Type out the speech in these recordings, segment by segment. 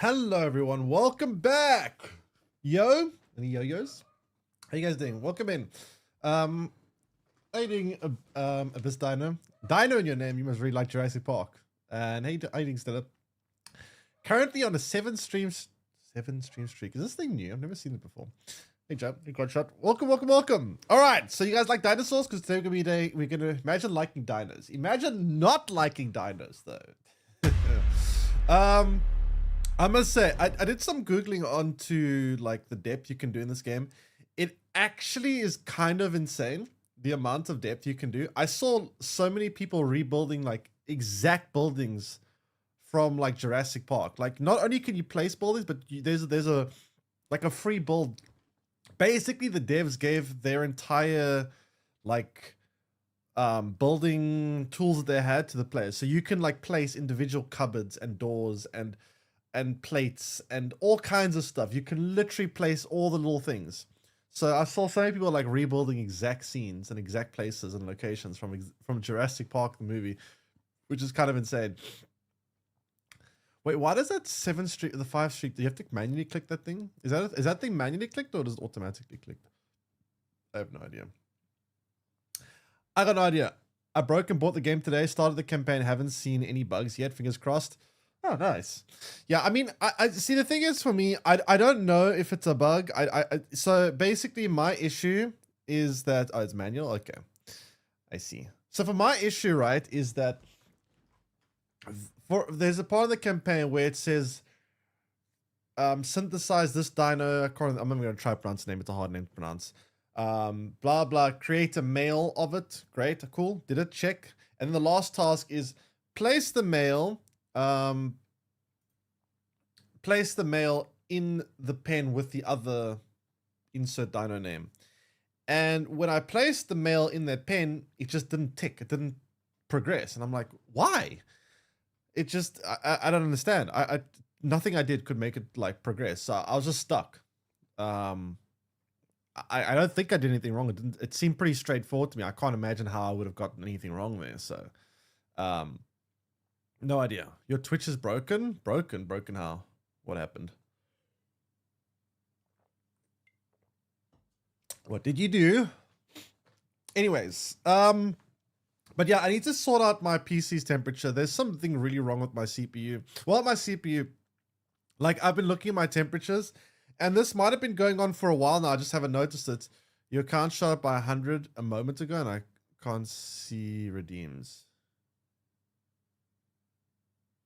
Hello everyone, welcome back. Yo, any yo-yos? How you guys doing? Welcome in. How you doing, Abyss Dino? Dino in your name, you must really like Jurassic Park. And how you doing, Stella? Currently on a 7-stream streak. Is this thing new? I've never seen it before. Hey Joe, hey Godshot. Welcome. All right, so you guys like dinosaurs? Because today we're gonna imagine liking dinos. Imagine not liking dinos though. I must say, I did some Googling onto like the depth you can do in this game. It actually is kind of insane, the amount of depth you can do. I saw so many people rebuilding like exact buildings from like Jurassic Park. Like not only can you place buildings, but there's a like a free build. Basically, the devs gave their entire like building tools that they had to the players. So you can like place individual cupboards and doors and plates and all kinds of stuff. You can literally place all the little things. So I saw so many people like rebuilding exact scenes and exact places and locations from Jurassic Park the movie, which is kind of insane. Wait, why does that 7 streak, the 5 streak, do you have to manually click that thing? Is that thing manually clicked or does it automatically click? I have no idea. I got no idea. I broke and bought the game today, started the campaign, haven't seen any bugs yet, fingers crossed. Oh, nice. Yeah, I mean, I see the thing is for me, I don't know if it's a bug. So basically my issue is that, oh, it's manual. Okay. I see. So for my issue, right, is that there's a part of the campaign where it says, synthesize this dino, I'm going to try to pronounce the name. It's a hard name to pronounce. Blah blah. Create a mail of it. Great, cool. Did it, check. And the last task is place the mail. Place the mail in the pen with the other insert dino name. And when I placed the mail in that pen, it just didn't tick. It didn't progress. And I'm like, why? It just, I don't understand. Nothing I did could make it like progress. So I was just stuck. I don't think I did anything wrong. It seemed pretty straightforward to me. I can't imagine how I would have gotten anything wrong there. So, no idea. Your Twitch is broken? Broken how? What happened? What did you do? Anyways, but yeah, I need to sort out my PC's temperature. There's something really wrong with my CPU. Well, my CPU, like I've been looking at my temperatures, and this might have been going on for a while now. I just haven't noticed it. Your account shot up by 100 a moment ago, and I can't see redeems.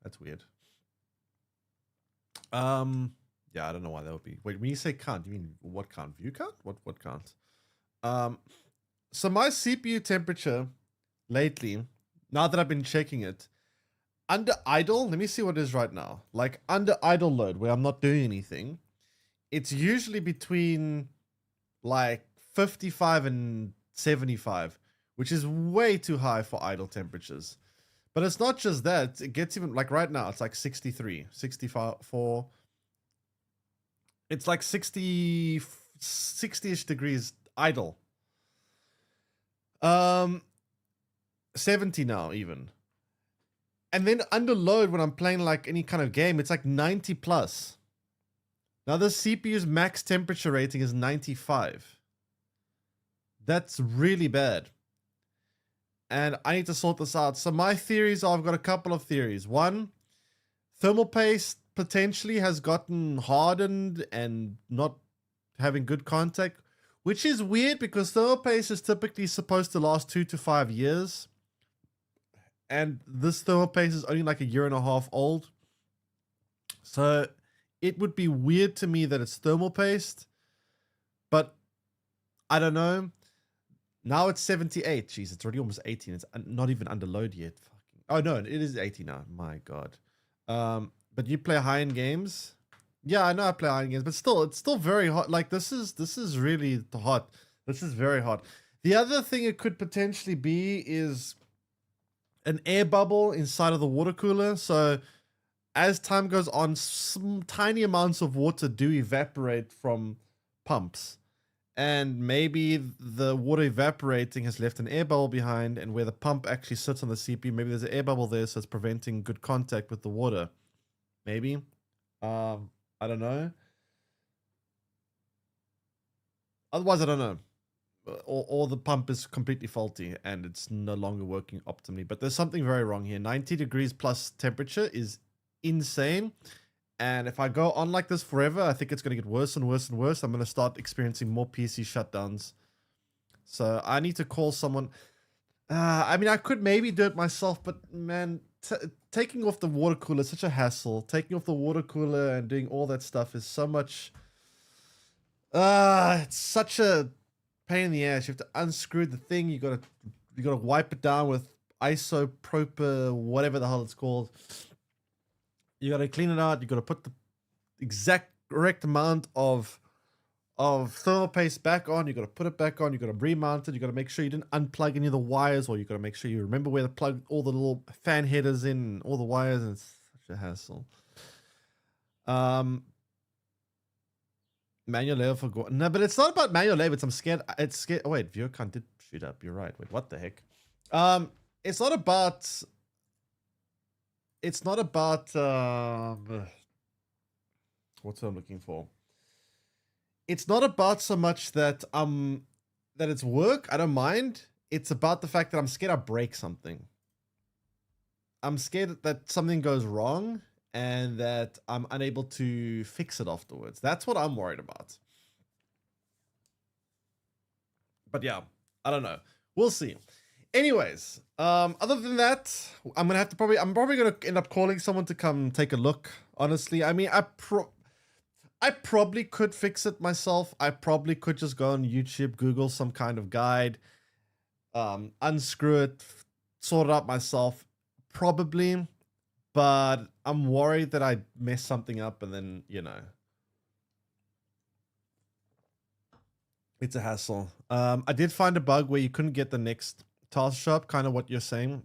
That's weird. Yeah, I don't know why that would be. Wait, when you say can't, you mean what can't? View can't? What can't? So my CPU temperature lately, now that I've been checking it, under idle, let me see what it is right now. Like under idle load, where I'm not doing anything, it's usually between like 55 and 75, which is way too high for idle temperatures. But it's not just that, it gets even, like right now, it's like 63, 64. It's like 60-ish degrees idle. 70 now even. And then under load when I'm playing like any kind of game, it's like 90 plus. Now the CPU's max temperature rating is 95. That's really bad. And I need to sort this out. So my theories are, I've got a couple of theories. One, thermal paste potentially has gotten hardened and not having good contact, which is weird because thermal paste is typically supposed to last 2 to 5 years. And this thermal paste is only like a year and a half old. So it would be weird to me that it's thermal paste, but I don't know. Now it's 78. Jeez, it's already almost 18. It's not even under load yet. Oh no, it is 80 now. My God. But you play high-end games? Yeah, I know I play high-end games, but still, it's still very hot. Like this is really hot. This is very hot. The other thing it could potentially be is an air bubble inside of the water cooler. So as time goes on, some tiny amounts of water do evaporate from pumps. And maybe the water evaporating has left an air bubble behind, and where the pump actually sits on the CPU, maybe there's an air bubble there, so it's preventing good contact with the water. Maybe. I don't know. Otherwise, I don't know. Or the pump is completely faulty and it's no longer working optimally. But there's something very wrong here. 90 degrees plus temperature is insane. And if I go on like this forever, I think it's going to get worse and worse and worse. I'm going to start experiencing more PC shutdowns. So I need to call someone. I mean, I could maybe do it myself, but man, taking off the water cooler is such a hassle. Taking off the water cooler and doing all that stuff is so much. It's such a pain in the ass. You have to unscrew the thing. You gotta wipe it down with isopropyl, whatever the hell it's called. You gotta clean it out. You gotta put the exact correct amount of thermal paste back on. You gotta put it back on. You gotta remount it. You gotta make sure you didn't unplug any of the wires, or you gotta make sure you remember where to plug all the little fan headers in, all the wires, and it's such a hassle. Manual labor for go. No, but it's not about manual labor. I'm scared. It's scared. Oh wait, viewer count did shoot up. You're right. Wait, what the heck? It's not about. It's not about. What's what I'm looking for? It's not about so much that that it's work. I don't mind. It's about the fact that I'm scared I break something. I'm scared that something goes wrong and that I'm unable to fix it afterwards. That's what I'm worried about. But yeah, I don't know. We'll see. Anyways, other than that, I'm probably gonna end up calling someone to come take a look. Honestly, I mean, I probably could fix it myself. I probably could just go on YouTube, Google some kind of guide, unscrew it, sort it out myself. Probably, but I'm worried that I mess something up and then, you know, it's a hassle. I did find a bug where you couldn't get the next task shop, kind of what you're saying.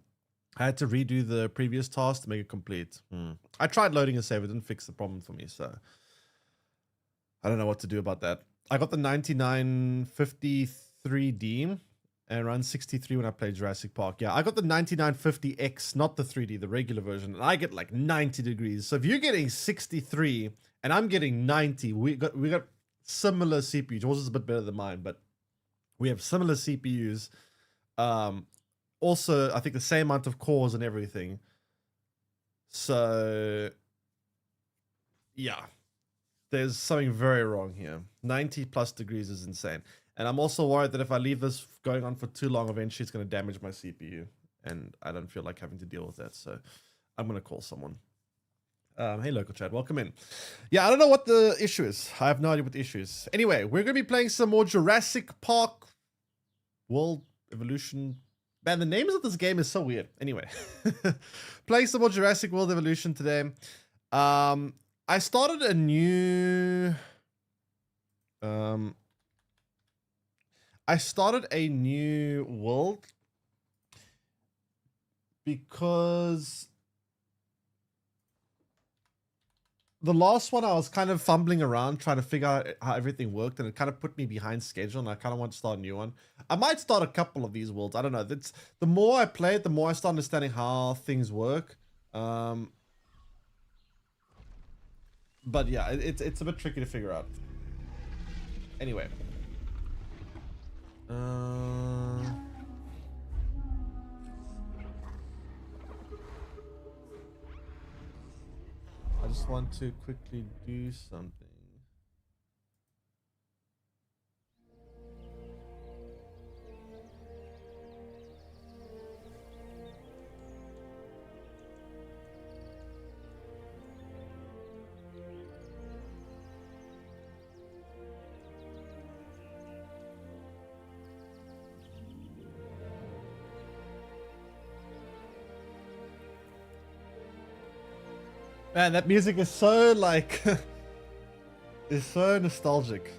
I had to redo the previous task to make it complete. I tried loading a save, it didn't fix the problem for me, so I don't know what to do about that. I got the 9953D and around 63 when I played Jurassic Park. Yeah, I got the 9950X, not the 3D, the regular version, and I get like 90 degrees. So if you're getting 63 and I'm getting 90, we got similar CPUs. Yours is a bit better than mine, but we have similar CPUs. Also, I think the same amount of cores and everything. So, yeah. There's something very wrong here. 90 plus degrees is insane. And I'm also worried that if I leave this going on for too long, eventually it's going to damage my CPU. And I don't feel like having to deal with that. So I'm going to call someone. Hey, local chat, welcome in. Yeah, I don't know what the issue is. I have no idea what the issue is. Anyway, we're going to be playing some more Jurassic Park World Evolution. Man, the names of this game is so weird. Anyway, playing some more Jurassic World Evolution today. I started a new world because the last one I was kind of fumbling around trying to figure out how everything worked, and it kind of put me behind schedule, and I kind of want to start a new one. I might start a couple of these worlds. I don't know. That's the more I play it, the more I start understanding how things work. But yeah, it's a bit tricky to figure out. Anyway. I just want to quickly do something. Man, that music is so like is so nostalgic.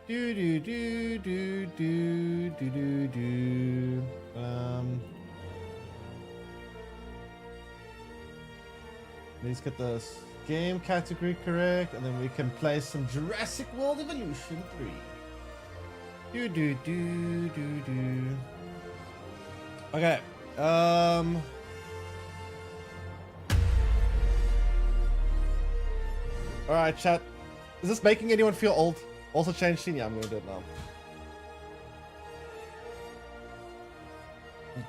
Do do do do do do do do. Let's get the game category correct, and then we can play some Jurassic World Evolution 3. Do do do do do. Okay. Alright, chat. Is this making anyone feel old? Also change scene? Yeah, I'm gonna do it now.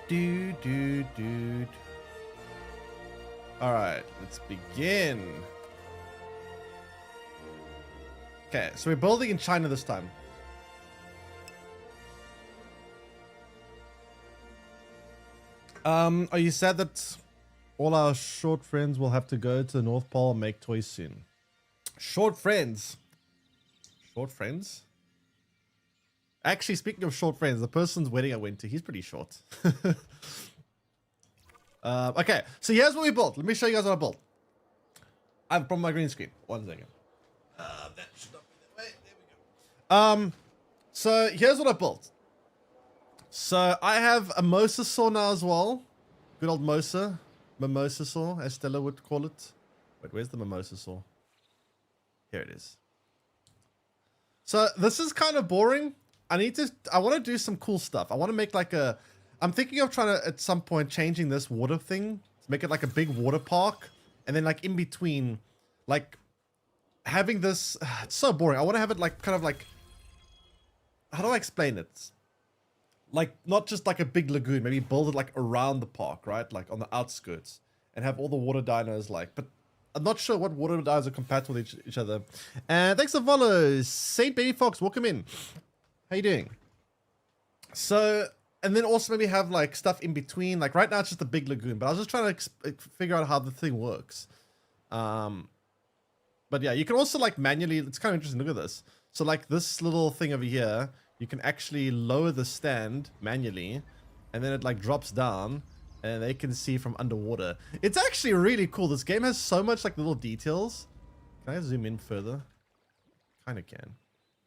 Do, do, do. Alright, let's begin. Okay, so we're building in China this time. Are you sad that all our short friends will have to go to the North Pole and make toys soon? Short friends. Short friends? Actually, speaking of short friends, the person's wedding I went to, he's pretty short. Okay, so here's what we built. Let me show you guys what I built. I have a problem with my green screen. 1 second. That should not be that way. There we go. So here's what I built. So I have a mosasaur now as well. Good old mimosasaur, as Stella would call it. Wait, where's the mimosasaur? Here it is. So this is kind of boring. I want to do some cool stuff. I want to make like I'm thinking of trying to, at some point, changing this water thing to make it like a big water park. And then like in between, like having this, it's so boring. I want to have it like, kind of like, how do I explain it? Like not just like a big lagoon, maybe build it like around the park, right? Like on the outskirts, and have all the water dinos like, but I'm not sure what water dinos are compatible with each other. And thanks for follow, Saint Baby Fox, welcome in. How you doing? So, and then also maybe have like stuff in between. Like right now it's just a big lagoon, but I was just trying to figure out how the thing works. But yeah, you can also like manually, it's kind of interesting. Look at this. So like this little thing over here, you can actually lower the stand manually and then it like drops down and they can see from underwater. It's actually really cool. This game has so much like little details. Can I zoom in further? Kind of can.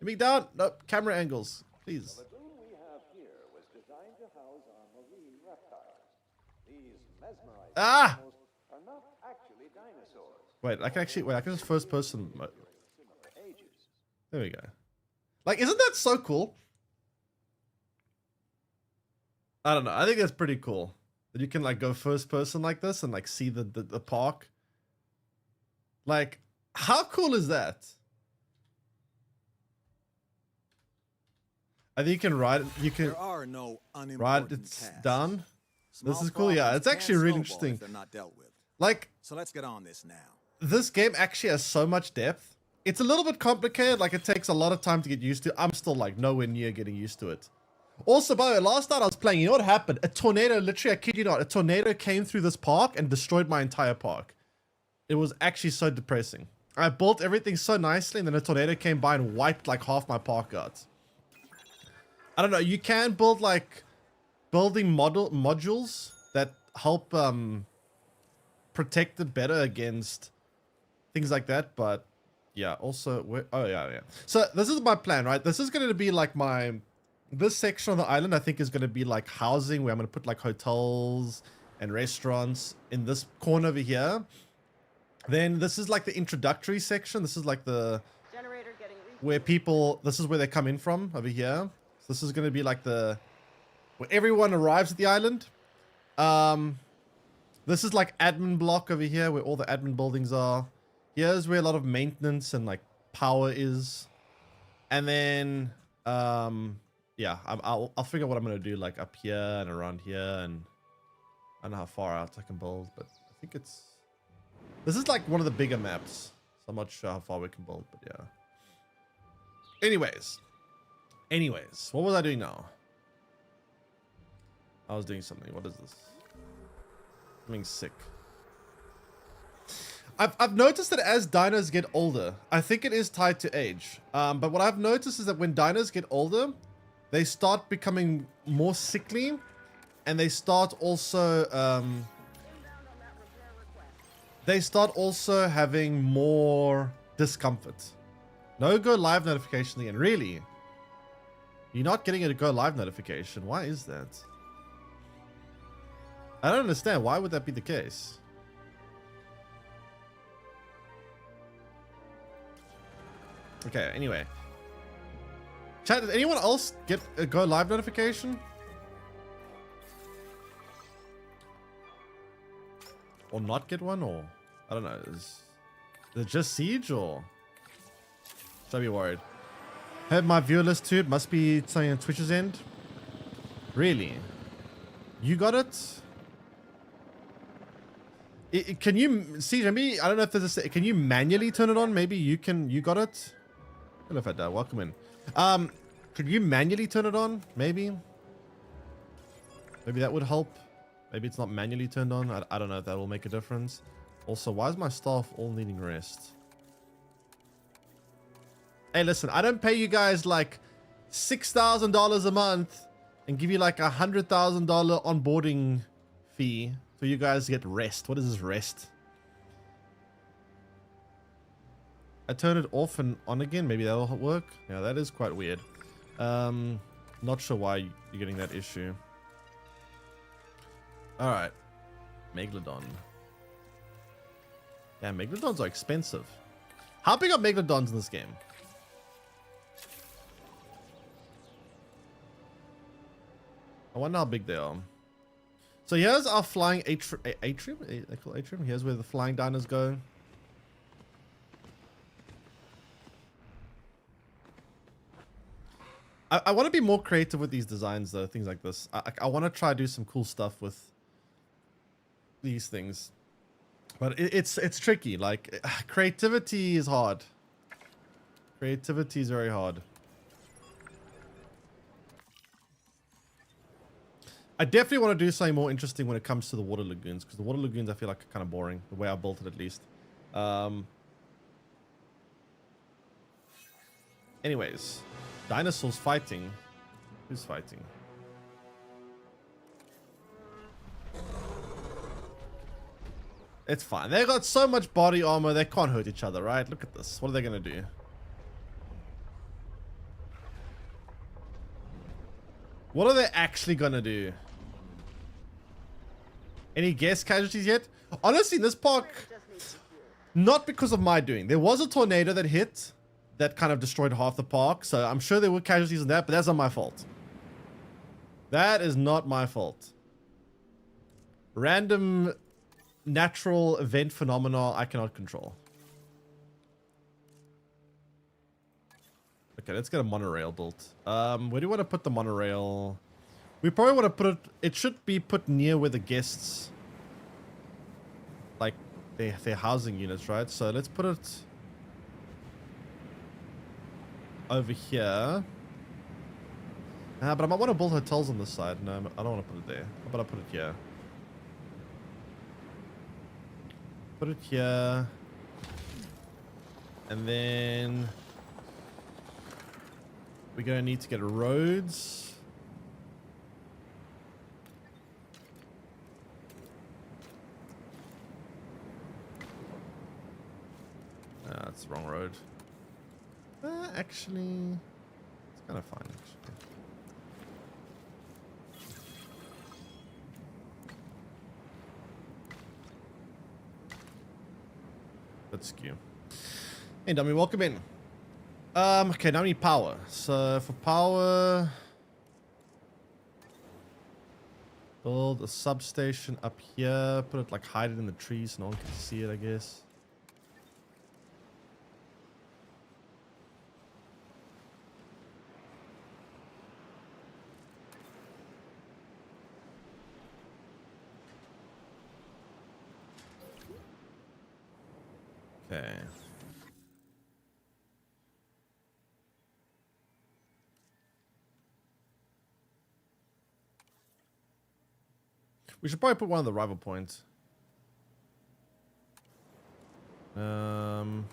Let me down. Nope. Camera angles, please. The lagoon we have here was designed to house our marine reptiles. These mesmerizing animals are not actually dinosaurs. Wait, I can actually, wait, I can just first person. Similar ages. There we go. Like, isn't that so cool? I don't know. I think that's pretty cool. That you can like go first person like this and like see the park. Like, how cool is that? I think you can ride it. You can There are no ride it down. This is cool. Yeah, it's actually really interesting. They're not dealt with. Like, So let's get on this now. this game actually has so much depth. It's a little bit complicated. Like, it takes a lot of time to get used to. I'm still like nowhere near getting used to it. Also, by the way, last night I was playing, you know what happened? A tornado, literally, I kid you not, a tornado came through this park and destroyed my entire park. It was actually so depressing. I built everything so nicely and then a tornado came by and wiped like half my park out. I don't know, you can build like building modules that help protect it better against things like that, but yeah, also, oh yeah. So this is my plan, right? This is going to be like this section of the island I think is going to be like housing where I'm going to put like hotels and restaurants in this corner over here. Then this is like the introductory section. This is like the where people, this is where they come in from over here. So this is going to be like where everyone arrives at the island. This is like admin block over here where all the admin buildings are. Here's where a lot of maintenance and like power is. And then, yeah, I'll figure out what I'm going to do like up here and around here. And I don't know how far out I can build, but I think this is like one of the bigger maps. So I'm not sure how far we can build, but yeah. Anyways, what was I doing now? I was doing something. What is this? Something sick. I've noticed that as dinos get older, I think it is tied to age. But what I've noticed is that when dinos get older, they start becoming more sickly, and they start also having more discomfort. No go live notification again. Really? You're not getting a go live notification. Why is that? I don't understand. Why would that be the case? Okay, anyway. Chat, did anyone else get a go live notification? Or not get one? Or, I don't know. Is it just Siege or? Should I be worried? Had my viewer list too. It must be something on Twitch's end. Really? You got it? Can you see me? I don't know if there's a. Can you manually turn it on? Maybe you can. You got it. I don't know if I did. Welcome in. Could you manually turn it on? Maybe. Maybe that would help. Maybe it's not manually turned on. I don't know if that will make a difference. Also, why is my staff all needing rest? Hey, listen. I don't pay you guys like $6,000 a month and give you like $100,000 onboarding fee. So you guys get rest. What is this rest? I turn it off and on again. Maybe that'll work. Yeah, that is quite weird. Not sure why you're getting that issue. All right. Megalodon. Yeah, Megalodons are expensive. How big are Megalodons in this game? I wonder how big they are. So here's our flying atrium. They call it atrium. Here's where the flying dinos go. I want to be more creative with these designs though, things like this. I want to try to do some cool stuff with these things. But it's tricky. Like, creativity is hard. Creativity is very hard. I definitely want to do something more interesting when it comes to the water lagoons, because the water lagoons I feel like are kind of boring, the way I built it at least. Anyways, dinosaurs fighting. Who's fighting? It's fine. They got so much body armor, they can't hurt each other, right? Look at this. What are they gonna do? What are they actually gonna do? Any guess casualties yet? Honestly, in this park, not because of my doing. There was a tornado that hit that kind of destroyed half the park, so I'm sure there were casualties in that, but that's not my fault. That is not my fault. Random natural event phenomena I cannot control. Okay, let's get a monorail built. Where do you want to put the monorail? We probably want to put it... It should be put near where the guests... Like, their housing units, right? So let's put it... over here. But I might want to build hotels on this side. No, I don't want to put it there. How about I put it here? Put it here. And then... we're going to need to get roads. That's the wrong road. Actually, it's kind of fine, actually. Let's skew. Hey, dummy, welcome in. Okay, now we need power. So for power, build a substation up here. Put it like hide it in the trees so no one can see it, I guess. Okay. We should probably put one of the rival points. All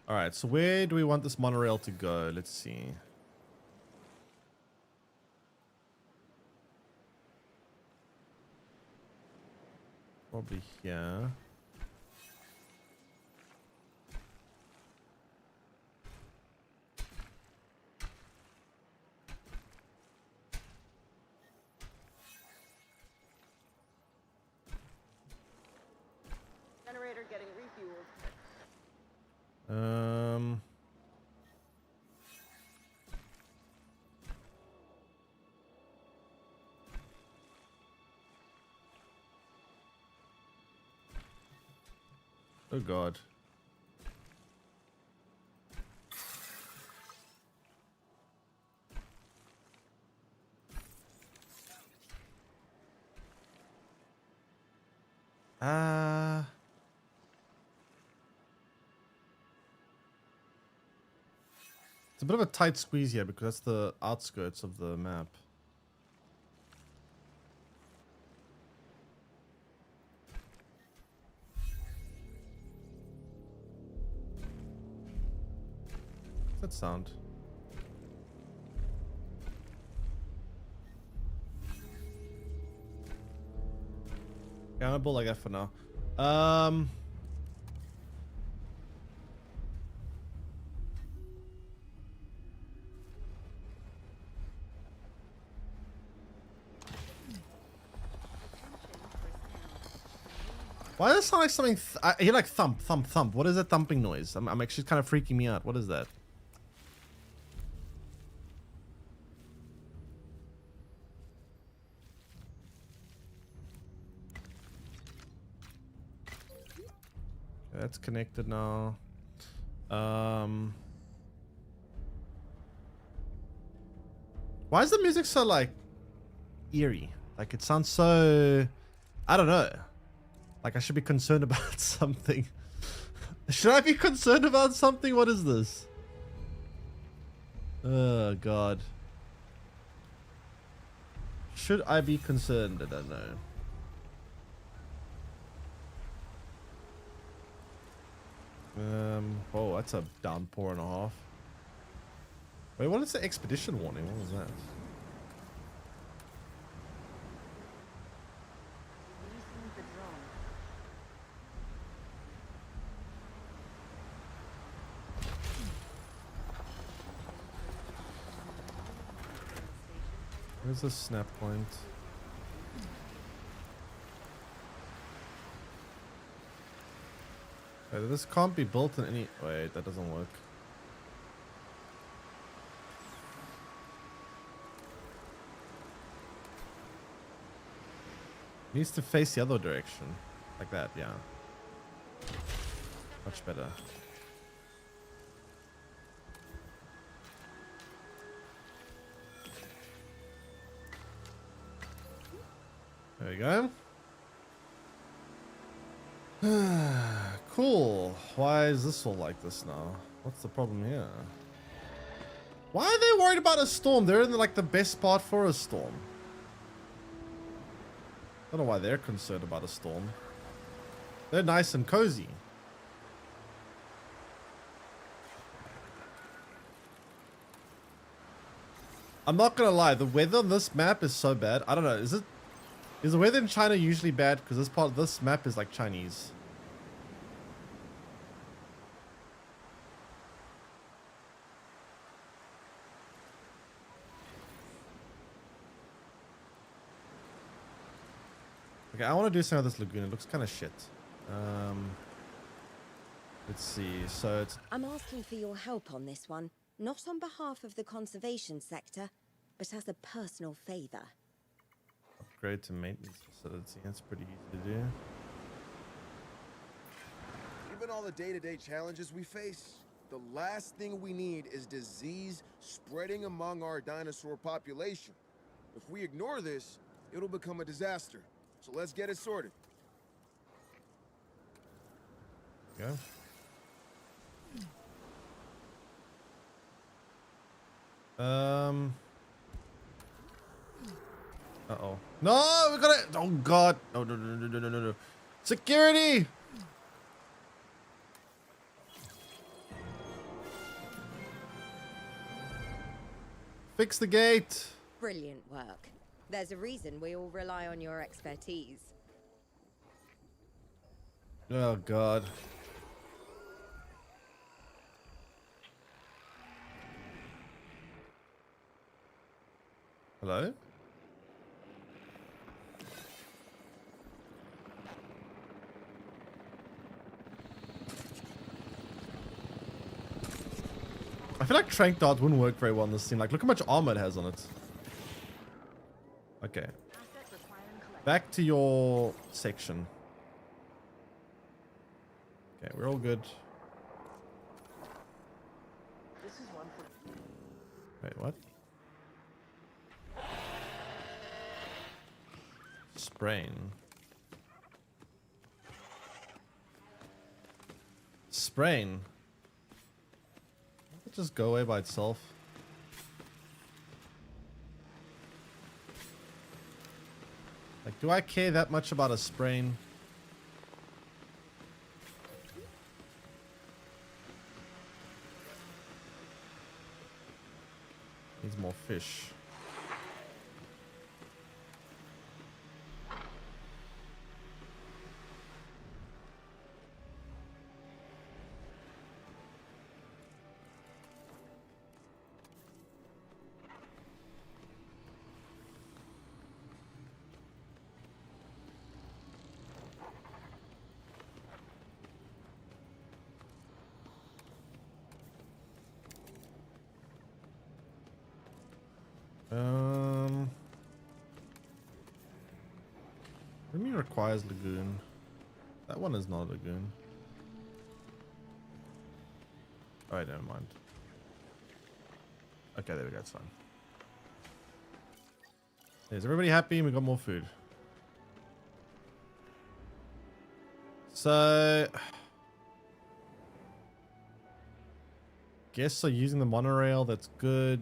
right, so where do we want this monorail to go? Let's see. Probably here. Generator getting refueled. Oh God. It's a bit of a tight squeeze here because that's the outskirts of the map. What's that sound? Yeah, I'm gonna build like that for now. Why does it sound like something? I hear like thump, thump, thump. What is that thumping noise? I'm actually kind of freaking me out. What is that? That's connected now. Why is the music so like eerie? Like it sounds so, I don't know. Like I should be concerned about something. Should I be concerned about something? What is this? Oh God. Should I be concerned? I don't know. Oh, that's a downpour and a half. Wait, what is the expedition warning? What was that? Releasing the drone. Where's the snap point? Wait, this can't be built in any... Wait, that doesn't work. Needs to face the other direction. Like that, yeah. Much better. There we go. Cool. Why is this all like this now? What's the problem here? Why are they worried about a storm? They're in like the best part for a storm. I don't know why they're concerned about a storm. They're nice and cozy. I'm not gonna lie, the weather on this map is so bad. I don't know, is the weather in China usually bad? Because this map is like Chinese. Okay, I want to do some of this lagoon. It looks kind of shit. Let's see. So it's... I'm asking for your help on this one, not on behalf of the conservation sector, but as a personal favor. Upgrade to maintenance facility. That's pretty easy to do. Given all the day-to-day challenges we face, the last thing we need is disease spreading among our dinosaur population. If we ignore this, it'll become a disaster. So let's get it sorted. Go. Uh-oh. No, we got it. Oh god. No, no, no, no, no, no, no. Security. Fix the gate. Brilliant work. There's a reason we all rely on your expertise. Oh god. Hello? I feel like Trank Dart wouldn't work very well in this scene. Like, look how much armor it has on it. Okay. Back to your section. Okay, we're all good. This is one for Wait, what? Sprain. Sprain. It'll just go away by itself. Like, do I care that much about a sprain? Needs more fish. What do you mean requires lagoon? That one is not a lagoon. Alright, never mind. Okay, there we go, it's fine. Is everybody happy? We got more food. So... guess so using the monorail, that's good.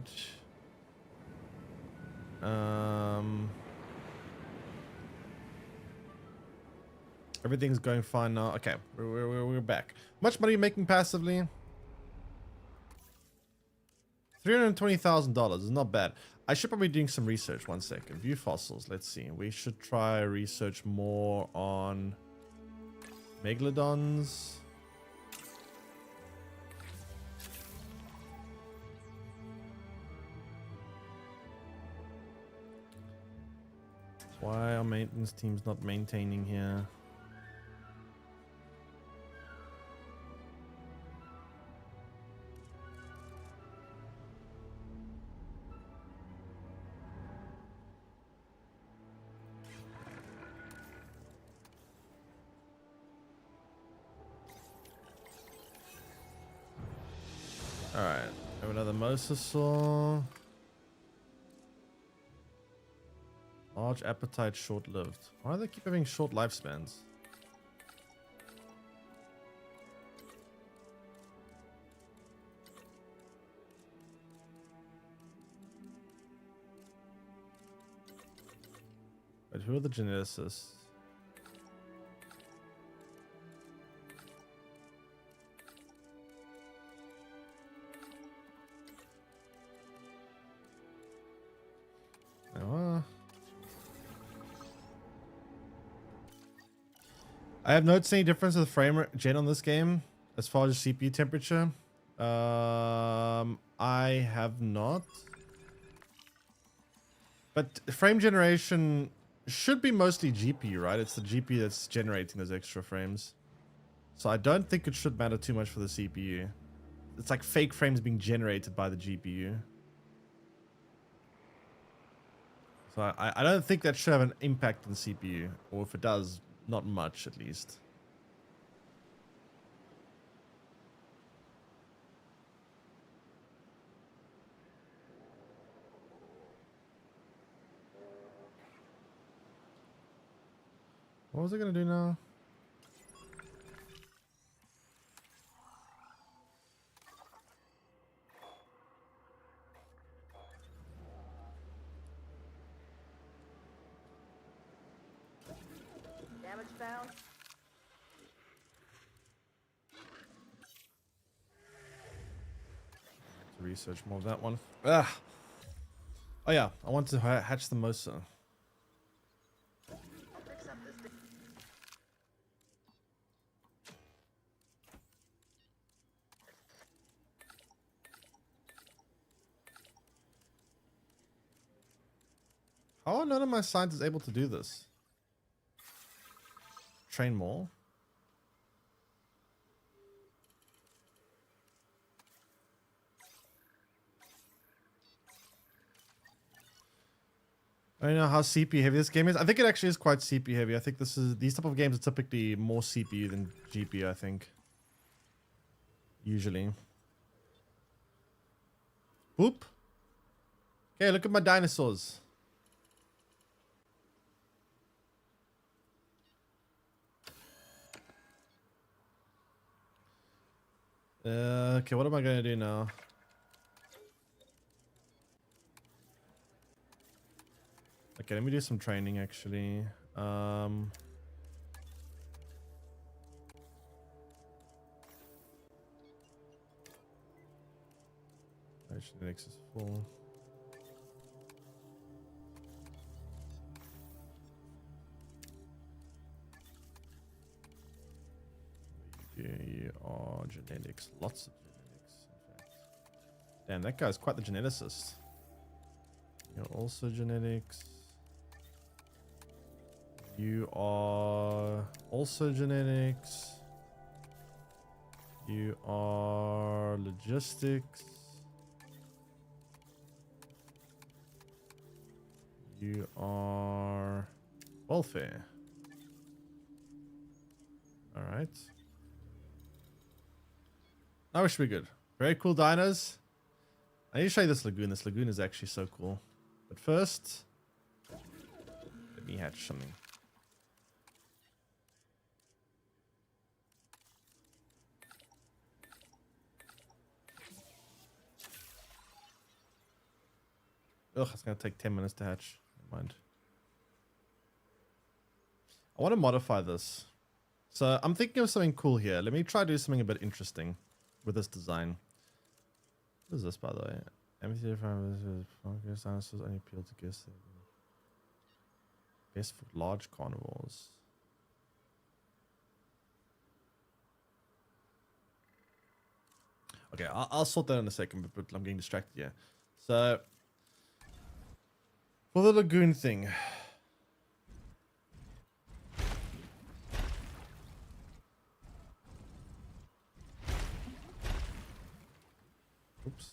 Everything's going fine now. Okay, we're back. Much money making passively? $320,000 is not bad. I should probably be doing some research. 1 second. View fossils. Let's see. We should try research more on megalodons. Why are maintenance teams not maintaining here? Alright, have another mosasaur. Large appetite, short-lived. Why do they keep having short lifespans? But who are the geneticists? I have noticed any difference with frame gen on this game as far as CPU temperature. I have not. But frame generation should be mostly GPU, right? It's the GPU that's generating those extra frames. So I don't think it should matter too much for the CPU. It's like fake frames being generated by the GPU. So I don't think that should have an impact on CPU. Or if it does, not much at least. What was I gonna do now? Damage found. To research more of that one. Ah. Oh yeah, I want to hatch the Mosa. I'll fix up this thing. How are none of my scientists able to do this? Train more. I don't know how CPU heavy this game is. I think it actually is quite CPU heavy. I think these type of games are typically more CPU than GPU, I think. Usually. Boop. Okay, look at my dinosaurs. Okay, what am I gonna do now? Okay, let me do some training actually. Genetics is full. You are genetics, lots of genetics, in fact. Damn, that guy's quite the geneticist. You're also genetics. You are also genetics. You are logistics. You are welfare. All right. Now we should be good. Very cool dinos. I need to show you this lagoon. This lagoon is actually so cool. But first, let me hatch something. Ugh, it's gonna take 10 minutes to hatch. Never mind. I want to modify this. So I'm thinking of something cool here. Let me try to do something a bit interesting with this design. What is this, by the way? Amphitheater focus dinosaurs only appeal to guests. Best for large carnivores. Okay, I'll sort that in a second, but I'm getting distracted here. So, for the lagoon thing. Oops.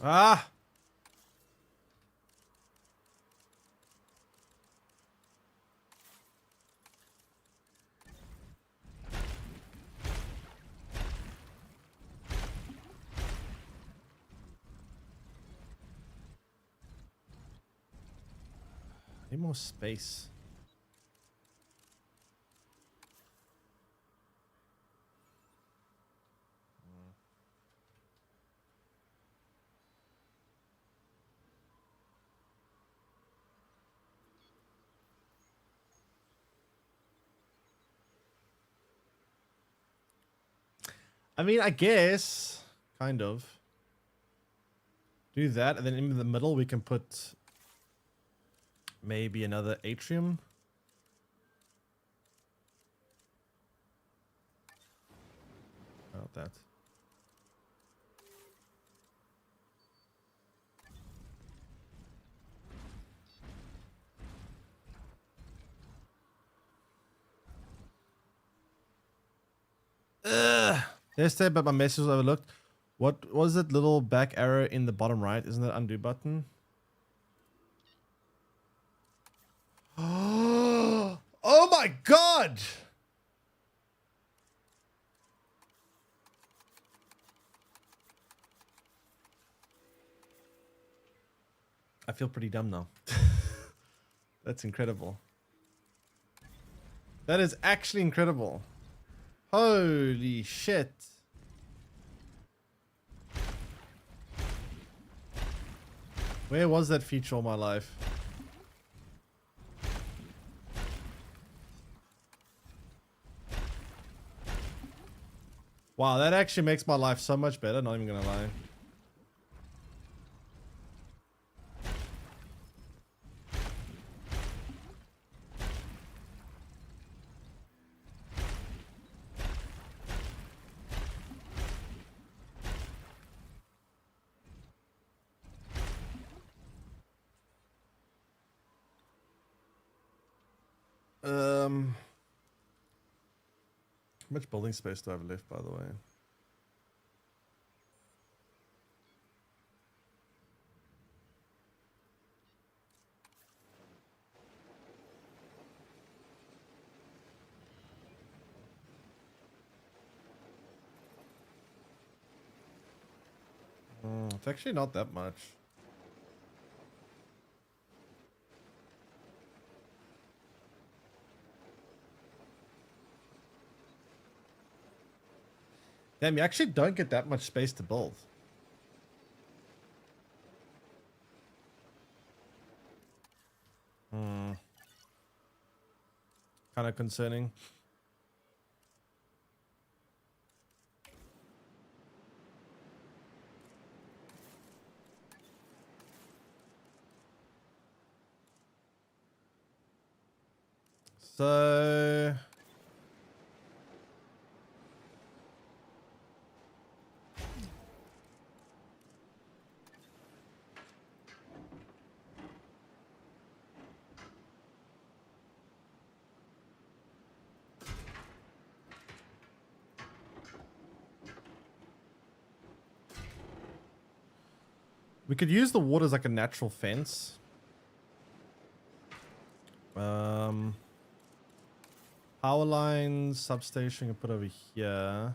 Ah! Need more space. I mean, I guess, kind of. Do that, and then in the middle we can put maybe another atrium. How about that? Yesterday, but my message was overlooked. What was it? Little back arrow in the bottom right? Isn't that undo button? Oh my god! I feel pretty dumb now. That's incredible. That is actually incredible. Holy shit. Where was that feature all my life? Wow, that actually makes my life so much better, not even gonna lie. How much building space do I have left, by the way? It's actually not that much. Damn, you actually don't get that much space to build. Kind of concerning. So... we could use the water as like a natural fence. Power lines, substation, can put over here.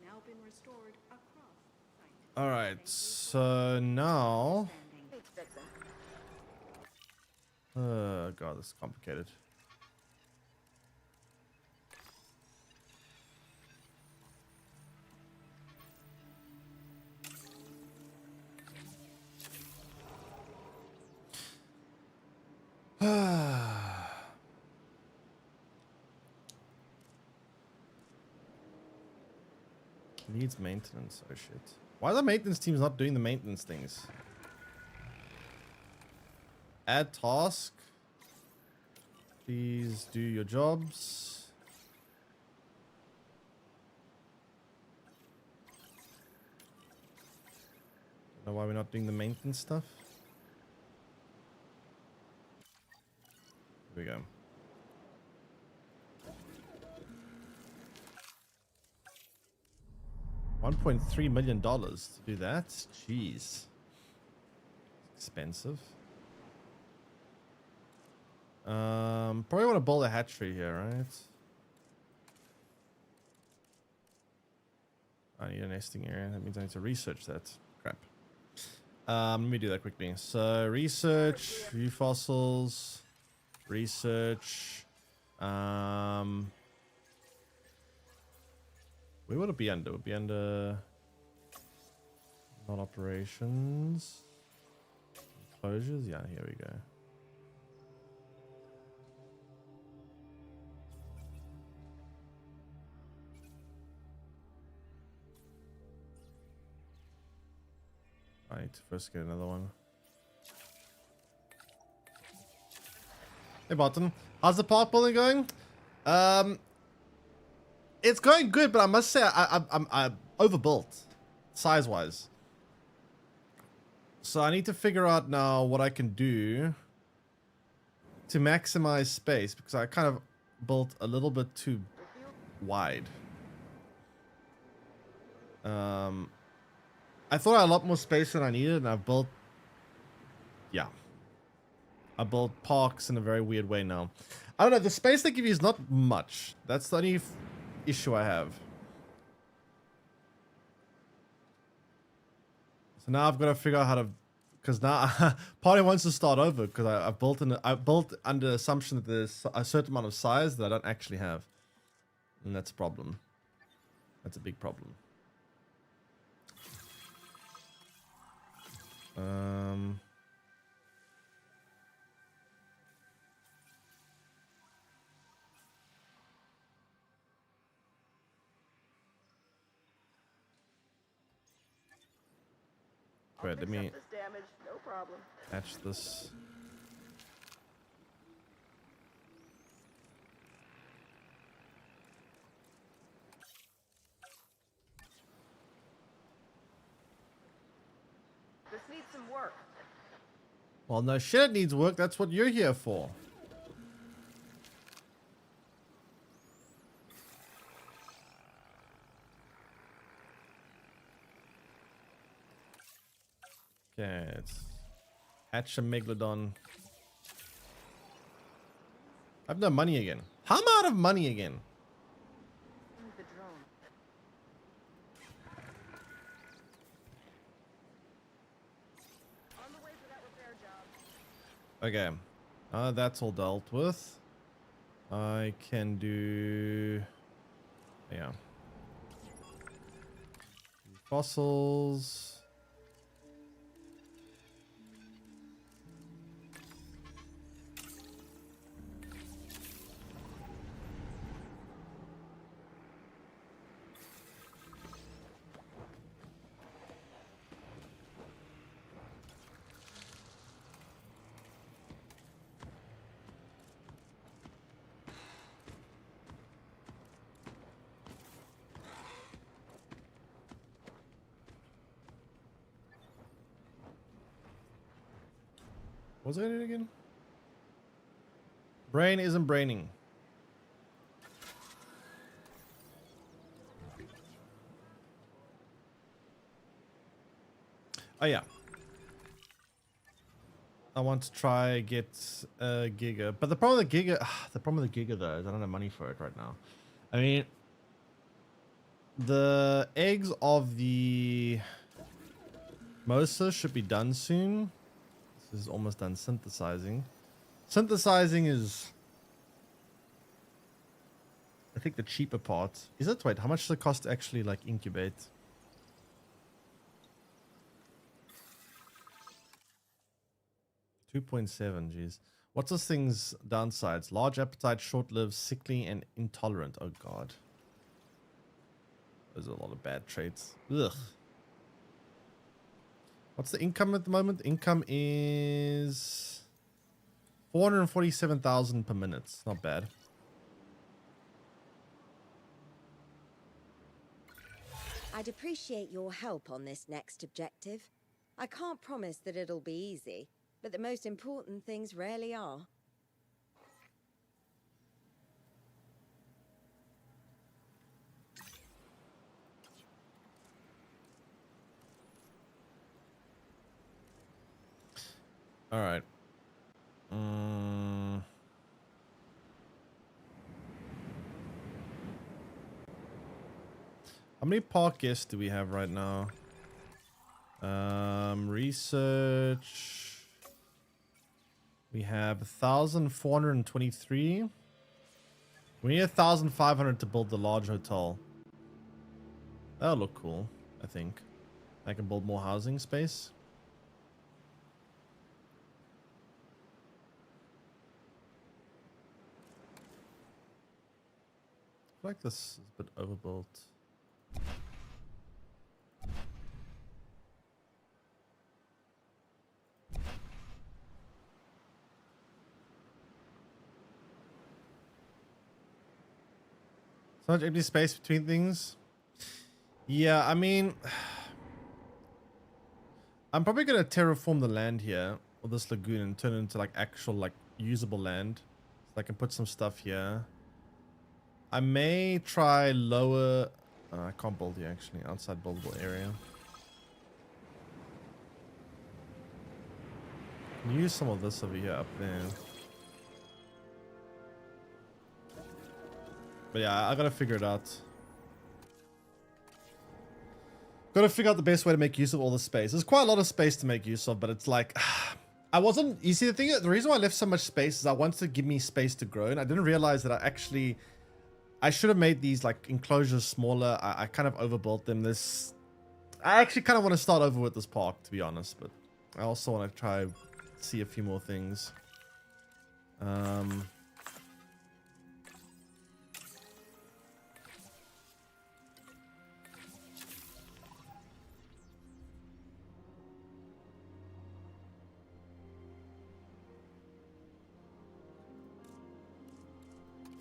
now been restored across site. All right, so now, Needs fixing. oh god, this is complicated. Needs maintenance. Oh shit. Why are the maintenance teams not doing the maintenance things? Add task. Please do your jobs. Don't know why we're not doing the maintenance stuff. Here we go. $1.3 million to do that. Jeez. Expensive. Probably want to build a hatchery here, right? I need a nesting area. That means I need to research that. Crap. Let me do that quickly. So research, view fossils, research. Where would it be under? It would be under not operations. Enclosures. Yeah, here we go. I need to first get another one. Hey Barton, how's the park building going? It's going good, but I must say I'm overbuilt size-wise. So I need to figure out now what I can do to maximize space because I kind of built a little bit too wide. I thought I had a lot more space than I needed, and I've built, yeah. I built parks in a very weird way now. I don't know, the space they give you is not much. That's the only issue I have. So now I've got to figure out how to, because now party wants to start over because I built under the assumption that there's a certain amount of size that I don't actually have, and that's a problem. That's a big problem. Wait, let me This damage, no problem. patch this. This needs some work. Well, no shit, it needs work. That's what you're here for. Okay, it's hatch a megalodon. I have no money again. How am I out of money again? The drone. On the way for that repair job. Okay, that's all dealt with. I can do, yeah, fossils. What was I doing again? Brain isn't braining. Oh yeah. I want to try get a Giga, but the problem with the Giga, the problem with the Giga though is I don't have money for it right now. I mean, The eggs of the Mosa should be done soon. This is almost done synthesizing. Synthesizing is, I think, the cheaper part. Is it? Wait, how much does it cost to actually like incubate? $2.7, geez. What's this thing's downsides? Large appetite, short-lived, sickly, and intolerant. Oh god. Those are a lot of bad traits. Ugh. What's the income at the moment? Income is 447,000 per minute. It's not bad. I'd appreciate your help on this next objective. I can't promise that it'll be easy, but the most important things rarely are. All right. How many park guests do we have right now? Research. We have 1,423. We need 1,500 to build the large hotel. That'll look cool, I think. I can build more housing space. I feel like this is a bit overbuilt. So much empty space between things. Yeah, I mean, I'm probably gonna terraform the land here, or this lagoon, and turn it into like actual like usable land. So I can put some stuff here. I may try lower. I can't build here actually. Outside buildable area. Can use some of this over here up there. But yeah, I gotta figure it out. Gotta figure out the best way to make use of all the space. There's quite a lot of space to make use of, but it's like, I wasn't, you see the reason why I left so much space is I wanted to give me space to grow, and I didn't realize that I should have made these like enclosures smaller. I kind of overbuilt them. I actually kind of want to start over with this park, to be honest, but I also want to try see a few more things.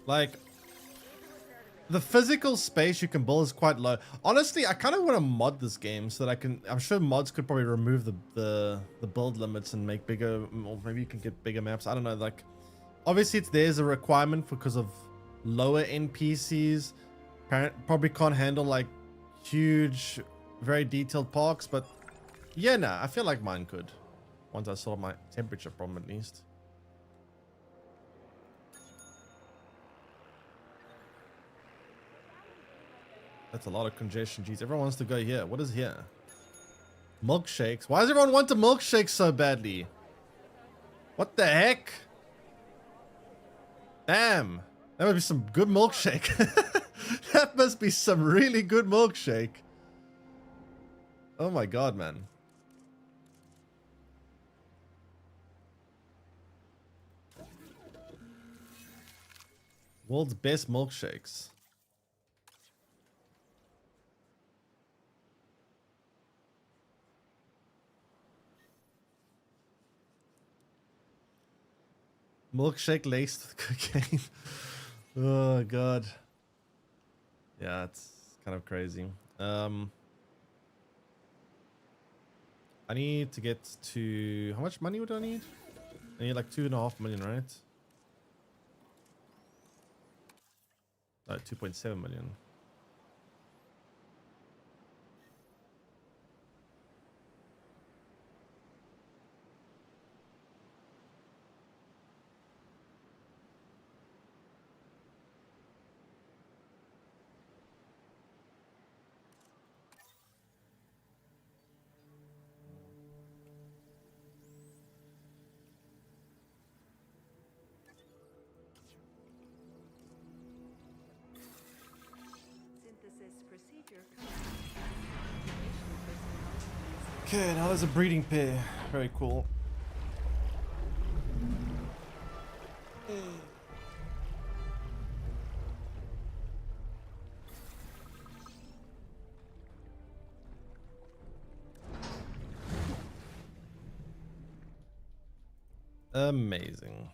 Like, the physical space you can build is quite low. Honestly, I kind of want to mod this game so that I can. I'm sure mods could probably remove the build limits and make bigger, or maybe you can get bigger maps. I don't know. Like, obviously, there's a requirement because of lower NPCs. Probably can't handle like huge, very detailed parks. But yeah, nah, I feel like mine could. Once I solve my temperature problem, at least. That's a lot of congestion. Jeez, everyone wants to go here. What is here? Milkshakes. Why does everyone want a milkshake so badly? What the heck? Damn. That must be some good milkshake. That must be some really good milkshake. Oh my god, man. World's best milkshakes. Milkshake laced with cocaine. Oh god. Yeah, it's kind of crazy. I need to get to, how much money would I need? I need like 2.5 million, right? Oh, 2.7 million. Okay, now there's a breeding pair. Very cool. Amazing.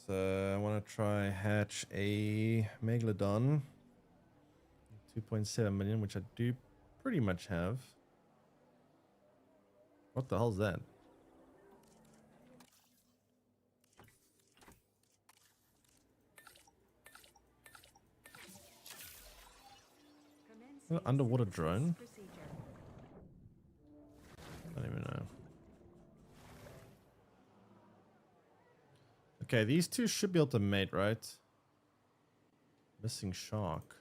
So I want to try hatch a Megalodon. 2.7 million, which I do pretty much have. What the hell's that? An underwater drone? I don't even know. Okay, these two should be able to mate, right? Missing shark.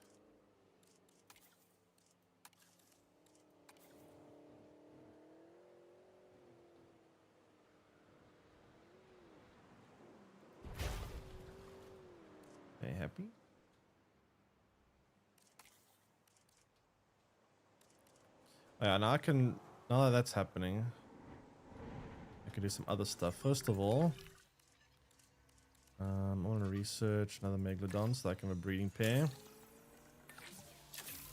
Are you happy? Yeah, now I can, now that that's happening, I can do some other stuff. First of all, I want to research another Megalodon so I can have a breeding pair.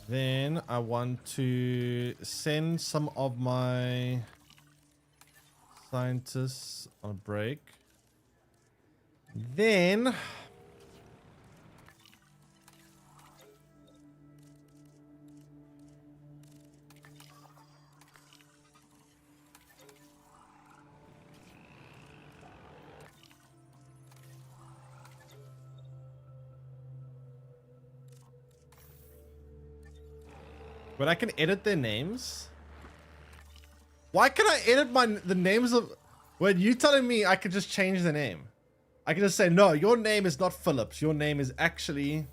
Then I want to send some of my scientists on a break. Then but I can edit their names. Why can I edit the names of? When you telling me I could just change the name? I can just say no. Your name is not Phillips. Your name is actually.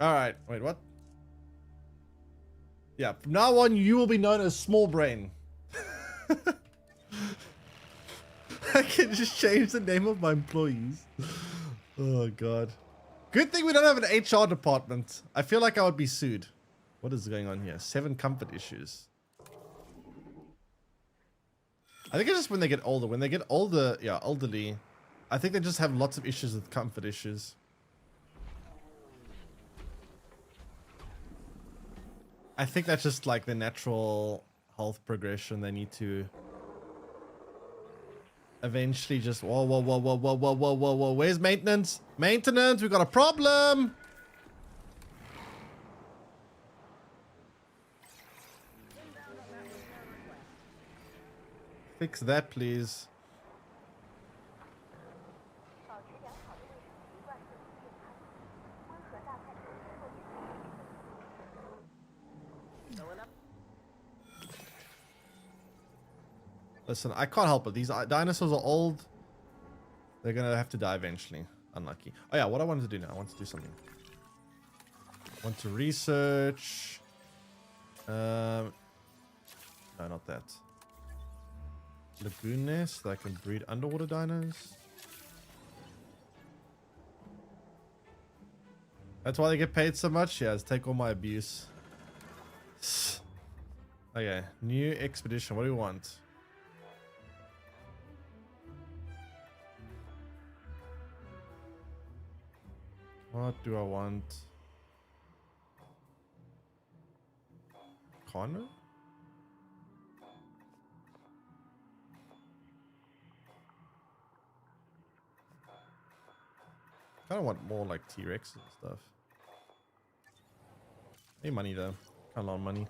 All right. Wait. What? Yeah. From now on, you will be known as Small Brain. I can just change the name of my employees. Oh god. Good thing we don't have an HR department. I feel like I would be sued. What is going on here? 7 comfort issues. I think it's just when they get older. When they get older, yeah, elderly, I think they just have lots of issues with comfort issues. I think that's just like the natural health progression. They need to eventually just whoa. Where's maintenance? Maintenance, we got a problem. Fix that, please. Listen, I can't help it. These dinosaurs are old. They're gonna have to die eventually. Unlucky. Oh yeah, what I wanted to do now. I want to do something. I want to research. No, not that. Lagoon nest that I can breed underwater dinos. That's why they get paid so much? Yeah, take all my abuse. Okay, new expedition. What do we want? What do I want? Connor? I kind of want more like T-Rex and stuff. Need money though. Kind of lot of money.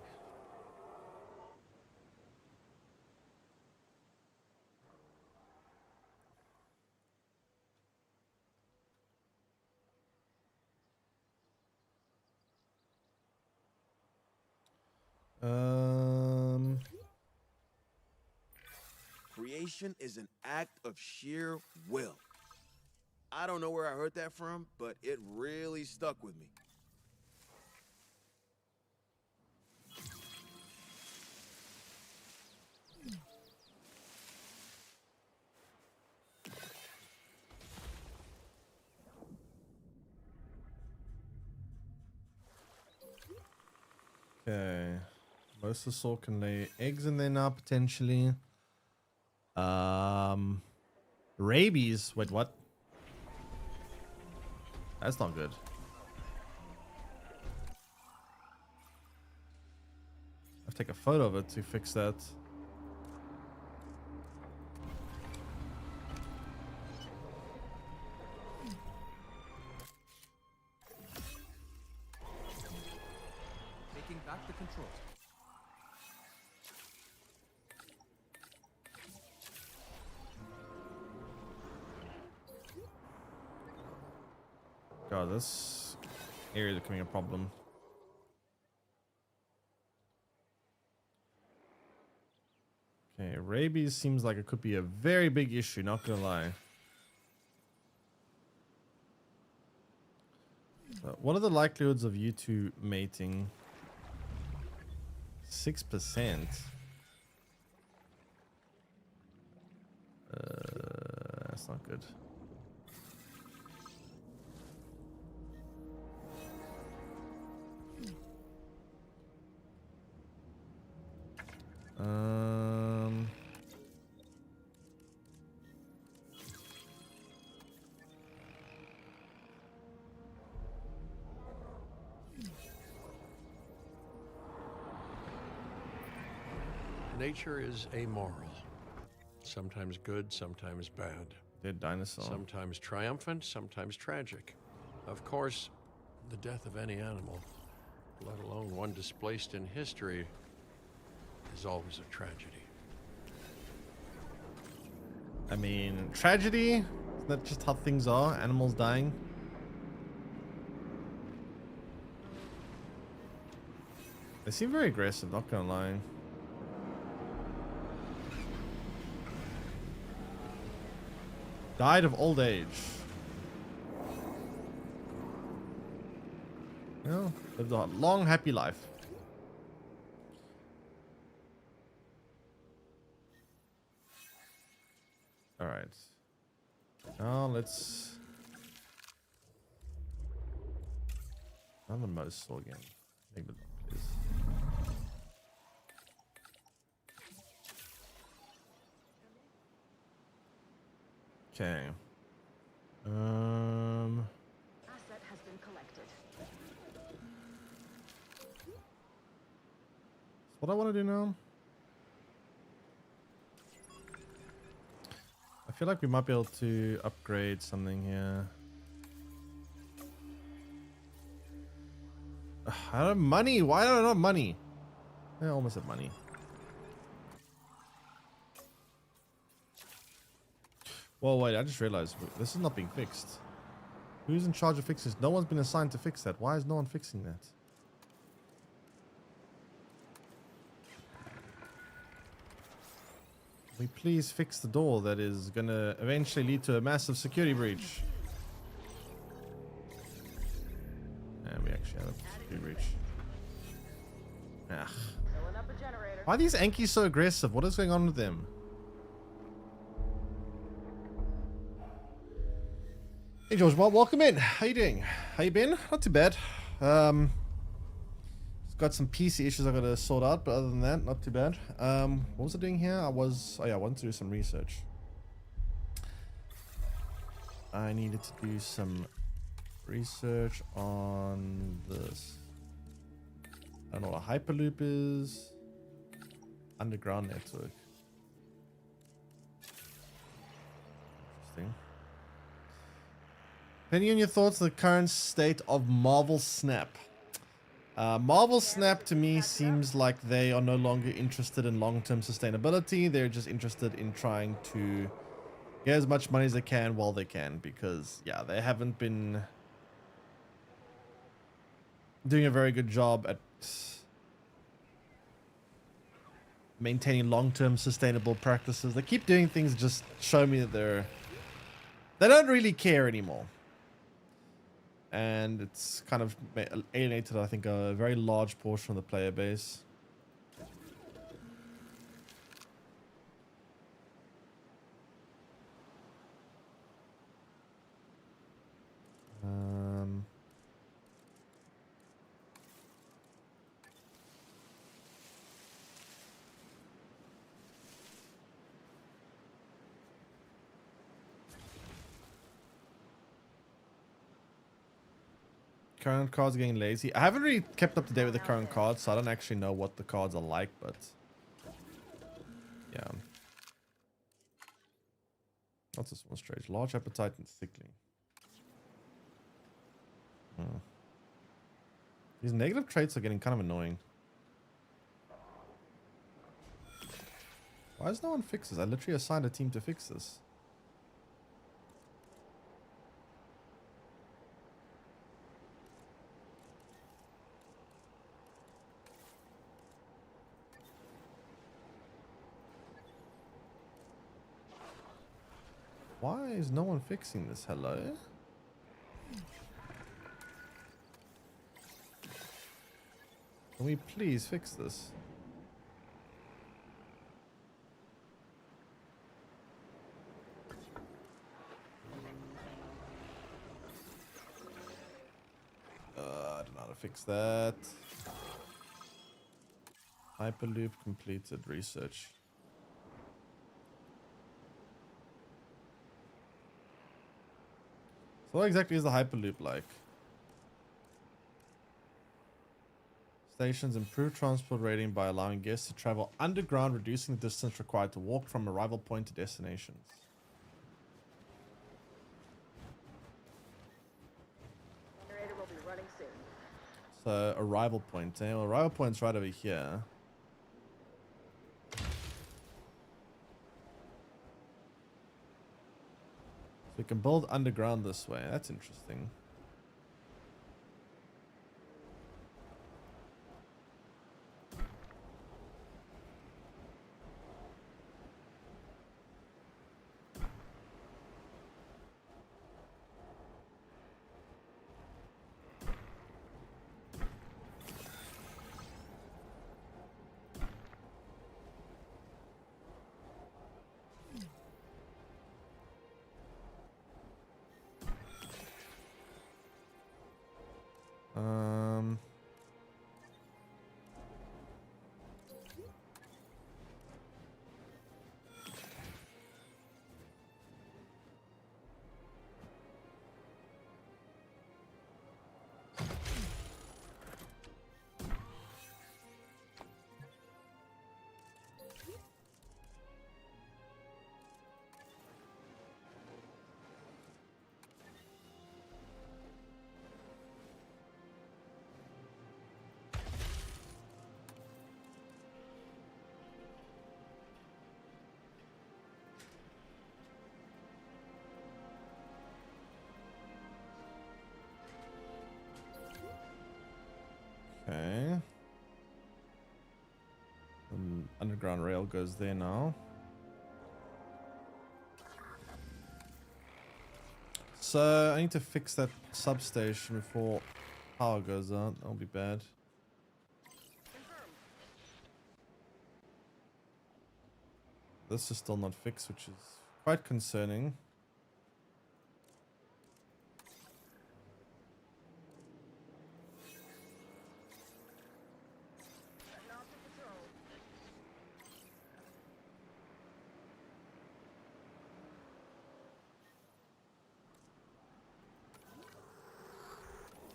Creation is an act of sheer will. I don't know where I heard that from, but it really stuck with me. Mosasaur can lay eggs in there now, potentially. Rabies. Wait, what? That's not good. I have to take a photo of it to fix that. Taking back the controls. God, this area is becoming a problem. Okay, rabies seems like it could be a very big issue, not gonna lie. What are the likelihoods of you two mating? 6%. That's not good. Nature is amoral. Sometimes good, sometimes bad. Dead dinosaur. Sometimes triumphant, sometimes tragic. Of course, the death of any animal, let alone one displaced in history, is always a tragedy. I mean, tragedy? Isn't that just how things are? Animals dying? They seem very aggressive, not gonna lie. Died of old age. Well, lived a long, happy life. All right. Now let's. Another Mosasaur again. Maybe not, please. Okay. Asset has been collected. What I want to do now? I feel like we might be able to upgrade something here. I don't have money. Why don't I have money? I almost have money. Well, wait, I just realized this is not being fixed. Who's in charge of fixing this? No one's been assigned to fix that. Why is no one fixing that? Will you please fix the door that is going to eventually lead to a massive security breach? And we actually have a security breach. Ugh. Filling up a generator. Why are these Ankies so aggressive? What is going on with them? Hey George, well, welcome in. How you doing? How you been? Not too bad. Just got some PC issues I gotta sort out, but other than that, not too bad. What was I doing here? I wanted to do some research. I needed to do some research on this. I don't know what a hyperloop is. Underground network. Interesting. Depending on your thoughts on the current state of Marvel Snap. Marvel Snap to me seems like they are no longer interested in long-term sustainability. They're just interested in trying to get as much money as they can while they can, because yeah, they haven't been doing a very good job at maintaining long-term sustainable practices. They keep doing things that just show me that they don't really care anymore. And it's kind of alienated, I think, a very large portion of the player base. Current cards are getting lazy. I haven't really kept up to date with the current cards, so I don't actually know what the cards are like, but yeah. What's this one strange? Large appetite and sickly. These negative traits are getting kind of annoying. Why is no one fixes? I literally assigned a team to fix this. Why is no one fixing this? Hello? Can we please fix this? I don't know how to fix that. Hyperloop completed research. So what exactly is the Hyperloop like? Stations improve transport rating by allowing guests to travel underground, reducing the distance required to walk from arrival point to destinations. Generator will be running soon. So arrival point, eh? Well, arrival point's right over here. So we can build underground this way. That's interesting. Um, okay. Underground rail goes there now. So I need to fix that substation before power goes out. That'll be bad. This is still not fixed, which is quite concerning.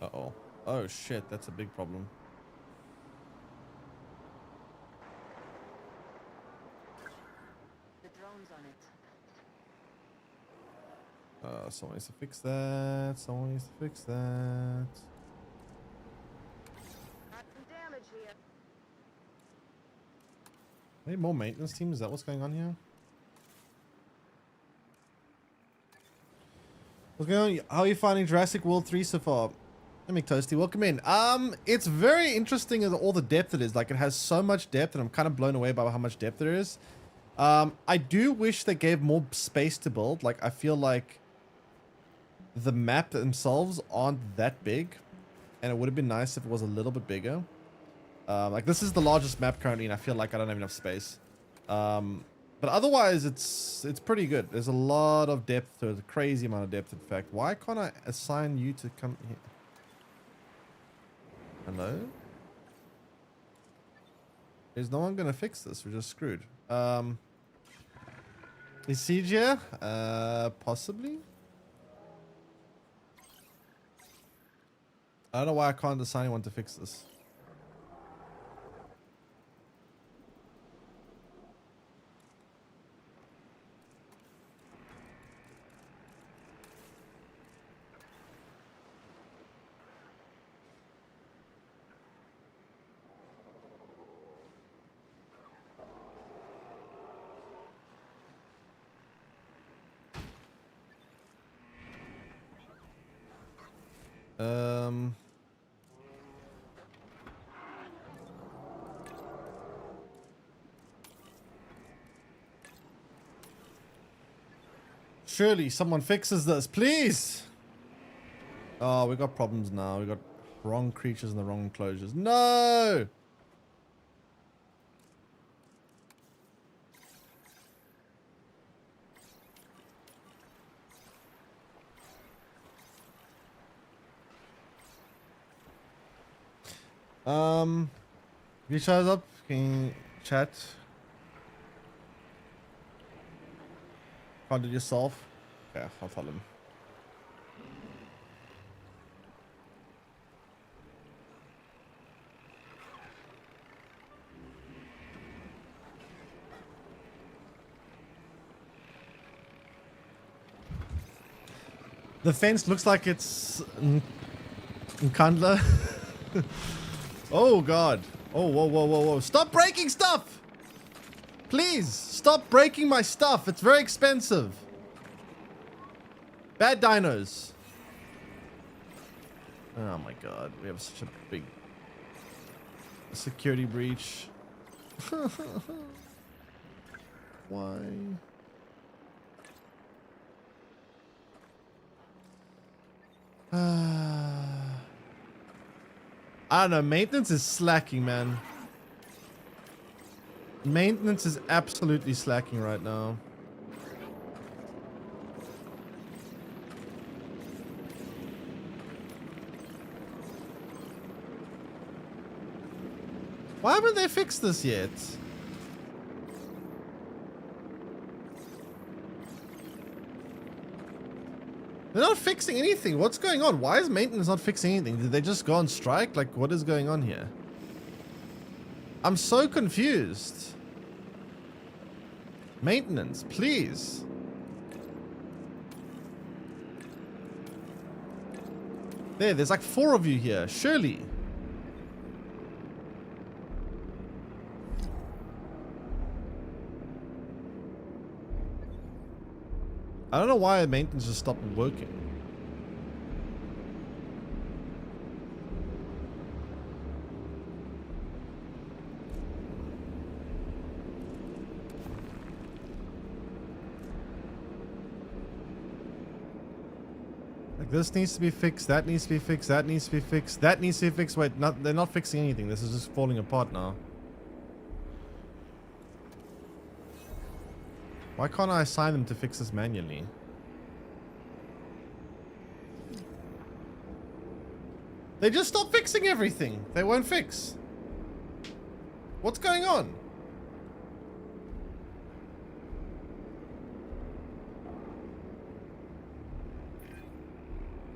Uh-oh. Oh shit, that's a big problem. The drone's on it. Someone needs to fix that. Someone needs to fix that. Got some damage here. Any more maintenance team? Is that what's going on here? What's going on? How are you finding Jurassic World 3 so far? Hey, McToasty, welcome in. It's very interesting in all the depth it is. Like, it has so much depth, and I'm kind of blown away by how much depth there is. I do wish they gave more space to build. Like, I feel like the map themselves aren't that big, and it would have been nice if it was a little bit bigger. Like, this is the largest map currently, and I feel like I don't have enough space. But otherwise, it's pretty good. There's a lot of depth to it, a crazy amount of depth, in fact. Why can't I assign you to come here? Hello? Is no one gonna fix this? We're just screwed. Is Siege here? Possibly. I don't know why I can't assign anyone to fix this. Surely someone fixes this, please. Oh, we got problems now. We got wrong creatures in the wrong enclosures. No. If he shows up, can you chat? Can't do it yourself? Yeah, I'll tell him. The fence looks like it's Nkandla. Oh god. Oh, whoa, whoa, whoa, whoa. Stop breaking stuff! Please, stop breaking my stuff. It's very expensive. Bad dinos. Oh my god. We have such a big security breach. Why? I don't know. Maintenance is slacking, man. Maintenance is absolutely slacking right now. Why haven't they fixed this yet? They're not fixing anything. What's going on? Why is maintenance not fixing anything? Did they just go on strike? Like, what is going on here? I'm so confused. Maintenance, please. There's like 4 of you here, surely. I don't know why maintenance just stopped working. Like this needs to be fixed, that needs to be fixed, that needs to be fixed, that needs to be fixed. Wait, they're not fixing anything. This is just falling apart now. Why can't I assign them to fix this manually? They just stopped fixing everything. They won't fix. What's going on?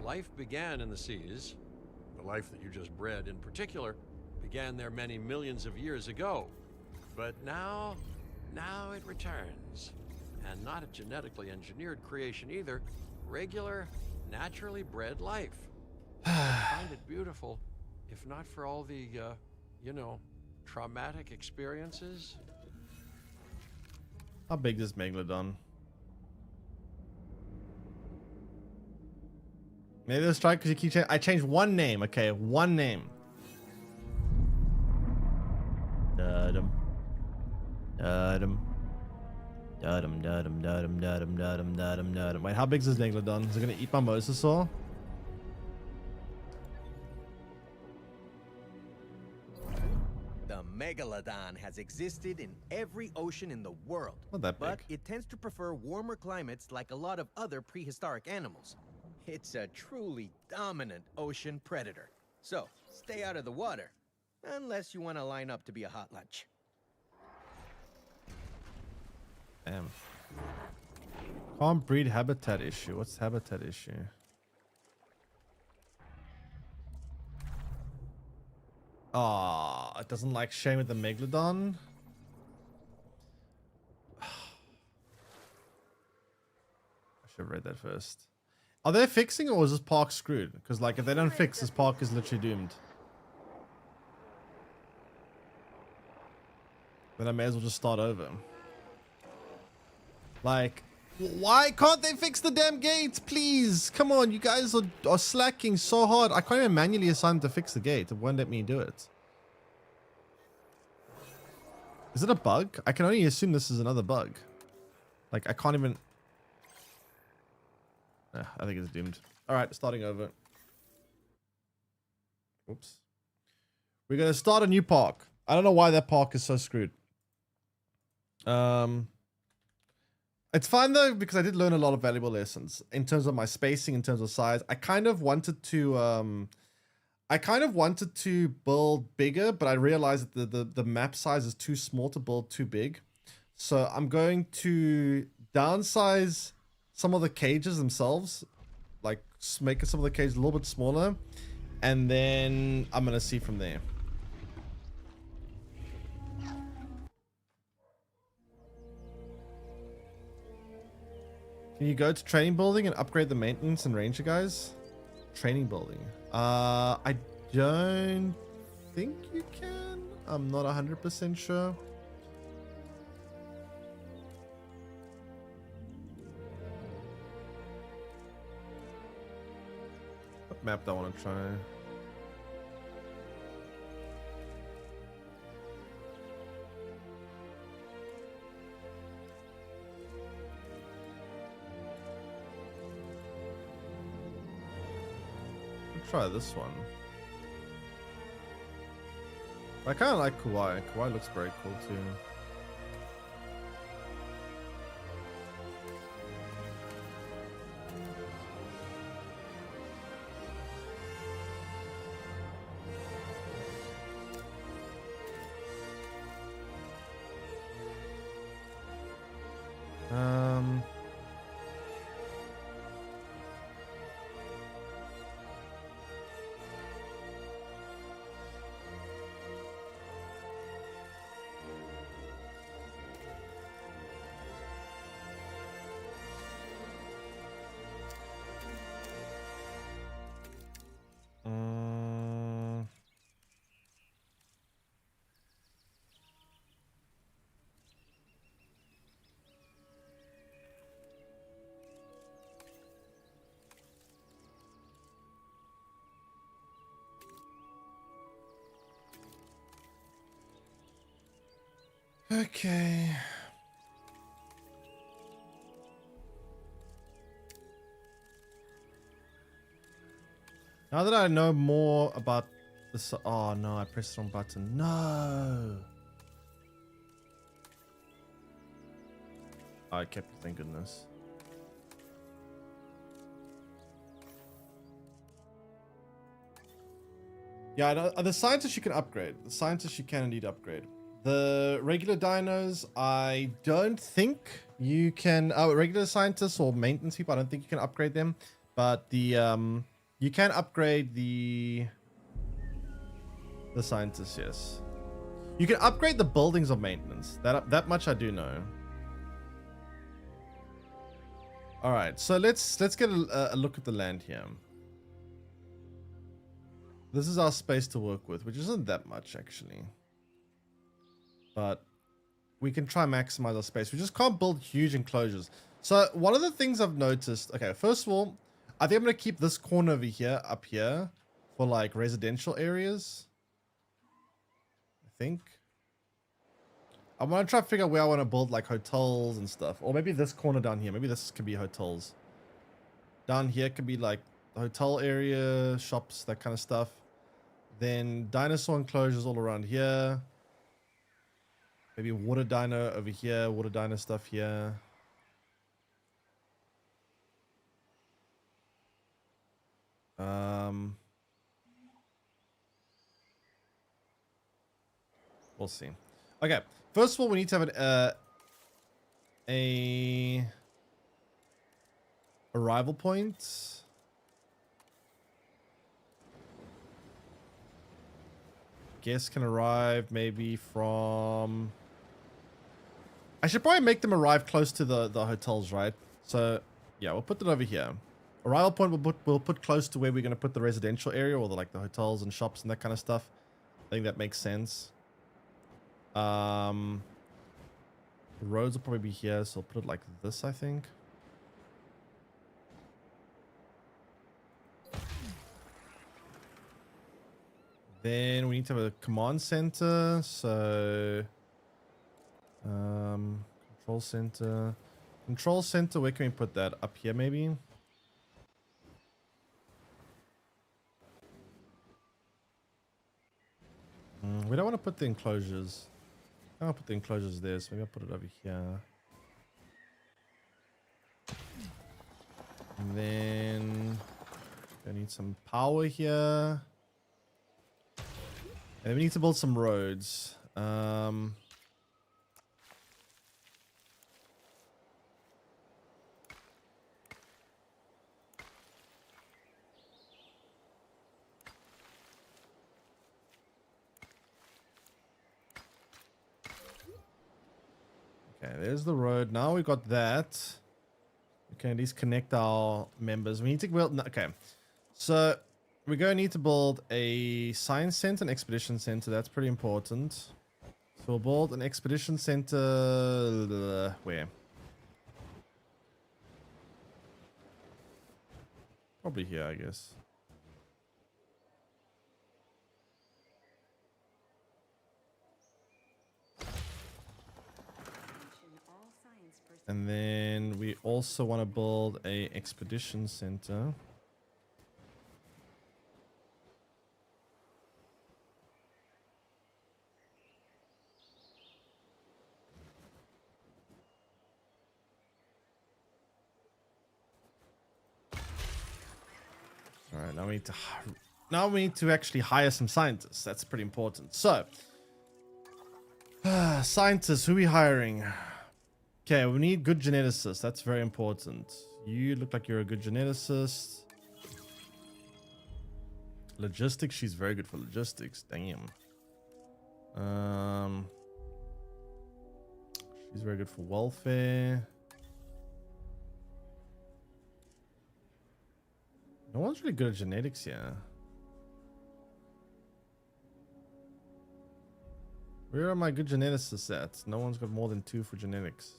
Life began in the seas. The life that you just bred in particular began there many millions of years ago. But now it returns. And not a genetically engineered creation either. Regular, naturally bred life. I find it beautiful, if not for all the, you know, traumatic experiences. How big is Megalodon? Maybe they'll strike because you keep changing. I changed one name, okay? One name. Da-dum. Da-dum. Da-dum, da-dum, da-dum, da-dum, da-dum, da-dum, da-dum. Wait, how big is this Megalodon? Is it gonna eat my mosasaur? The Megalodon has existed in every ocean in the world. Not that big. But it tends to prefer warmer climates like a lot of other prehistoric animals. It's a truly dominant ocean predator. So, stay out of the water. Unless you want to line up to be a hot lunch. Damn. Can't breed habitat issue. What's habitat issue? Ah, it doesn't like sharing with the Megalodon. I should have read that first. Are they fixing or is this park screwed? Because like if they don't fix, this park is literally doomed. Then I may as well just start over. Like, why can't they fix the damn gates, please? Come on, you guys are slacking so hard. I can't even manually assign them to fix the gate. It won't let me do it. Is it a bug? I can only assume this is another bug. Like, I can't even... I think it's doomed. All right, starting over. Oops. We're going to start a new park. I don't know why that park is so screwed. It's fine though, because I did learn a lot of valuable lessons in terms of my spacing, in terms of size. I kind of wanted to build bigger, but I realized that the map size is too small to build too big. So I'm going to downsize some of the cages themselves, like make some of the cages a little bit smaller, and then I'm gonna see from there. Can you go to training building and upgrade the maintenance and ranger guys? Training building. I don't think you can. I'm not 100% sure. What map do I want to try? Try this one. I kind of like Kauai. Kauai looks very cool too. Okay. Now that I know more about this, oh no, I pressed the wrong button. No. I kept it, thank goodness. Yeah, the scientists you can upgrade. The scientists you can indeed upgrade. The regular dinos, I don't think you can. Regular scientists or maintenance people, I don't think you can upgrade them. But the you can upgrade the scientists. Yes, you can upgrade the buildings of maintenance. That much I do know. All right, so let's get a look at the land here. This is our space to work with, which isn't that much actually. But we can try maximize our space. We just can't build huge enclosures. So one of the things I've noticed, okay, first of all, I think I'm going to keep this corner over here, up here, for like residential areas. I think. I want to try to figure out where I want to build like hotels and stuff. Or maybe this corner down here. Maybe this could be hotels. Down here could be like the hotel area, shops, that kind of stuff. Then dinosaur enclosures all around here. Maybe water dino over here, water dino stuff here. We'll see. Okay, first of all, we need to have a arrival point. guests can arrive maybe from... I should probably make them arrive close to the hotels, right? So, yeah, we'll put it over here. Arrival point we'll put close to where we're going to put the residential area or the hotels and shops and that kind of stuff. I think that makes sense. The roads will probably be here, so I'll put it like this, I think. Then we need to have a command center, so control center. Control center, where can we put that? Up here maybe? We don't want to put the enclosures. I don't put the enclosures there, so maybe I'll put it over here. And then I need some power here. And we need to build some roads. Okay, there's the road. Now we got that. We can at least connect our members. We need to build... Okay. So, we're going to need to build a science center, an expedition center. That's pretty important. So, we'll build an expedition center... Where? Probably here, I guess. And then we also want to build a expedition center. All right, now we need to actually hire some scientists. That's pretty important. So, scientists, who are we hiring? Okay, we need good geneticists. That's very important. You look like you're a good geneticist. Logistics, she's very good for logistics. Damn. She's very good for welfare. No one's really good at genetics yet. Where are my good geneticists at? No one's got more than 2 for genetics.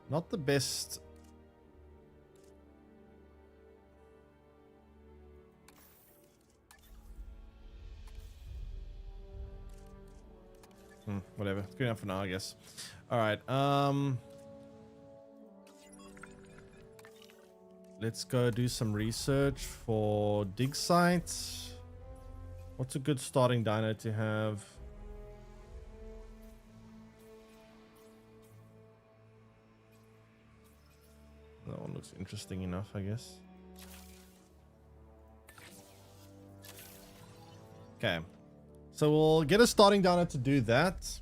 Not the best. Whatever. It's good enough for now, I guess. All right. Let's go do some research for dig sites. What's a good starting dino to have? That one looks interesting enough, I guess. Okay. So we'll get a starting dino to do that.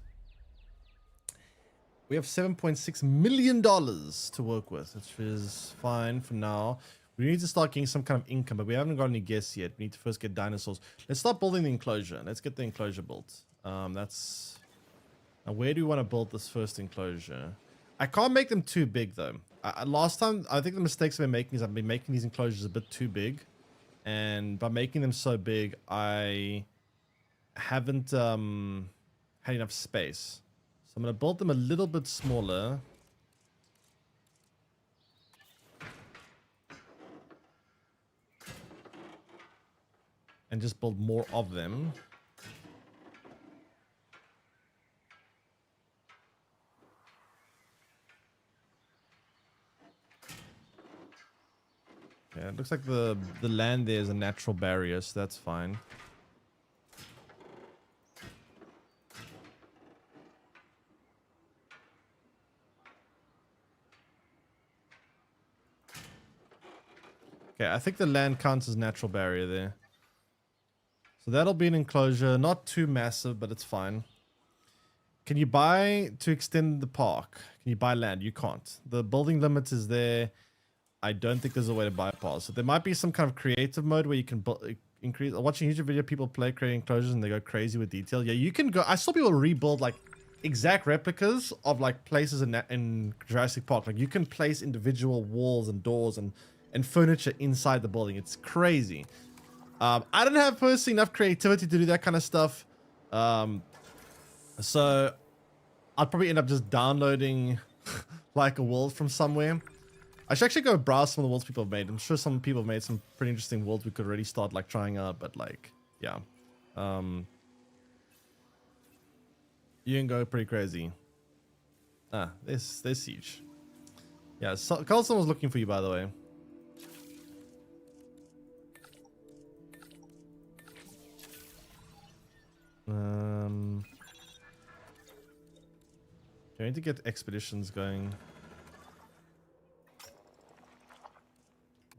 We have $7.6 million to work with, which is fine for now. We need to start getting some kind of income, but we haven't got any guests yet. We need to first get dinosaurs. Let's start building the enclosure. Let's get the enclosure built. That's... Now, where do we want to build this first enclosure? I can't make them too big, though. Last time, I think the mistakes I've been making is I've been making these enclosures a bit too big. And by making them so big, I haven't had enough space. So I'm going to build them a little bit smaller. And just build more of them. Yeah, it looks like the land there is a natural barrier, so that's fine. Okay, I think the land counts as natural barrier there. So that'll be an enclosure, not too massive, but it's fine. Can you buy to extend the park? Can you buy land? You can't. The building limit is there. I don't think there's a way to bypass. So there might be some kind of creative mode where you can increase. Watching a YouTube video, people play creating enclosures and they go crazy with detail. Yeah, you can go. I saw people rebuild like exact replicas of like places in Jurassic Park. Like you can place individual walls and doors and furniture inside the building. It's crazy. I don't have personally enough creativity to do that kind of stuff. So I'd probably end up just downloading like a world from somewhere. I should actually go browse some of the worlds people have made. I'm sure some people have made some pretty interesting worlds we could already start like trying out, but like, yeah. You can go pretty crazy. Ah, there's Siege. Yeah, so Carlson was looking for you, by the way. I need to get expeditions going.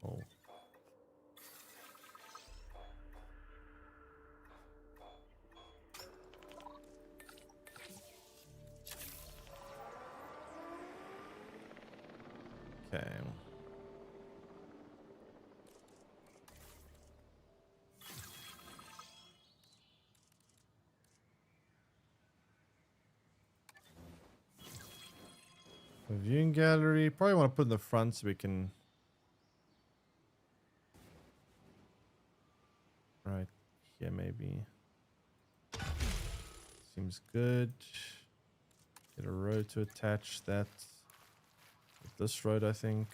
Oh. Okay. A viewing gallery. Probably want to put in the front so we can. Right here, maybe. Seems good. Get a road to attach that. With this road, I think.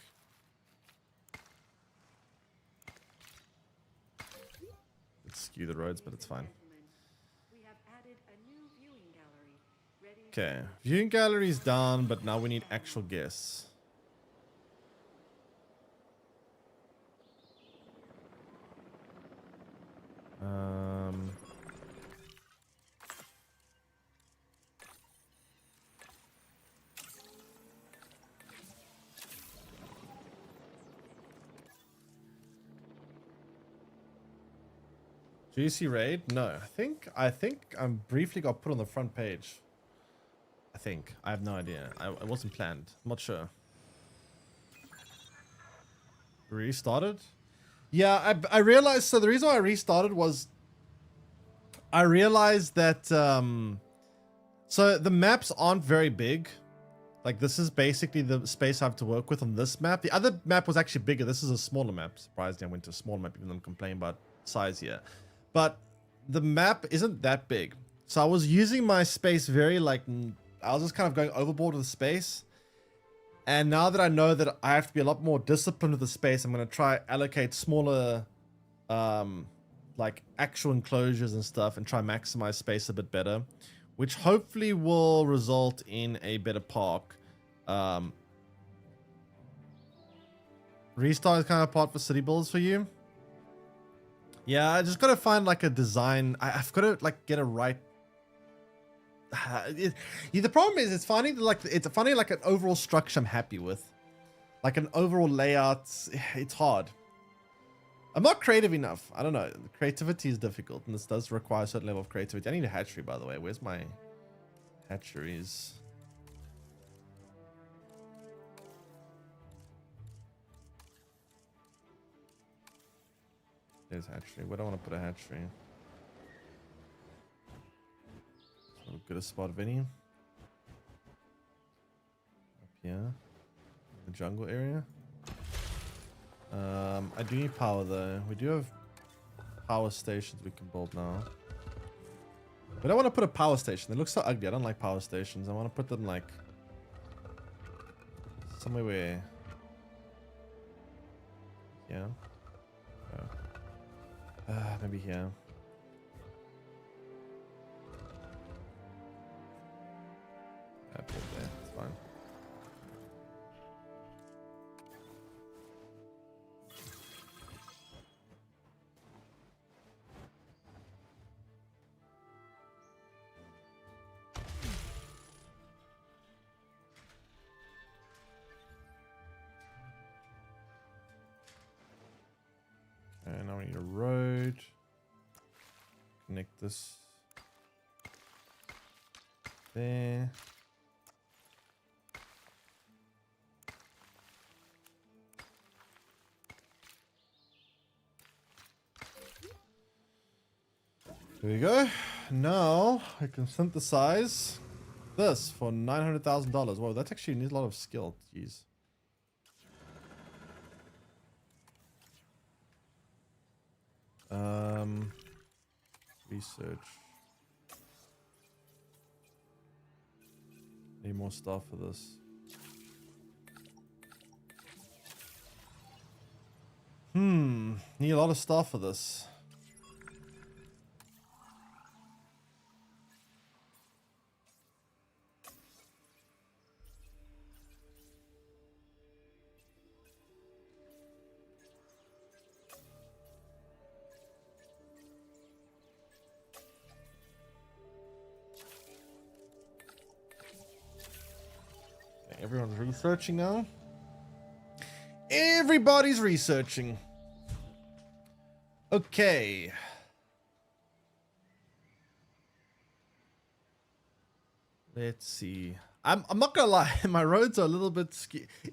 Let's skew the roads, but it's fine. We have added a new viewing gallery. Ready Okay, viewing gallery's done, but now we need actual guests. GC raid? No, I think I'm briefly got put on the front page. I think. I have no idea. It wasn't planned. I'm not sure. Restarted? Yeah, I realized, so the reason why I restarted was I realized that so the maps aren't very big. Like this is basically the space I have to work with on this map. The other map was actually bigger. This is a smaller map. Surprisingly, I went to a smaller map even though I'm complaining about size here. But the map isn't that big. So I was using my space very like, I was just kind of going overboard with the space. And now that I know that I have to be a lot more disciplined with the space, I'm going to try allocate smaller, like actual enclosures and stuff and try maximize space a bit better, which hopefully will result in a better park. Restart is kind of part for city builds for you. Yeah, I just got to find like a design. I've got to like get a right. The problem is it's finding like an overall structure I'm happy with, like an overall layout. It's hard. I'm not creative enough. I don't know. Creativity is difficult, and this does require a certain level of creativity. I need a hatchery, by the way. Where's my hatcheries? There's hatchery. Where do I want to put a hatchery? So good a spot of any. Up here. The jungle area. I do need power though. We do have power stations we can build now. But I want to put a power station. They look so ugly. I don't like power stations. I want to put them like somewhere where, yeah. Maybe here. Put it there. It's fine. Okay, now we need a road. connect this there. There we go. Now I can synthesize this for $900,000. Whoa, that actually needs a lot of skill. Jeez. Research. Need more stuff for this. Need a lot of stuff for this. Everyone's researching now. Everybody's researching. Okay. Let's see. I'm not gonna lie, my roads are a little bit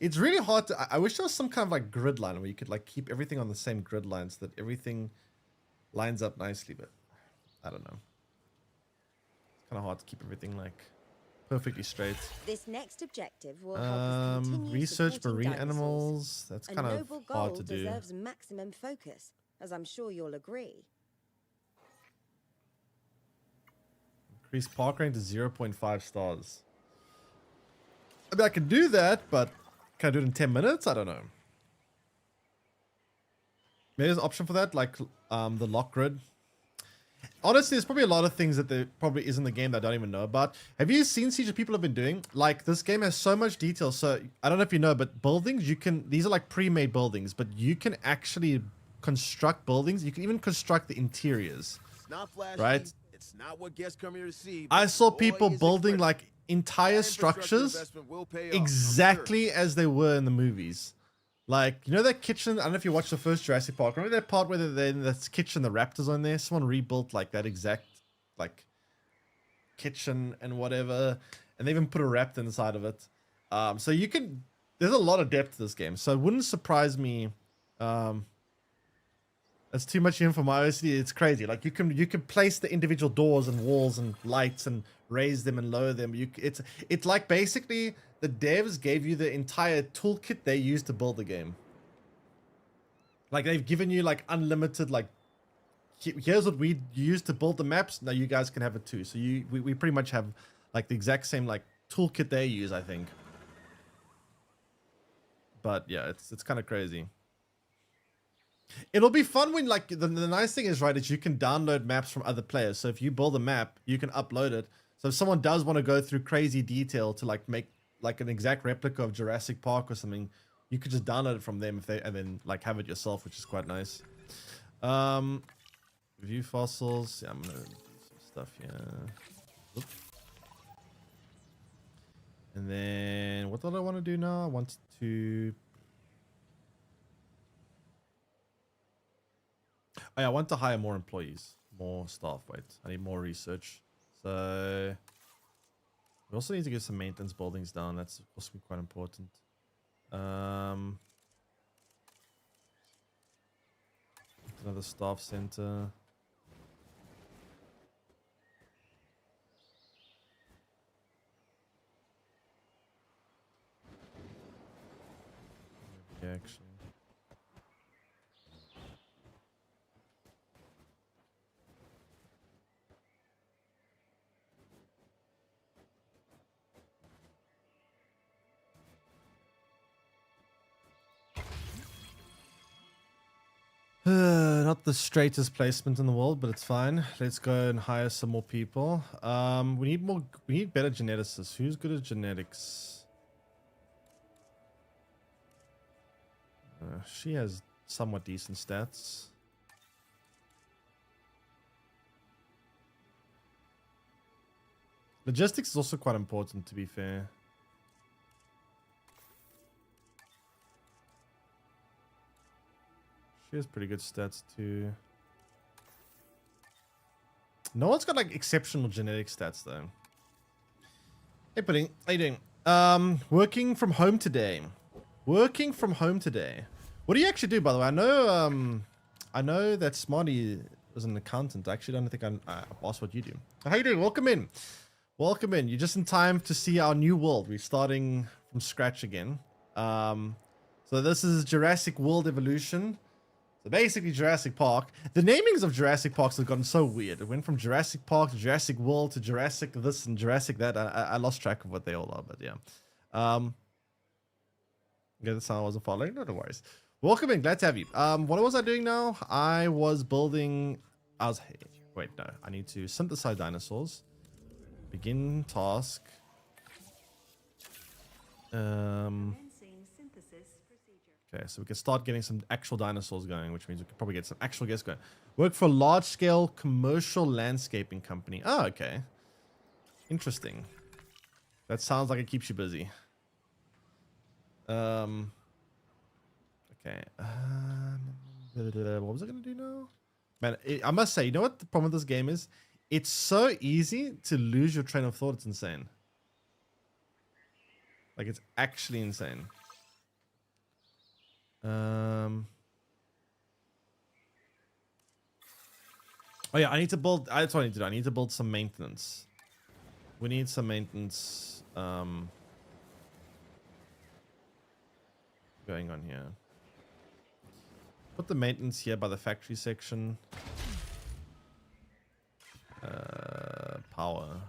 it's really hard to. I wish there was some kind of like grid line where you could like keep everything on the same grid line so that everything lines up nicely, but I don't know. It's kind of hard to keep everything like perfectly straight. This next objective will help us continue research supporting marine dinosaurs. animals. That's A kind of noble hard goal to do. deserves maximum focus, as I'm sure you'll agree. Increase park rating to 0.5 stars. I mean, I can do that, but can I do it in 10 minutes? I don't know. Maybe there's an option for that, like the lock grid. Honestly, there's probably a lot of things that there probably is in the game that I don't even know about. Have you seen Siege people have been doing? Like, this game has so much detail. So, I don't know if you know, but buildings, these are like pre-made buildings, but you can actually construct buildings. You can even construct the interiors. It's not flashy. Right? It's not what guests come here to see. I saw boy, people is it building critical. like entire That infrastructure structures investment will pay off, I'm exactly as they were in the movies. Like, you know that kitchen? I don't know if you watched the first Jurassic Park. Remember that part where they're in that kitchen, the raptors on there? Someone rebuilt like that exact like kitchen and whatever, and they even put a raptor inside of it. So you can. There's a lot of depth to this game, so it wouldn't surprise me. That's too much info for my OCD. It's crazy. Like you can place the individual doors and walls and lights and raise them and lower them. It's like basically the devs gave you the entire toolkit they used to build the game. Like they've given you like unlimited like here's what we used to build the maps. Now you guys can have it too. So we pretty much have like the exact same like toolkit they use, I think. But yeah, it's kind of crazy. It'll be fun when like the nice thing is, right, is you can download maps from other players. So if you build a map, you can upload it. So if someone does want to go through crazy detail to like make like an exact replica of Jurassic Park or something, you could just download it from them and then like have it yourself, which is quite nice. View fossils. Yeah, I'm gonna do some stuff here. Oop. And then what do I want to do now? I want to. Oh, yeah, I want to hire more employees, more staff. Wait, I need more research. So we also need to get some maintenance buildings down. That's also quite important. Another staff center. Yeah, actually. Not the straightest placement in the world, but it's fine. Let's go and hire some more people. We need better geneticists. Who's good at genetics? She has somewhat decent stats. Logistics is also quite important, to be fair. She has pretty good stats too. No one's got like exceptional genetic stats though. Hey Pudding, how you doing? Working from home today. Working from home today. What do you actually do, by the way? I know that Smarty was an accountant. I actually don't think I asked what you do. How you doing? Welcome in. Welcome in. You're just in time to see our new world. We're starting from scratch again. So this is Jurassic World Evolution. So basically Jurassic Park. The namings of Jurassic Parks have gotten so weird. It went from Jurassic Park to Jurassic World to Jurassic this and Jurassic that. I lost track of what they all are, but yeah. Yeah, the sound wasn't following. No worries. Welcome in. Glad to have you. What was I doing now? I was building... Wait, no. I need to synthesize dinosaurs. Begin task. Commencing synthesis procedure. Okay, so we can start getting some actual dinosaurs going, which means we can probably get some actual guests going. Work for a large-scale commercial landscaping company. Oh, okay. Interesting. That sounds like it keeps you busy. Okay. What was I going to do now? Man, I must say, you know what the problem with this game is? It's so easy to lose your train of thought. It's insane. Like, it's actually insane. Oh yeah, I need to build. That's what I need to do. I need to build some maintenance. We need some maintenance going on here. Put the maintenance here by the factory section. Power.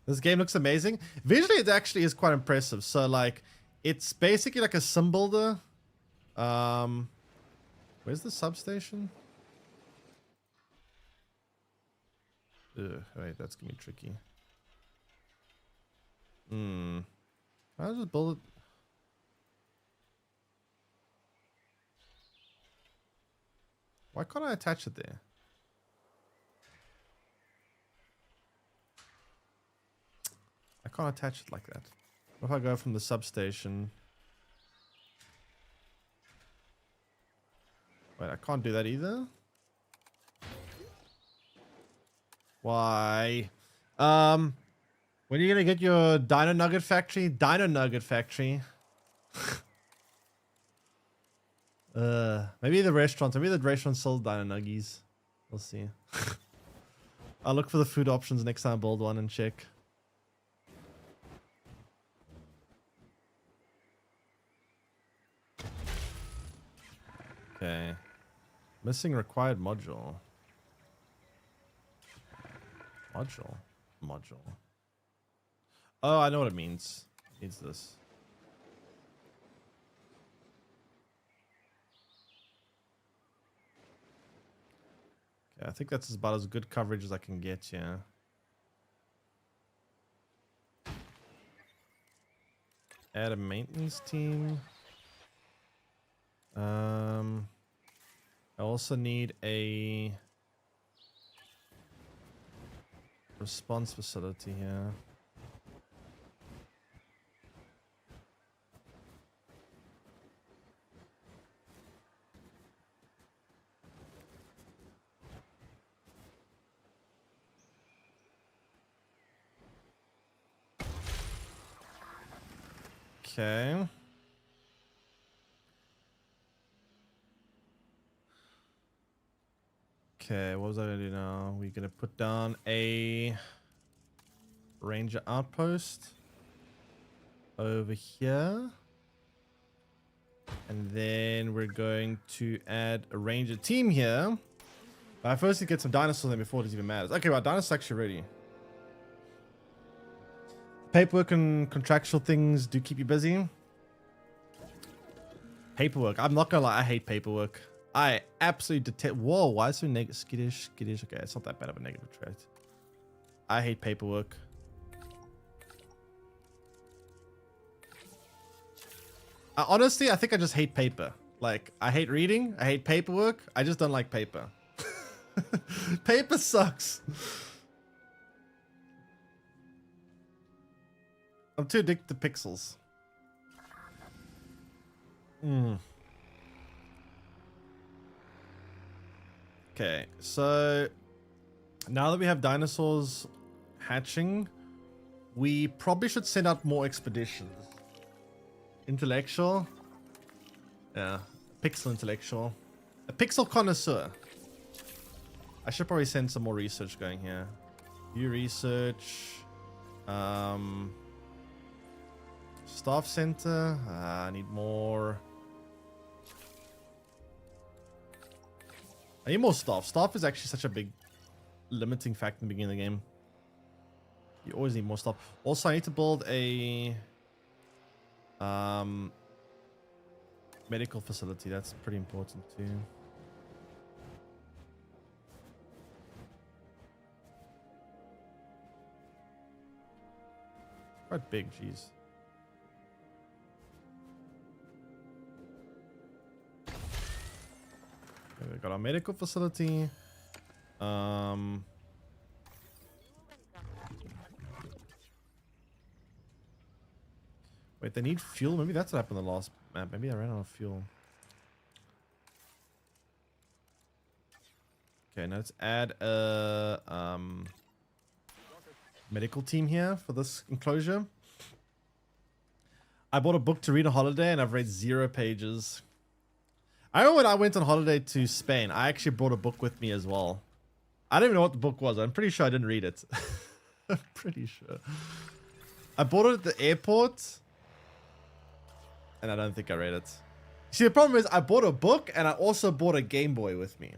This game looks amazing. Visually, it actually is quite impressive. So like, it's basically like a sim builder. Where's the substation? Ugh, wait, that's gonna be tricky. I'll just build it. Why can't I attach it there? I can't attach it like that. What if I go from the substation? Wait, I can't do that either. Why? When are you gonna get your Dino Nugget factory? Dino Nugget factory. Maybe the restaurants. Maybe the restaurants sell Dino Nuggies. We'll see. I'll look for the food options next time I build one and check. Okay. Missing required module. Module. Oh, I know what it means. It means this. Okay, I think that's about as good coverage as I can get, yeah. Add a maintenance team. I also need a response facility here. Okay. Okay, what was I gonna do now? We're gonna put down a ranger outpost over here. And then we're going to add a ranger team here. But I first need to get some dinosaurs in before this even matters. Okay, well, dinosaurs actually ready. Paperwork and contractual things do keep you busy. Paperwork. I'm not gonna lie, I hate paperwork. I absolutely detest. Whoa, why is it skittish? Skittish. Okay, it's not that bad of a negative trait. I hate paperwork. Honestly, I think I just hate paper. Like, I hate reading. I hate paperwork. I just don't like paper. Paper sucks. I'm too addicted to pixels. Okay, so Now that we have dinosaurs hatching, we probably should send out more expeditions. Intellectual. Yeah. Pixel intellectual. A pixel connoisseur. I should probably send some more research going here. View research. Staff center. I need more. I need more staff. Staff is actually such a big limiting factor in the beginning of the game. You always need more stuff. Also, I need to build a medical facility. That's pretty important too. Quite big, jeez. Okay, we got our medical facility. Wait, they need fuel? Maybe that's what happened in the last map. Maybe I ran out of fuel. Okay, now let's add a medical team here for this enclosure. I bought a book to read on holiday and I've read 0 pages. I remember when I went on holiday to Spain, I actually brought a book with me as well. I don't even know what the book was. I'm pretty sure I didn't read it. I'm pretty sure. I bought it at the airport. And I don't think I read it. See, the problem is I bought a book and I also bought a Game Boy with me.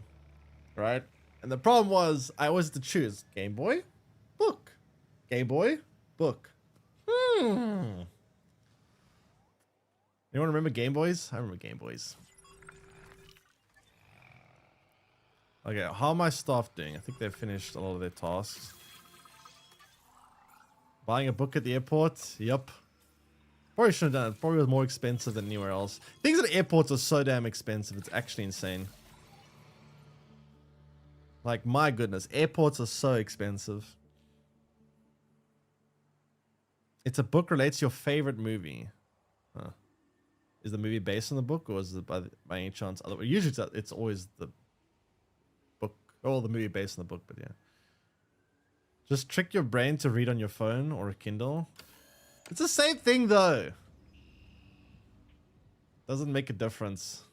Right? And the problem was I always had to choose Game Boy, book. Game Boy, book. Anyone remember Game Boys? I remember Game Boys. Okay, how are my staff doing? I think they've finished a lot of their tasks. Buying a book at the airport? Yep. Probably shouldn't have done it. Probably was more expensive than anywhere else. Things at airports are so damn expensive. It's actually insane. Like, my goodness. Airports are so expensive. It's a book relates to your favorite movie. Huh. Is the movie based on the book, or is it by any chance other? Usually it's always the book, or the movie based on the book. But yeah, just trick your brain to read on your phone or a Kindle. It's the same thing though. Doesn't make a difference.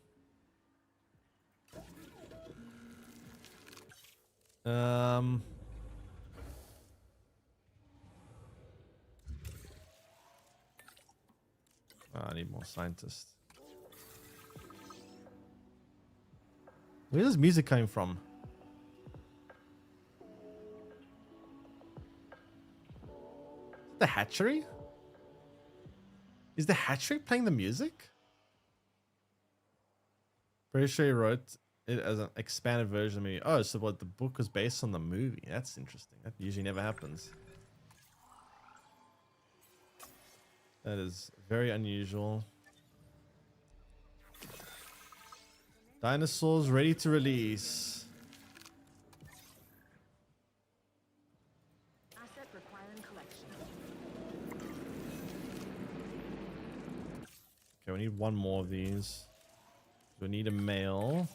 I need more scientists. Where's this music coming from? The hatchery? Is the hatchery playing the music? Pretty sure he wrote it as an expanded version of me. Oh, so what, the book was based on the movie? That's interesting. That usually never happens. That is very unusual. Dinosaurs ready to release. Asset requiring collection. Okay, we need one more of these. We need a male.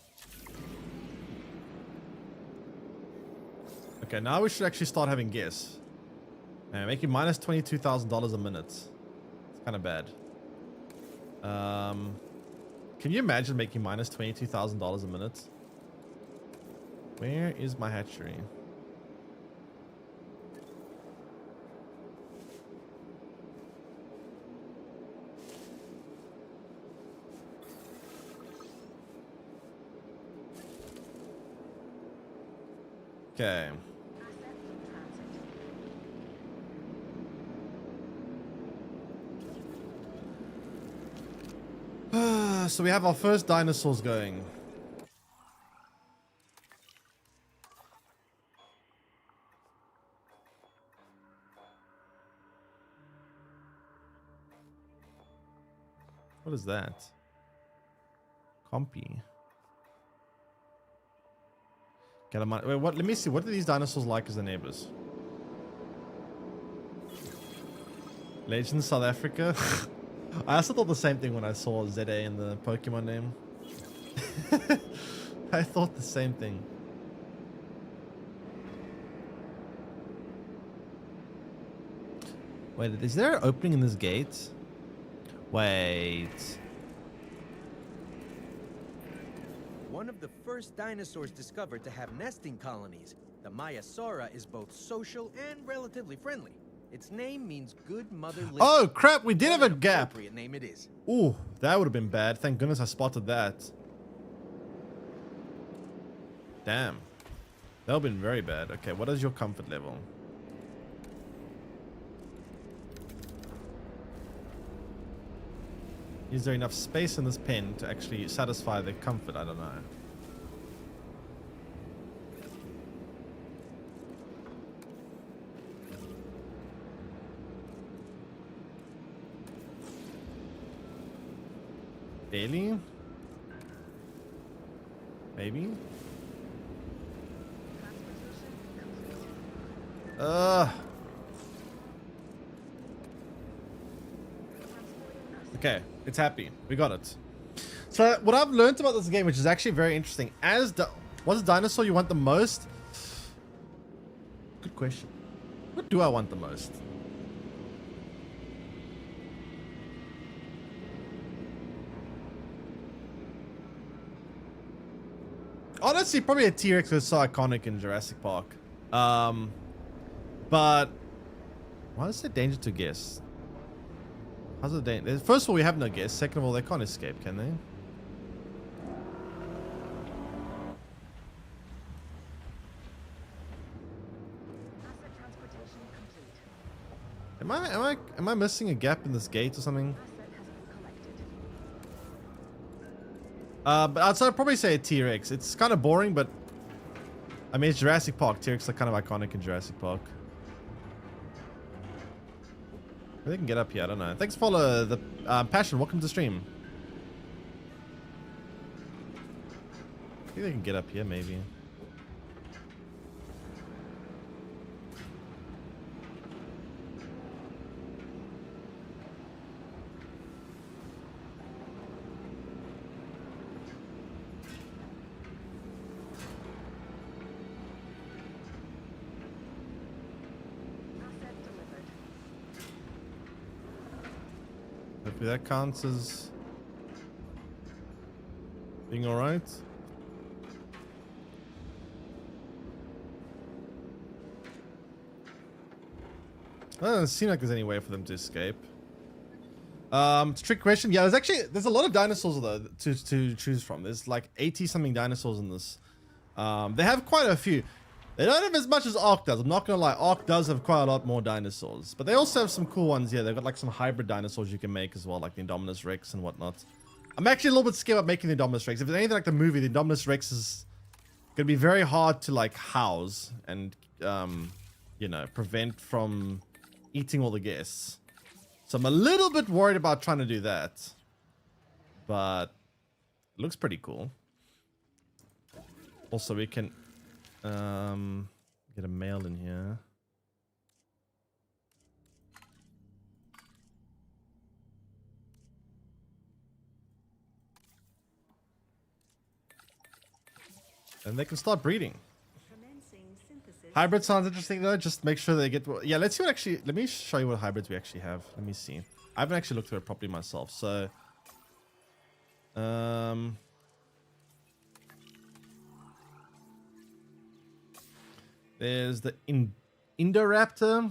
Okay, now we should actually start having guests. Man, making minus $22,000 a minute. It's kind of bad. Can you imagine making minus $22,000 a minute? Where is my hatchery? Okay. So we have our first dinosaurs going. What is that? Compy. Wait, what? Let me see. What are these dinosaurs like as the neighbors? Legends South Africa. I also thought the same thing when I saw ZA in the Pokemon name. I thought the same thing. Wait, is there an opening in this gate? Wait. One of the first dinosaurs discovered to have nesting colonies, the Maiasaura is both social and relatively friendly. Its name means good mother lives. Oh crap, we did have a What an gap. appropriate name it is. Ooh, that would have been bad. Thank goodness I spotted that. Damn. That would have been very bad. Okay, what is your comfort level? Is there enough space in this pen to actually satisfy the comfort? I don't know. Daily? Maybe? Okay, it's happy. We got it. So what I've learned about this game, which is actually very interesting, what's the dinosaur you want the most? Good question. What do I want the most? Honestly, probably a T-Rex was so iconic in Jurassic Park. But why is there danger to guess? How's the danger? First of all, we have no guess. Second of all, they can't escape, can they? Asset transportation complete. Am I missing a gap in this gate or something? Asset has been collected. But I'd probably say a T-Rex. It's kind of boring, but I mean, it's Jurassic Park. T-Rex are kind of iconic in Jurassic Park. Maybe they can get up here. I don't know. Thanks for the Passion. Welcome to stream. I think they can get up here, maybe. Asset delivered. Hopefully that counts as being alright. It doesn't seem like there's any way for them to escape. It's a trick question. Yeah, there's a lot of dinosaurs though to choose from. There's like 80 something dinosaurs in this. They have quite a few. They don't have as much as Ark does. I'm not gonna lie. Ark does have quite a lot more dinosaurs, but they also have some cool ones here. They've got like some hybrid dinosaurs you can make as well, like the Indominus Rex and whatnot. I'm actually a little bit scared about making the Indominus Rex. If it's anything like the movie, the Indominus Rex is gonna be very hard to like house and you know, prevent from eating all the guests. So I'm a little bit worried about trying to do that, but it looks pretty cool. Also, we can get a mail in here. And they can start breeding. Commencing synthesis. Hybrid sounds interesting though. Just make sure they get. Yeah, let's see what actually. Let me show you what hybrids we actually have. Let me see. I haven't actually looked through it properly myself. So, there's the Indoraptor.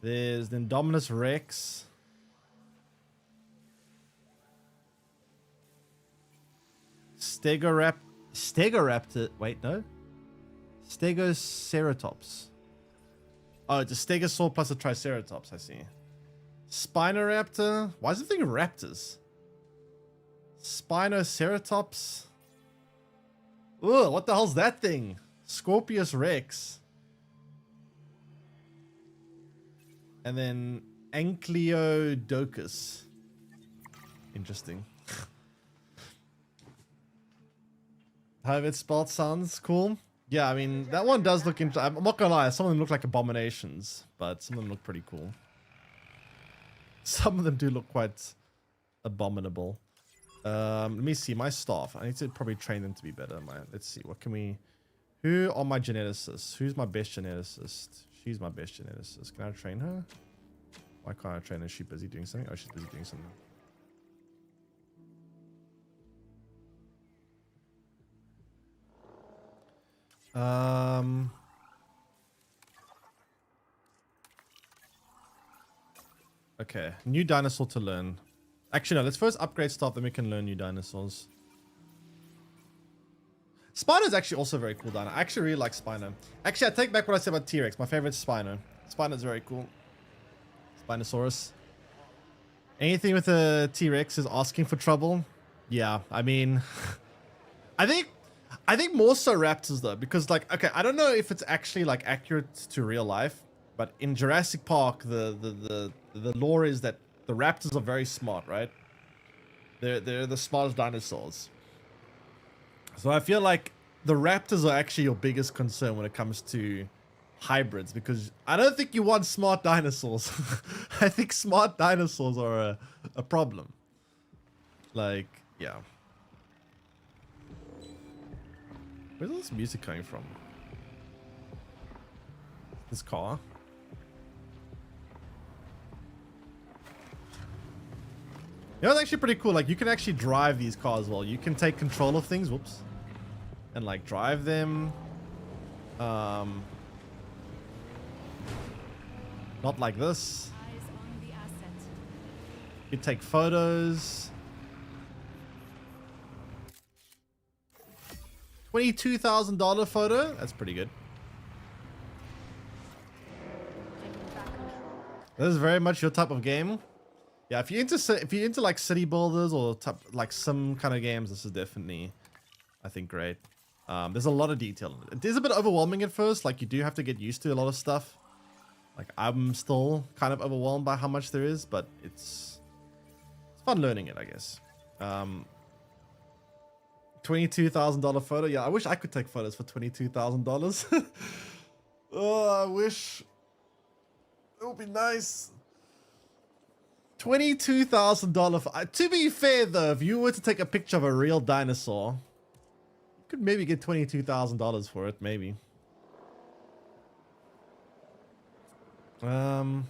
There's the Indominus Rex. Stegoraptor. Wait, no. Stegoceratops. Oh, it's a Stegosaur plus a Triceratops, I see. Spinoraptor. Why is it thinking raptors? Spinoceratops. Ugh, what the hell's that thing? Scorpius Rex. And then Ankylodochus. Interesting. How it spelled sounds cool. Yeah, I mean, that one does look interesting. I'm not gonna lie, some of them look like abominations, but some of them look pretty cool. Some of them do look quite abominable. Let me see, my staff. I need to probably train them to be better. Let's see, what can we... Who are my geneticists? Who's my best geneticist? She's my best geneticist. Can I train her? Why can't I train her? Is she busy doing something? Oh, she's busy doing something. Okay, new dinosaur to learn. Actually, no, let's first upgrade stuff, then we can learn new dinosaurs. Spino's actually also very cool dino. I actually really like Spino. Actually, I take back what I said about T-Rex. My favorite is Spino. Spino's very cool. Spinosaurus. Anything with a T-Rex is asking for trouble. Yeah, I mean, I think more so raptors though, because like, okay, I don't know if it's actually like accurate to real life, but in Jurassic Park, the lore is that the raptors are very smart, right? They're the smartest dinosaurs. So I feel like the raptors are actually your biggest concern when it comes to hybrids, because I don't think you want smart dinosaurs. I think smart dinosaurs are a problem. Like, yeah. Where's all this music coming from? This car? You know, it's actually pretty cool. Like, you can actually drive these cars well. You can take control of things. Whoops. And, like, drive them. Not like this. Eyes on the asset. You can take photos. $22,000 photo. That's pretty good. Taking back control. This is very much your type of game. Yeah, if you're into like city builders or like some kind of games, this is definitely, I think, great. There's a lot of detail in it. It is a bit overwhelming at first. Like, you do have to get used to a lot of stuff. Like, I'm still kind of overwhelmed by how much there is, but it's fun learning it, I guess. $22,000 photo. Yeah, I wish I could take photos for $22,000. Oh, I wish. It would be nice. $22,000. To be fair, though, if you were to take a picture of a real dinosaur, you could maybe get $22,000 for it, maybe. Okay,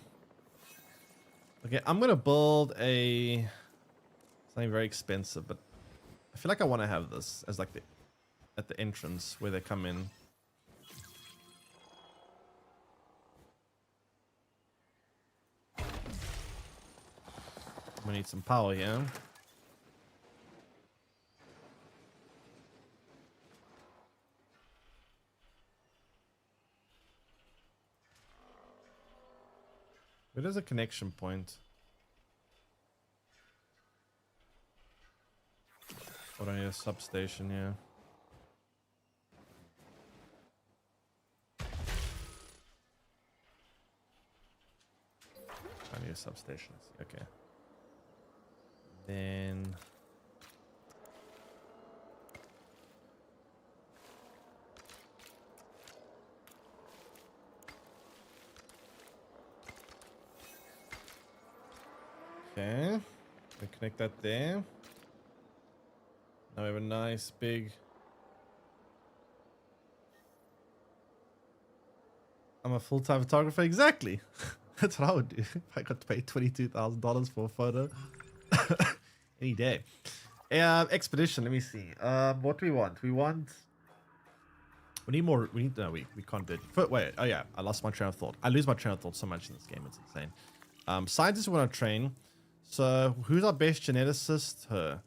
I'm gonna build a something very expensive, but I feel like I want to have this as like at the entrance where they come in. We need some power here. Where is a connection point? Or I need a substation here. I need a substation. Okay. Then okay, we connect that there. Now we have a nice big. I'm a full-time photographer. Exactly. That's what I would do if I got to pay $22,000 for a photo. Any day. Expedition. Let me see. What do we want? We need more. No, we can't do it. Wait. Oh yeah, I lost my train of thought. I lose my train of thought so much in this game. It's insane. Scientists want to train. So who's our best geneticist? Her.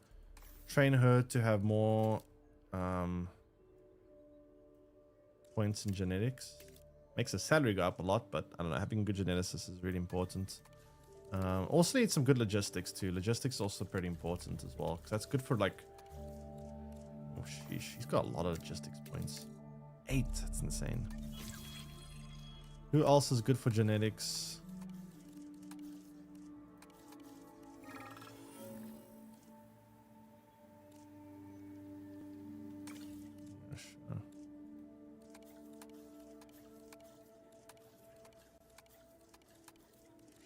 Train her to have more points in genetics. Makes her salary go up a lot, but I don't know. Having a good geneticist is really important. Also need some good logistics too. Logistics is also pretty important as well, because that's good for like. Oh sheesh, she's got a lot of logistics points. 8. That's insane. Who else is good for genetics?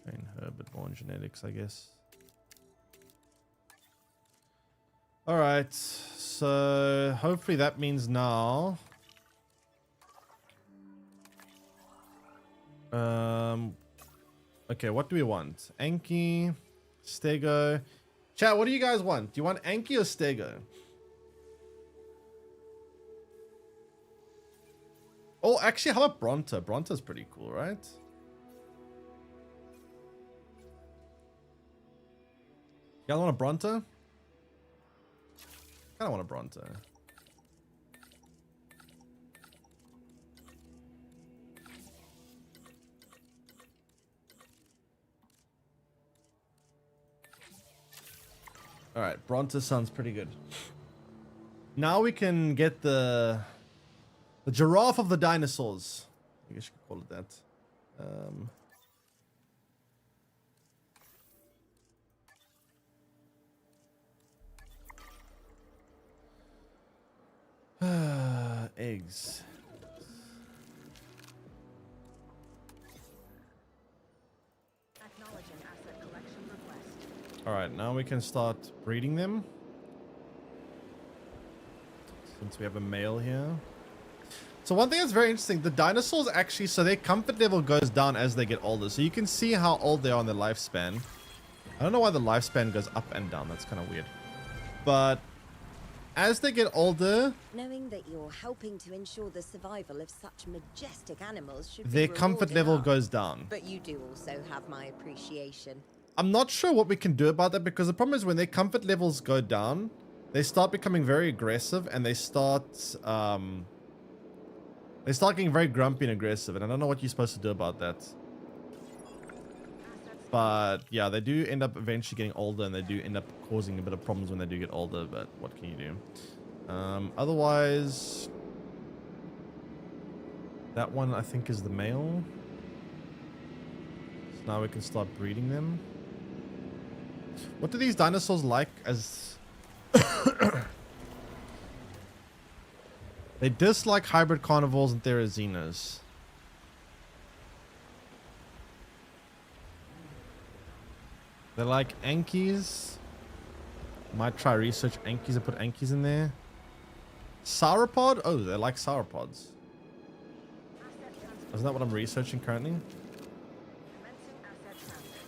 Train her a bit more in genetics, I guess. Alright, so hopefully that means now Okay, what do we want? Anki, Stego. Chat, what do you guys want? Do you want Anki or Stego? Oh, actually, how about Bronta? Bronta's pretty cool, right? Y'all want a Bronta? I want a Bronta. All right, Bronta sounds pretty good. Now we can get the giraffe of the dinosaurs. I guess you could call it that. Eggs. Acknowledging asset collection request. All right, now we can start breeding them. Since we have a male here. So one thing that's very interesting, the dinosaurs actually, so their comfort level goes down as they get older. So you can see how old they are in their lifespan. I don't know why the lifespan goes up and down. That's kind of weird. But as they get older, Knowing that you're helping to ensure the survival of such majestic animals should their be comfort rewarding level us. goes down. But you do also have my appreciation. I'm not sure what we can do about that because the problem is when their comfort levels go down, they start becoming very aggressive and they start getting very grumpy and aggressive, and I don't know what you're supposed to do about that. But yeah, they do end up eventually getting older and they do end up causing a bit of problems when they do get older, but what can you do? Otherwise, that one I think is the male. So now we can start breeding them. What do these dinosaurs like as... They dislike hybrid carnivores and therizzinas. They like Ankies. Might try research Ankies and put Ankies in there. Sauropod? Oh, they like sauropods. Isn't that what I'm researching currently? Commencing asset transit.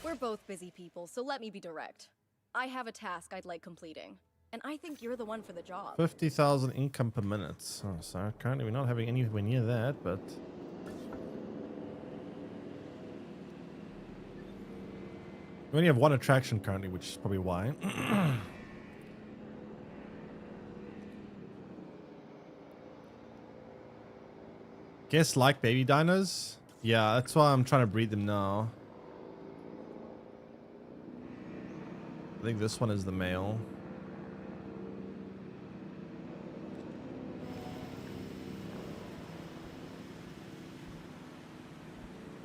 We're both busy people, so let me be direct. I have a task I'd like completing, and I think you're the one for the job. 50,000 income per minute. Oh, so currently we're not having anywhere near that, but... We only have one attraction currently, which is probably why. Guess like baby dinos? Yeah, that's why I'm trying to breed them now. I think this one is the male.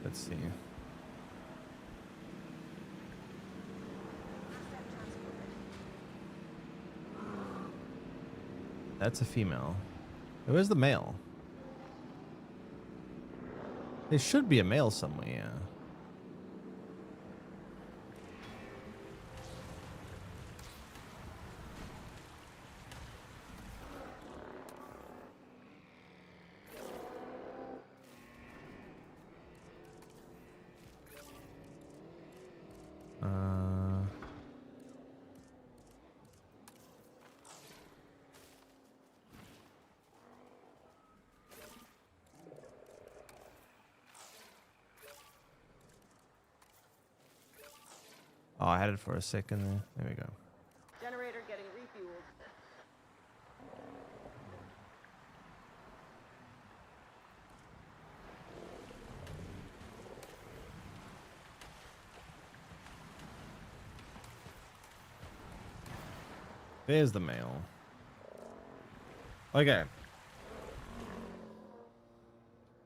Let's see. That's a female. Where's the male? There should be a male somewhere, yeah. Oh, I had it for a second there. There we go. Generator getting refueled. There's the male. Okay.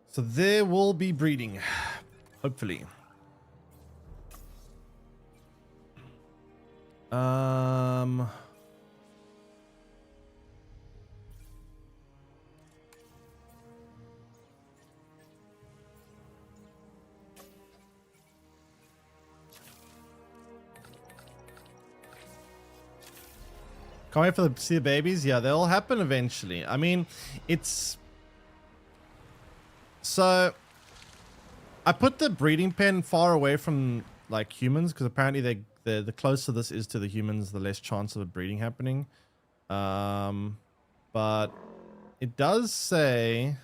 So there will be breeding, hopefully. Can't wait for see the babies. Yeah, they'll happen eventually. I mean, it's so I put the breeding pen far away from like humans because apparently the closer this is to the humans, the less chance of a breeding happening. But it does say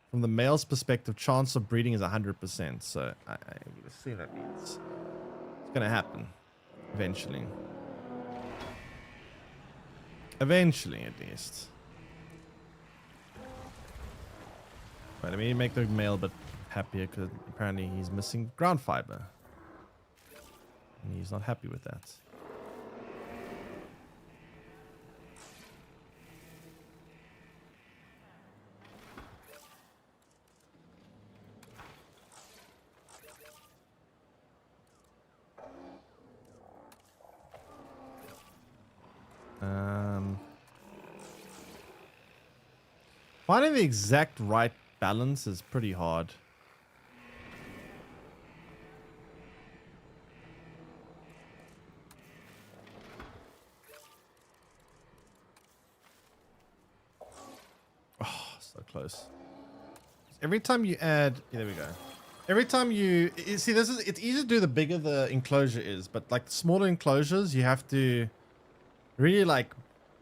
from the male's perspective, chance of breeding is 100%. So I'm gonna see what that means. It's gonna happen eventually. Eventually, at least. Right, let me make the male a bit happier because apparently he's missing ground fiber. And he's not happy with that. Finding the exact right balance is pretty hard. Oh, so close. Every time you add, yeah, there we go. Every time you see, it's easy to do the bigger the enclosure is, but like the smaller enclosures, you have to really like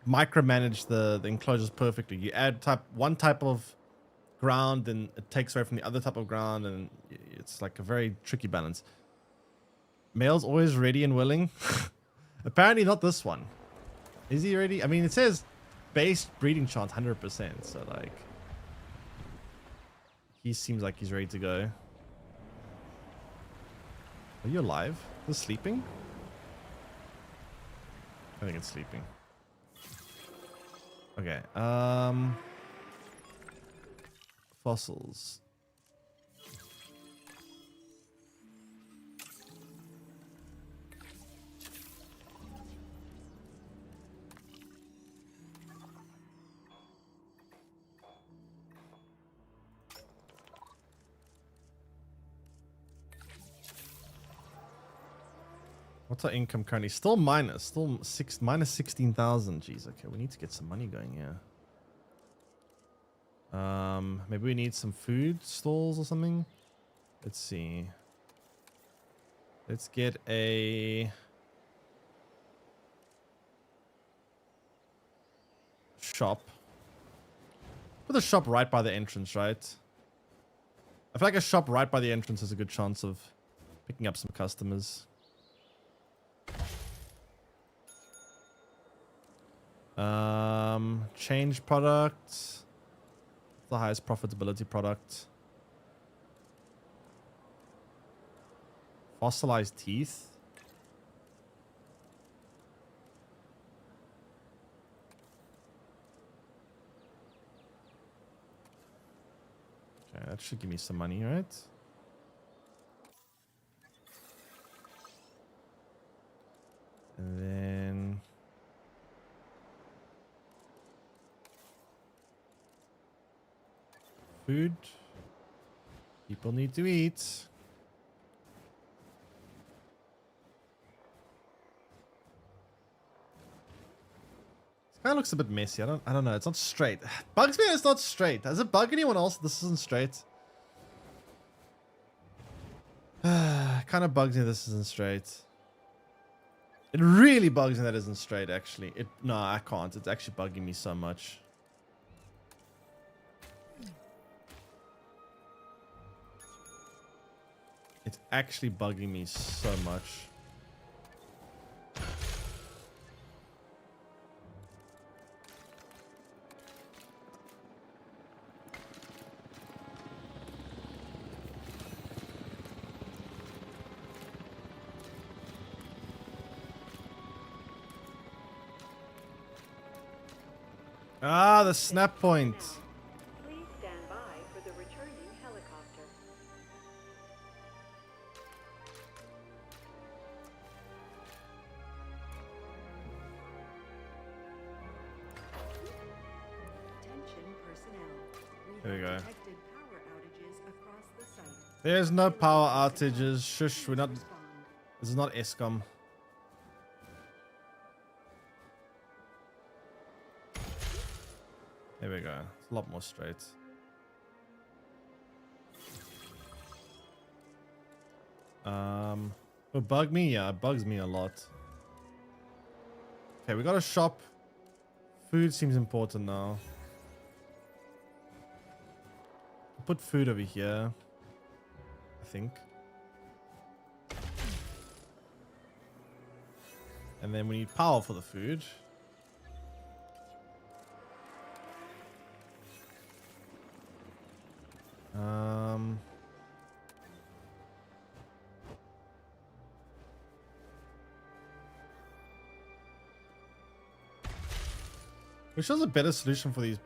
micromanage the enclosures perfectly. You add one type of ground, and it takes away from the other type of ground, and it's like a very tricky balance. Male's always ready and willing. Apparently not this one. Is he ready? I mean, it says base breeding chance 100%, so like he seems like he's ready to go. Are you alive? Is it sleeping? I think it's sleeping. Okay, fossils. What's our income currently? Still minus. Still minus 16,000. Jeez. Okay, we need to get some money going here. Maybe we need some food stalls or something. Let's see. Let's get a shop. Put the shop right by the entrance, right? I feel like a shop right by the entrance has a good chance of picking up some customers. Change product. The highest profitability product. Fossilized teeth. Okay, that should give me some money, right? And then food. People need to eat. This kind of looks a bit messy. I don't know. It's not straight. Bugs me. It's not straight. Does it bug anyone else? This isn't straight. Kind of bugs me. This isn't straight. It really bugs me that isn't straight. Actually, no, I can't. It's actually bugging me so much. It's actually bugging me so much. Ah, the snap point. Please stand by for the returning helicopter. Attention personnel. There we go. Detected power outages across the site. There's no power outages. Shush, we're not. Respond. This is not ESCOM. There we go. It's a lot more straight. Will it bug me? Yeah, it bugs me a lot. Okay, we got a shop. Food seems important now. Put food over here, I think. And then we need power for the food. Which was a better solution for these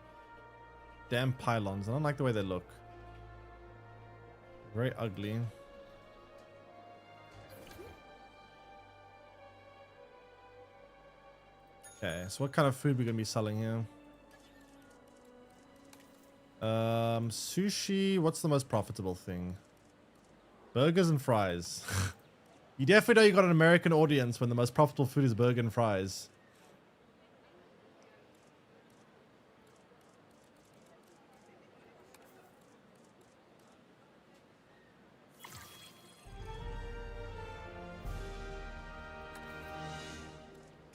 damn pylons? I don't like the way they look. Very ugly. Okay, so what kind of food we gonna be selling here? Sushi. What's the most profitable thing? Burgers and fries. You definitely know you got an American audience when the most profitable food is burger and fries.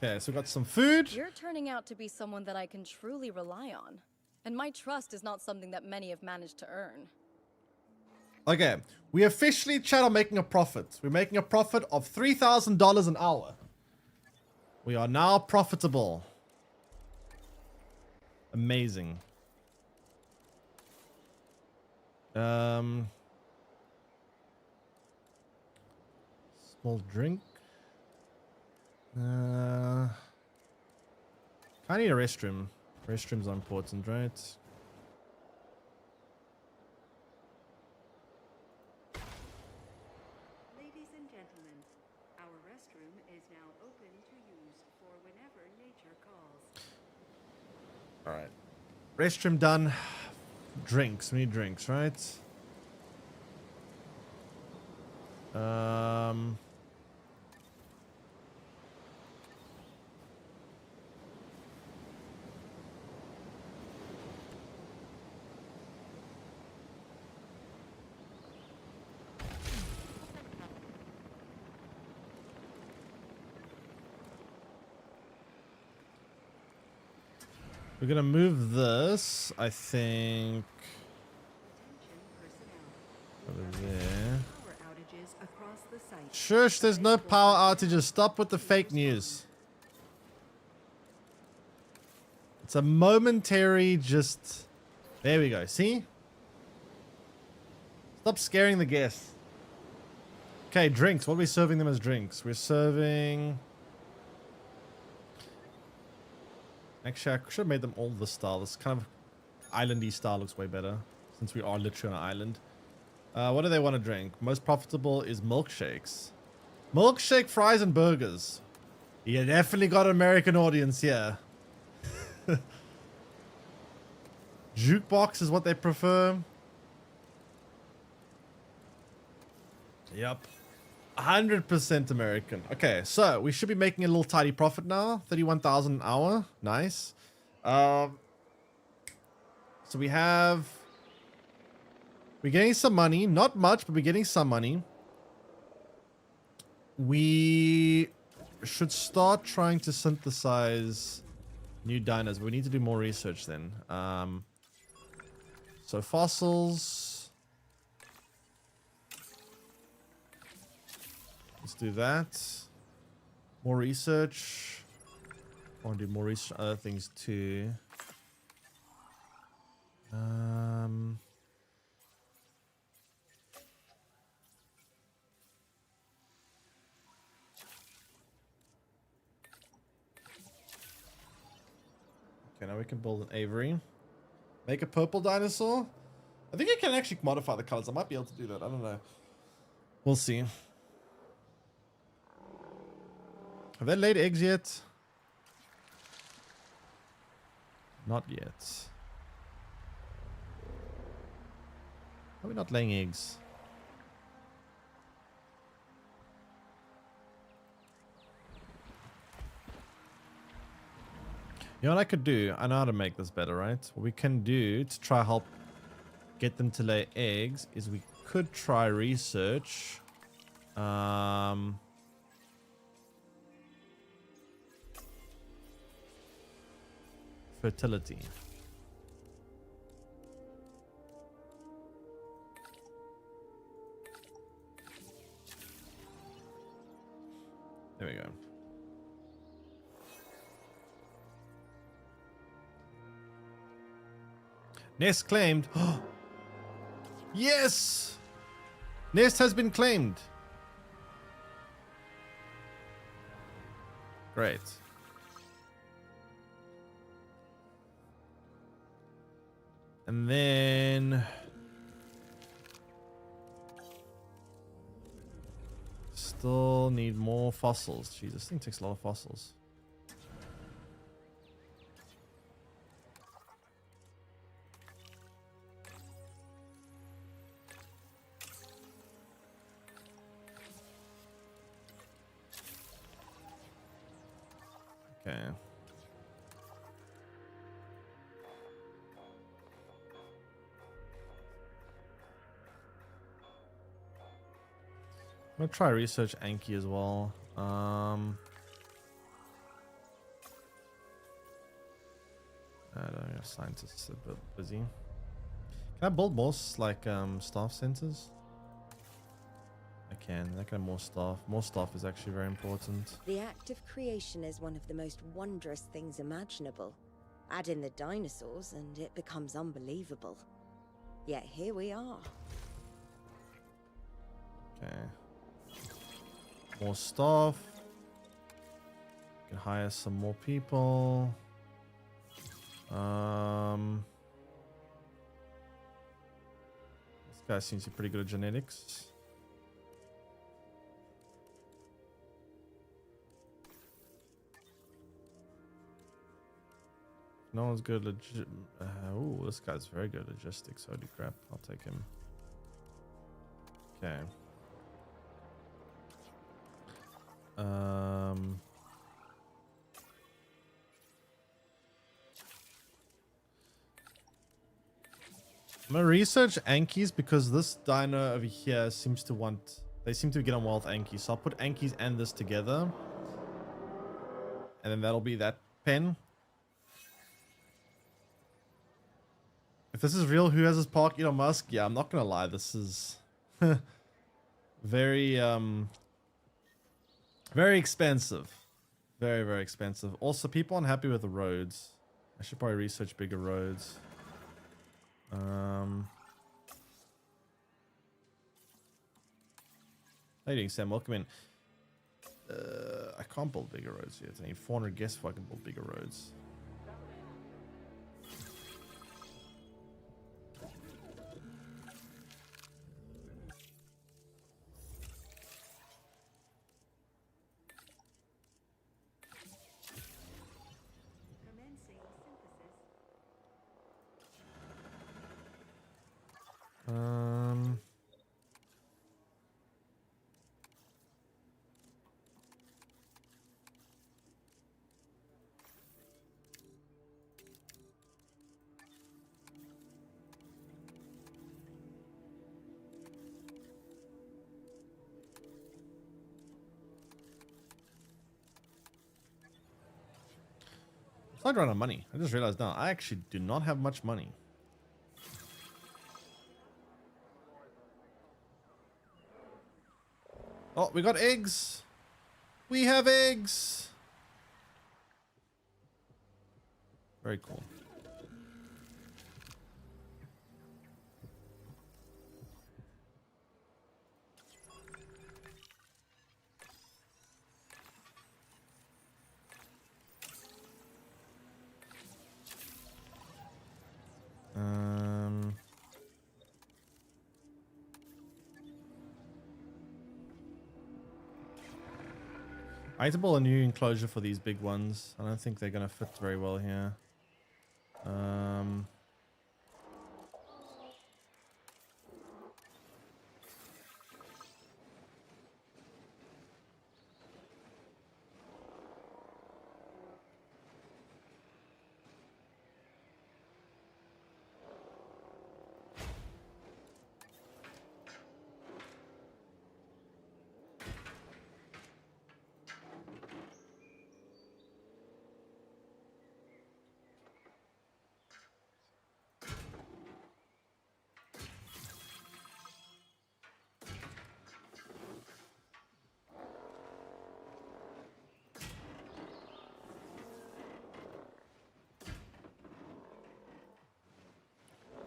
Okay, so we got some food. You're turning out to be someone that I can truly rely on. And my trust is not something that many have managed to earn. Okay, we officially, chat, are making a profit. We're making a profit of $3,000 an hour. We are now profitable. Amazing. Small drink. I need a restroom. Restrooms are important, right? Ladies and gentlemen, our restroom is now open to use for whenever nature calls. All right. Restroom done. Drinks. We need drinks, right? We're gonna move this, I think, over there. Power outages across the site. Shush, there's no power outages. Stop with the fake news. It's a momentary just... There we go. See? Stop scaring the guests. Okay, drinks. What are we serving them as drinks? We're serving... Actually, I should have made them all this style. This kind of islandy style looks way better, since we are literally on an island. What do they want to drink? Most profitable is milkshakes. Milkshake, fries, and burgers. You definitely got an American audience here. Jukebox is what they prefer. Yep. 100% American. Okay, so we should be making a little tidy profit now. 31,000 an hour. Nice. So we have... We're getting some money. Not much, but we're getting some money. We should start trying to synthesize new diners. We need to do more research then. So fossils... Let's do that. More research. I want to do more research on other things too. Okay, now we can build an aviary. Make a purple dinosaur. I think I can actually modify the colors. I might be able to do that. I don't know. We'll see. Have they laid eggs yet? Not yet. Are we not laying eggs? You know what I could do? I know how to make this better, right? What we can do to try help get them to lay eggs is we could try research. Fertility. There we go. Nest claimed. Yes! Nest has been claimed. Great. And then still need more fossils. Jeez, this thing takes a lot of fossils. Okay. I'm gonna try research Anki as well. I don't know, scientists are a bit busy. Can I build more like staff centers? I can. I can have more staff. More staff is actually very important. The act of creation is one of the most wondrous things imaginable. Add in the dinosaurs and it becomes unbelievable. Yet here we are. Okay. More staff. Can hire some more people. This guy seems to be pretty good at genetics. No one's good at oh, this guy's very good at logistics. Holy crap, I'll take him. Okay. I'm gonna research Ankies because this dino over here seems to want. They seem to get on well with Ankies, so I'll put Ankies and this together, and then that'll be that pen. If this is real, who has this park? Elon Musk? Yeah, I'm not gonna lie. This is very very expensive. Very, very expensive. Also, people unhappy with the roads. I should probably research bigger roads. How you doing, Sam? Welcome in. I can't build bigger roads yet. I need 400 guests before I can build bigger roads. Commencing synthesis. It's not running out of money. I just realized now I actually do not have much money. Oh, we got eggs. We have eggs. Very cool. I need to build a new enclosure for these big ones. I don't think they're gonna fit very well here.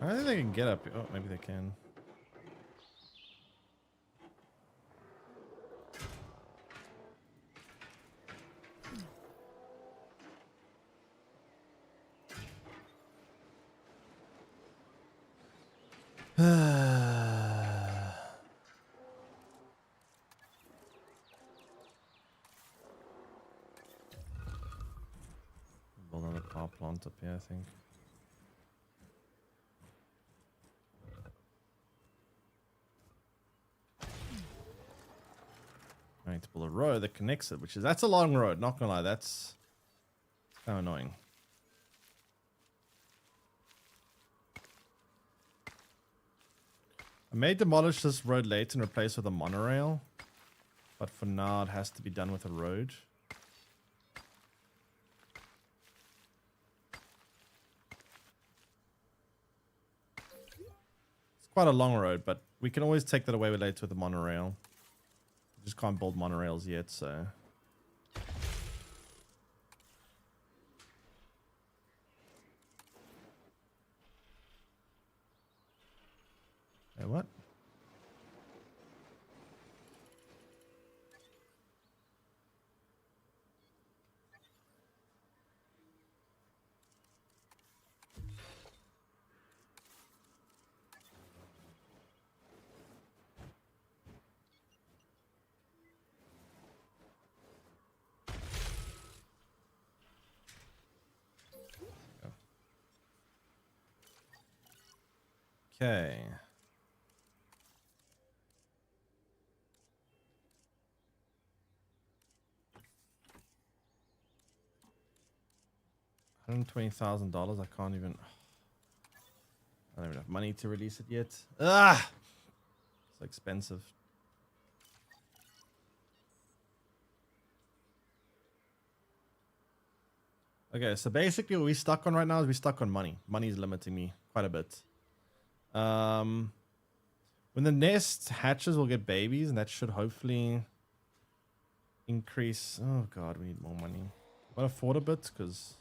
I don't think they can get up. Oh, maybe they can. Build another power plant up here, I think. I need to build a road that connects it, that's a long road, not gonna lie, that's kind of annoying. I may demolish this road later and replace it with a monorail, but for now it has to be done with a road. It's quite a long road, but we can always take that away later with a monorail. Just can't build monorails yet, so. Hey, what? Okay. $120,000. I can't even. I don't even have money to release it yet. Ah, it's expensive. Okay, so basically what we're stuck on right now is we're stuck on money. Money is limiting me quite a bit. When the nest hatches, we'll get babies, and that should hopefully increase. Oh god, we need more money. I'll afford a bit because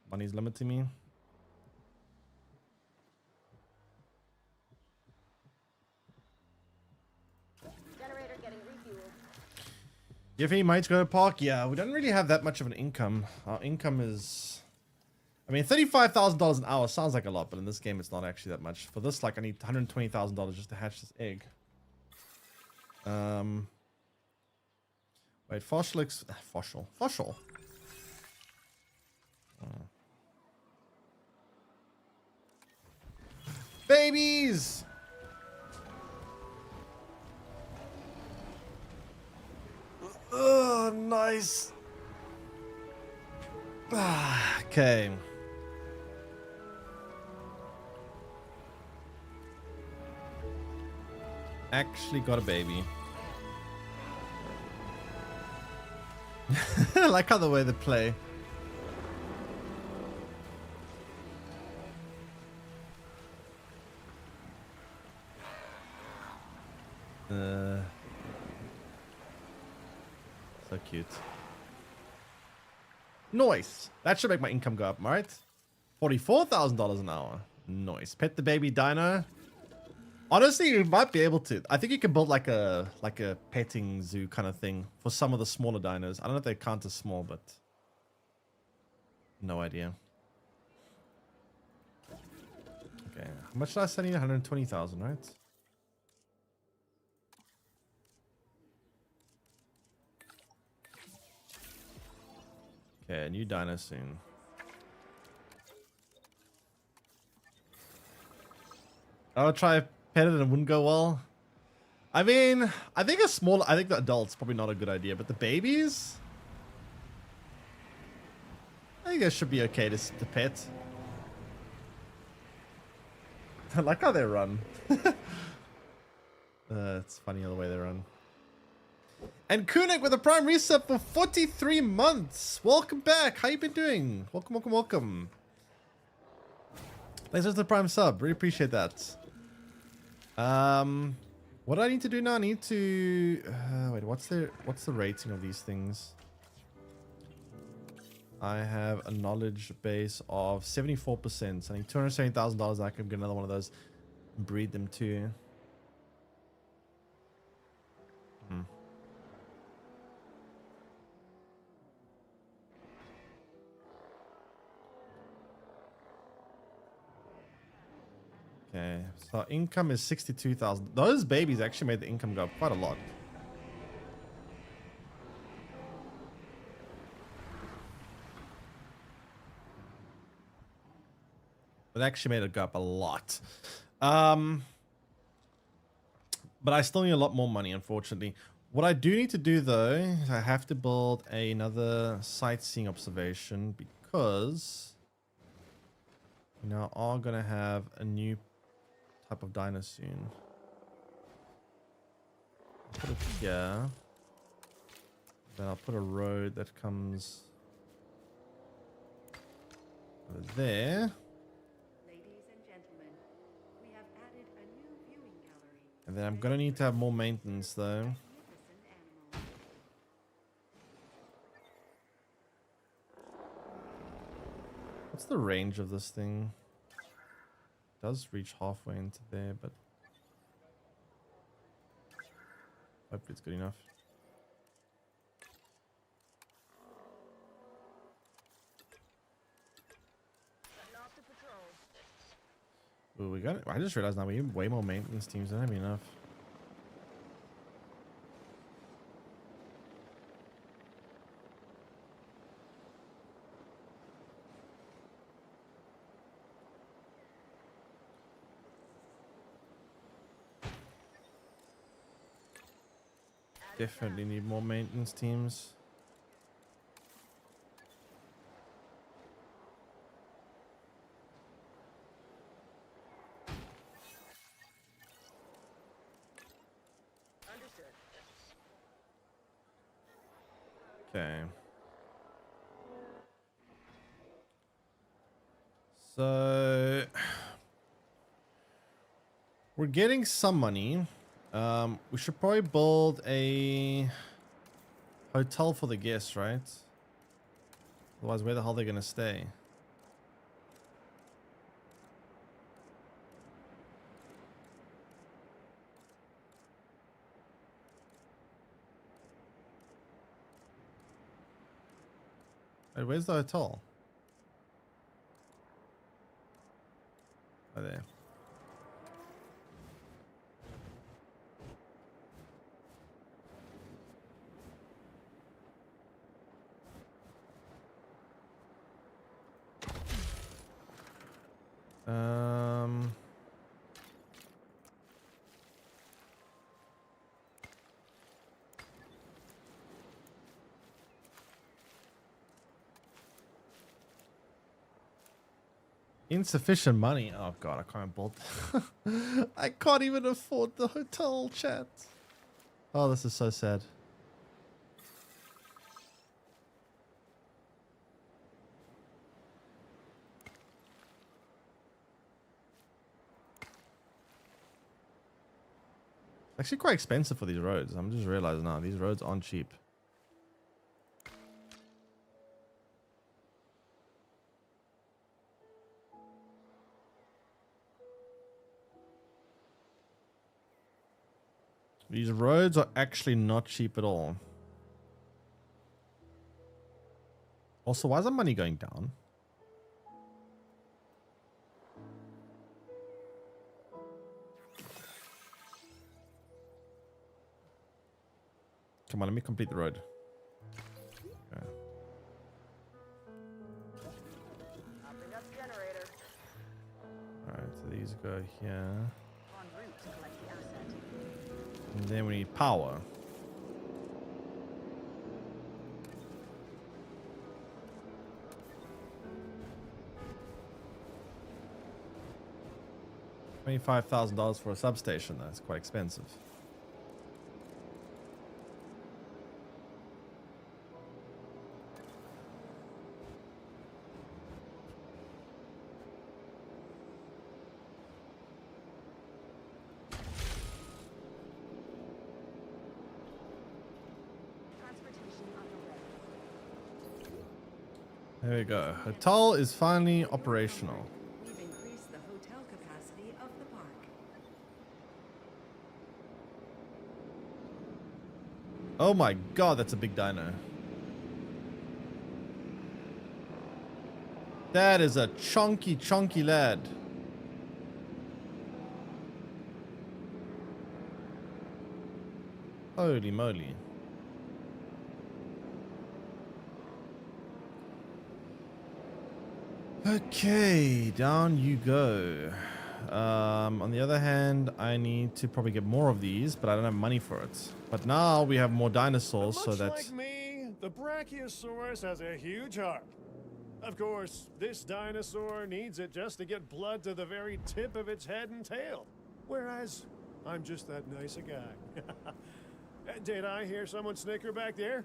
money's limiting me. Generator getting refueled. You have any money to go to the park? Yeah, we don't really have that much of an income. Our income is, I mean, $35,000 an hour sounds like a lot, but in this game, it's not actually that much. For this, like, I need $120,000 just to hatch this egg. Wait, fossil. Babies! Oh, nice. Okay. Actually got a baby. I like how the way they play. So cute. Nice. That should make my income go up, right? $44,000 an hour. Nice. Pet the baby dino. Honestly, you might be able to. I think you can build like a petting zoo kind of thing for some of the smaller dinos. I don't know if they count as small, but no idea. Okay, how much did I send you? 120,000, right? Okay, new dino soon. I would try pet it and it wouldn't go well. I mean, I think the adults probably not a good idea, but the babies, I think it should be okay to pet. I like how they run. It's funny the way they run. And Kunik with a prime reset for 43 months. Welcome back. How you been doing? Welcome, welcome, welcome. Thanks for the prime sub. Really appreciate that. What do I need to do now? I need to wait. What's the rating of these things? I have a knowledge base of 74%. So I need $270,000. I can get another one of those and breed them too. Okay, so income is 62,000. Those babies actually made the income go up quite a lot. It actually made it go up a lot. But I still need a lot more money, unfortunately. What I do need to do, though, is I have to build another sightseeing observation because we now are going to have a new type of dino soon. I'll put it here. Then I'll put a road that comes over there. Ladies and gentlemen, we have added a new viewing gallery. And then I'm going to need to have more maintenance, though. Magnificent animals. What's the range of this thing? It does reach halfway into there, but hopefully it's good enough. Ooh, we got it. I just realized now we need way more maintenance teams. Don't have enough. Definitely need more maintenance teams. Okay. So we're getting some money. We should probably build a hotel for the guests, right? Otherwise, where the hell are they gonna stay? Wait, where's the hotel? Oh, there. Insufficient money. Oh god, I can't build. I can't even afford the hotel, chat. Oh, this is so sad. Actually quite expensive for these roads. I'm just realizing now these roads aren't cheap. These roads are actually not cheap at all. Also, why is the money going down? Come on, let me complete the road. Okay. these go here. En route to collect the asset. And then we need power. $25,000 for a substation. That's quite expensive. Transportation underway. There we go. Hotel is finally operational. We've increased the hotel capacity of the park. Oh my god, that's a big dino. That is a chunky lad. Holy moly. Okay, down you go. On the other hand, I need to probably get more of these, but I don't have money for it. But now we have more dinosaurs, so Much that's... like me, the Brachiosaurus has a huge heart. Of course, this dinosaur needs it just to get blood to the very tip of its head and tail. Whereas, I'm just that nice a guy. Did I hear someone snicker back there?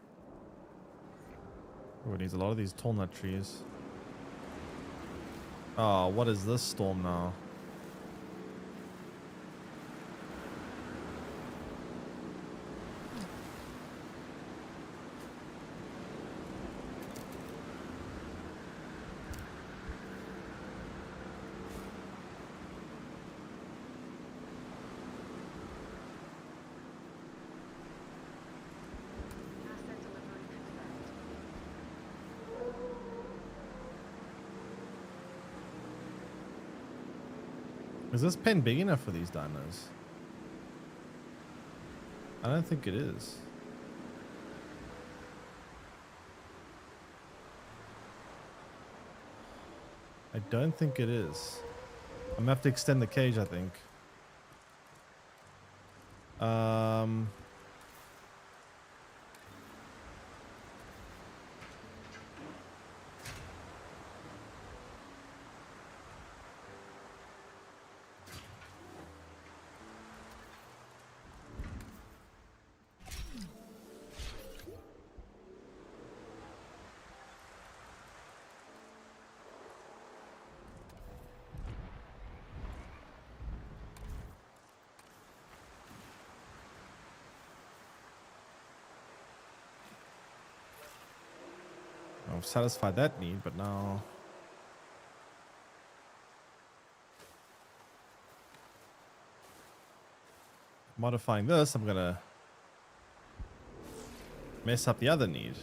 Oh, it needs a lot of these tall nut trees. Oh, what is this storm now? Asset delivery confirmed. Is this pen big enough for these dinos? I don't think it is. I don't think it is. I'm gonna have to extend the cage, I think. I've satisfied that need, but now... modifying this, I'm gonna mess up the other need.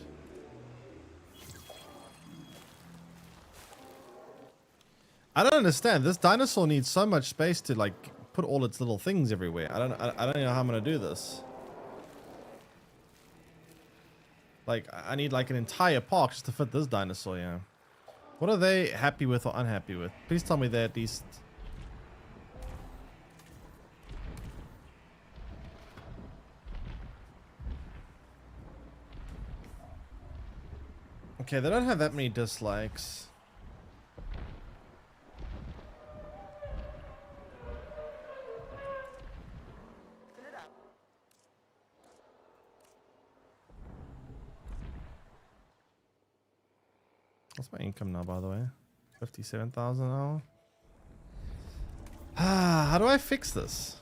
I don't understand. This dinosaur needs so much space to like put all its little things everywhere. I don't know how I'm gonna do this. Like, I need like an entire park just to fit this dinosaur, yeah. What are they happy with or unhappy with? Please tell me they're at least... Okay, they don't have that many dislikes. What's my income now, by the way? 57,000 now. How do I fix this?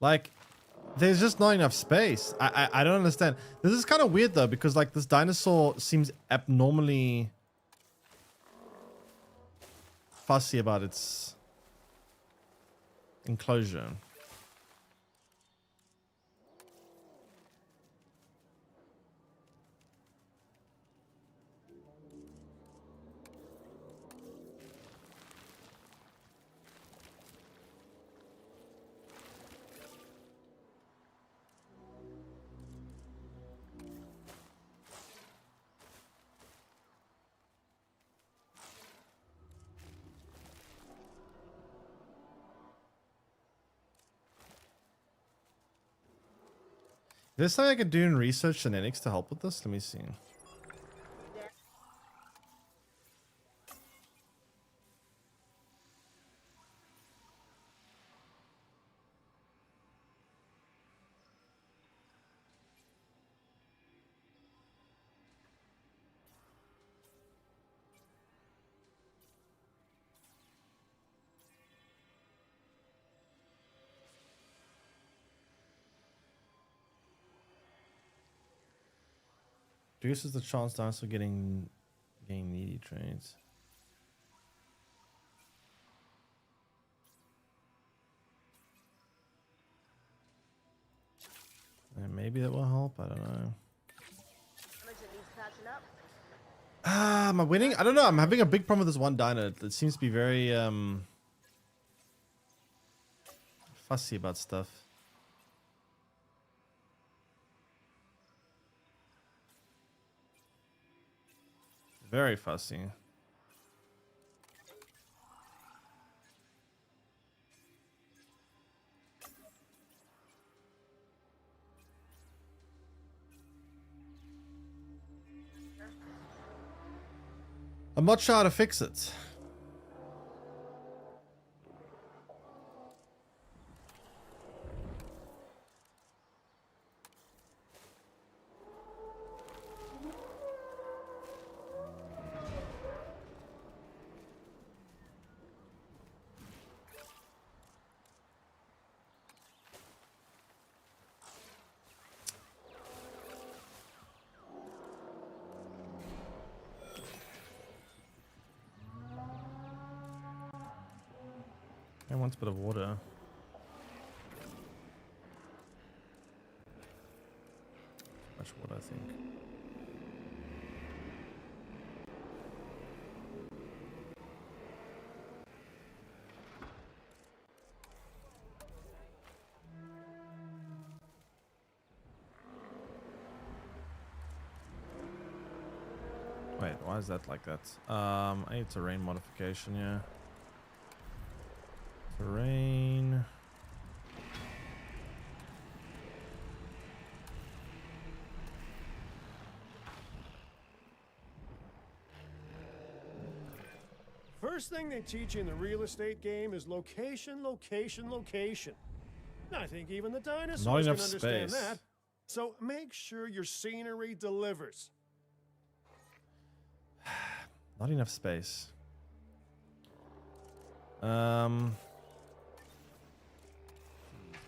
Like, there's just not enough space. I don't understand. This is kind of weird though, because like this dinosaur seems abnormally fussy about its enclosure. There's something I could do in research genetics to help with this. Let me see. Reduces the chance dinosaur getting needy traits. And maybe that will help. I don't know. Ah, am I winning? I don't know. I'm having a big problem with this one dino. It seems to be very fussy about stuff. Very fussy. I'm not sure how to fix it. I want a bit of water. Much water, I think. Wait, why is that like that? I need terrain modification, yeah. Terrain. First thing they teach you in the real estate game is location, location, location. I think even the dinosaurs can enough understand space. that. So make sure your scenery delivers. Not enough space.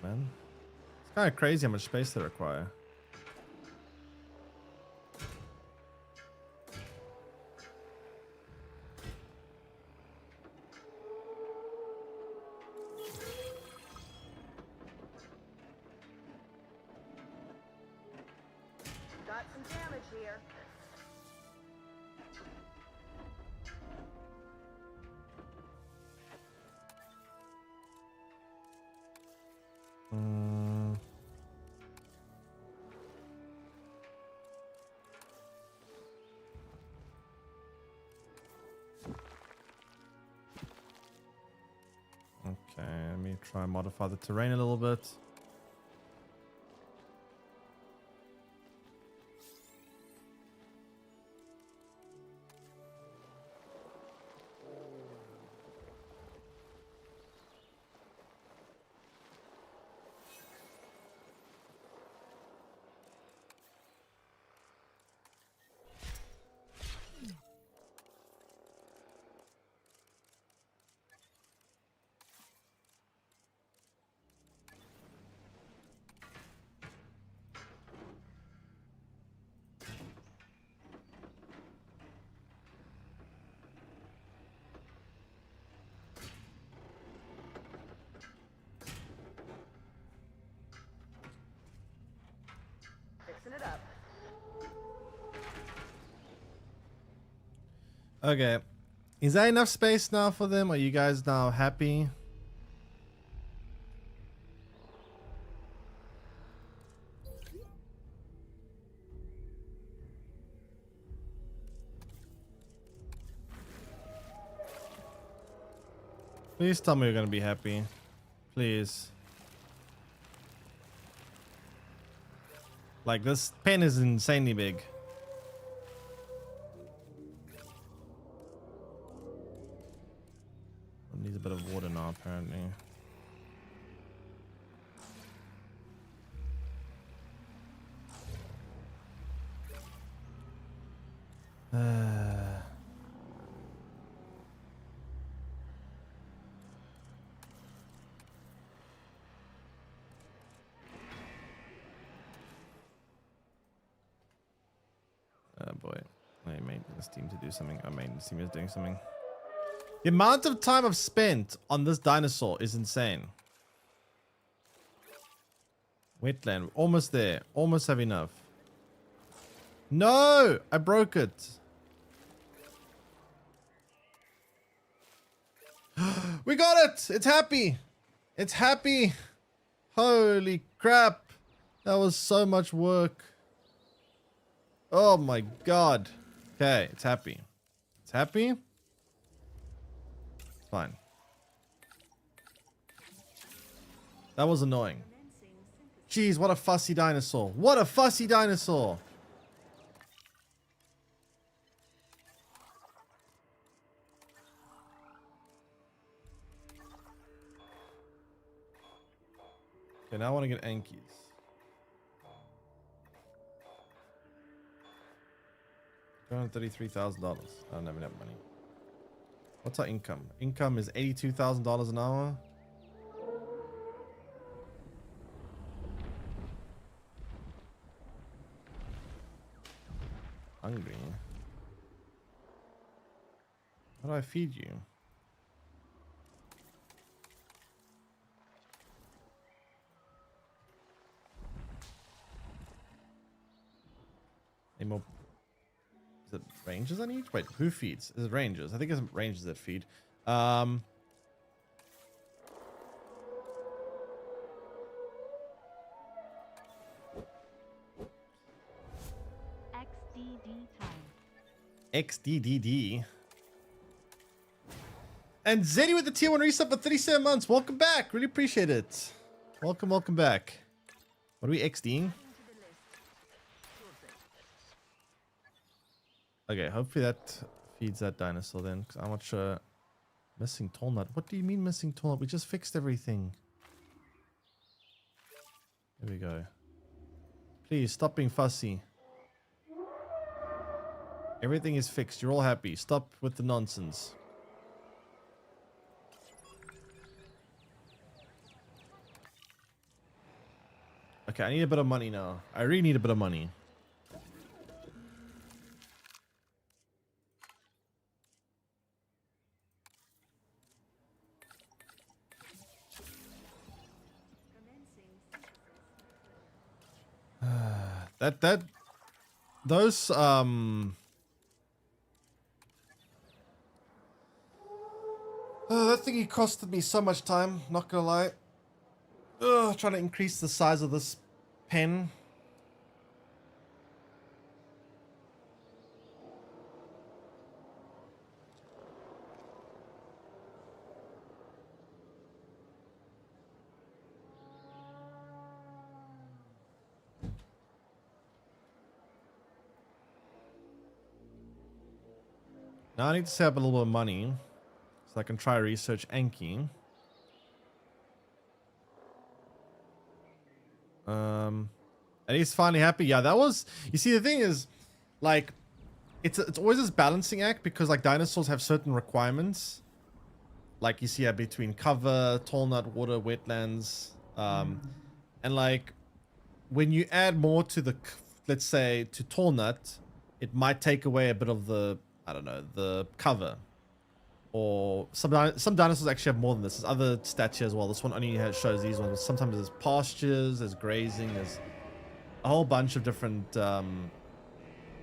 Man. It's kind of crazy how much space they require. Got some damage here. Okay, let me try and modify the terrain a little bit. Fixing it up. Okay. Is that enough space now for them? Are you guys now happy? Please tell me you're gonna be happy. Please. Like, this pen is insanely big. It needs a bit of water now, apparently. Oh boy. I maintenance team to do something. Our maintenance team is doing something. The amount of time I've spent on this dinosaur is insane. Wetland. Almost there. Almost have enough. No! I broke it. We got it! It's happy! It's happy! Holy crap! That was so much work. Oh my god. Okay, it's happy. It's happy. It's fine. That was annoying. Jeez, what a fussy dinosaur. What a fussy dinosaur. Okay, now I want to get Ankies. $233,000. I don't have enough money. What's our income? Income is $82,000 an hour. Hungry. How do I feed you? Any more? Is it rangers I need? Wait, who feeds? Is it rangers? I think it's rangers that feed. XDD time. XDDD. And Zeddy with the tier 1 reset for 37 months. Welcome back. Really appreciate it. Welcome, welcome back. What are we XDing? Okay, hopefully that feeds that dinosaur then, because I'm not sure. Missing tall nut. What do you mean missing tall nut? We just fixed everything. There we go. Please stop being fussy. Everything is fixed. You're all happy. Stop with the nonsense. Okay, I need a bit of money now. I really need a bit of money. Those that thing costed me so much time, not gonna lie. Trying to increase the size of this pen. Now I need to save up a little bit of money so I can try research Anki. And he's finally happy. Yeah, that was. You see, the thing is, like, it's always this balancing act because like dinosaurs have certain requirements, like you see between cover, tall nut, water, wetlands, and like when you add more to the, let's say to tall nut, it might take away a bit of the, I don't know, the cover. Or some dinosaurs actually have more than this. There's other stats here as well. This one only shows these ones. Sometimes there's pastures, there's grazing, there's a whole bunch of different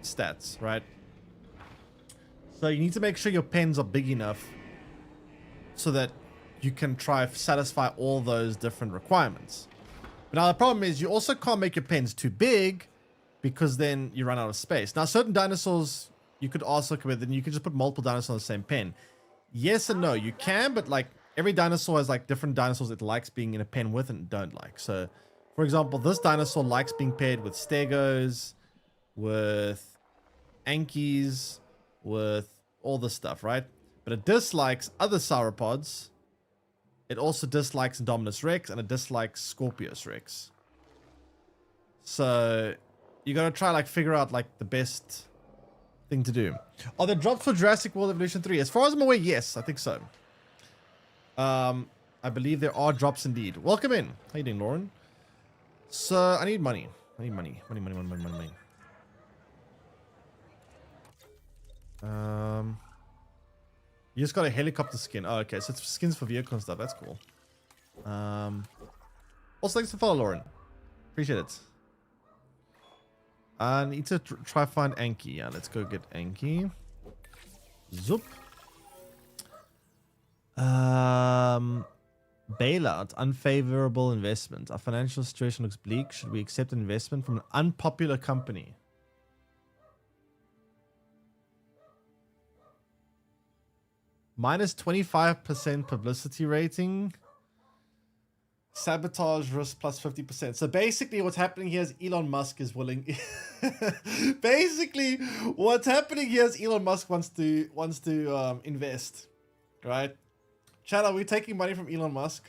stats, right? So you need to make sure your pens are big enough so that you can try to satisfy all those different requirements. But now the problem is you also can't make your pens too big because then you run out of space. Now certain dinosaurs you could also commit, then you could just put multiple dinosaurs on the same pen. Yes and no, you can, but like every dinosaur has like different dinosaurs it likes being in a pen with and don't like. So For example, this dinosaur likes being paired with stegos, with ankies, with all this stuff, right? But it dislikes other sauropods. It also dislikes Indominus Rex, and it dislikes Scorpius Rex. So you gotta try like figure out like the best thing to do. Are there drops for Jurassic World Evolution 3? As far as I'm aware, yes, I think so. I believe there are drops indeed. Welcome in. How you doing, Lauren? So I need money. I need money. Money. You just got a helicopter skin. Oh, okay. So it's skins for vehicle and stuff. That's cool. Also, thanks for follow, Lauren. Appreciate it. I need to try find Anki. Yeah, let's go get Anki. Zoop. Bailout. Unfavorable investment. Our financial situation looks bleak. Should we accept an investment from an unpopular company? Minus 25% publicity rating. Sabotage risk plus 50%. So basically what's happening here is Elon Musk is willing. Basically what's happening here is Elon Musk wants to invest. Right? Chat, are we taking money from Elon Musk?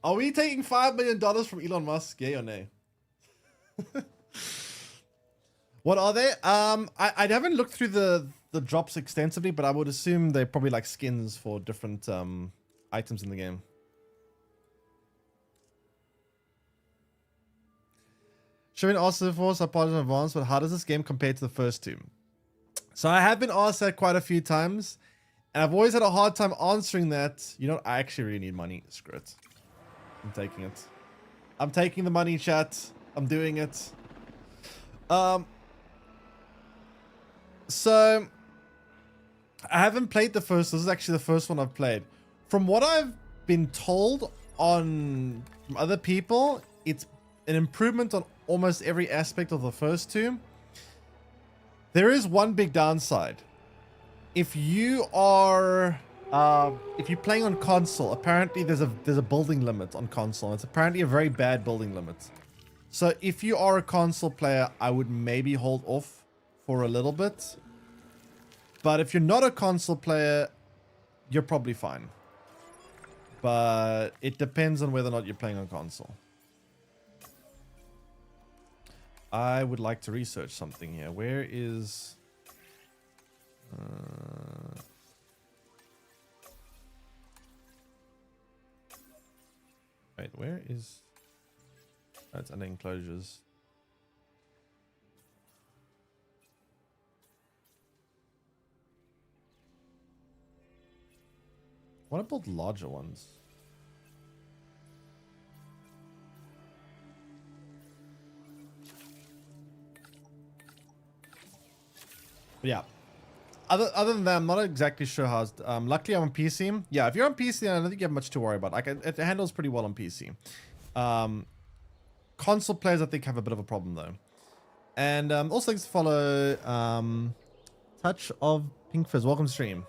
Are we taking $5 million from Elon Musk? Yay or nay? What are they? I haven't looked through the drops extensively, but I would assume they're probably like skins for different items in the game. Showing also Force, I apologize in advance, but how does this game compare to the first two? So I have been asked that quite a few times, and I've always had a hard time answering that. You know, I actually really need money. Screw it. I'm taking it. I'm taking the money, chat. I'm doing it. So I haven't played the first. This is actually the first one I've played. From what I've been told from other people, it's an improvement on almost every aspect of the first two. There is one big downside. If you are if you're playing on console, apparently there's a building limit on console. It's apparently a very bad building limit. So if you are a console player, I would maybe hold off for a little bit. But if you're not a console player, you're probably fine. But it depends on whether or not you're playing on console. I would like to research something here. Where is... wait, where is... Oh, it's under enclosures. I want to build larger ones. But yeah. Other than that, I'm not exactly sure how. Luckily, I'm on PC. Yeah, if you're on PC, I don't think you have much to worry about. Like, it handles pretty well on PC. Console players, I think, have a bit of a problem though. And also, thanks to follow Touch of Pink Fizz. Welcome to stream.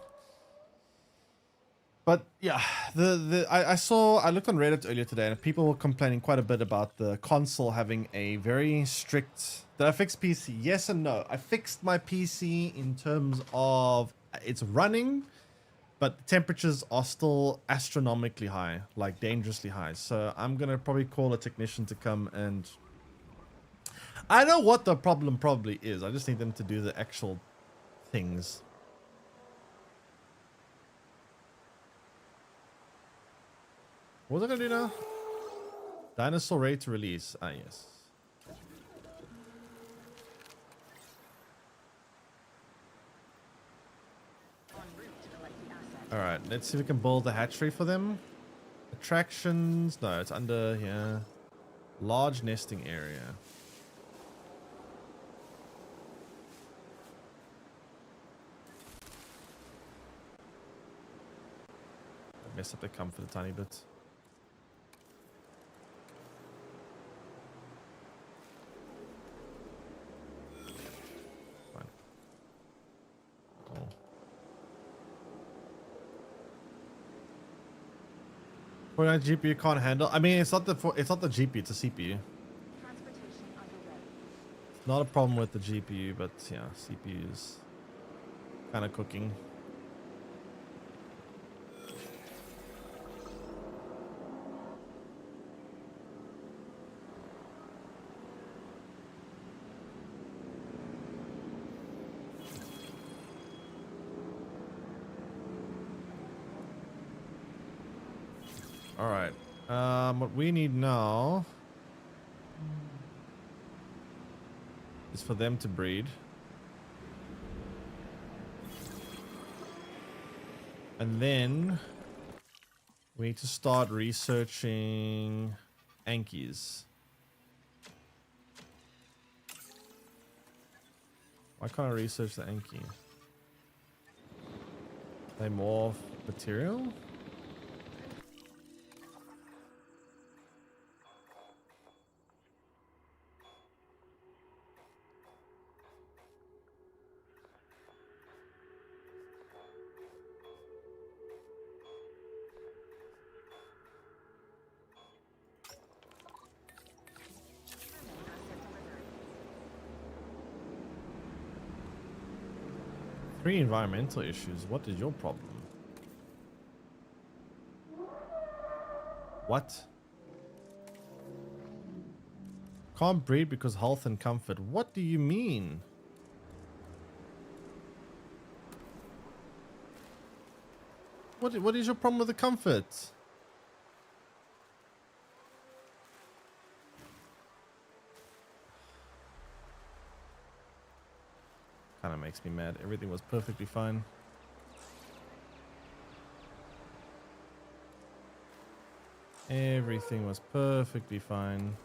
But yeah, I looked on Reddit earlier today, and people were complaining quite a bit about the console having a very strict. Did I fix PC? Yes and no. I fixed my PC in terms of it's running, but the temperatures are still astronomically high, like dangerously high. So I'm gonna probably call a technician to come and. I know what the problem probably is. I just need them to do the actual things. What was I gonna do now? Dinosaur ready to release. Ah, yes. Alright, let's see if we can build a hatchery for them. Attractions. No, it's under here. Large nesting area. Mess up the comfort a tiny bit. Fine. Oh. Fortnite GPU can't handle. I mean, it's not the GPU, it's a CPU. Transportation underway. Not a problem with the GPU, but yeah, CPU is kind of cooking. All right. What we need now is for them to breed. And then we need to start researching Ankies. Why can't I research the Anki? They morph material? Three environmental issues. What is your problem? What? Can't breed because health and comfort. What do you mean? What is your problem with the comfort? Kind of makes me mad. Everything was perfectly fine. Everything was perfectly fine.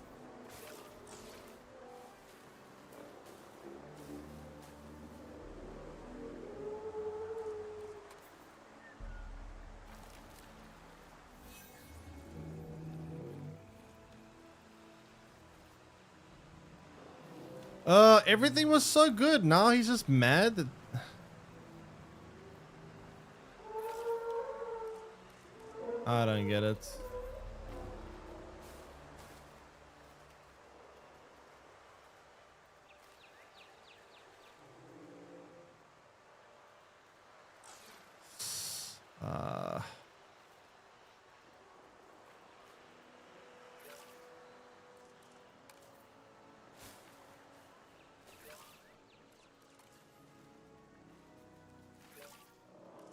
Everything was so good. Now he's just mad that... I don't get it.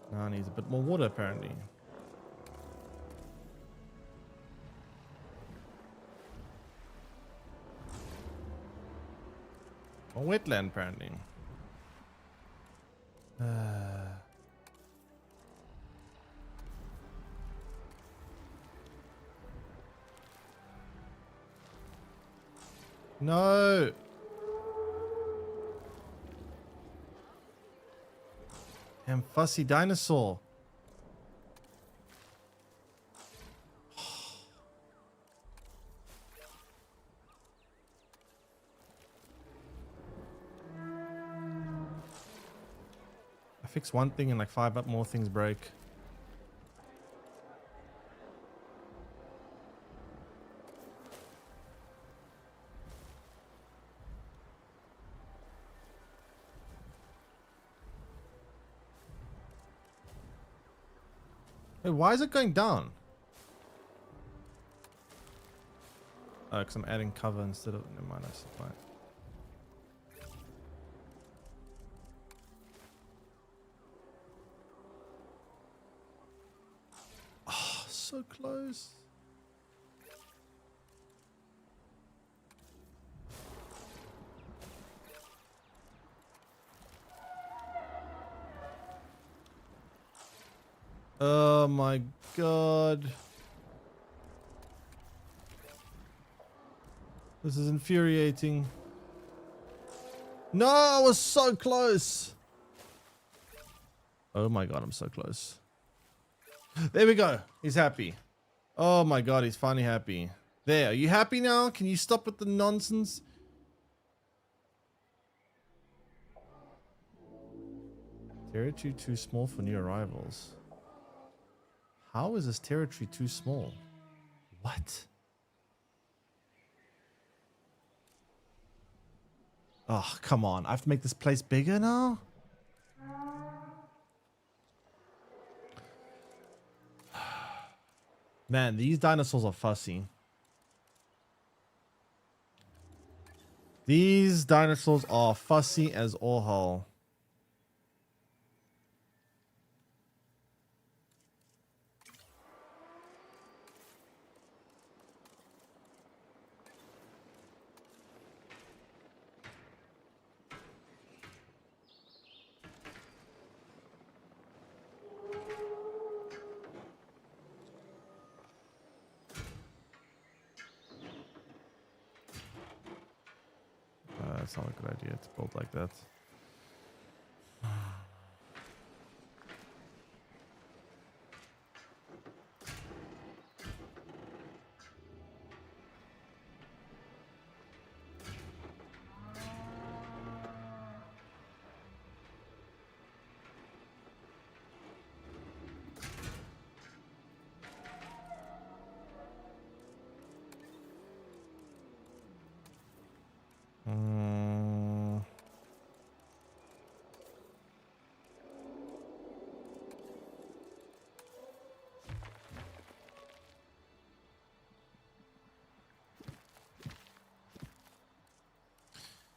Now needs a bit more water apparently. A wetland apparently. No. Damn fussy dinosaur. I fix one thing and like 5 more things break. Wait, why is it going down? Oh, because I'm adding cover instead of... Never mind, that's fine. Oh, so close. Oh my god. This is infuriating. No, I was so close. Oh my god, I'm so close. There we go. He's happy. Oh my god, he's finally happy. There, are you happy now? Can you stop with the nonsense? Territory too small for new arrivals. How is this territory too small? Oh, come on. I have to make this place bigger now? Man, these dinosaurs are fussy. These dinosaurs are fussy as all hell. That's not a good idea to build like that.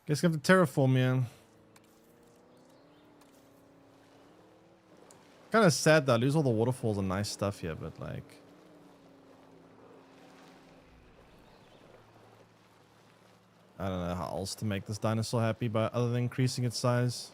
Guess we have to terraform, man. Kind of sad though. I lose all the waterfalls and nice stuff here, but like, I don't know how else to make this dinosaur happy, but other than increasing its size.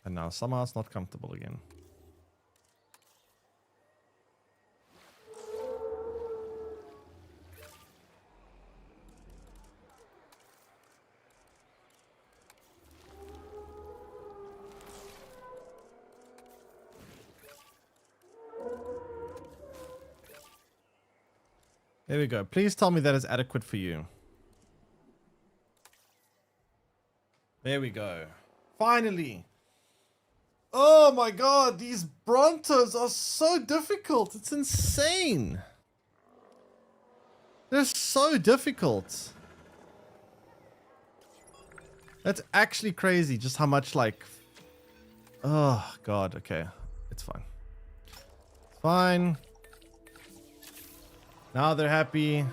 And now somehow it's not comfortable again. There we go. Please tell me that is adequate for you. There we go. Finally. Oh my god, these Brontos are so difficult. It's insane. They're so difficult. That's actually crazy just how much like... Oh god, okay. It's fine. It's fine. Now they're happy.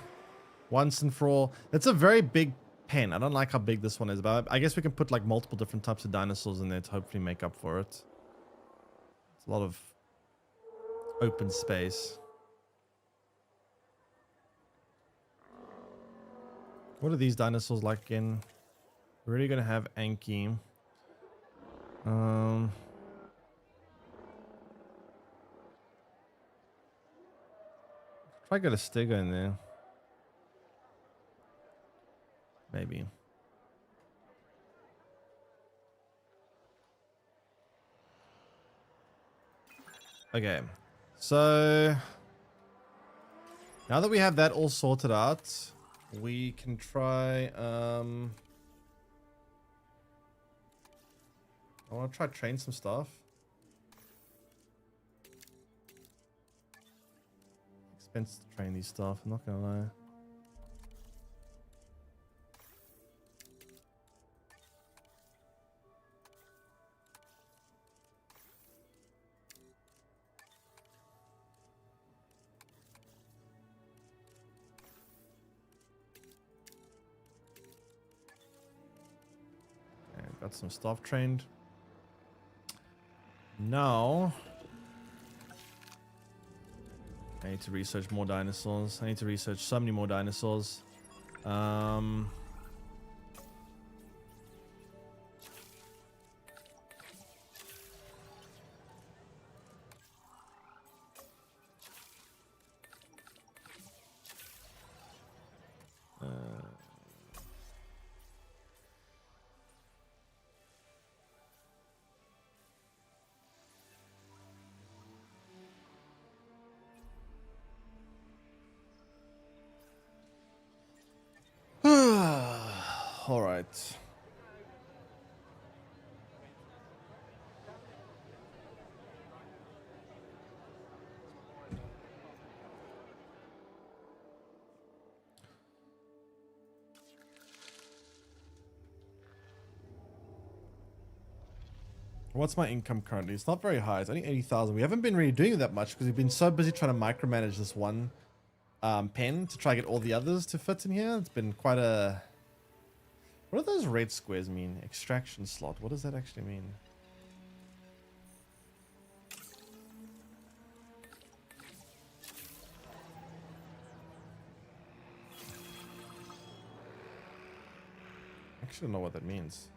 Once and for all. It's a very big pen. I don't like how big this one is, but I guess we can put like multiple different types of dinosaurs in there to hopefully make up for it. It's a lot of open space. What are these dinosaurs like again? We're really gonna have Anki. Try get a Stego in there. Maybe. Okay. So now that we have that all sorted out, we can try I want to try train some stuff. Expensive to train these stuff, I'm not gonna lie. Okay, got some stuff trained. Now I need to research more dinosaurs. I need to research so many more dinosaurs. All right. What's my income currently? It's not very high. It's only 80,000. We haven't been really doing that much because we've been so busy trying to micromanage this one pen to try to get all the others to fit in here. It's been quite a... What do those red squares mean? Extraction slot. What does that actually mean? I actually don't know what that means.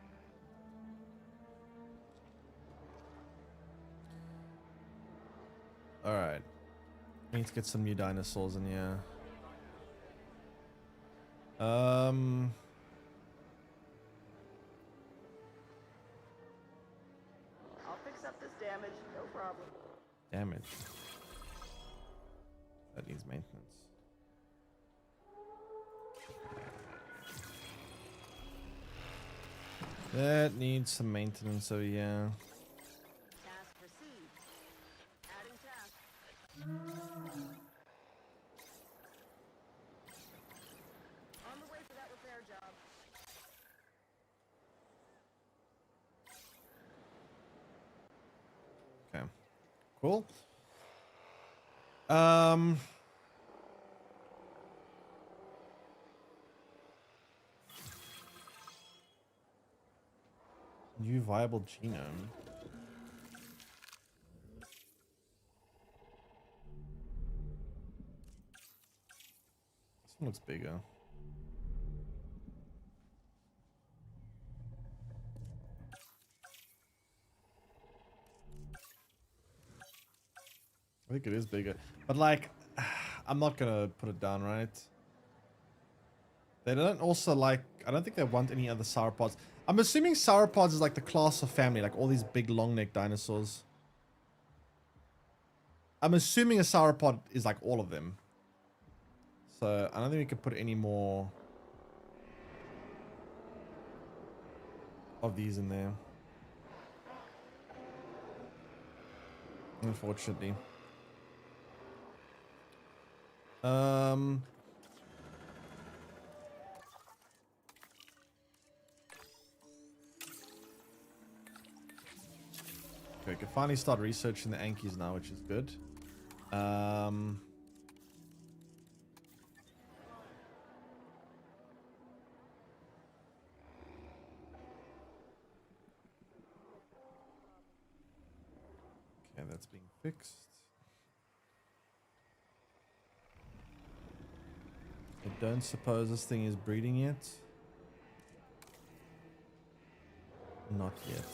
All right. I need to get some new dinosaurs in here. I'll fix up this damage, no problem. Damage. That needs maintenance. That needs some maintenance over here. Task received. Adding task. On the way for that repair job. Okay. Cool. New viable genome. This one looks bigger. I think it is bigger, but like, I'm not gonna put it down, right? They don't also like, I don't think they want any other sauropods. I'm assuming sauropods is like the class of family, like all these big long neck dinosaurs. I'm assuming a sauropod is like all of them. So I don't think we could put any more of these in there. Unfortunately. Okay, we can finally start researching the Ankies now, which is good. Okay, that's being fixed. I don't suppose this thing is breeding yet. Not yet.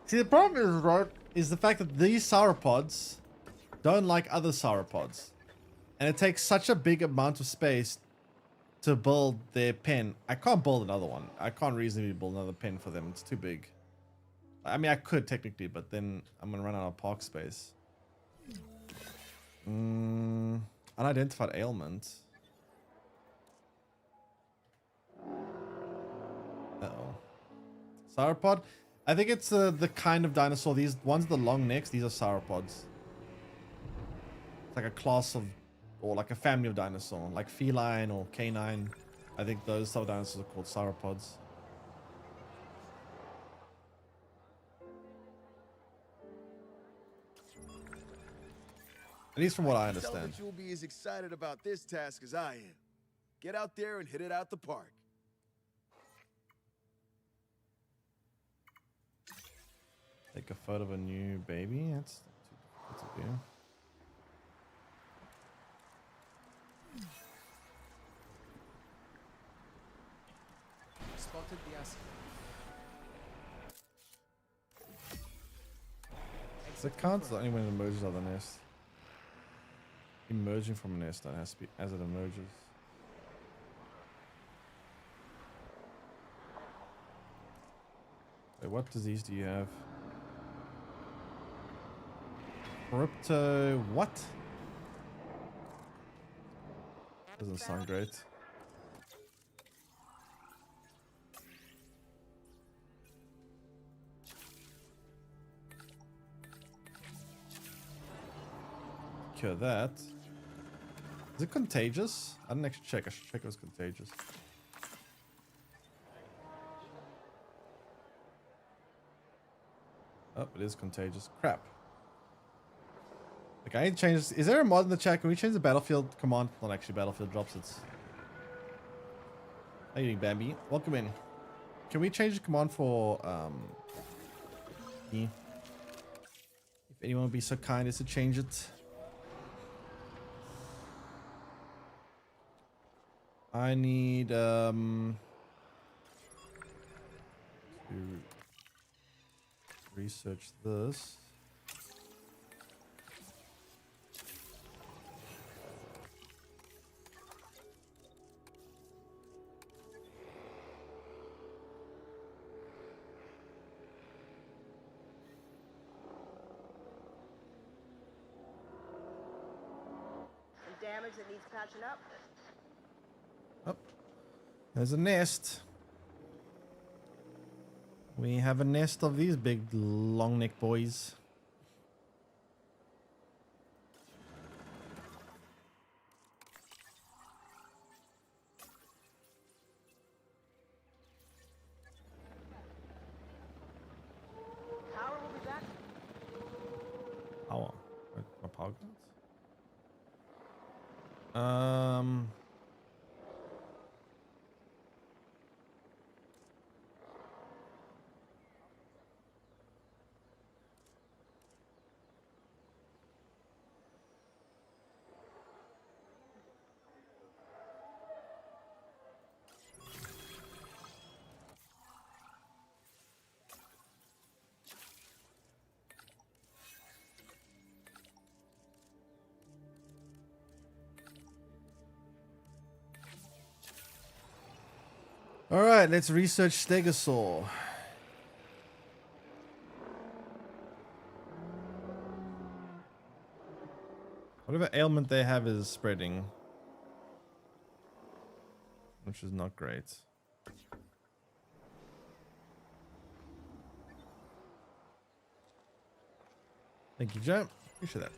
See, the problem is, right, is the fact that these sauropods don't like other sauropods. And it takes such a big amount of space to build their pen. I can't build another one. I can't reasonably build another pen for them. It's too big. I mean, I could technically, but then I'm going to run out of park space. Unidentified ailment. Uh-oh. Sauropod? I think it's the kind of dinosaur. These ones with the long necks, these are sauropods. It's like a class of, or like a family of dinosaur, like feline or canine. I think those type of dinosaurs are called sauropods. At least from what I understand. Tell that you'll be as excited about this task as I am. Get out there and hit it out the park. Take a photo of a new baby. That's not too difficult to do. Spotted the asset. So can't the only one that emerges out of the nest. Emerging from a nest, that has to be as it emerges. Wait, what disease do you have? Crypto what? Doesn't sound great. Cure that. Is it contagious? I didn't actually check. I should check if it was contagious. Oh, it is contagious. Crap. Like, I need to change this. Is there a mod in the chat? Can we change the battlefield command? Not actually battlefield drops. It's... How you doing, Bambi? Welcome in. Can we change the command for me? If anyone would be so kind as to change it. I need to research this. Some damage that needs patching up. Oh, there's a nest. We have a nest of these big long neck boys. Power will be back. Power. My power guns? All right, let's research Stegosaur. Whatever ailment they have is spreading, which is not great. Thank you, Joe. Appreciate that.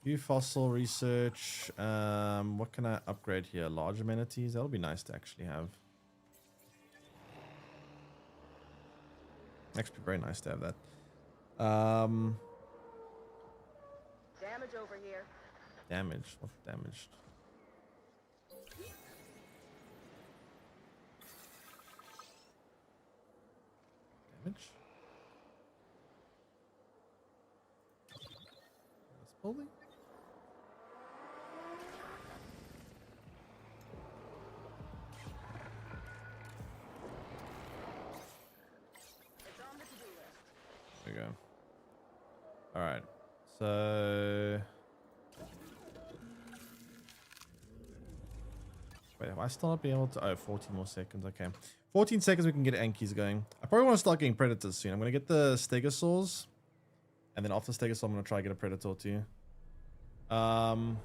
View fossil research. What can I upgrade here? Large amenities. That'll be nice to actually have. Actually, very nice to have that. Damage over here. Damage. What damage? Damage? This building? There we go. All right. So... Wait, have I still not been able to... Oh, 14 more seconds. Okay. 14 seconds we can get Ankies going. I probably want to start getting Predators soon. I'm going to get the Stegosaurs. And then after Stegosaur, I'm going to try to get a Predator too. Some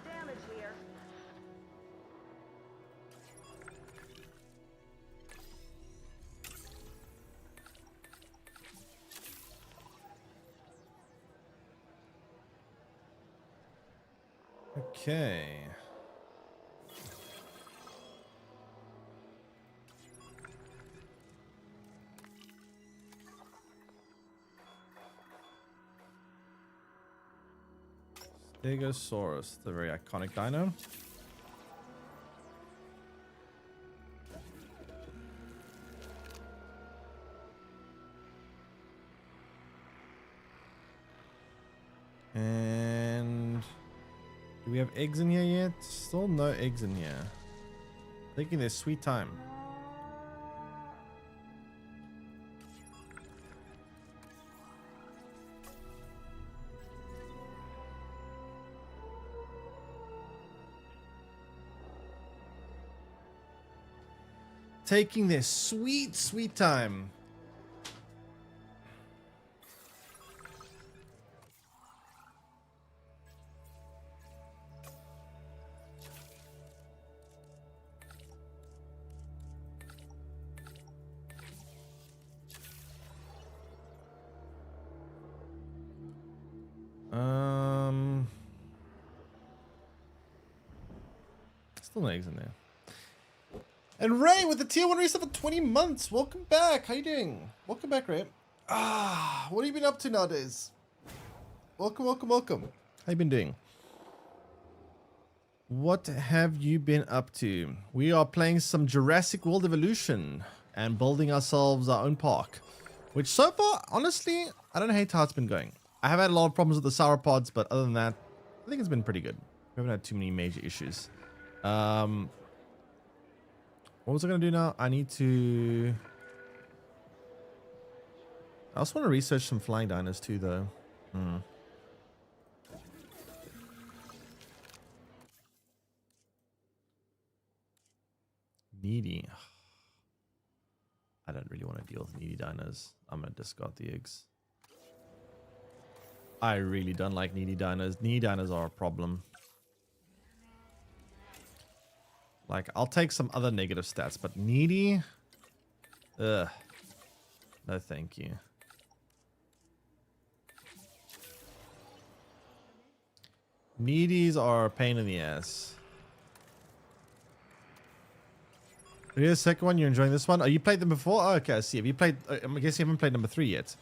damage here. Okay. Stegosaurus, the very iconic dino. And do we have eggs in here yet? Still no eggs in here. Taking their sweet time. taking their sweet, sweet time. Still no eggs in there. And Ray with the tier 1 reset for 20 months. Welcome back. How you doing? Welcome back, Ray. What have you been up to nowadays? Welcome, welcome, welcome. How you been doing? What have you been up to? We are playing some Jurassic World Evolution and building ourselves our own park. Which so far, honestly, I don't hate how it's been going. I have had a lot of problems with the sauropods, but other than that, I think it's been pretty good. We haven't had too many major issues. What was I going to do now? I need to... I also want to research some flying dinos too, though. Needy. I don't really want to deal with needy dinos. I'm going to discard the eggs. I really don't like needy dinos. Needy dinos are a problem. Like, I'll take some other negative stats, but needy? Ugh. No, thank you. Needies are a pain in the ass. Are you the second one? You're enjoying this one? Oh, you played them before? Oh, okay, I see. Have you played... I guess you haven't played number 3 yet.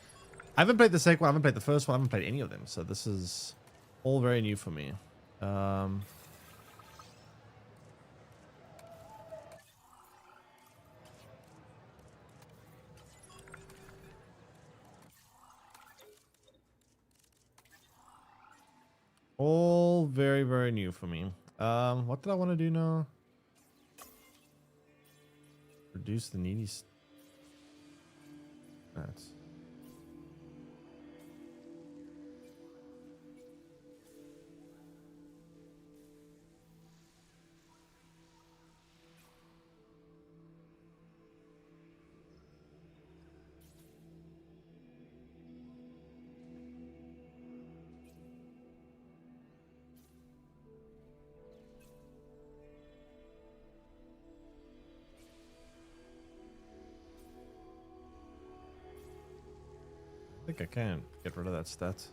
I haven't played the second one. I haven't played the first one. I haven't played any of them. So this is all very new for me. All very, very new for me. What did I want to do now? Reduce the needy stats. I think I can get rid of that stat.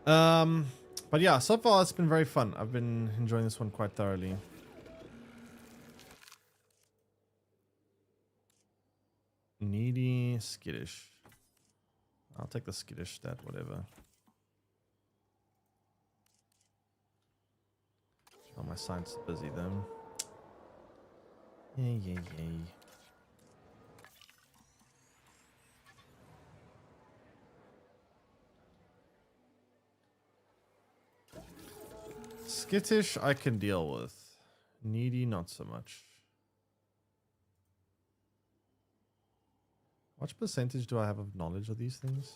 But yeah, so far it's been very fun. I've been enjoying this one quite thoroughly. Needy, skittish. I'll take the skittish stat, whatever. Oh, my science is busy then. Yay, yay, yay. Skittish I can deal with. Needy not so much. What percentage do I have of knowledge of these things?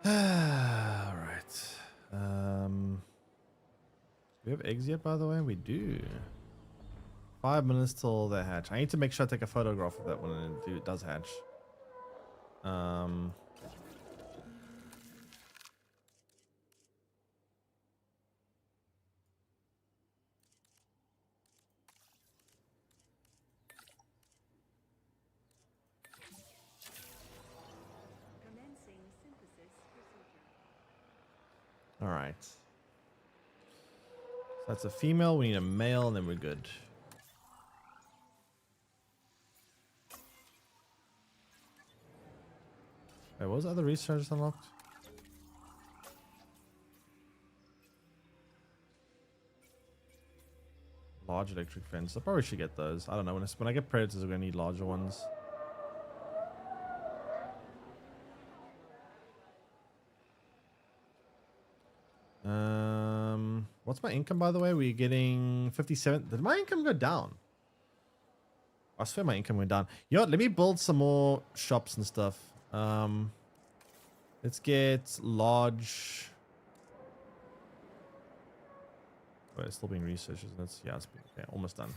All right. Do we have eggs yet, by the way? We do. 5 minutes till they hatch. I need to make sure I take a photograph of that when it does hatch. All right. So that's a female. We need a male, and then we're good. Wait, what was the other research unlocked? Large electric fence. I probably should get those. I don't know. When I get predators, we're gonna need larger ones. What's my income, by the way? We're getting 57. Did my income go down? I swear my income went down. You know what? Let me build some more shops and stuff. Let's get large. Oh, it's still being researched, isn't it? Yeah, it's been, okay, almost done.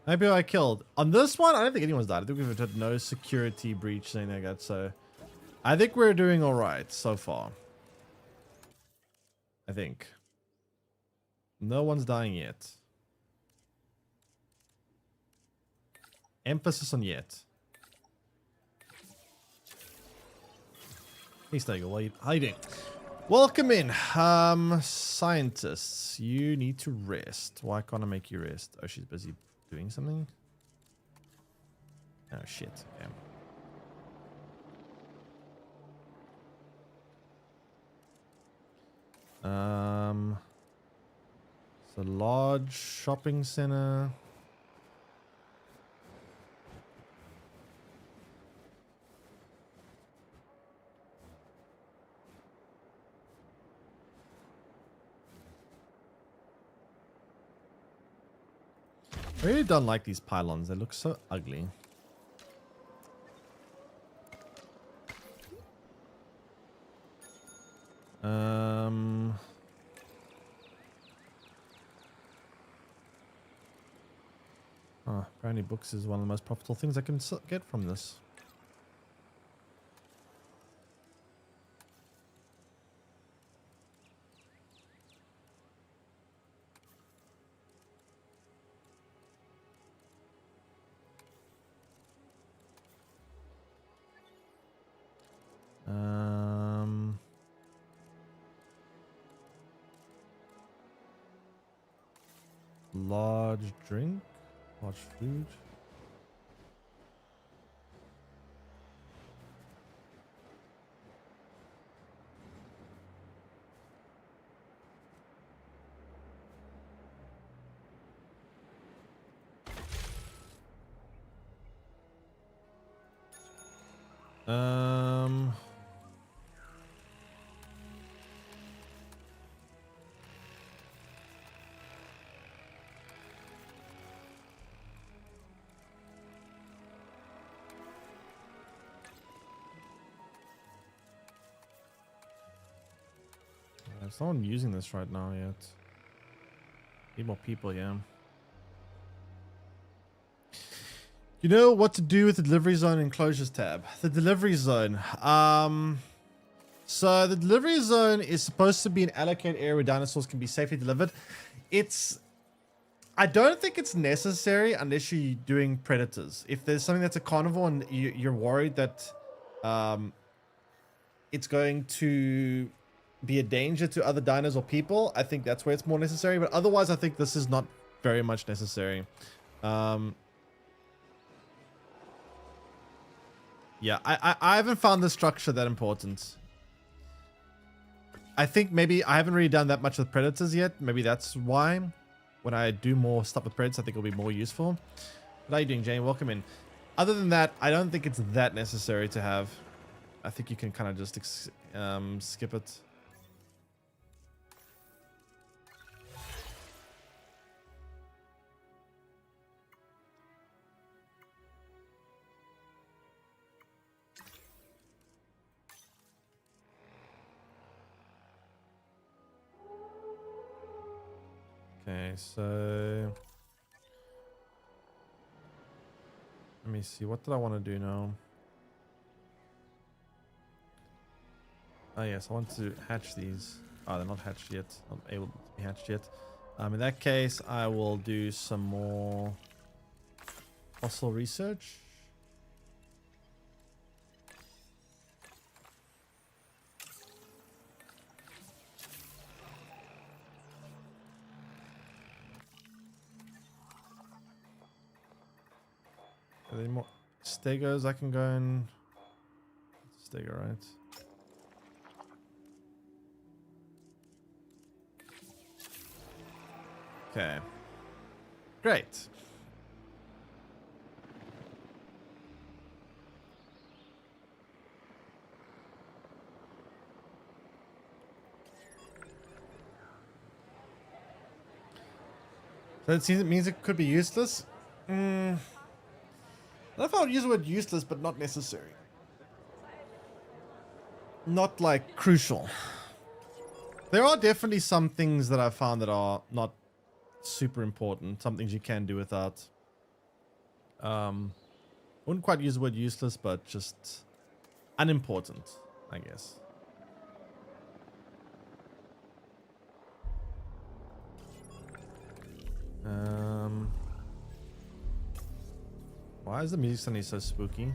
Maybe I killed. On this one, I don't think anyone's died. I think we've had no security breach, anything like that. So I think we're doing all right so far. I think. No one's dying yet. Emphasis on yet. Hey, Stagel, what are you doing? Welcome in. Scientists, you need to rest. Why can't I make you rest? Oh, she's busy doing something? Oh, shit. Okay. It's a large shopping center. I really don't like these pylons. They look so ugly. Apparently books is one of the most profitable things I can get from this. Large drink, large food. There's no one using this right now yet. Need more people, yeah. You know what to do with the delivery zone enclosures tab? The delivery zone. So the delivery zone is supposed to be an allocated area where dinosaurs can be safely delivered. I don't think it's necessary unless you're doing predators. If there's something that's a carnivore and you're worried that it's going to be a danger to other dinos or people, I think that's where it's more necessary. But otherwise, I think this is not very much necessary. Yeah, I haven't found the structure that important. I think maybe I haven't really done that much with predators yet. Maybe that's why. When I do more stuff with predators, I think it'll be more useful. What are you doing, Jane? Welcome in. Other than that, I don't think it's that necessary to have. I think you can kind of just skip it. Okay, so let me see. What did I want to do now? Oh yes, I want to hatch these. Oh, they're not hatched yet. Not able to be hatched yet. In that case, I will do some more fossil research. Are there more stegos I can go and... Stego, right? Okay. Great. So it means it could be useless? I don't know if I would use the word useless, but not necessary. Not like crucial. There are definitely some things that I've found that are not super important. Some things you can do without. Wouldn't quite use the word useless, but just unimportant, I guess. Why is the music suddenly so spooky?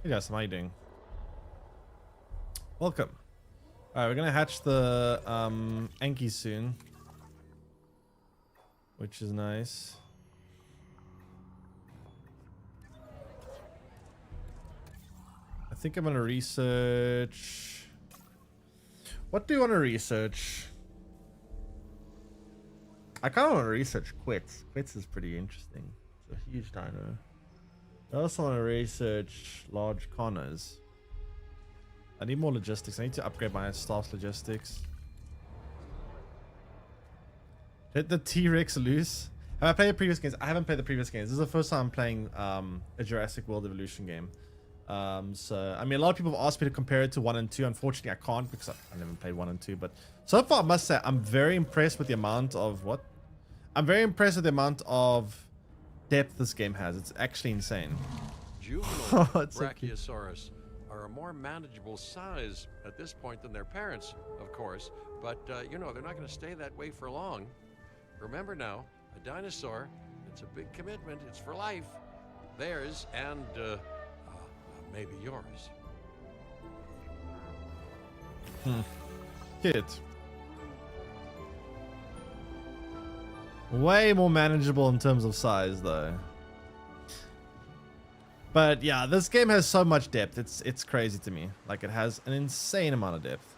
Hey guys, how are you doing? Welcome. Alright, we're gonna hatch the Anki soon. Which is nice. I think I'm gonna research. What do you want to research? I kind of want to research Quits. Quits is pretty interesting. It's a huge dino. I also want to research large conners. I need more logistics. I need to upgrade my staff's logistics. Hit the T-Rex loose. Have I played the previous games? I haven't played the previous games. This is the first time I'm playing a Jurassic World Evolution game. So, I mean, a lot of people have asked me to compare it to 1 and 2. Unfortunately, I can't because I never played 1 and 2. But so far, I must say, I'm very impressed with the amount of what? I'm very impressed with the amount of depth this game has. It's actually insane. Juvenile Brachiosaurus are a more manageable size at this point than their parents, of course. But, you know, they're not going to stay that way for long. Remember now, a dinosaur, it's a big commitment. It's for life. Theirs and, maybe yours. Kid. Way more manageable in terms of size, though. But yeah, this game has so much depth. It's crazy to me. Like, it has an insane amount of depth.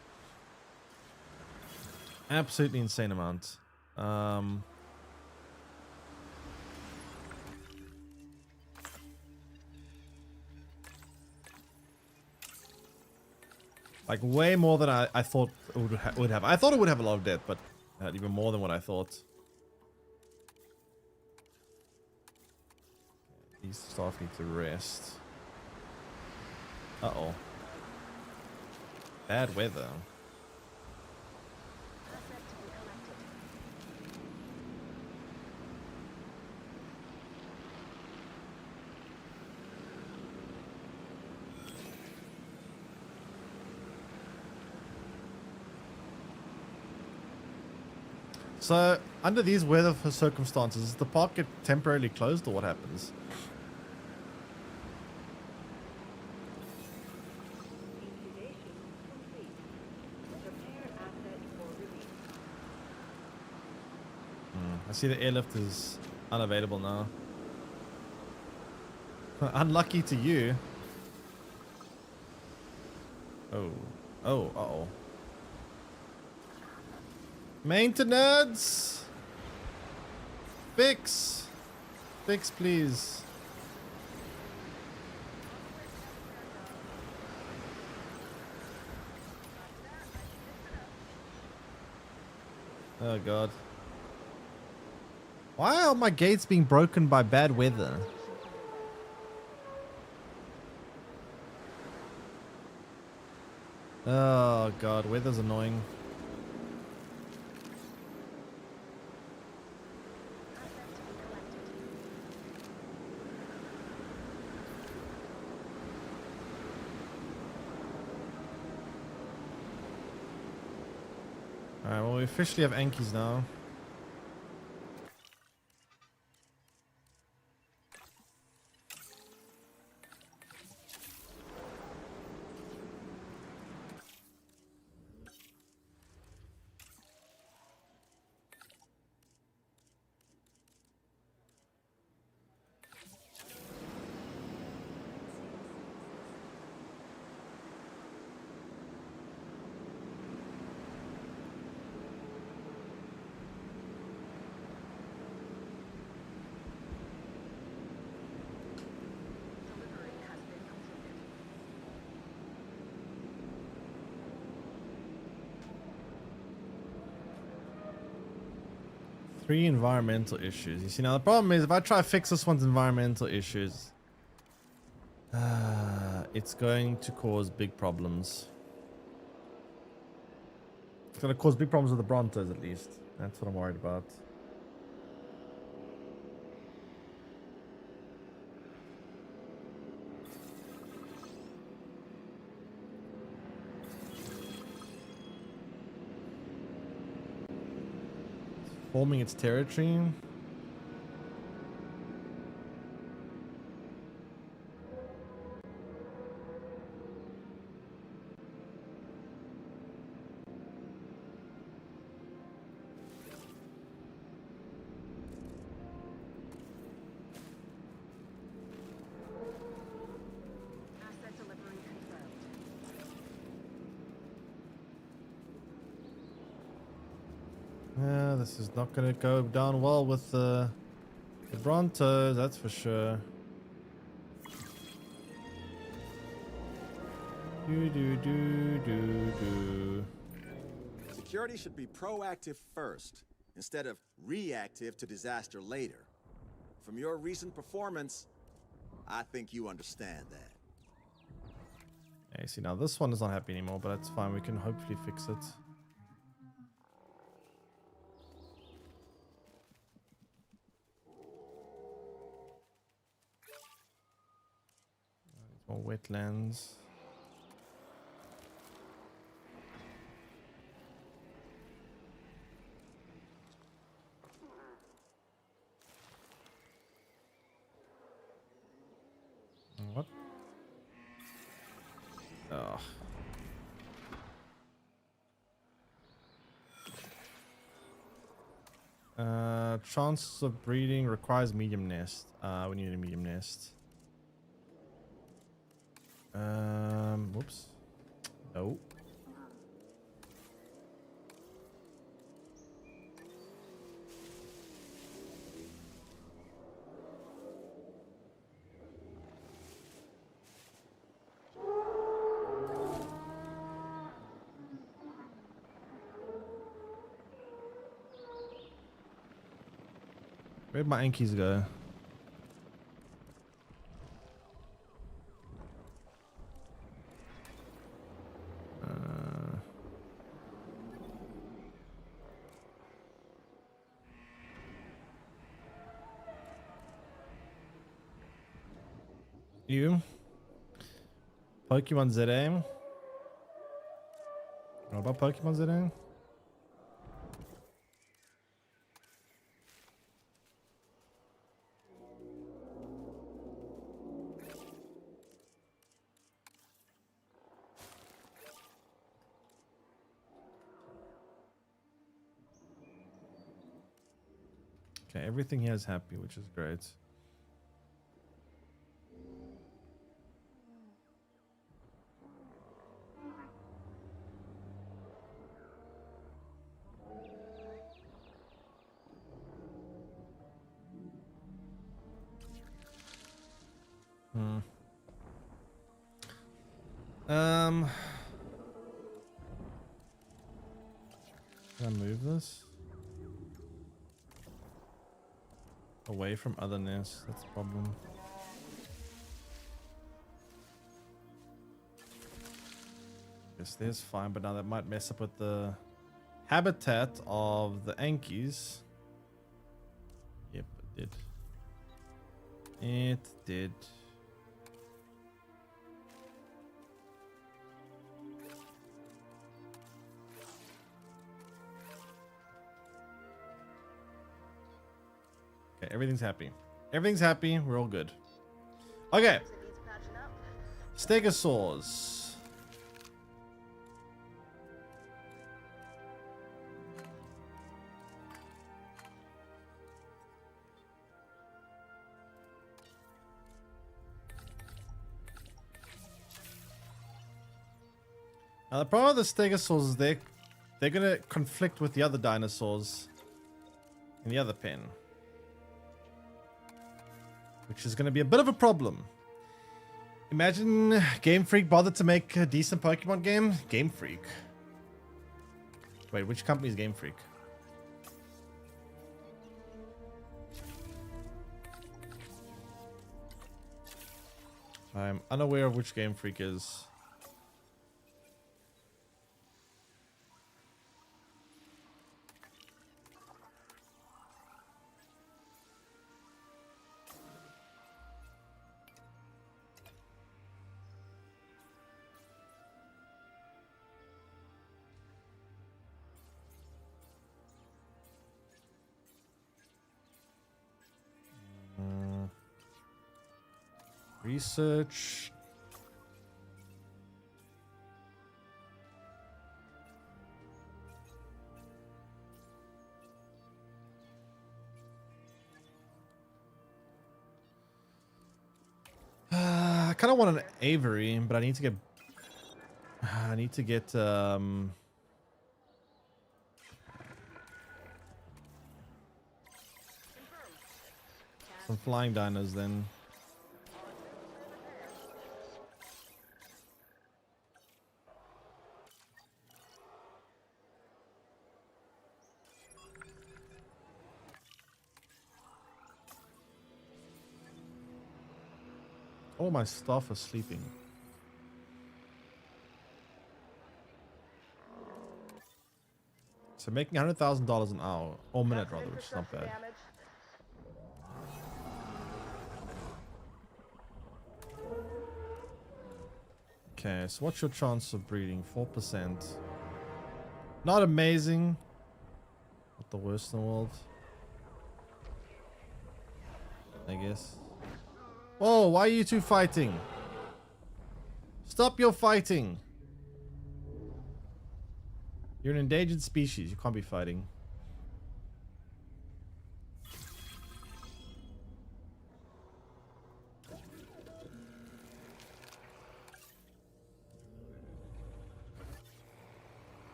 Absolutely insane amount. Like, way more than I thought it would have. I thought it would have a lot of depth, but even more than what I thought. These staff need to rest. Uh-oh. Bad weather. So, under these weather circumstances, does the park get temporarily closed or what happens? I see the airlift is unavailable now. Unlucky to you. Oh. Oh, uh-oh. Maintenance! Fix! Fix, please. Oh, God. Why are my gates being broken by bad weather? Oh, God. Weather's annoying. Alright, well, we officially have Ankis now. 3 environmental issues. You see, now the problem is if I try to fix this one's environmental issues, it's going to cause big problems. It's going to cause big problems with the Brontos, at least. That's what I'm worried about. Forming its territory. Asset delivery confirmed. Yeah, this is not going to go down well with the Brontos, that's for sure. Do. Security should be proactive first, instead of reactive to disaster later. From your recent performance, I think you understand that. Okay, see, now this one is not happy anymore, but that's fine. We can hopefully fix it. More wetlands. What? Oh. Chance of breeding requires medium nest. We need a medium nest. Whoops. No. Where'd my Ankies go? You? Pokemon ZA? What about Pokemon ZA? Okay, everything here is happy, which is great. Can I move this? Away from other nests, that's the problem. Yes, there's fine, but now that might mess up with the habitat of the Ankies. Yep, it did. It did. Okay, everything's happy. Everything's happy. We're all good. Okay. Stegosaurs. Now the problem with the Stegosaurs is they're gonna conflict with the other dinosaurs in the other pen, which is going to be a bit of a problem. Imagine Game Freak bothered to make a decent Pokemon game. Game Freak. Wait, which company is Game Freak? I'm unaware of which Game Freak is. Research. I kind of want an Avery, but I need to get. I need to get. Some flying dinos then. All my staff are sleeping. So making $100,000 an hour, or minute rather, which is not bad. Okay, so what's your chance of breeding? 4%. Not amazing. Not the worst in the world, I guess. Whoa, why are you two fighting? Stop your fighting. You're an endangered species. You can't be fighting.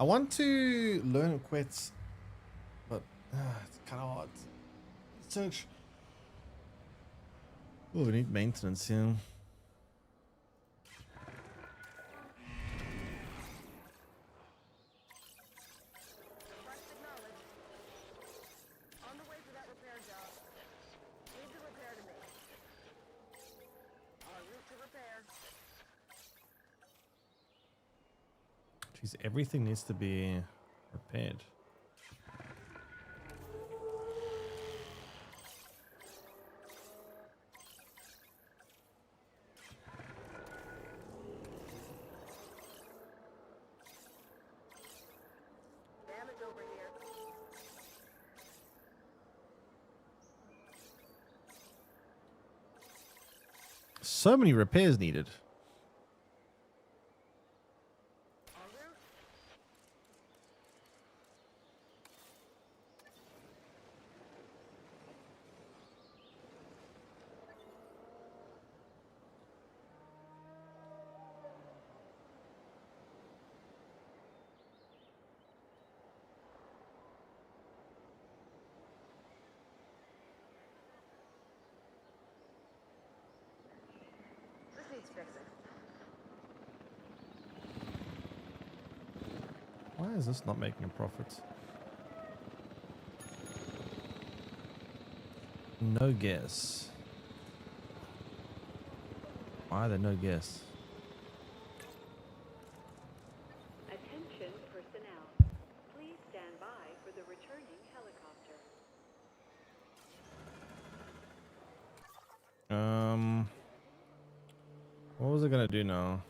I want to learn quits, but it's kind of hard. Search. Oh, we need maintenance here. Jeez, everything needs to be repaired. Damage over here. So many repairs needed. Why is this not making a profit? No guess. Why are there no guess? Attention personnel. Please stand by for the returning helicopter. What was it gonna do now?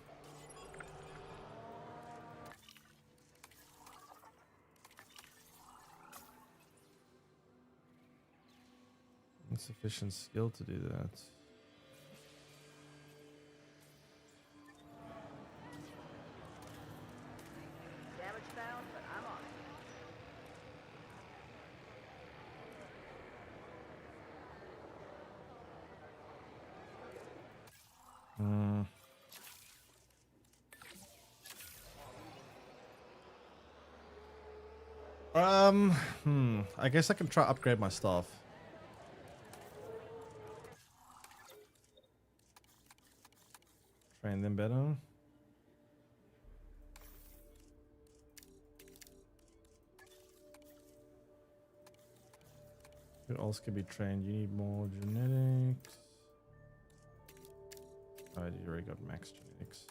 Insufficient skill to do that. Damage found, but I'm on I guess I can try upgrade my staff. Train them better. else can be trained? You need more genetics. Oh, you already got max genetics.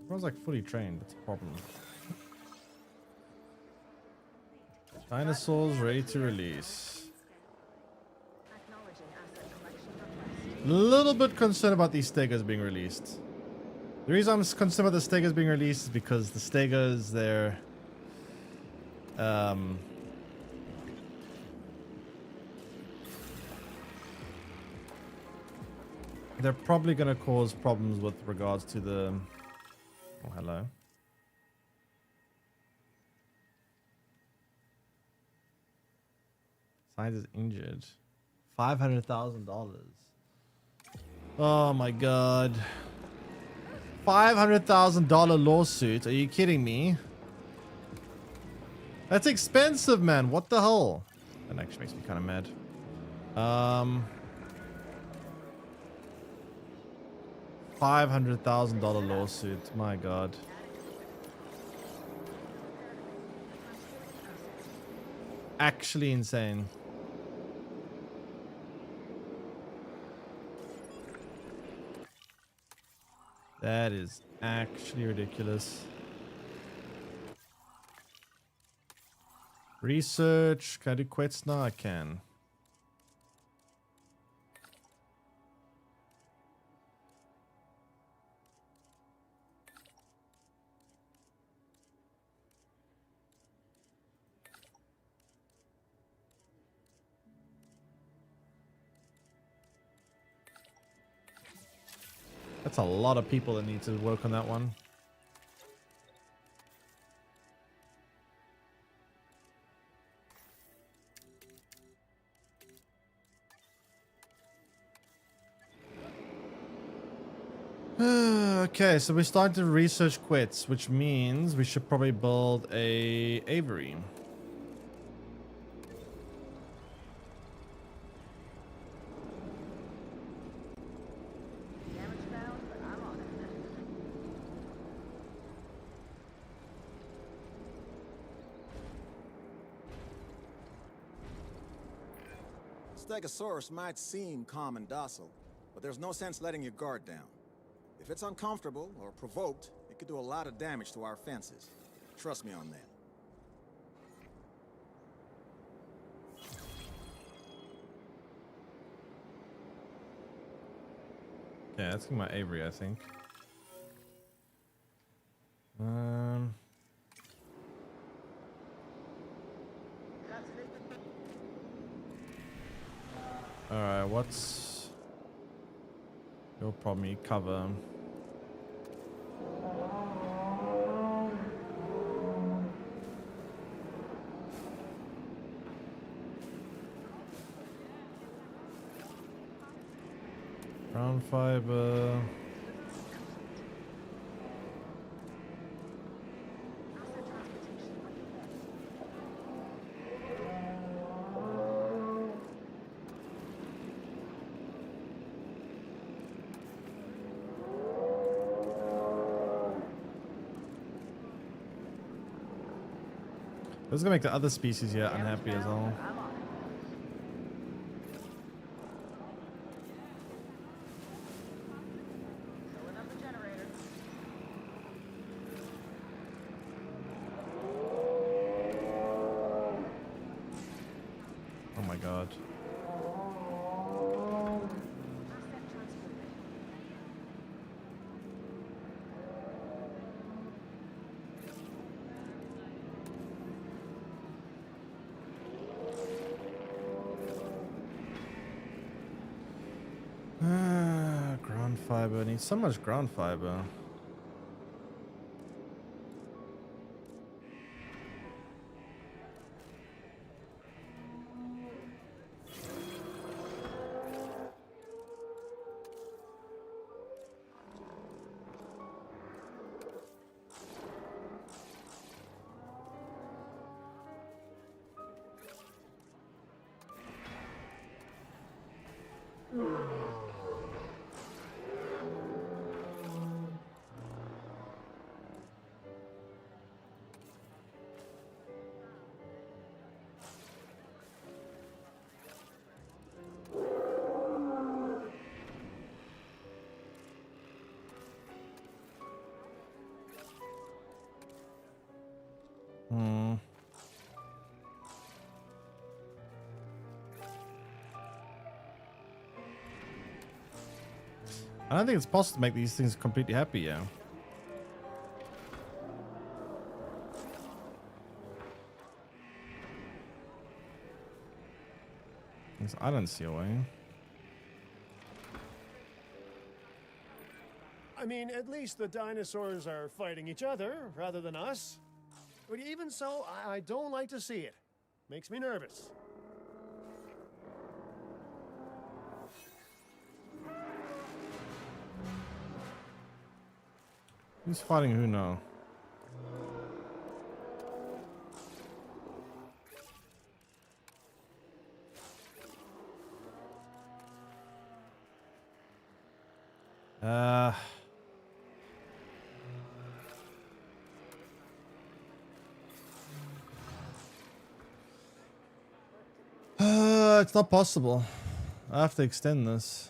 Everyone's like fully trained. That's a problem. Dinosaurs ready to release. A little bit concerned about these Stegos being released. The reason I'm concerned about the Stegos being released is because the Stegos, they're probably going to cause problems with regards to the... Oh, hello. Scientist injured. $500,000. Oh my god. $500,000 lawsuit. Are you kidding me? That's expensive, man. What the hell? That actually makes me kind of mad. $500,000 lawsuit. My god. Actually insane. That is actually ridiculous. Research. Can I do quits now? I can. That's a lot of people that need to work on that one. Okay, so we're starting to research quits, which means we should probably build a aviary. Stegosaurus might seem calm and docile, but there's no sense letting your guard down. If it's uncomfortable or provoked, it could do a lot of damage to our fences. Trust me on that. Yeah, that's my aviary, I think. Alright, what's your problem? You cover. Brown fiber. This is gonna make the other species here unhappy as well. Oh my god. Ground fiber. I need so much ground fiber. I don't think it's possible to make these things completely happy, yeah. I don't see a way. I mean, at least the dinosaurs are fighting each other rather than us. But even so, I don't like to see it. Makes me nervous. Who's fighting who now? It's not possible. I have to extend this.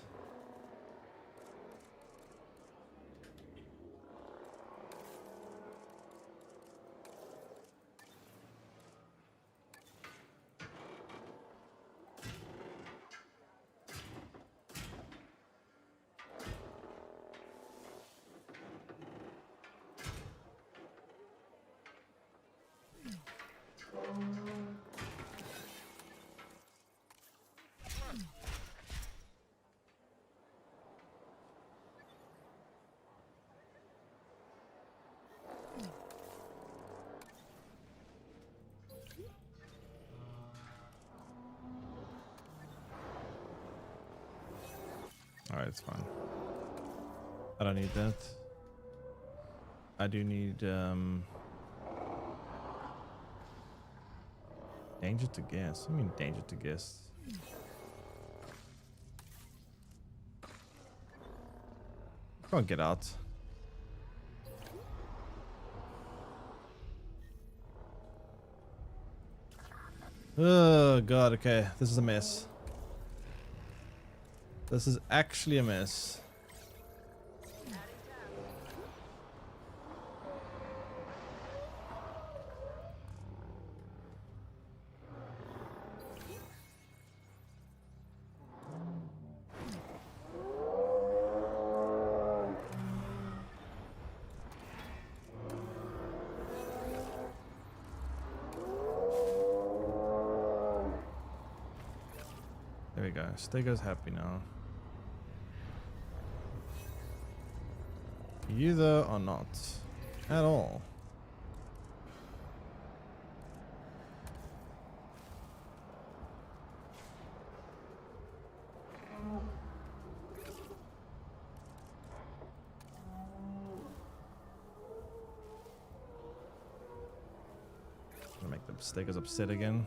Alright, it's fine. I don't need that. I do need danger to guess. I mean danger to guess. Can't get out. Oh god, okay. This is a mess. This is actually a mess. There we go. Stego's happy now. You though are not at all. Gonna make the Stegos upset again.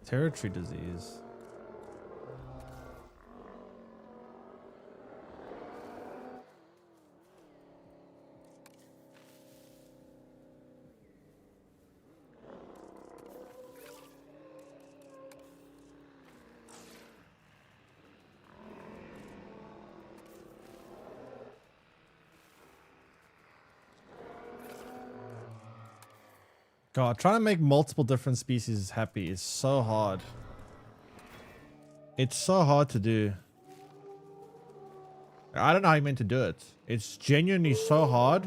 Territory disease. God, trying to make multiple different species happy is so hard. It's so hard to do. I don't know how you meant to do it. It's genuinely so hard.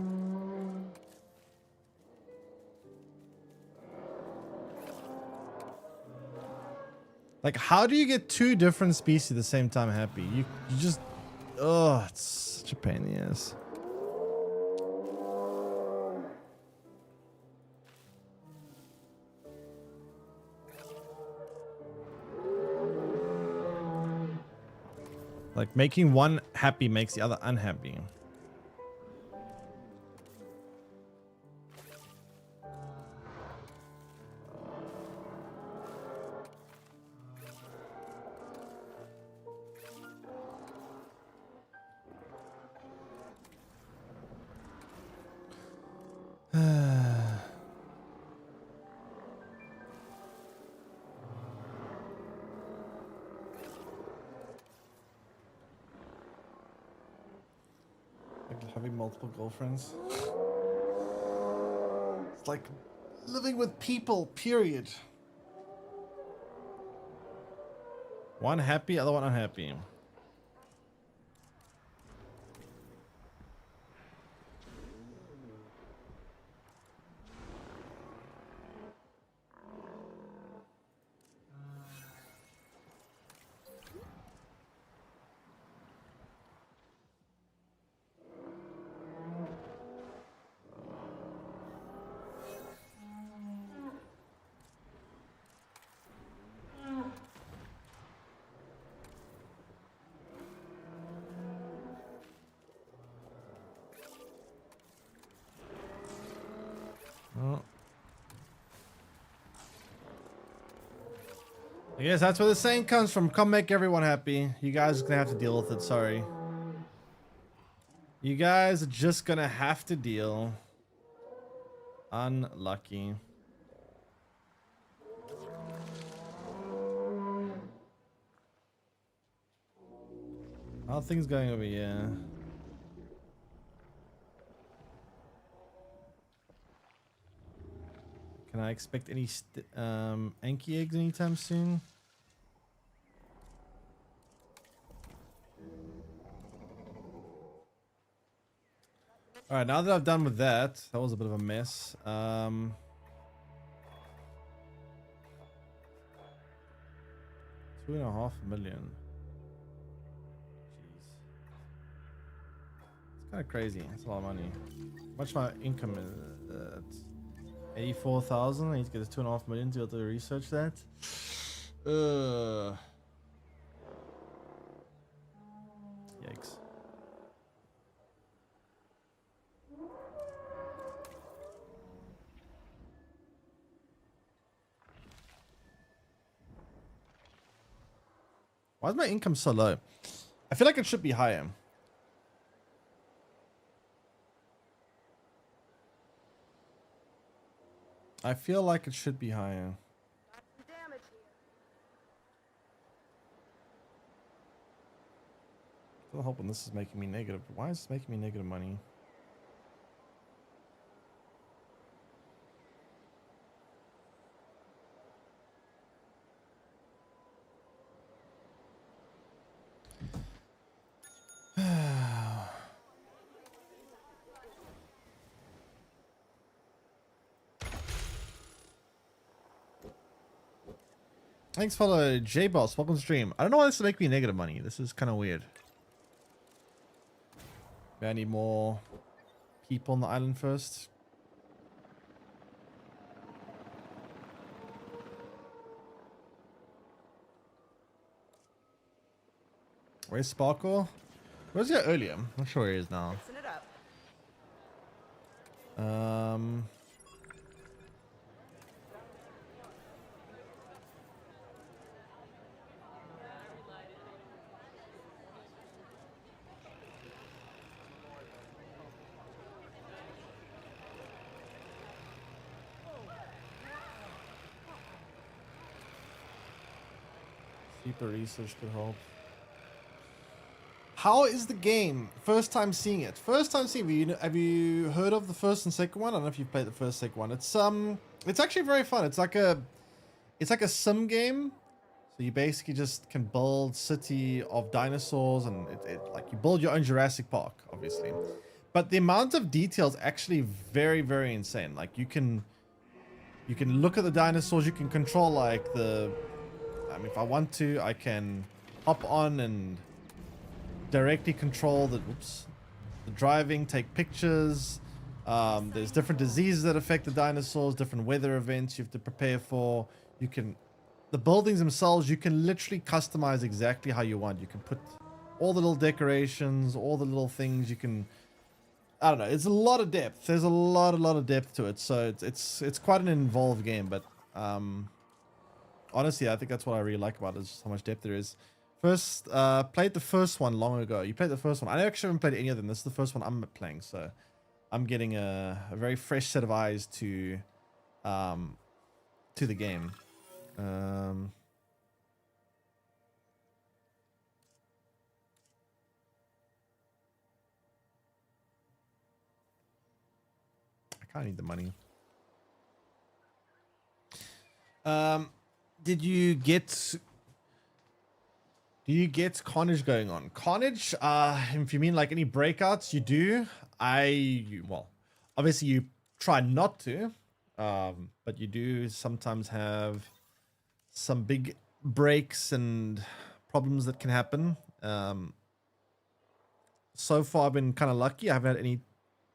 Like, how do you get two different species at the same time happy? You just... Oh, it's such a pain in the ass. Like making one happy makes the other unhappy. Like having multiple girlfriends. It's like living with people, period. One happy, other one unhappy. I guess that's where the saying comes from. Come make everyone happy. You guys are gonna have to deal with it. Sorry. You guys are just gonna have to deal. Unlucky. How are things going over here? Can I expect any Anki eggs anytime soon? All right, now that I've done with that, that was a bit of a mess. 2.5 million. Jeez. It's kind of crazy. It's a lot of money. How much my income is? 84,000. I need to get this 2.5 million to be able to research that. Yikes. Why is my income so low? I feel like it should be higher. I feel like it should be higher. Still hoping this is making me negative. Why is this making me negative money? Thanks, follow J-Boss. Welcome to stream. I don't know why this is making me negative money. This is kind of weird. Maybe I need more people on the island first. Where's Sparkle? Where's he earlier? I'm not sure where he is now. Deeper research could help. How is the game? First time seeing it. First time seeing it. Have you heard of the first and second one? I don't know if you've played the first, second one. It's actually very fun. It's like a sim game. So you basically just can build city of dinosaurs, and like you build your own Jurassic Park, obviously. But the amount of detail is actually very, very insane. Like you can look at the dinosaurs. You can control like if I want to, I can hop on and directly control the driving, take pictures. There's different diseases that affect the dinosaurs, different weather events you have to prepare for. The buildings themselves, you can literally customize exactly how you want. You can put all the little decorations, all the little things you can. I don't know. It's a lot of depth. There's a lot of depth to it. So it's quite an involved game. But honestly, I think that's what I really like about it, is just how much depth there is. First, played the first one long ago. You played the first one. I actually haven't played any of them. This is the first one I'm playing, so I'm getting a very fresh set of eyes to the game. I kind of need the money. Did you get? Do you get Carnage going on? Carnage, if you mean like any breakouts, you do. Well, obviously you try not to, but you do sometimes have some big breaks and problems that can happen. So far, I've been kind of lucky. I haven't had any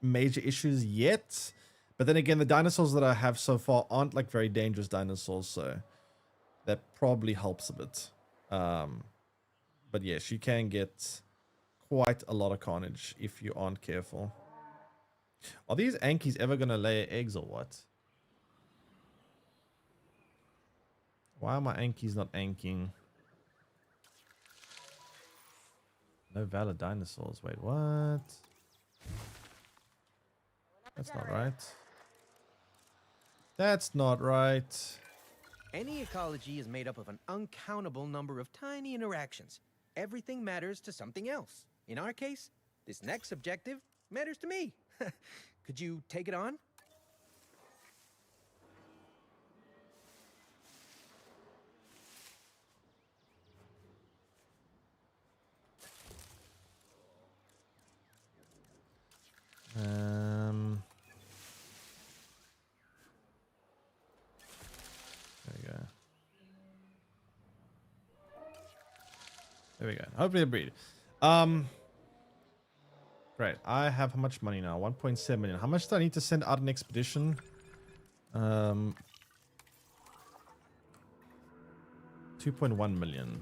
major issues yet. But then again, the dinosaurs that I have so far aren't like very dangerous dinosaurs, so that probably helps a bit. But yes, you can get quite a lot of carnage if you aren't careful. Are these Ankies ever going to lay eggs or what? Why are my Ankies not anking? No valid dinosaurs. Wait, what? That's not right. That's not right. Any ecology is made up of an uncountable number of tiny interactions. Everything matters to something else. In our case, this next objective matters to me. Could you take it on? There we go. There we go. Hopefully they breed. Great. I have how much money now? 1.7 million. How much do I need to send out an expedition? 2.1 million.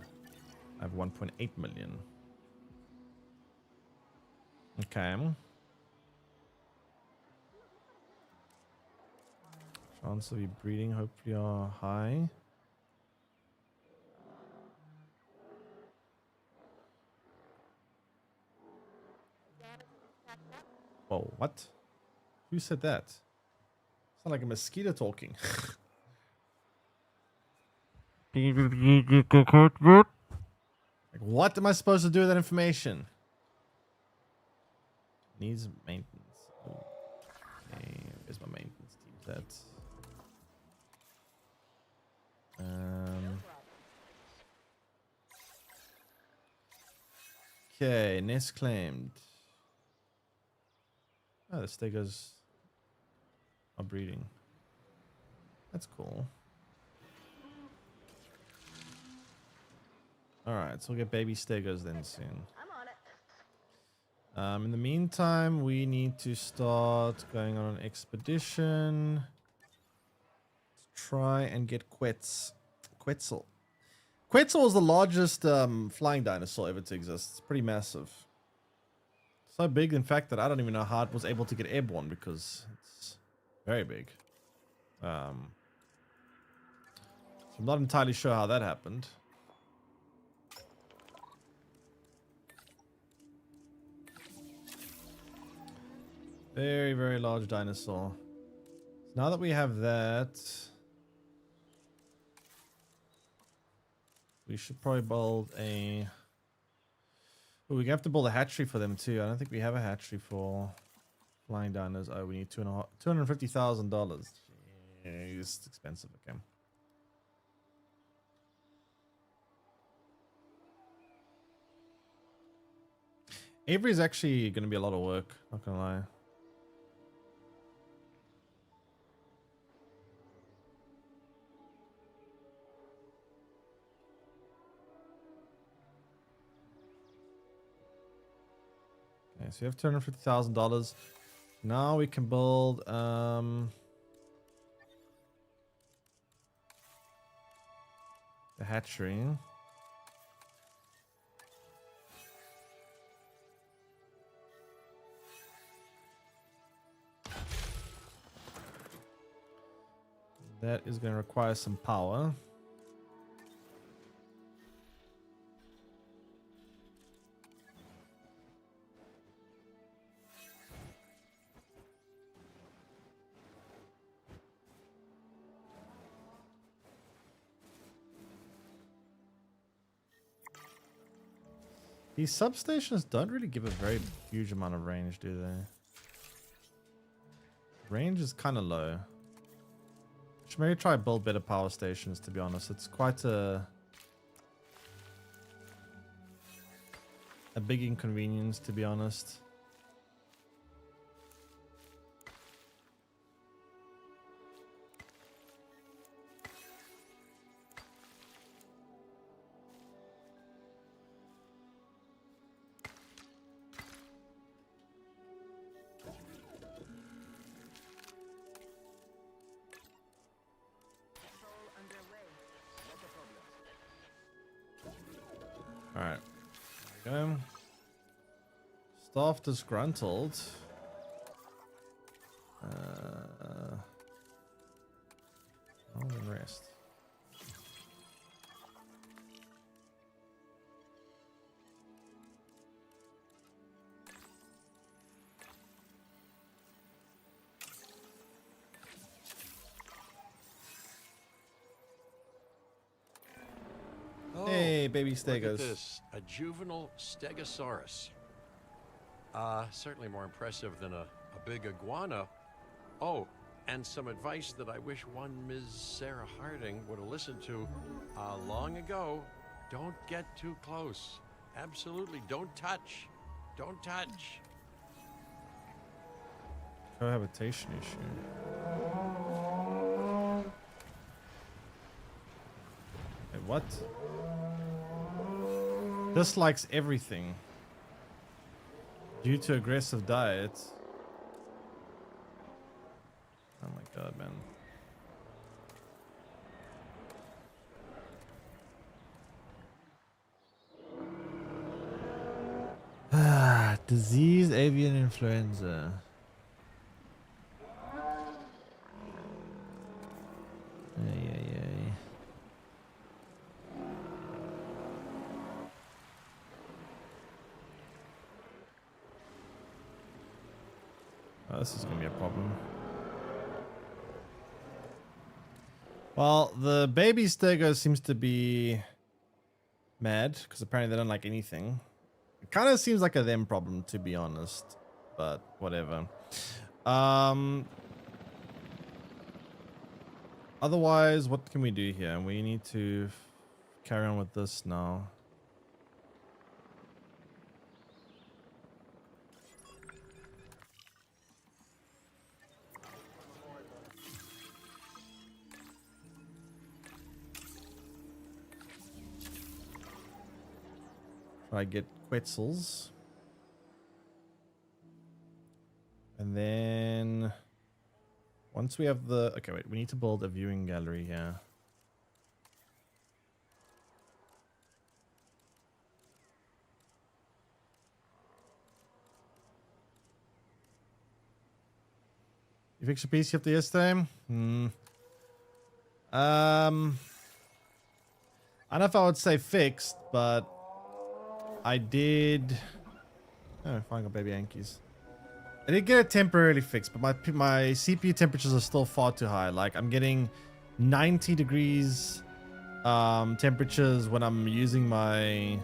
I have 1.8 million. Okay. Chance of you breeding hopefully are high. Whoa, what? Who said that? It's not like a mosquito talking. Like, what am I supposed to do with that information? Needs maintenance. Okay, where's my maintenance team at? Okay, nest claimed. Oh, the stegos are breeding. That's cool. Alright, so we'll get baby stegos then soon. I'm on it. In the meantime, we need to start going on an expedition. Let's try and get Quetzal. Quetzal is the largest flying dinosaur ever to exist. It's pretty massive. So big, in fact, that I don't even know how it was able to get airborne because it's very big. So I'm not entirely sure how that happened. Very, very large dinosaur. So now that we have that, we should probably build a... Oh, we have to build a hatchery for them too. I don't think we have a hatchery for flying dinos. Oh, we need $250,000. It's expensive. Okay. Avery is actually going to be a lot of work. Not gonna lie. Okay, so we have $250,000. Now we can build the hatchery. That is going to require some power. These substations don't really give a very huge amount of range, do they? Range is kind of low. Should maybe try build better power stations, to be honest. It's quite a big inconvenience, to be honest. Alright. There we go. Staff disgruntled. Hold and rest. Hey, baby stegos. Look at this, a juvenile stegosaurus. Certainly more impressive than a big iguana. Oh, and some advice that I wish one Ms. Sarah Harding would have listened to long ago. Don't get too close. Absolutely, don't touch. Don't touch. Cohabitation issue. Wait, what? Dislikes everything due to aggressive diet. Oh my god, man. Disease avian influenza. Oh, this is going to be a problem. Well, the baby stego seems to be mad because apparently they don't like anything. It kind of seems like a them problem, to be honest, but whatever. Otherwise, what can we do here? We need to carry on with this now. Try get Quetzals. And then once we have the... Okay, wait. We need to build a viewing gallery here. You fixed your PC up to yesterday? I don't know if I would say fixed, but I did... Oh, fine, got baby Yankees. I did get it temporarily fixed, but my CPU temperatures are still far too high. Like, I'm getting 90 degrees temperatures when I'm using my...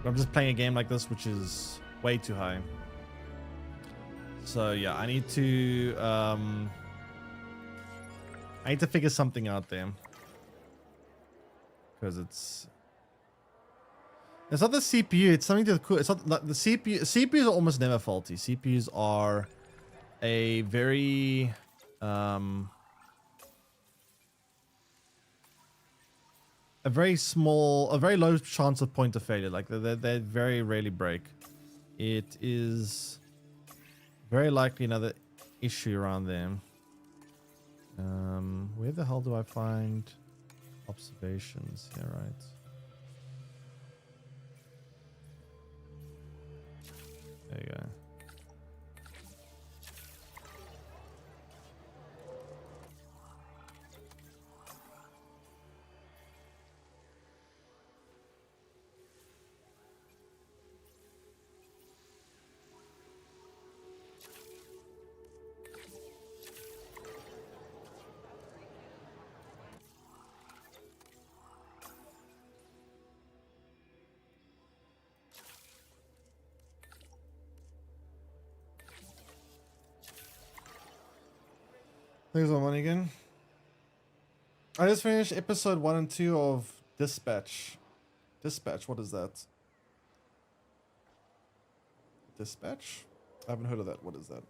When I'm just playing a game like this, which is way too high. So, yeah, I need to figure something out there. Because it's not the CPU, it's something to the cool. It's not like the CPU. CPUs are almost never faulty. CPUs are a very very low chance of point of failure. Like they very rarely break. It is very likely another issue around them. Where the hell do I find observations here, right? There you go. Thanks for money again. I just finished episode 1 and 2 of Dispatch. Dispatch, what is that? Dispatch? I haven't heard of that. What is that?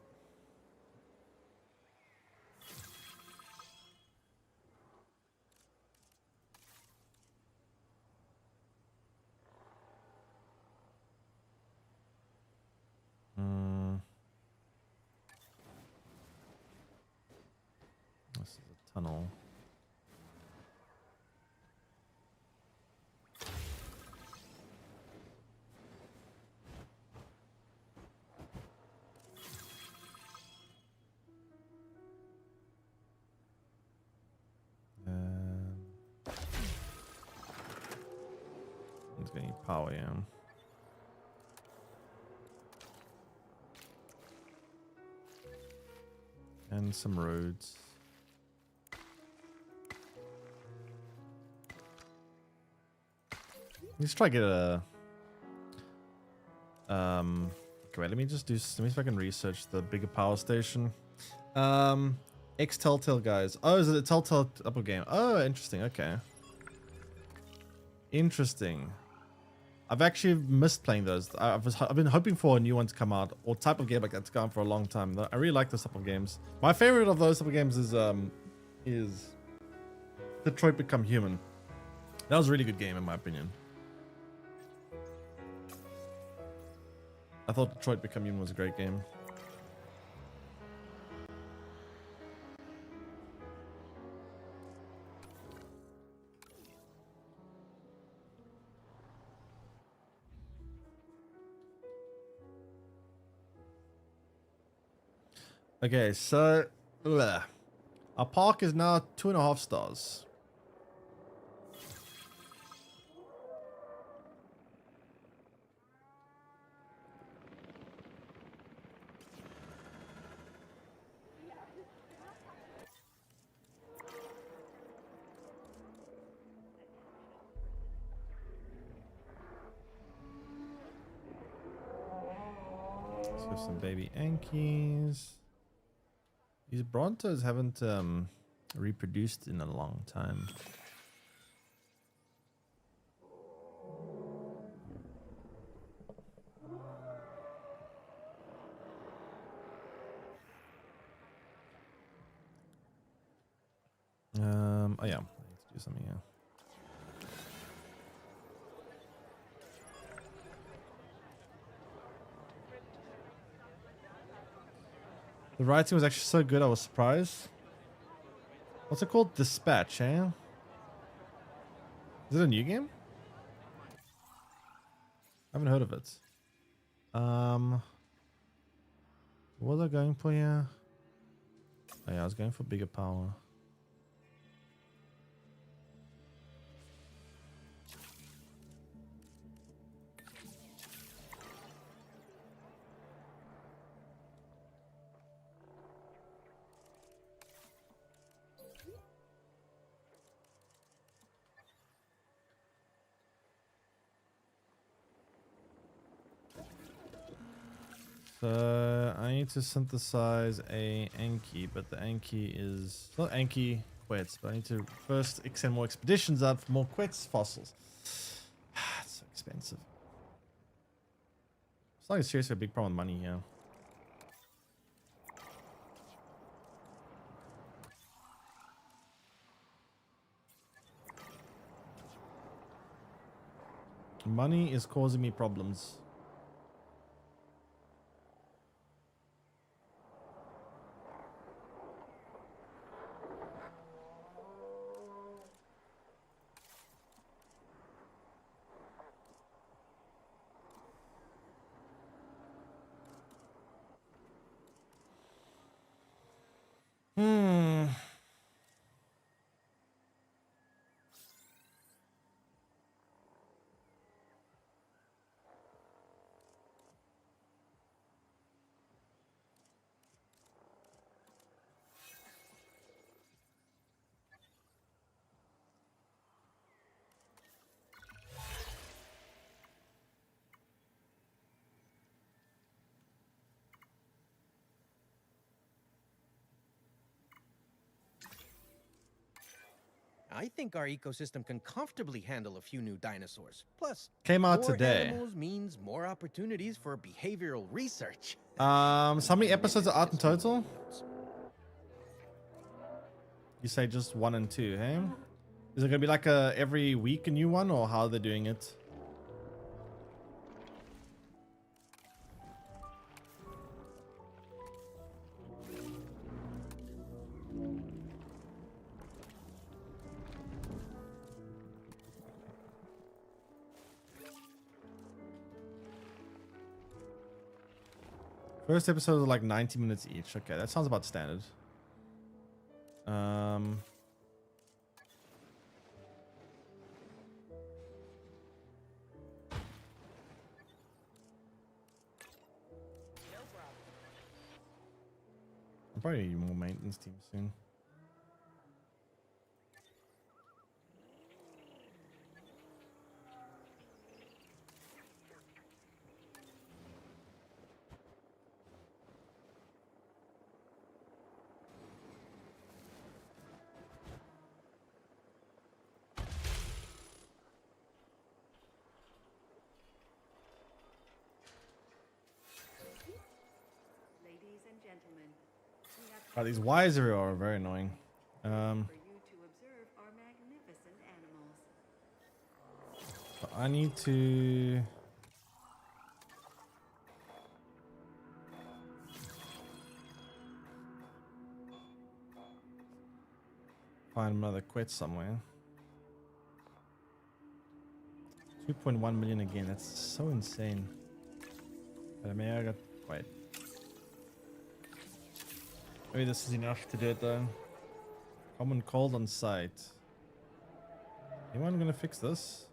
This is a tunnel. It's gonna need power, yeah. And some roads. Let's try to get a okay, wait, let me just do, let me see if I can research the bigger power station. Ex Telltale guys. Oh, is it a Telltale upper game? Oh, interesting. Okay. Interesting. I've actually missed playing those. I've been hoping for a new one to come out, or type of game like that to come out for a long time. I really like those type of games. My favorite of those type of games is Detroit Become Human. That was a really good game in my opinion. I thought Detroit Become Human was a great game. Okay, so our park is now 2.5 stars. So some baby Ankies. These Brontos haven't reproduced in a long time. Oh yeah, I need to do something here. The writing was actually so good, I was surprised. What's it called? Dispatch, eh? Is it a new game? I haven't heard of it. What was I going for here? Oh yeah, I was going for bigger power. So I need to synthesize a Anki, but the Anki is not Anki Quets, but I need to first send more expeditions out for more Quets fossils. It's so expensive. It's like seriously a big problem with money here. Money is causing me problems. I think our ecosystem can comfortably handle a few new dinosaurs. Plus, Came out more today. animals means more opportunities for behavioral research. So how many episodes are out in total? You say just 1 and 2, hey? Is it gonna be like a every week a new one, or how are they doing it? First episodes are like 90 minutes each. Okay, that sounds about standard. I'll probably need more maintenance team soon. Ladies and gentlemen, we have Oh, these wires are very annoying. for you to observe our magnificent animals. So I need to find another quit somewhere. 2.1 million again. That's so insane. But maybe I got wait. Maybe this is enough to do it though. Common cold on site. Anyone gonna fix this?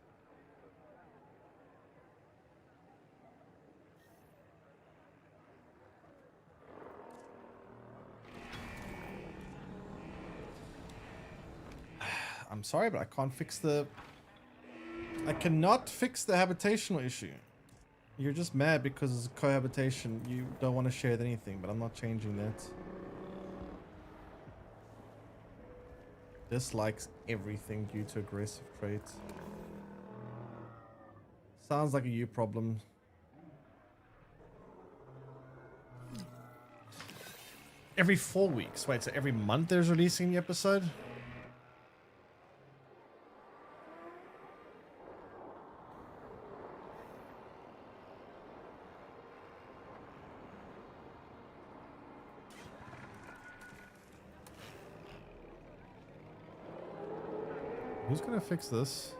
I'm sorry, but I can't fix the... I cannot fix the habitational issue. You're just mad because it's cohabitation. You don't want to share anything, but I'm not changing that. Dislikes everything due to aggressive traits. Sounds like a you problem. Every 4 weeks. Wait, so every month there's releasing the episode? Who's gonna fix this?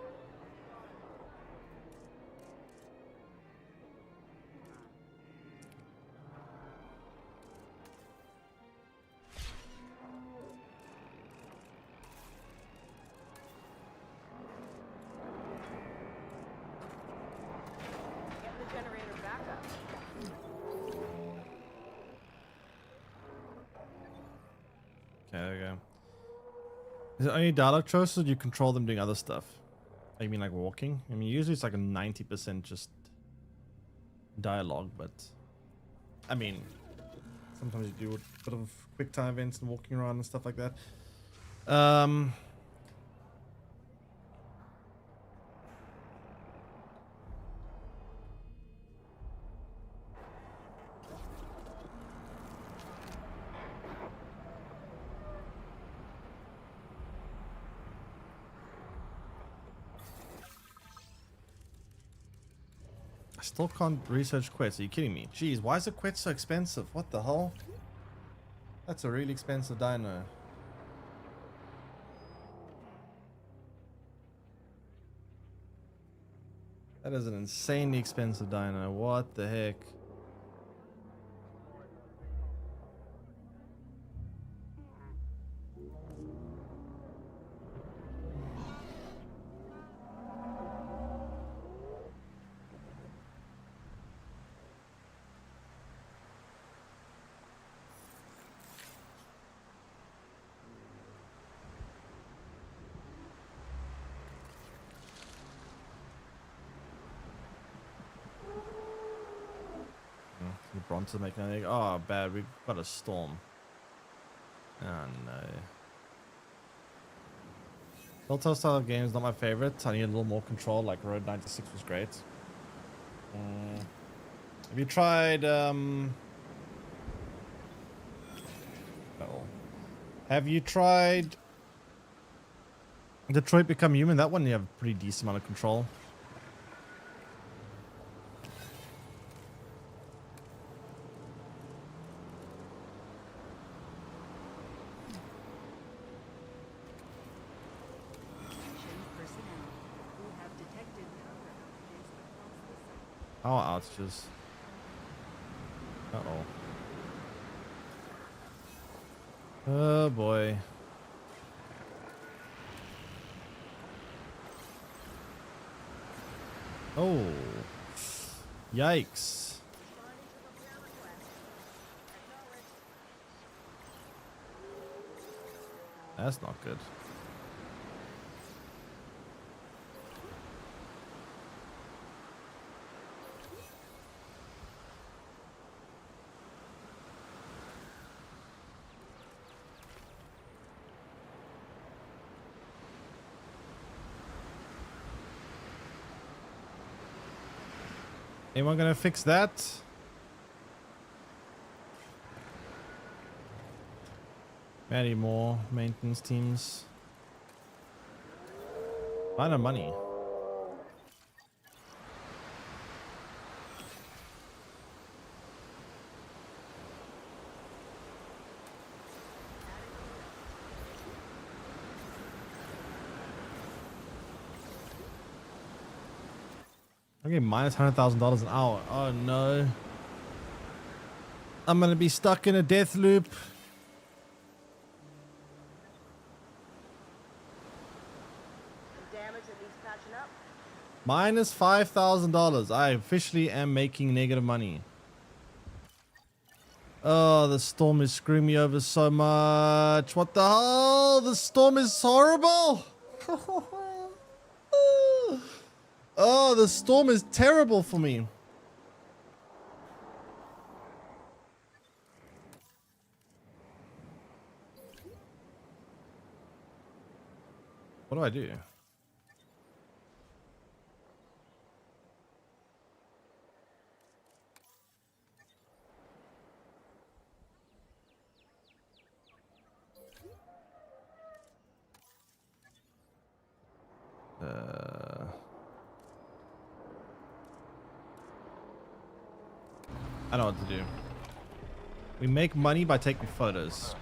Get the generator back up. Okay, there we go. Is it only dialogue choices, or do you control them doing other stuff? I mean like walking? I mean usually it's like a 90% just dialogue, but I mean sometimes you do a bit of quick time events and walking around and stuff like that. I still can't research quets. Are you kidding me? Jeez, why is the quet so expensive? What the hell? That's a really expensive dino. That is an insanely expensive dino. What the heck? The Bronze making an egg. Oh, bad. We've got a storm. Oh, no. Telltale style games not my favorite. I need a little more control. Like Road 96 was great. Have you tried no. Have you tried Detroit Become Human? That one you have a pretty decent amount of control. Power outages. Uh-oh. Oh boy. Oh. Yikes. That's not good. Anyone gonna fix that? Many more maintenance teams. Find our money. Okay, minus $100,000 an hour. Oh no. I'm gonna be stuck in a death loop. Damage at least patching up. Minus $5,000. I officially am making negative money. Oh, the storm is screwing me over so much. What the hell? The storm is horrible. Oh, the storm is terrible for me. What do I do? I know what to do. We make money by taking photos.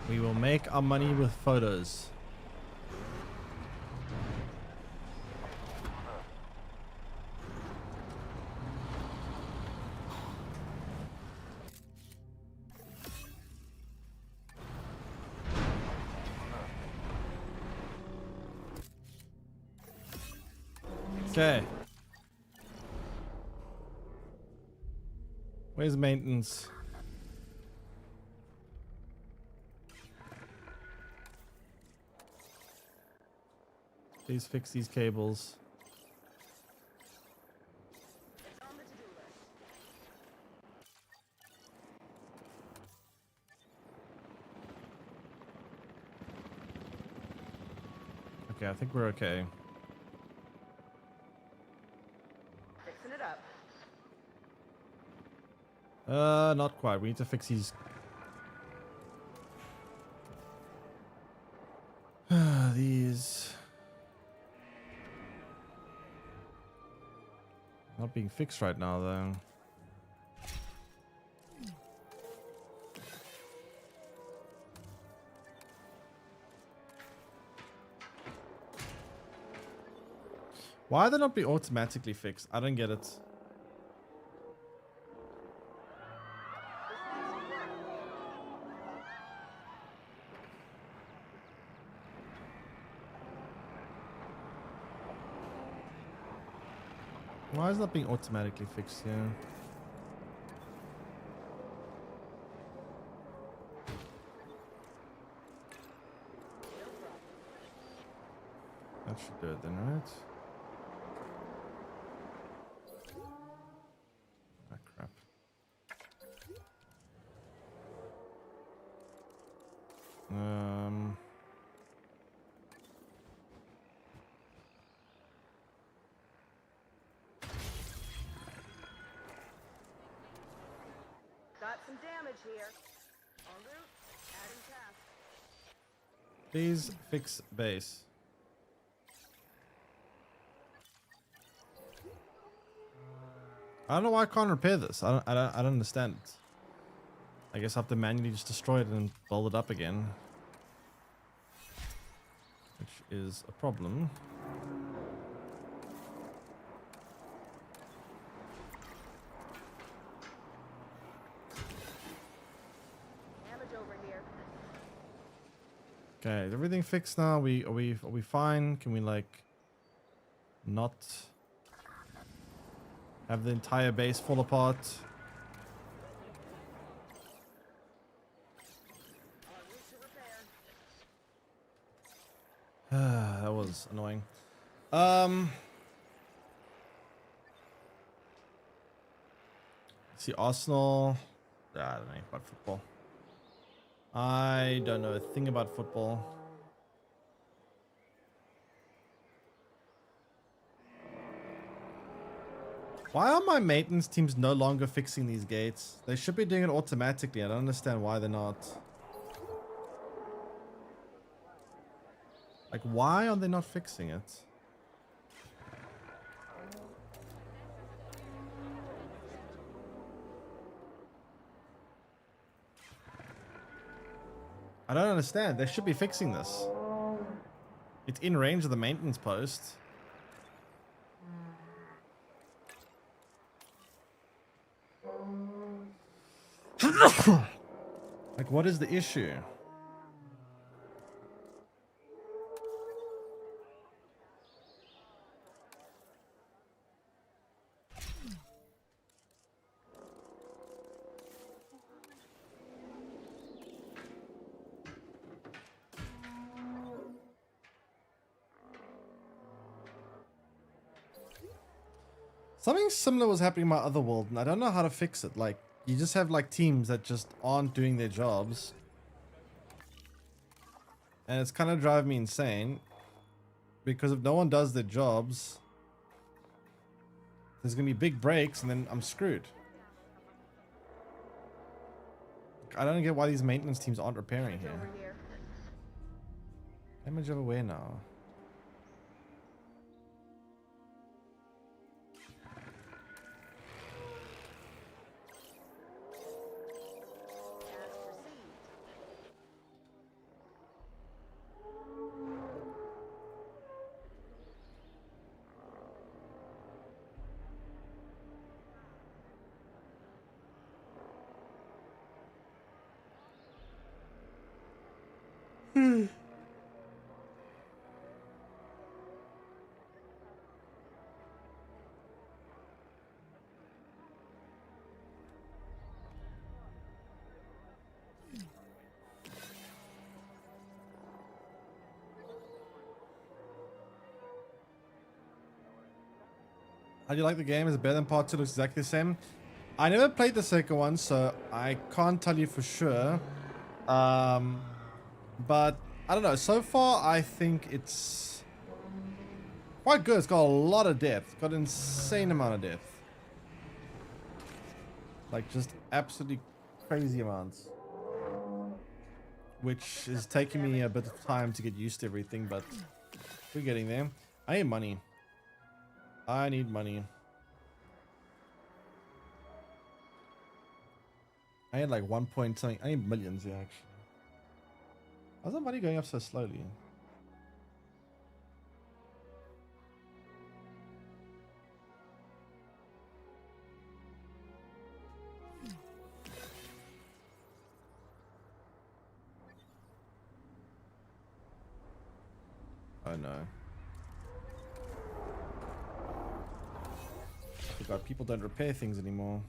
We will make our money with photos. Okay. Where's maintenance? Please fix these cables. Okay, I think we're okay. Fixing it up. Not quite. We need to fix these. These. Not being fixed right now, though. Why are they not being automatically fixed? I don't get it. Why is that being automatically fixed here? That should do it then, right? some damage here. En route, adding task. Please fix base. I don't know why I can't repair this. I don't understand it. I guess I have to manually just destroy it and build it up again, which is a problem. Damage over here. Okay, is everything fixed now? Are we fine? Can we like not have the entire base fall apart? That was annoying. See Arsenal. I don't know about football. I don't know a thing about football. Why are my maintenance teams no longer fixing these gates? They should be doing it automatically. I don't understand why they're not. Like, why are they not fixing it? I don't understand. They should be fixing this. It's in range of the maintenance post. Like, what is the issue? Something similar was happening in my other world, and I don't know how to fix it. Like, you just have like teams that just aren't doing their jobs, and it's kind of driving me insane, because if no one does their jobs, there's gonna be big breaks, and then I'm screwed. I don't get why these maintenance teams aren't repairing here. Damage over where now? How do you like the game? Is it better than part 2? Looks exactly the same. I never played the second one, so I can't tell you for sure. But I don't know. So far, I think it's quite good. It's got a lot of depth. It's got an insane amount of depth. Like, just absolutely crazy amounts. Which is taking me a bit of time to get used to everything, but we're getting there. I need money. I need money. I had like 1 point something. I need millions here, actually. How's that money going up so slowly? Oh no. I forgot people don't repair things anymore.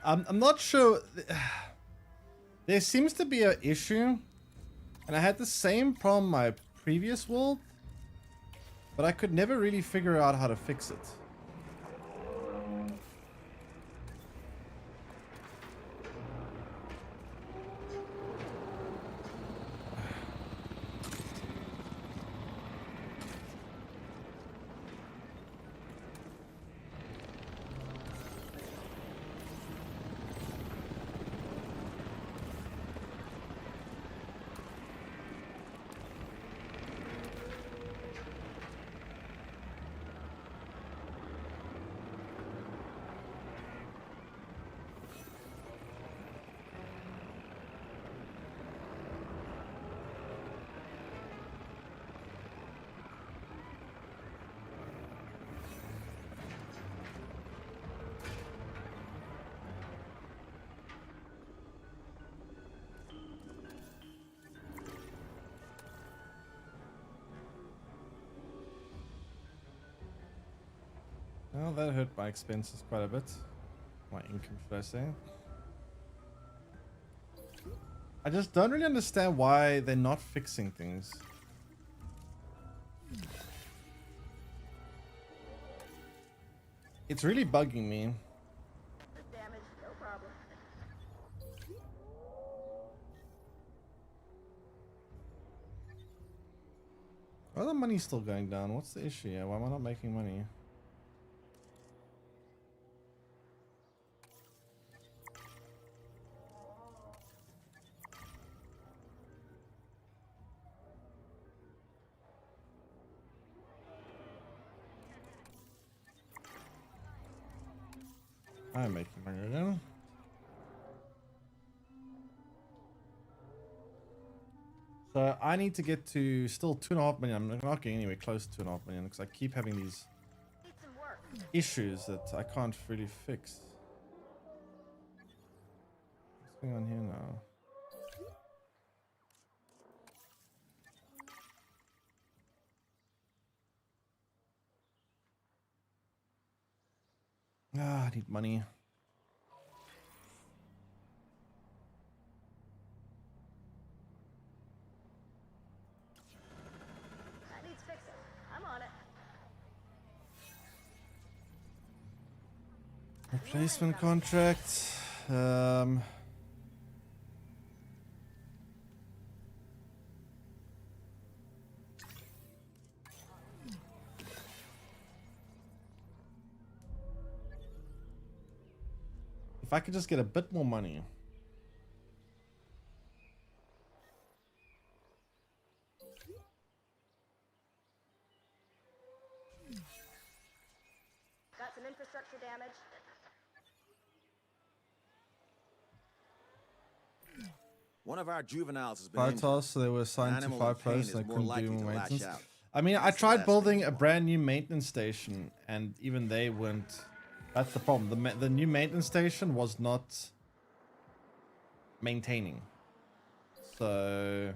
I'm not sure. There seems to be an issue, and I had the same problem in my previous world, But I could never really figure out how to fix it. Well, that hurt my expenses quite a bit. My income, should I say. I just don't really understand why they're not fixing things. It's really bugging me. Damage, no problem. Why are the money still going down? What's the issue here? Why am I not making money? I'm making money right now. So I need to get to still 2.5 million. I'm not getting anywhere close to 2.5 million because I keep having these issues that I can't really fix. What's going on here now? Ah, I need money. That needs fixing. I'm on it. Replacement contract. If I could just get a bit more money. Got some infrastructure damage. One of our juveniles has been Fire injured. tasks, so they were assigned to Animal 5 in pain posts is and I more couldn't likely do to more lash maintenance. out. I mean, I That's the tried last thing building you a want. brand new maintenance station and even they weren't. That's the problem. The new maintenance station was not maintaining. So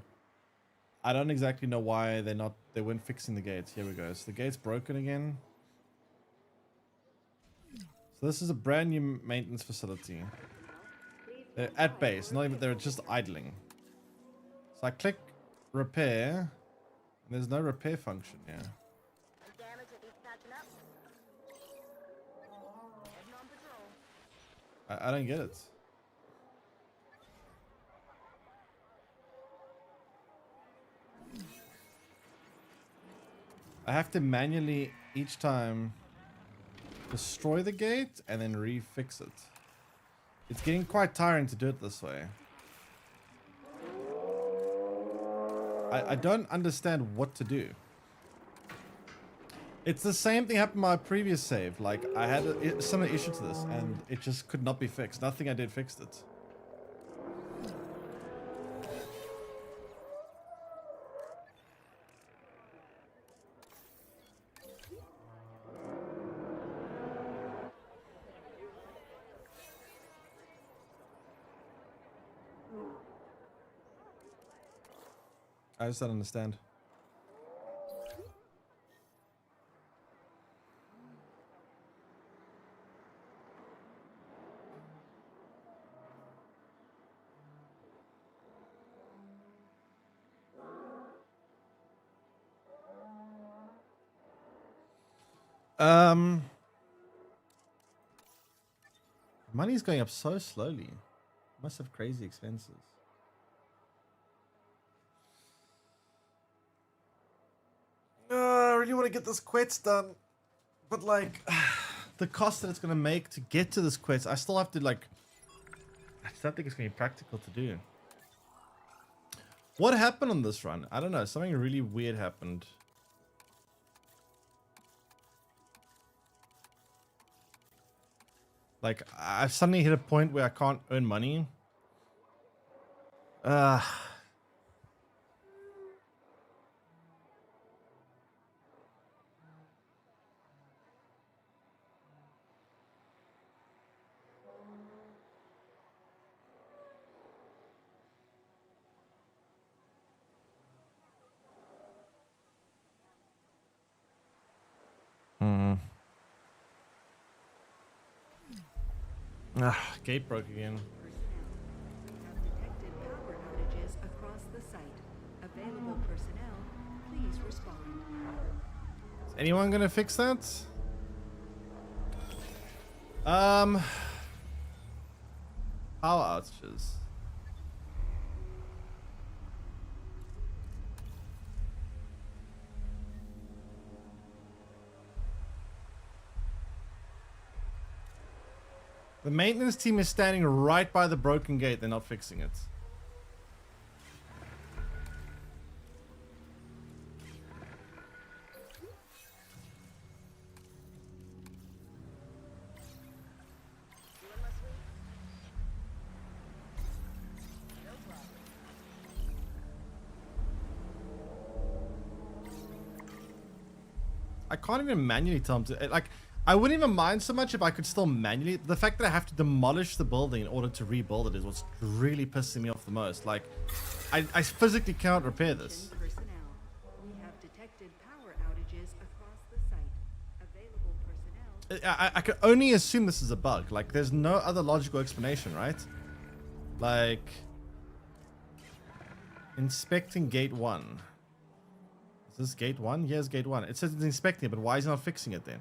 I don't exactly know why they weren't fixing the gates. Here we go. So the gate's broken again. So this is a brand new maintenance facility. They're at base, not even, they're just idling. So I click repair, and there's no repair function here. Damage that needs patching up. Heading on patrol. I don't get it. I have to manually each time destroy the gate and then refix it. It's getting quite tiring to do it this way. I don't understand what to do. It's the same thing happened in my previous save. Like, I had a similar issue to this and it just could not be fixed. Nothing I did fixed it. I just don't understand. Money's going up so slowly. Must have crazy expenses. I really want to get this quest done, but like the cost that it's going to make to get to this quest, I still have to like. I just don't think it's going to be practical to do. What happened on this run? I don't know. Something really weird happened. Like, I've suddenly hit a point where I can't earn money. Gate broke again. Have detected power outages across the site. Available personnel, please respond. Is anyone gonna fix that? Power outages. The maintenance team is standing right by the broken gate. They're not fixing it. I can't even manually tell them to, like, I wouldn't even mind so much if I could still manually. The fact that I have to demolish the building in order to rebuild it is what's really pissing me off the most. Like, I physically cannot repair this. Personnel, we have detected power outages across the site. Available personnel. I can only assume this is a bug. Like, there's no other logical explanation, right? Like, inspecting gate 1. Is this gate 1? Here's gate 1. It says it's inspecting it, but why is it not fixing it then?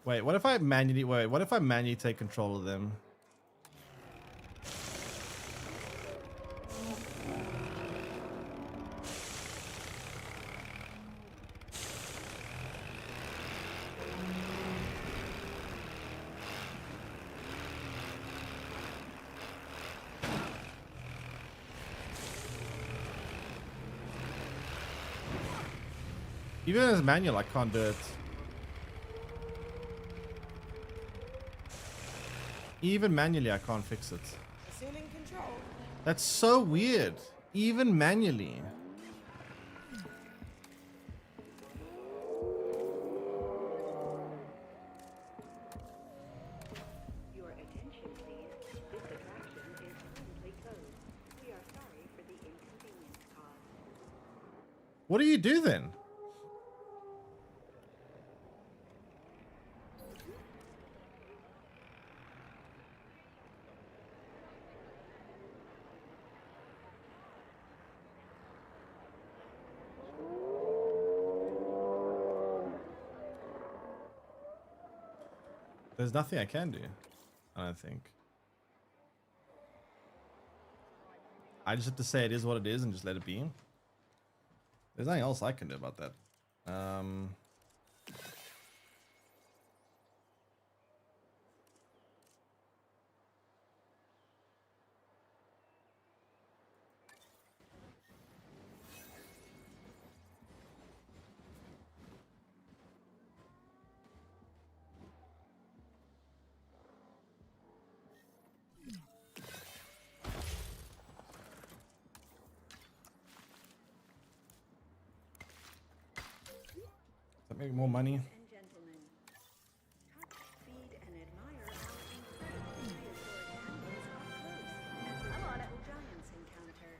Wait, what if I manually take control of them? Even as manual, I can't do it. Even manually, I can't fix it. Assuming control. That's so weird. Even manually. Your attention, please. This attraction is currently closed. We are sorry for the inconvenience caused. What do you do then? There's nothing I can do, I don't think. I just have to say it is what it is and just let it be. There's nothing else I can do about that. Make more money. And gentlemen, touch, feed, and admire our incredible prehistoric animals up close and remarkable giants encounter.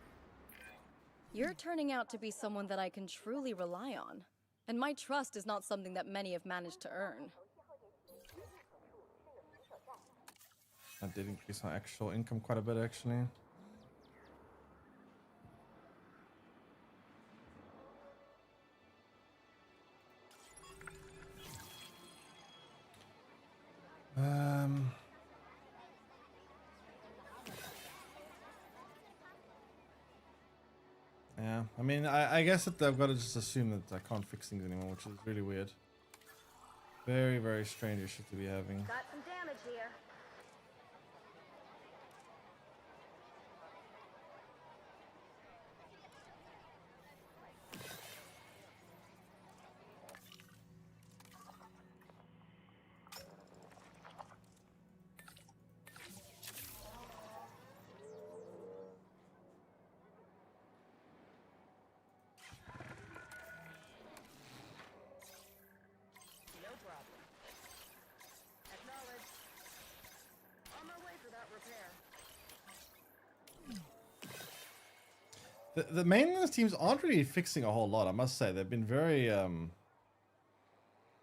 You're turning out to be someone that I can truly rely on. And my trust is not something that many have managed to earn. That did increase my actual income quite a bit, actually. I mean, I guess that I've got to just assume that I can't fix things anymore, which is really weird. Very, very strange issue to be having. Got some damage here. No problem. Acknowledged. On my way for that repair. The maintenance teams aren't really fixing a whole lot, I must say. They've been very kind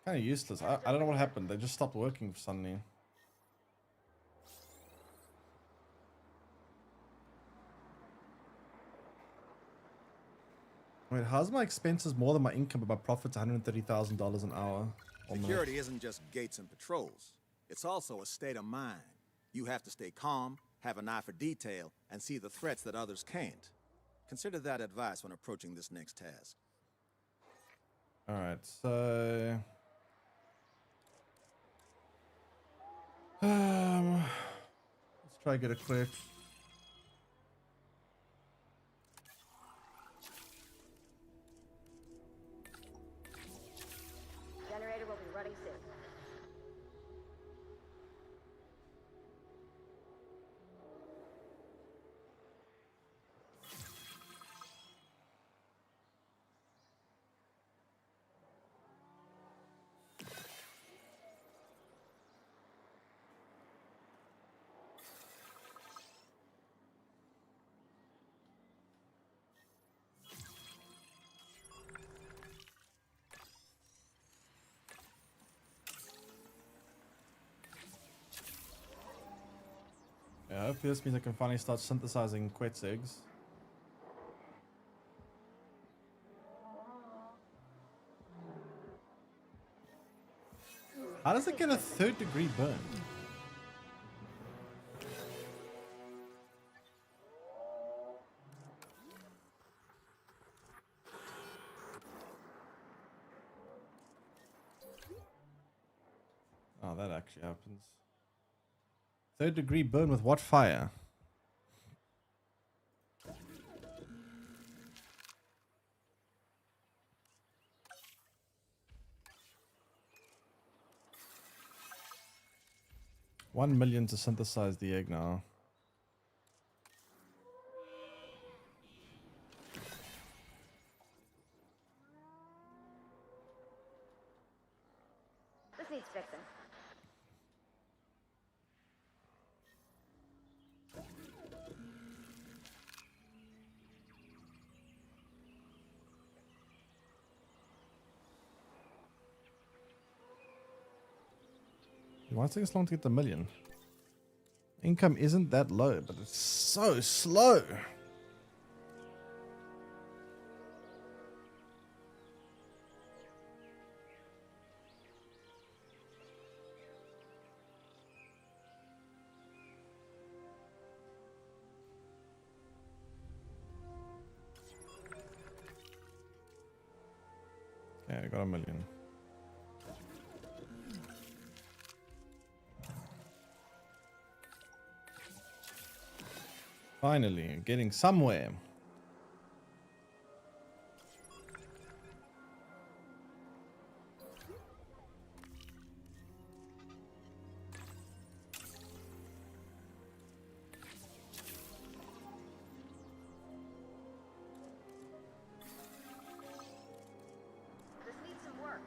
of useless. I don't know what happened. They just stopped working suddenly. Wait, how's my expenses more than my income, but my profit's $130,000 an hour? Security isn't just gates and patrols. It's also a state of mind. You have to stay calm, have an eye for detail, and see the threats that others can't. Consider that advice when approaching this next task. All right, so let's try to get a quick. Generator will be running soon. Yeah, hopefully this means I can finally start synthesizing Quetz eggs. How does it get a 3rd-degree burn? Oh, that actually happens. 3rd-degree burn with what fire? $1 million to synthesize the egg now. This needs fixing. Why does it take so long to get the $1 million? Income isn't that low, but it's so slow. Okay, I got $1 million. Finally, getting somewhere. This needs some work.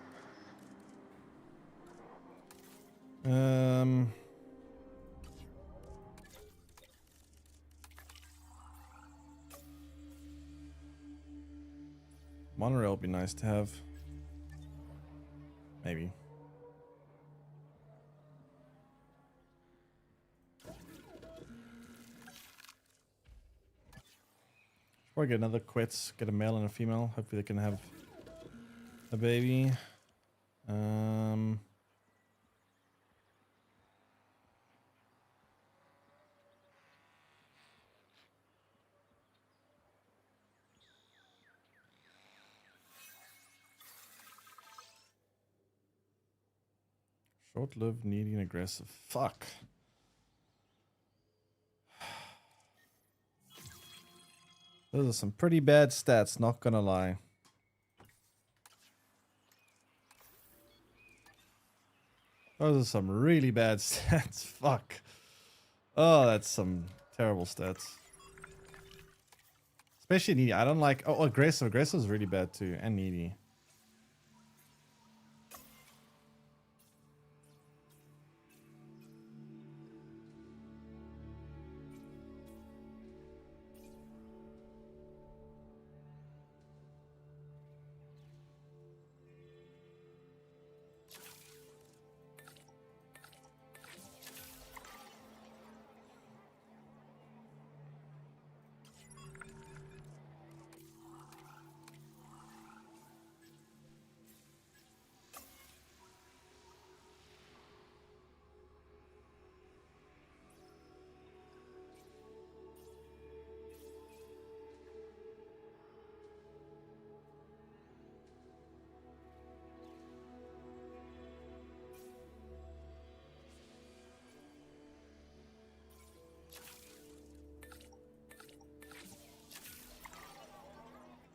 Monorail would be nice to have. Maybe. Or get another quits, get a male and a female. Hopefully they can have a baby. Short-lived, needy, and aggressive. Fuck. Those are some pretty bad stats, not gonna lie. Those are some really bad stats. Fuck. Oh, that's some terrible stats. Especially needy. I don't like... Oh, aggressive. Aggressive is really bad too. And needy.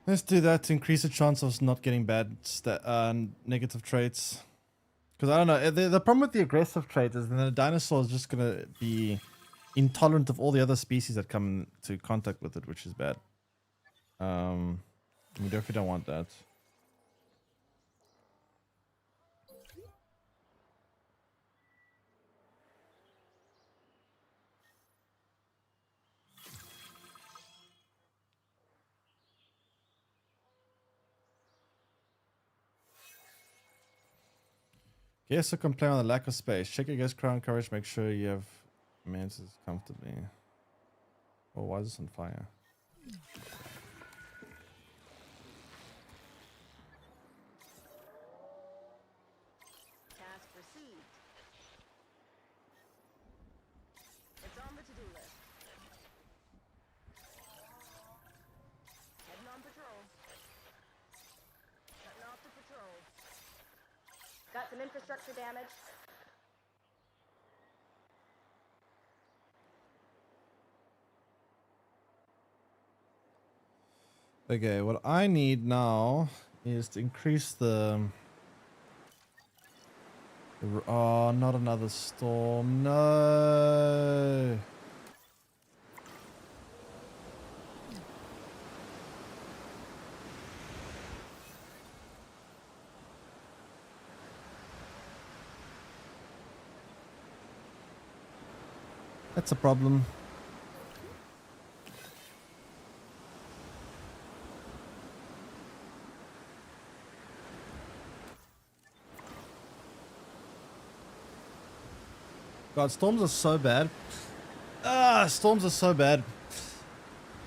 Let's do that to increase the chance of us not getting bad negative traits. Because I don't know, the problem with the aggressive trait is then the dinosaur is just going to be intolerant of all the other species that come into contact with it, which is bad. We definitely don't want that. Guests will complain on the lack of space. Check your guest crown coverage. Make sure you have manses comfortably. Oh, why is this on fire? Task received. It's on the to-do list. Heading on patrol. Cutting off the patrol. Got some infrastructure damage. Okay, what I need now is to increase the oh, not another storm. No. That's a problem. God, storms are so bad. Storms are so bad.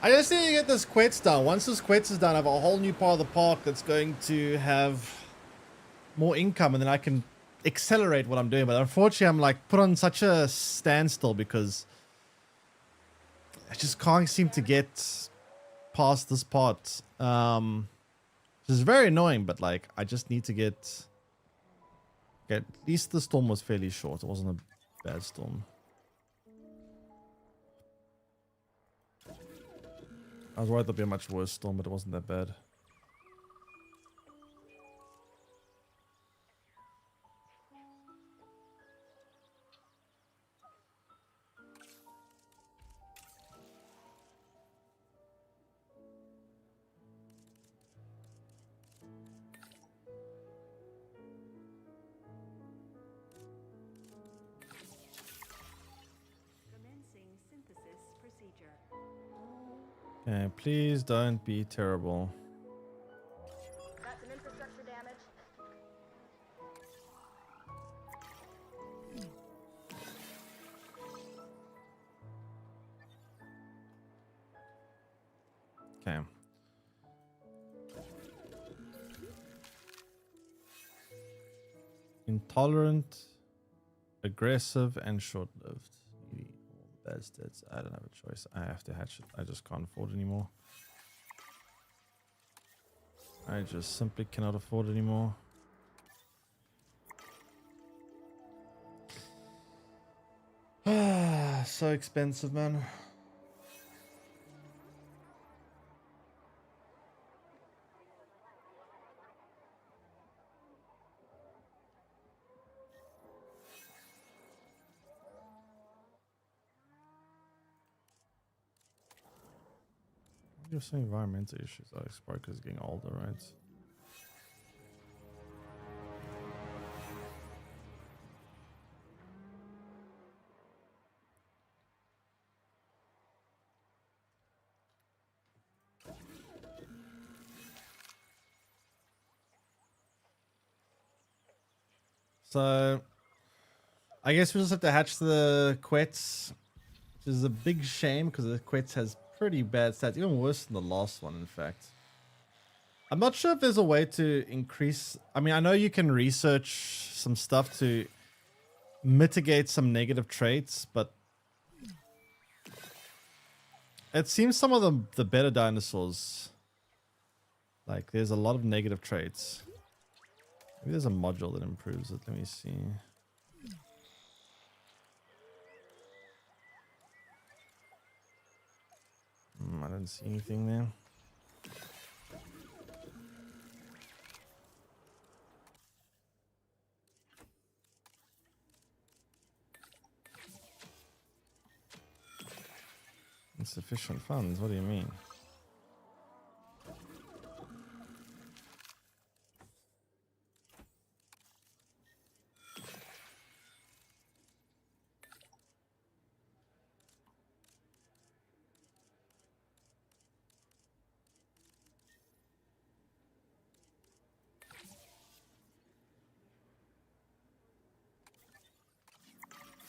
I just need to get this quets done. Once this quets is done, I have a whole new part of the park that's going to have more income, and then I can accelerate what I'm doing. But unfortunately, I'm like put on such a standstill because I just can't seem to get past this part. Which is very annoying, but like I just need to get... Okay, at least the storm was fairly short. It wasn't a bad storm. I was worried there'd be a much worse storm, but it wasn't that bad. Commencing synthesis procedure. Okay, please don't be terrible. Got some infrastructure damage. Okay. Intolerant, aggressive, and short-lived. Bad stats. I don't have a choice. I have to hatch it. I just can't afford anymore. I just simply cannot afford anymore. so expensive, man. You're saying environmental issues. Oh, Spark is getting older, right? So, I guess we just have to hatch the Quets, which is a big shame because the Quets has pretty bad stats, even worse than the last one, in fact. I'm not sure if there's a way to increase... I mean, I know you can research some stuff to mitigate some negative traits, but it seems some of the better dinosaurs, like, there's a lot of negative traits. Maybe there's a module that improves it. Let me see. I don't see anything there. Insufficient funds? What do you mean?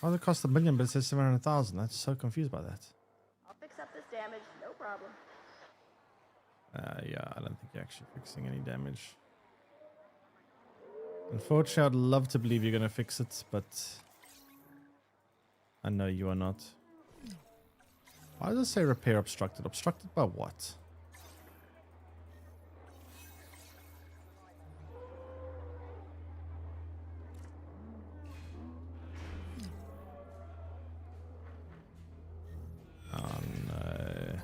Why does it cost $1 million but it says 700,000? That's so confused by that. I'll fix up this damage, no problem. Yeah, I don't think you're actually fixing any damage. Unfortunately, I'd love to believe you're going to fix it, but I know you are not. Why does it say repair obstructed? Obstructed by what? Oh no.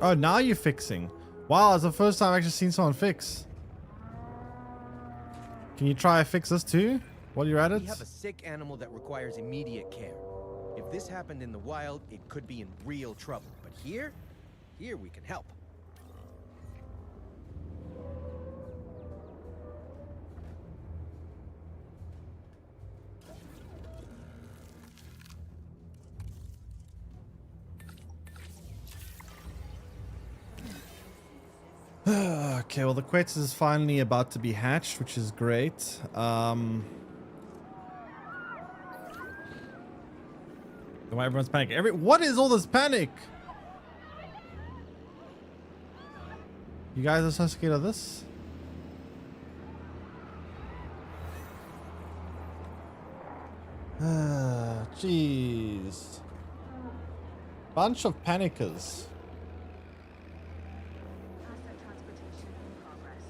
Oh, now you're fixing. Wow, it's the first time I've actually seen someone fix. Can you try fix this too while you're at it? We have a sick animal that requires immediate care. If this happened in the wild, it could be in real trouble. But here we can help. Okay, well the Quetzal is finally about to be hatched, which is great. Why everyone's panicking? What is all this panic? You guys are so scared of this? Jeez. Bunch of panickers. Asset transportation in progress.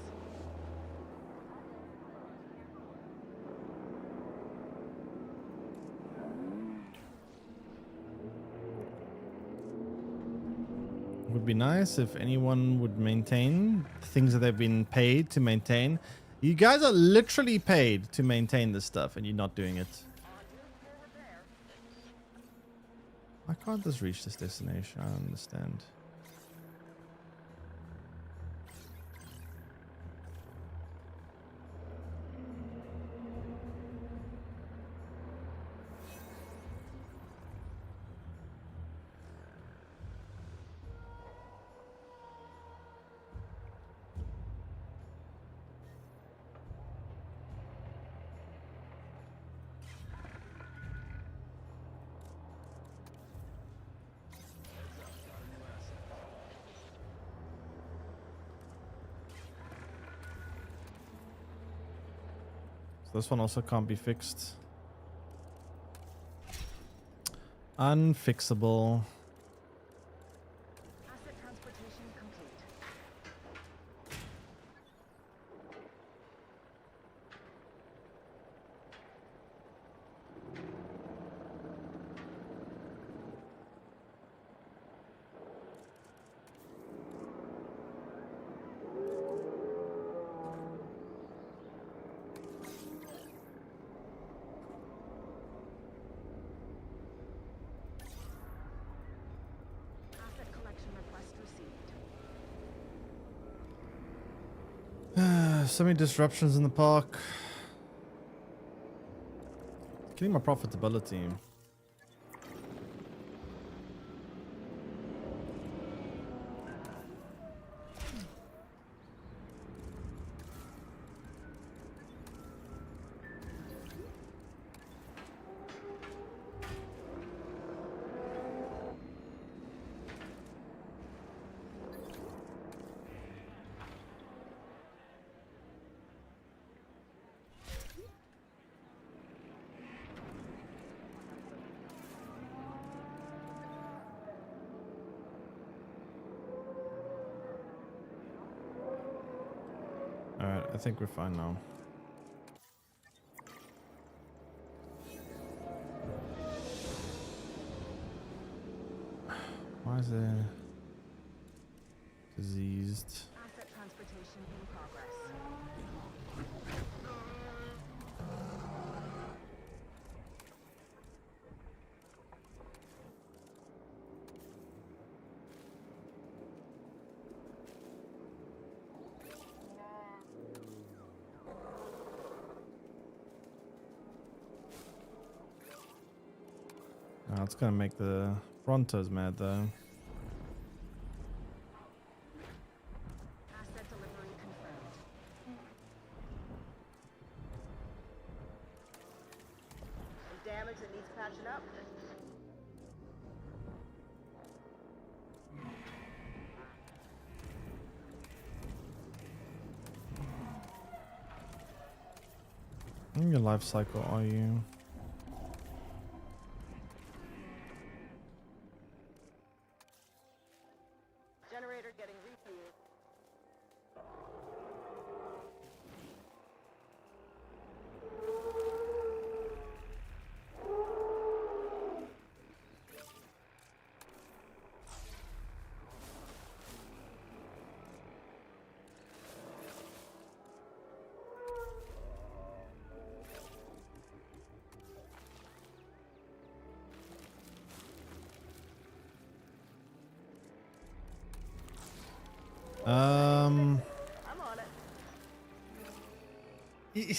It would be nice if anyone would maintain things that they've been paid to maintain. You guys are literally paid to maintain this stuff and you're not doing it. Why can't this reach this destination? I don't understand. This one also can't be fixed. Unfixable. Asset transportation complete. Asset collection request received. So many disruptions in the park. Killing my profitability. Alright, I think we're fine now. Why is it diseased? Asset transportation in progress. Oh, it's gonna make the Brontos mad though. Asset delivery confirmed. Some damage that needs patching up. In your life cycle are you? Generator getting refueled. Um. I'm on it.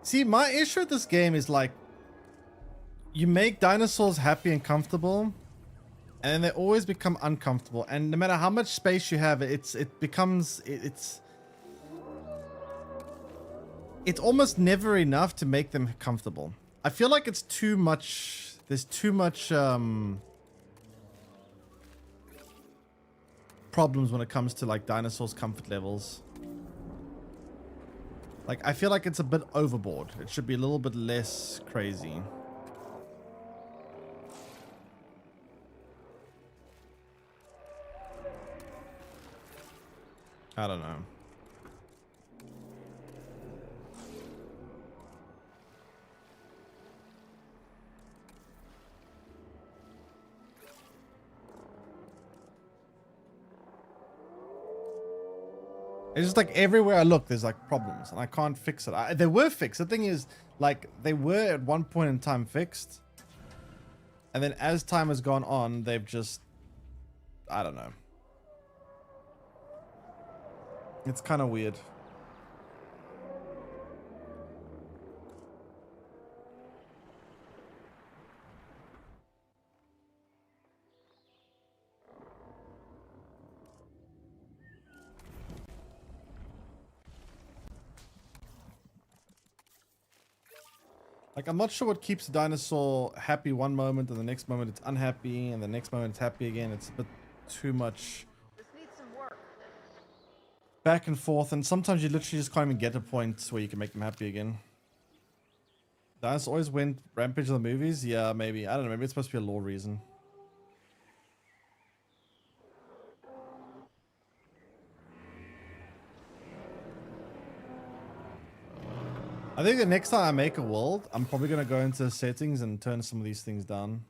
See, my issue with this game is like, you make dinosaurs happy and comfortable, and then they always become uncomfortable. And no matter how much space you have, it's almost never enough to make them comfortable. I feel like it's too much. There's too much problems when it comes to like dinosaurs' comfort levels. Like, I feel like it's a bit overboard. It should be a little bit less crazy. I don't know. It's just like everywhere I look, there's like problems and I can't fix it. They were fixed. The thing is, like, they were at one point in time fixed. And then as time has gone on, they've just, I don't know. It's kind of weird. Like, I'm not sure what keeps a dinosaur happy one moment and the next moment it's unhappy and the next moment it's happy again. It's a bit too much This needs some work. back and forth, and sometimes you literally just can't even get to points where you can make them happy again. Dinosaurs always went rampage in the movies? Yeah, maybe. I don't know. Maybe it's supposed to be a lore reason. I think the next time I make a world, I'm probably going to go into settings and turn some of these things down.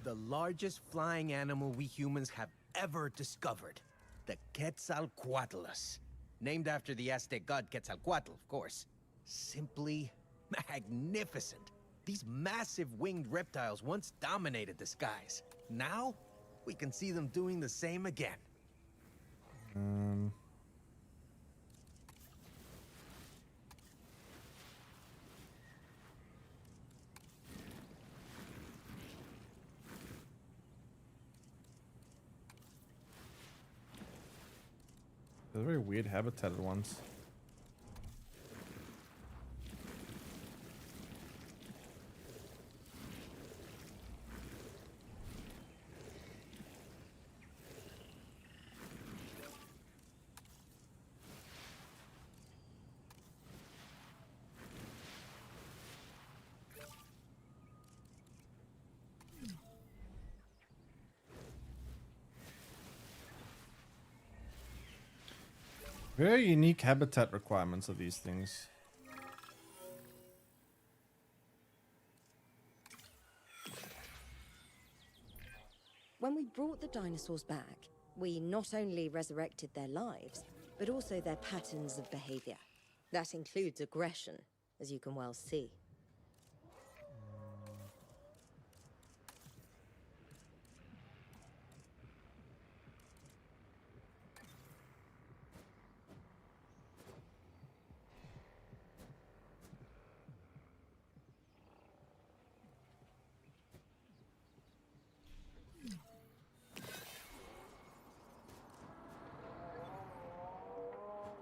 The largest flying animal we humans have ever discovered. The Quetzalcoatlus. Named after the Aztec god Quetzalcoatl, of course. Simply magnificent. These massive winged reptiles once dominated the skies. Now, we can see them doing the same again. They're very weird habitat at once. Very unique habitat requirements of these things. When we brought the dinosaurs back, we not only resurrected their lives, but also their patterns of behavior. That includes aggression, as you can well see.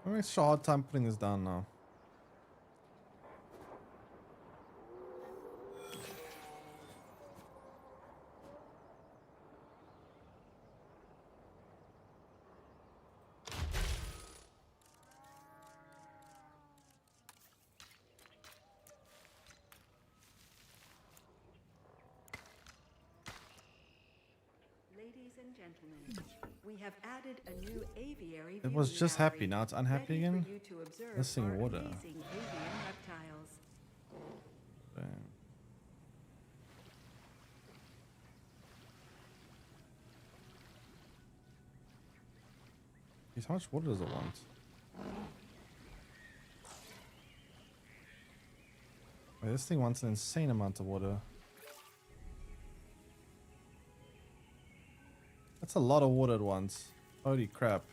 I'm having a hard time putting this down now. Ladies and gentlemen, we have added a new aviary. It was just gallery, happy, now it's unhappy ready for again. you to observe Missing our water. amazing avian reptiles. Damn. Jeez, how much water does it want? Wait, this thing wants an insane amount of water. That's a lot of water at once. Holy crap.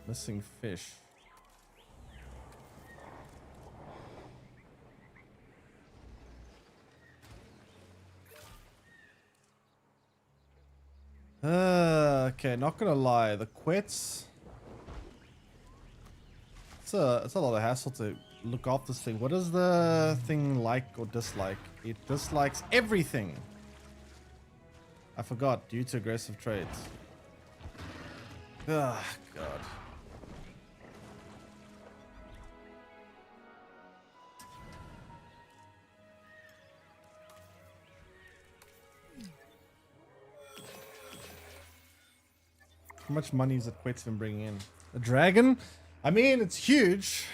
Missing fish. Okay, not gonna lie, the quits. It's a lot of hassle to look after this thing. What does the thing like or dislike? It dislikes everything. I forgot, due to aggressive traits. Ah, God. How much money is it Quet's been bringing in? A dragon? I mean, it's huge.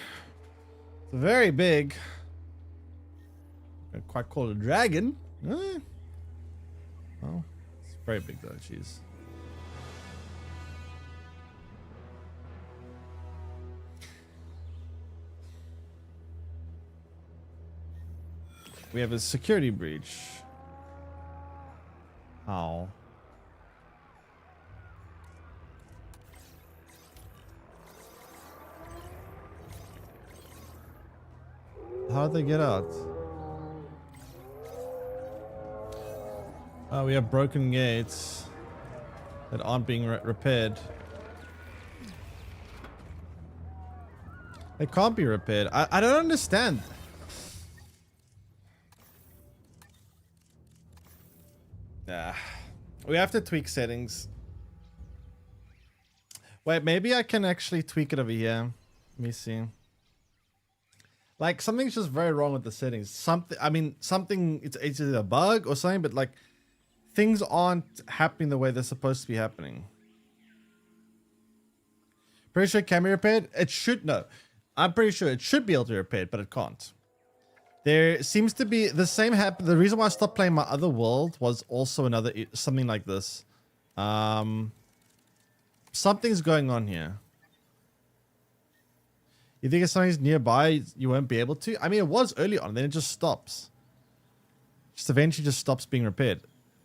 It's very big. Can't quite call it a dragon. Oh, it's very big though, jeez. We have a security breach. How? How'd they get out? Oh, we have broken gates. that aren't being repaired. They can't be repaired. I don't understand. We have to tweak settings. Wait, maybe I can actually tweak it over here. Let me see. Like, something's just very wrong with the settings. Something, it's either a bug or something, but like, things aren't happening the way they're supposed to be happening. Pretty sure it can be repaired? It should, no. I'm pretty sure it should be able to be repaired, but it can't. There seems to be the same happen. The reason why I stopped playing my other world was also something like this. Something's going on here. You think if something's nearby, you won't be able to? I mean, it was early on, then it just stops. Just eventually just stops being repaired.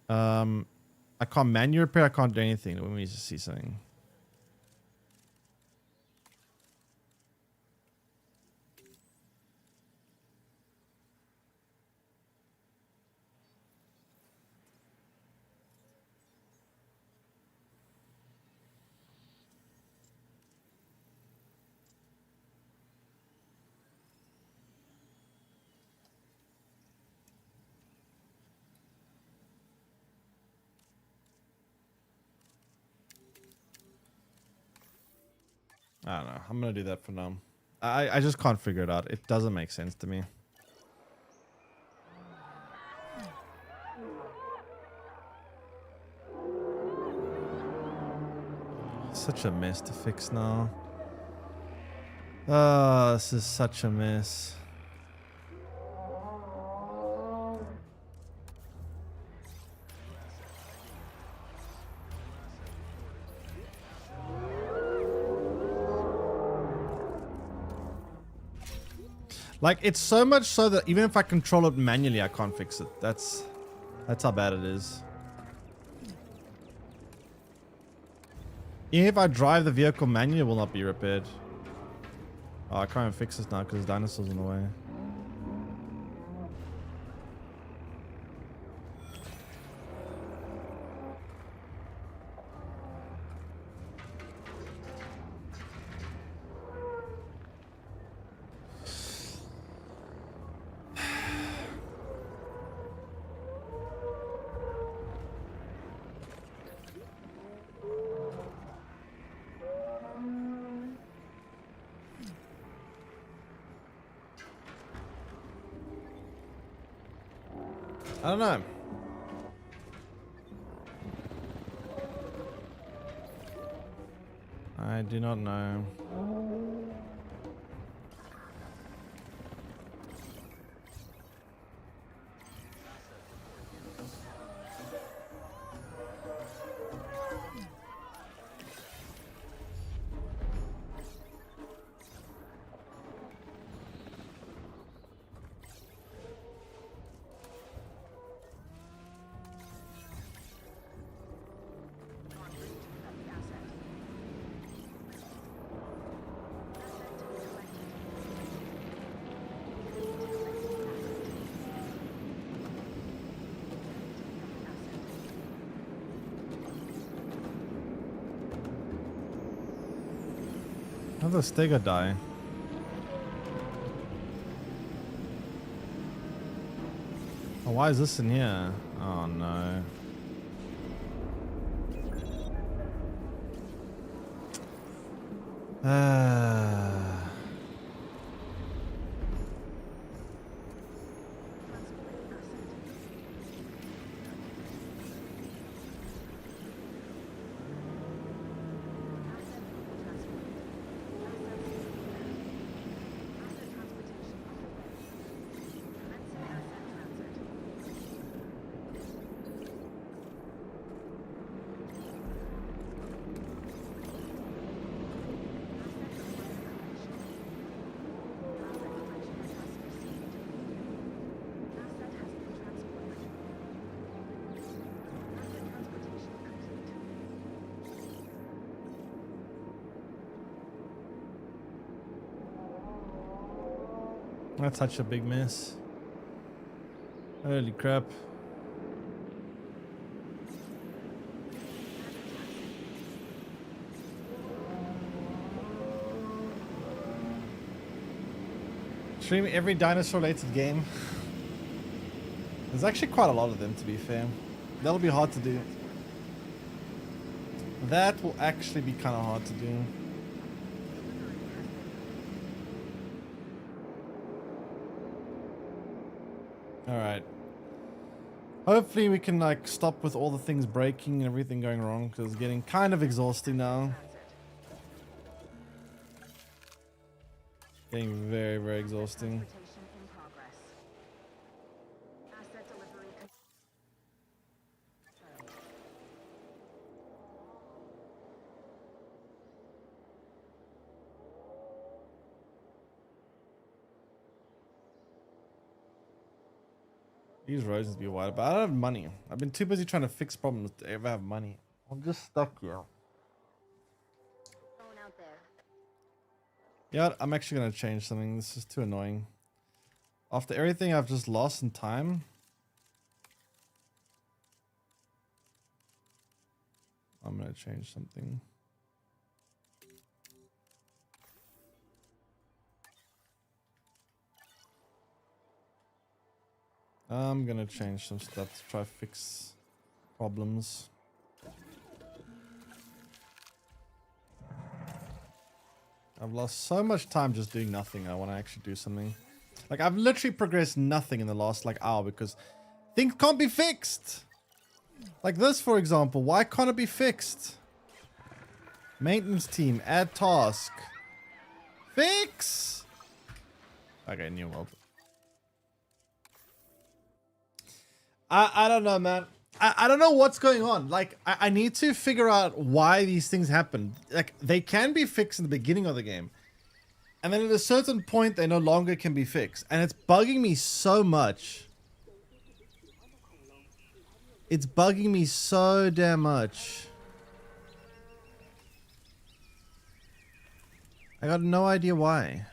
I can't manually repair, I can't do anything. Let me just see something. I don't know. I'm gonna do that for now. I just can't figure it out. It doesn't make sense to me. Such a mess to fix now. Oh, this is such a mess. Like, it's so much so that even if I control it manually, I can't fix it. That's how bad it is. Even if I drive the vehicle manually, it will not be repaired. Oh, I can't even fix this now because there's dinosaurs in the way. I don't know. I do not know. How does Stega die? Oh, why is this in here? Oh no. That's such a big mess. Holy crap. Stream every dinosaur-related game. There's actually quite a lot of them, to be fair. That'll be hard to do. That will actually be kind of hard to do. Alright. Hopefully we can like stop with all the things breaking and everything going wrong, because it's getting kind of exhausting now. Getting very, very exhausting. These roads need to be wide, but I don't have money. I've been too busy trying to fix problems to ever have money. I'm just stuck here. Yeah, I'm actually going to change something. This is too annoying. After everything I've just lost in time. I'm going to change something. I'm gonna change some stuff to try to fix problems. I've lost so much time just doing nothing. I want to actually do something. Like, I've literally progressed nothing in the last like hour because things can't be fixed. Like this, for example. Why can't it be fixed? Maintenance team, add task. Fix! Okay, new world. I don't know, man. I don't know what's going on. Like, I need to figure out why these things happen. Like, they can be fixed in the beginning of the game. And then at a certain point, they no longer can be fixed. And it's bugging me so much. It's bugging me so damn much. I got no idea why.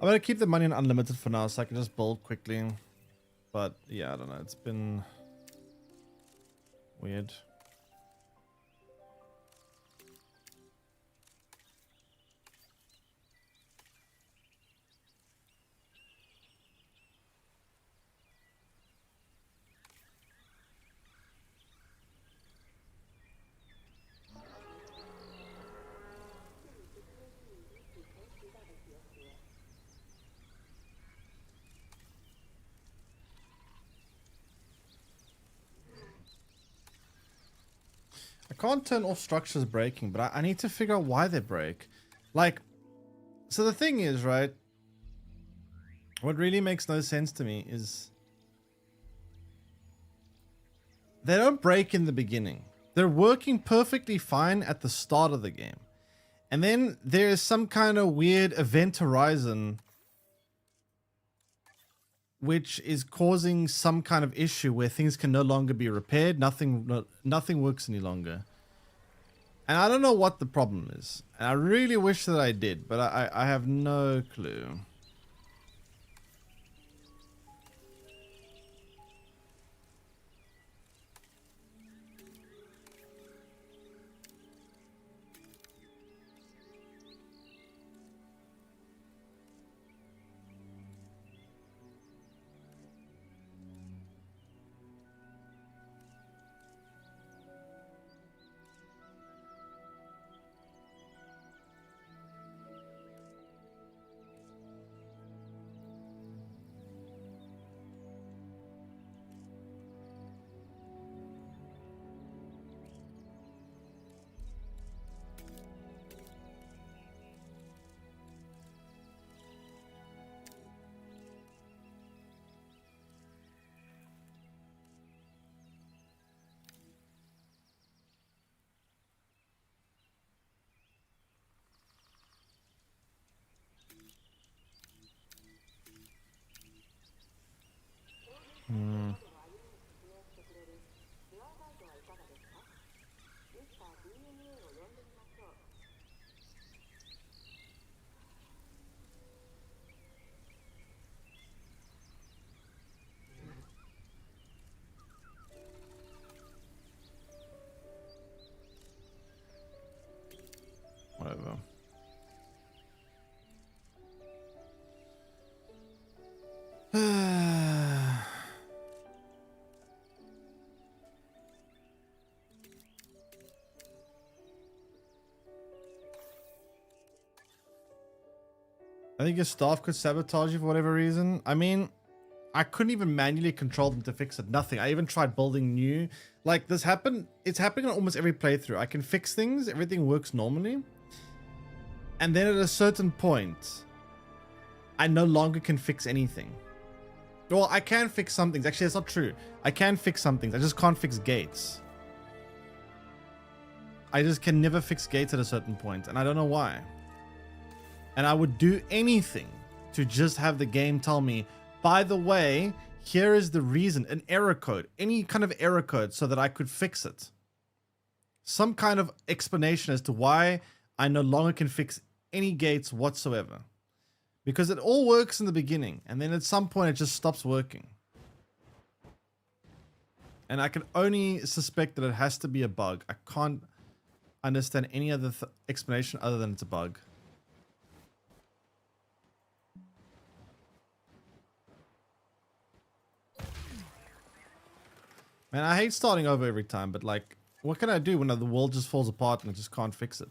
I'm gonna keep the money on unlimited for now so I can just build quickly. But yeah, I don't know. It's been weird. I can't turn off structures breaking, but I need to figure out why they break. Like, so the thing is, right? What really makes no sense to me is they don't break in the beginning. They're working perfectly fine at the start of the game. And then there is some kind of weird event horizon which is causing some kind of issue where things can no longer be repaired. Nothing works any longer. And I don't know what the problem is. And I really wish that I did, but I have no clue. Whatever. I think your staff could sabotage you for whatever reason. I mean, I couldn't even manually control them to fix it. Nothing. I even tried building new. Like, this happened. It's happening on almost every playthrough. I can fix things. Everything works normally. And then at a certain point, I no longer can fix anything. Well, I can fix some things. Actually, that's not true. I can fix some things. I just can't fix gates. I just can never fix gates at a certain point, and I don't know why. And I would do anything to just have the game tell me, by the way, here is the reason, an error code, any kind of error code so that I could fix it. Some kind of explanation as to why I no longer can fix any gates whatsoever. Because it all works in the beginning, and then at some point it just stops working. And I can only suspect that it has to be a bug. I can't understand any other explanation other than it's a bug. Man, I hate starting over every time, but like, what can I do when the world just falls apart and I just can't fix it?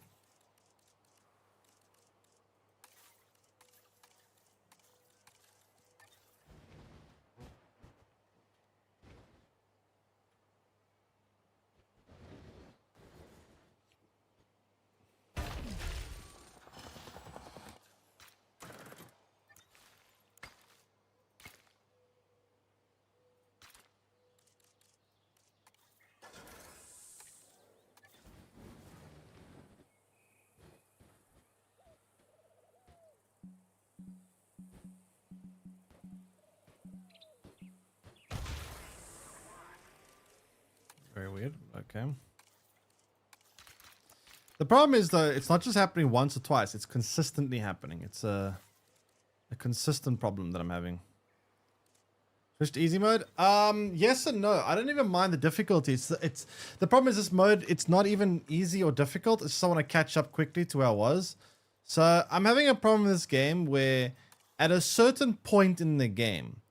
Very weird. Okay. The problem is, though, it's not just happening once or twice. It's consistently happening. It's a consistent problem that I'm having. Switch to easy mode? Yes and no. I don't even mind the difficulty. It's the problem is this mode, it's not even easy or difficult. It's just I want to catch up quickly to where I was. So I'm having a problem with this game where at a certain point in the game,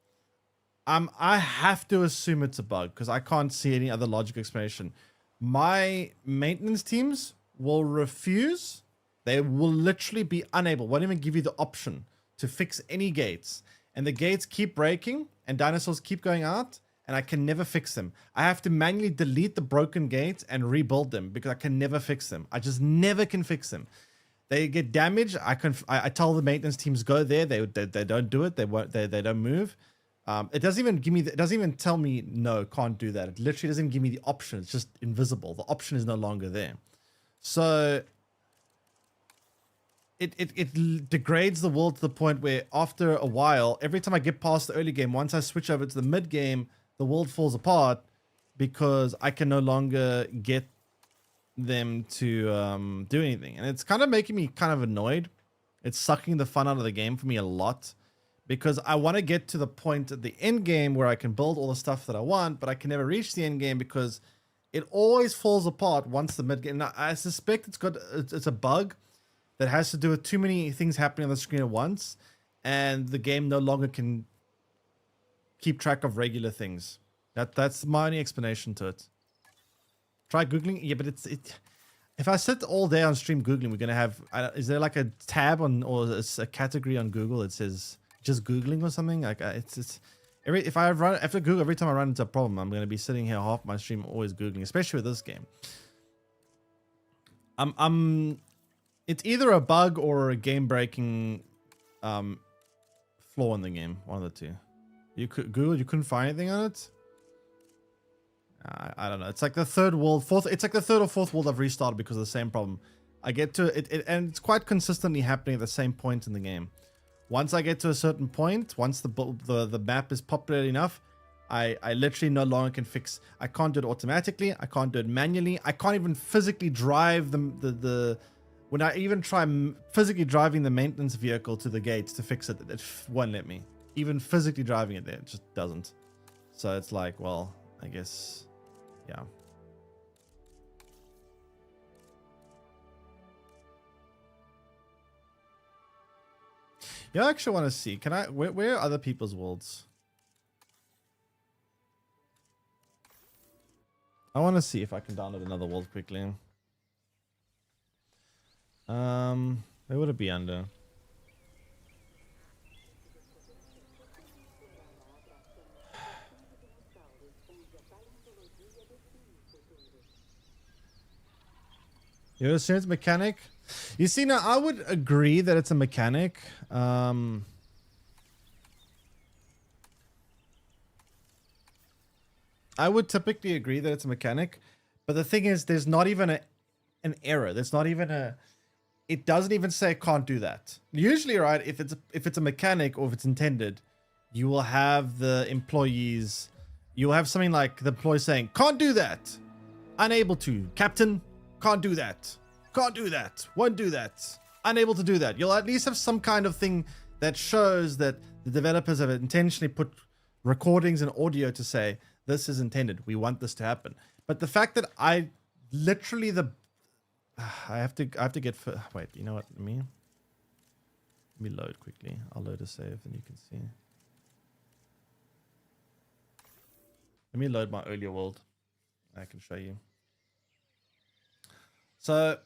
I have to assume it's a bug because I can't see any other logical explanation. My maintenance teams will refuse. They will literally be unable, won't even give you the option to fix any gates. And the gates keep breaking and dinosaurs keep going out and I can never fix them. I have to manually delete the broken gates and rebuild them because I can never fix them. I just never can fix them. They get damaged. I tell the maintenance teams go there. They don't do it. They don't move. It doesn't even give me. It doesn't even tell me no, can't do that. It literally doesn't give me the option. It's just invisible. The option is no longer there. So it degrades the world to the point where after a while, every time I get past the early game, once I switch over to the mid game, the world falls apart because I can no longer get them to do anything, and it's kind of making me kind of annoyed. It's sucking the fun out of the game for me a lot. Because I want to get to the point at the end game where I can build all the stuff that I want, but I can never reach the end game because it always falls apart once the mid game. Now, I suspect it's a bug that has to do with too many things happening on the screen at once, and the game no longer can keep track of regular things. That's my only explanation to it. Try googling, yeah, but if I sit all day on stream googling, we're gonna have. Is there like a tab on or a category on Google that says just googling or something? Like if I after Google, every time I run into a problem, I'm going to be sitting here half my stream always googling, especially with this game. It's either a bug or a game breaking flaw in the game, one of the two. You couldn't find anything on it. I don't know. It's like the it's like the third or fourth world I've restarted because of the same problem. I get to it and it's quite consistently happening at the same point in the game. Once I get to a certain point, once the map is populated enough, I literally no longer can fix. I can't do it automatically. I can't do it manually. I can't even physically drive the when I even try physically driving the maintenance vehicle to the gates to fix it, it won't let me. Even physically driving it there, it just doesn't. So it's like, well, I guess, yeah. Yeah, I actually want to see. Can I? Where are other people's worlds? I want to see if I can download another world quickly. Where would it be under? You assume it's mechanic? You see, now I would agree that it's a mechanic. I would typically agree that it's a mechanic, but the thing is, there's not even an error. There's not even a. It doesn't even say can't do that. Usually, right? If it's a mechanic or if it's intended, you will have the employees. You'll have something like the employee saying can't do that, unable to, Captain. Can't do that. Can't do that. Won't do that. Unable to do that. You'll at least have some kind of thing that shows that the developers have intentionally put recordings and audio to say this is intended. We want this to happen. But the fact that I literally I have to get wait. You know what? Let me load quickly. I'll load a save and you can see. Let me load my earlier world. I can show you. So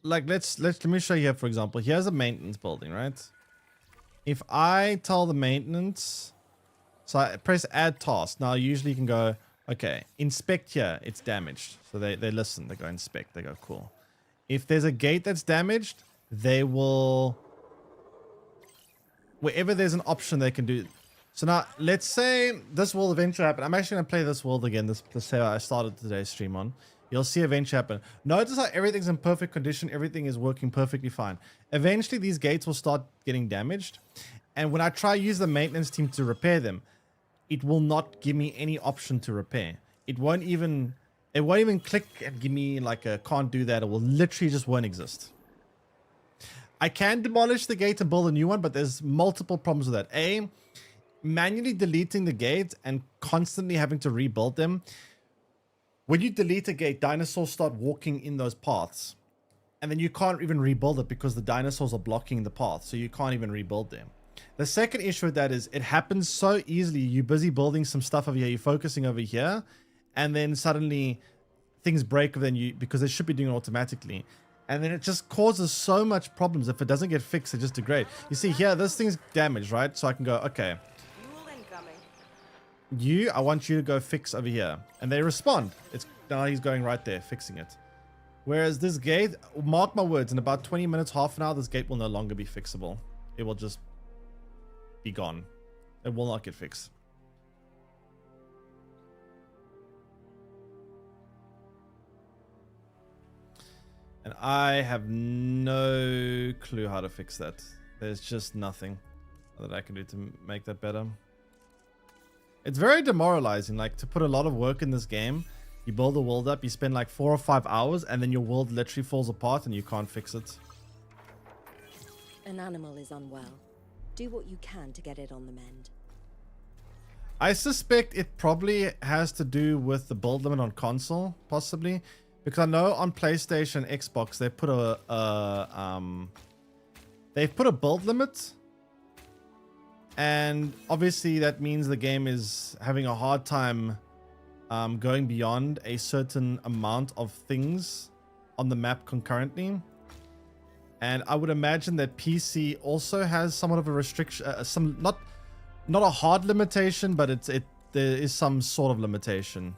like let me show you here, for example. Here's a maintenance building, right? If I tell the maintenance, so I press add task. Now usually you can go, okay, inspect here, it's damaged. So they listen, they go inspect, they go cool. If there's a gate that's damaged, they will, wherever there's an option they can do. So now let's say this will eventually happen. I'm actually gonna play this world again. This say I started today's stream on. You'll see eventually happen. Notice how everything's in perfect condition. Everything is working perfectly fine. Eventually these gates will start getting damaged. And when I try use the maintenance team to repair them, it will not give me any option to repair. It won't even click and give me like a can't do that. It will literally just won't exist. I can demolish the gate and build a new one, but there's multiple problems with that. A, manually deleting the gate and constantly having to rebuild them. When you delete a gate, dinosaurs start walking in those paths. And then you can't even rebuild it because the dinosaurs are blocking the path. So you can't even rebuild them. The second issue with that is it happens so easily. You're busy building some stuff over here. You're focusing over here. And then suddenly things break because they should be doing it automatically. And then it just causes so much problems. If it doesn't get fixed, it just degrades. You see here, this thing's damaged, right? So I can go, okay. I want you to go fix over here. And they respond. Now he's going right there, fixing it. Whereas this gate, mark my words, in about 20 minutes, half an hour, this gate will no longer be fixable. It will just be gone. It will not get fixed. And I have no clue how to fix that. There's just nothing that I can do to make that better. It's very demoralizing, like to put a lot of work in this game. You build a world up, you spend like 4 or 5 hours, and then your world literally falls apart and you can't fix it. An animal is unwell. Do what you can to get it on the mend. I suspect it probably has to do with the build limit on console, possibly. Because I know on PlayStation, Xbox, they've put a build limit. And obviously that means the game is having a hard time going beyond a certain amount of things on the map concurrently. And I would imagine that PC also has somewhat of a restriction, not a hard limitation, but there is some sort of limitation.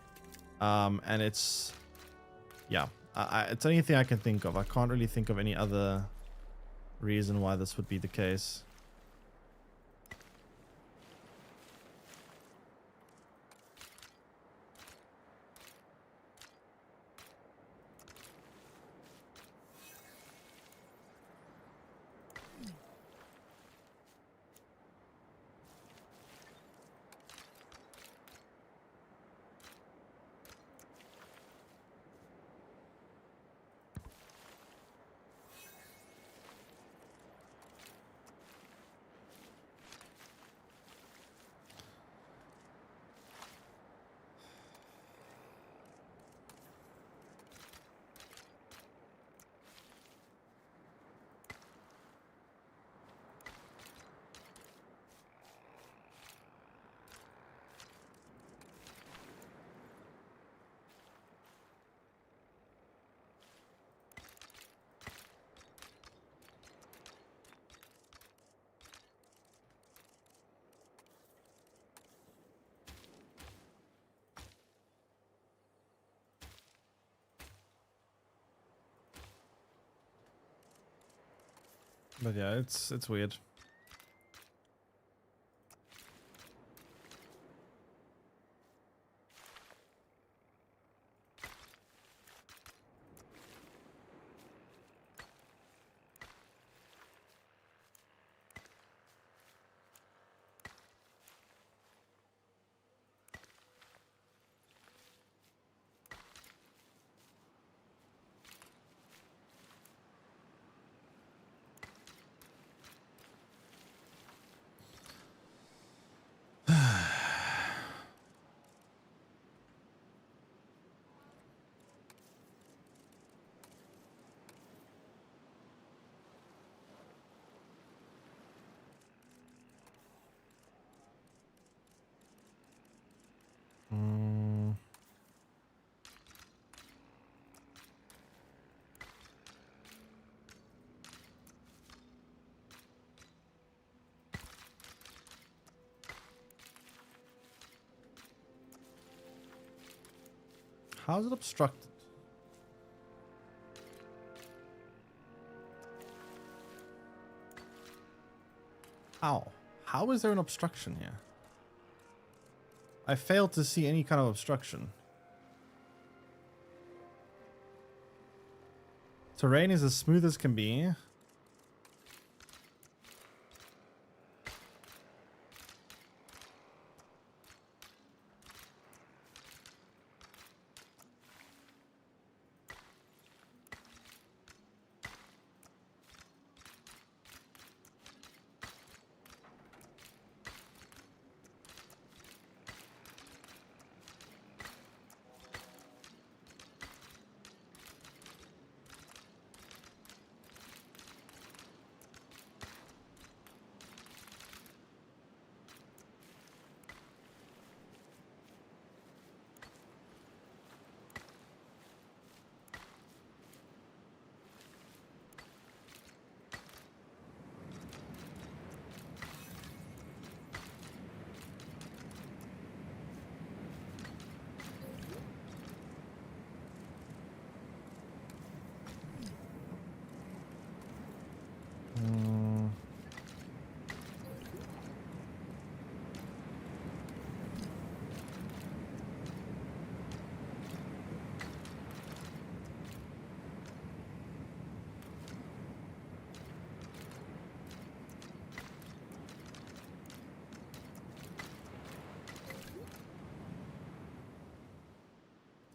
And it's, yeah, it's the only thing I can think of. I can't really think of any other reason why this would be the case. But yeah, it's weird. How is it obstructed? How? How is there an obstruction here? I failed to see any kind of obstruction. Terrain is as smooth as can be.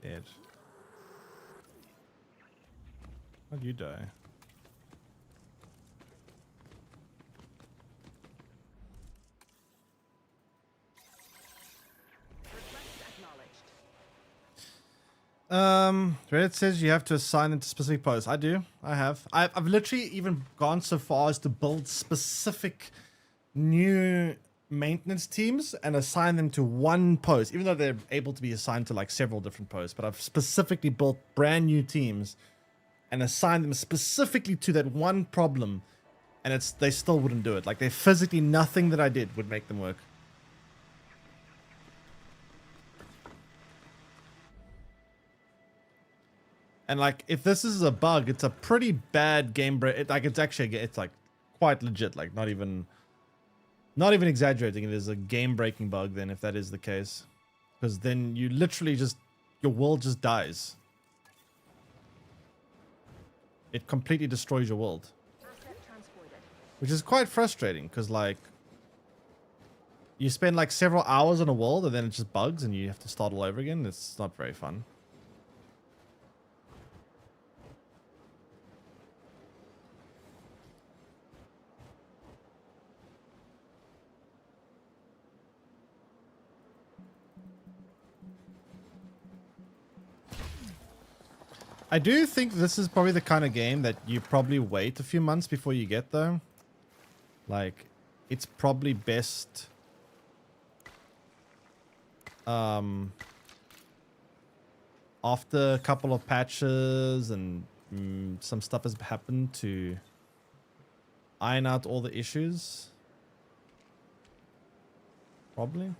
Dead. How'd you die? Reddit says you have to assign them to specific posts. I do. I have. I've literally even gone so far as to build specific new maintenance teams and assign them to one post, even though they're able to be assigned to like several different posts. But I've specifically built brand new teams and assigned them specifically to that one problem, and they still wouldn't do it. Like, they physically, nothing that I did would make them work. And like, if this is a bug, it's a pretty bad game break. Like, it's actually, it's like quite legit. Like, not even exaggerating. It is a game breaking bug then, if that is the case, because then you literally just, your world just dies. It completely destroys your world, which is quite frustrating because like, you spend like several hours on a world and then it just bugs and you have to start all over again. It's not very fun. I do think this is probably the kind of game that you probably wait a few months before you get though. Like, it's probably best after a couple of patches and some stuff has happened to iron out all the issues. Probably.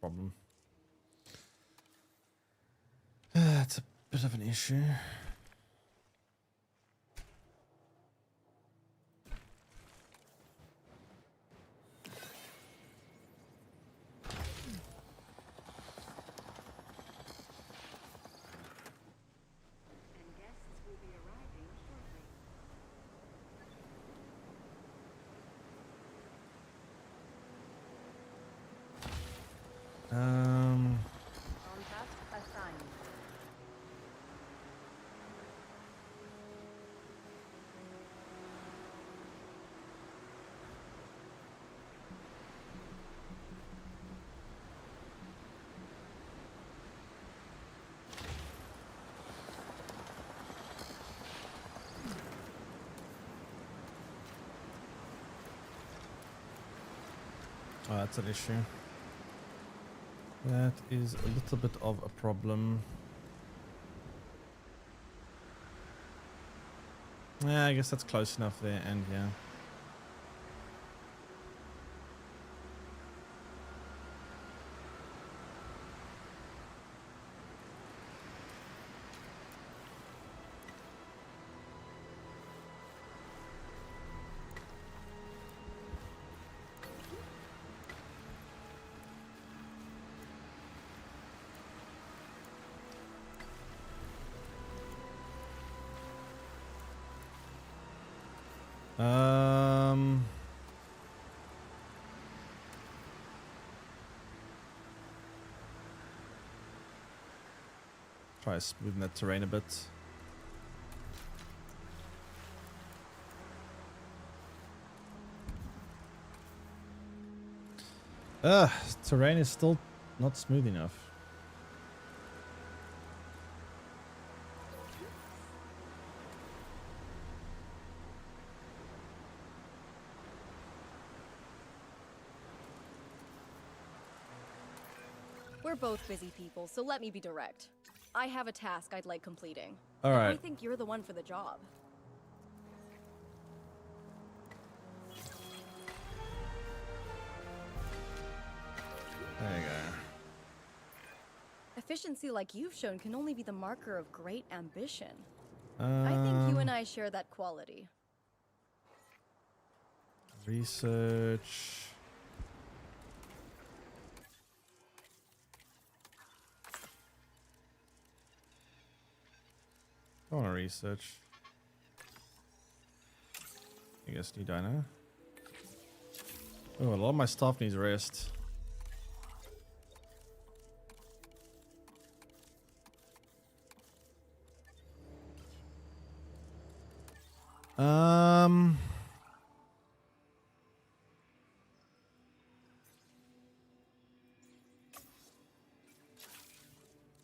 problem. It's a bit of an issue. And guests will be arriving shortly. Um, On task assigned. oh, that's an issue. That is a little bit of a problem. Yeah, I guess that's close enough there, and yeah. Try smoothing that terrain a bit. Terrain is still not smooth enough. We're both busy people, so let me be direct. I have a task I'd like completing. All And right. I think you're the one for the job. There you go. Efficiency like you've shown can only be the marker of great ambition. I think you and I share that quality. Research. I want to research. I guess new dino. Oh, a lot of my staff needs rest.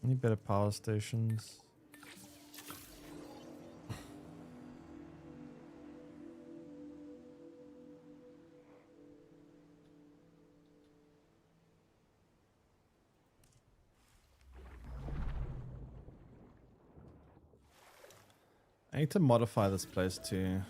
Any better power stations? I need to modify this place too.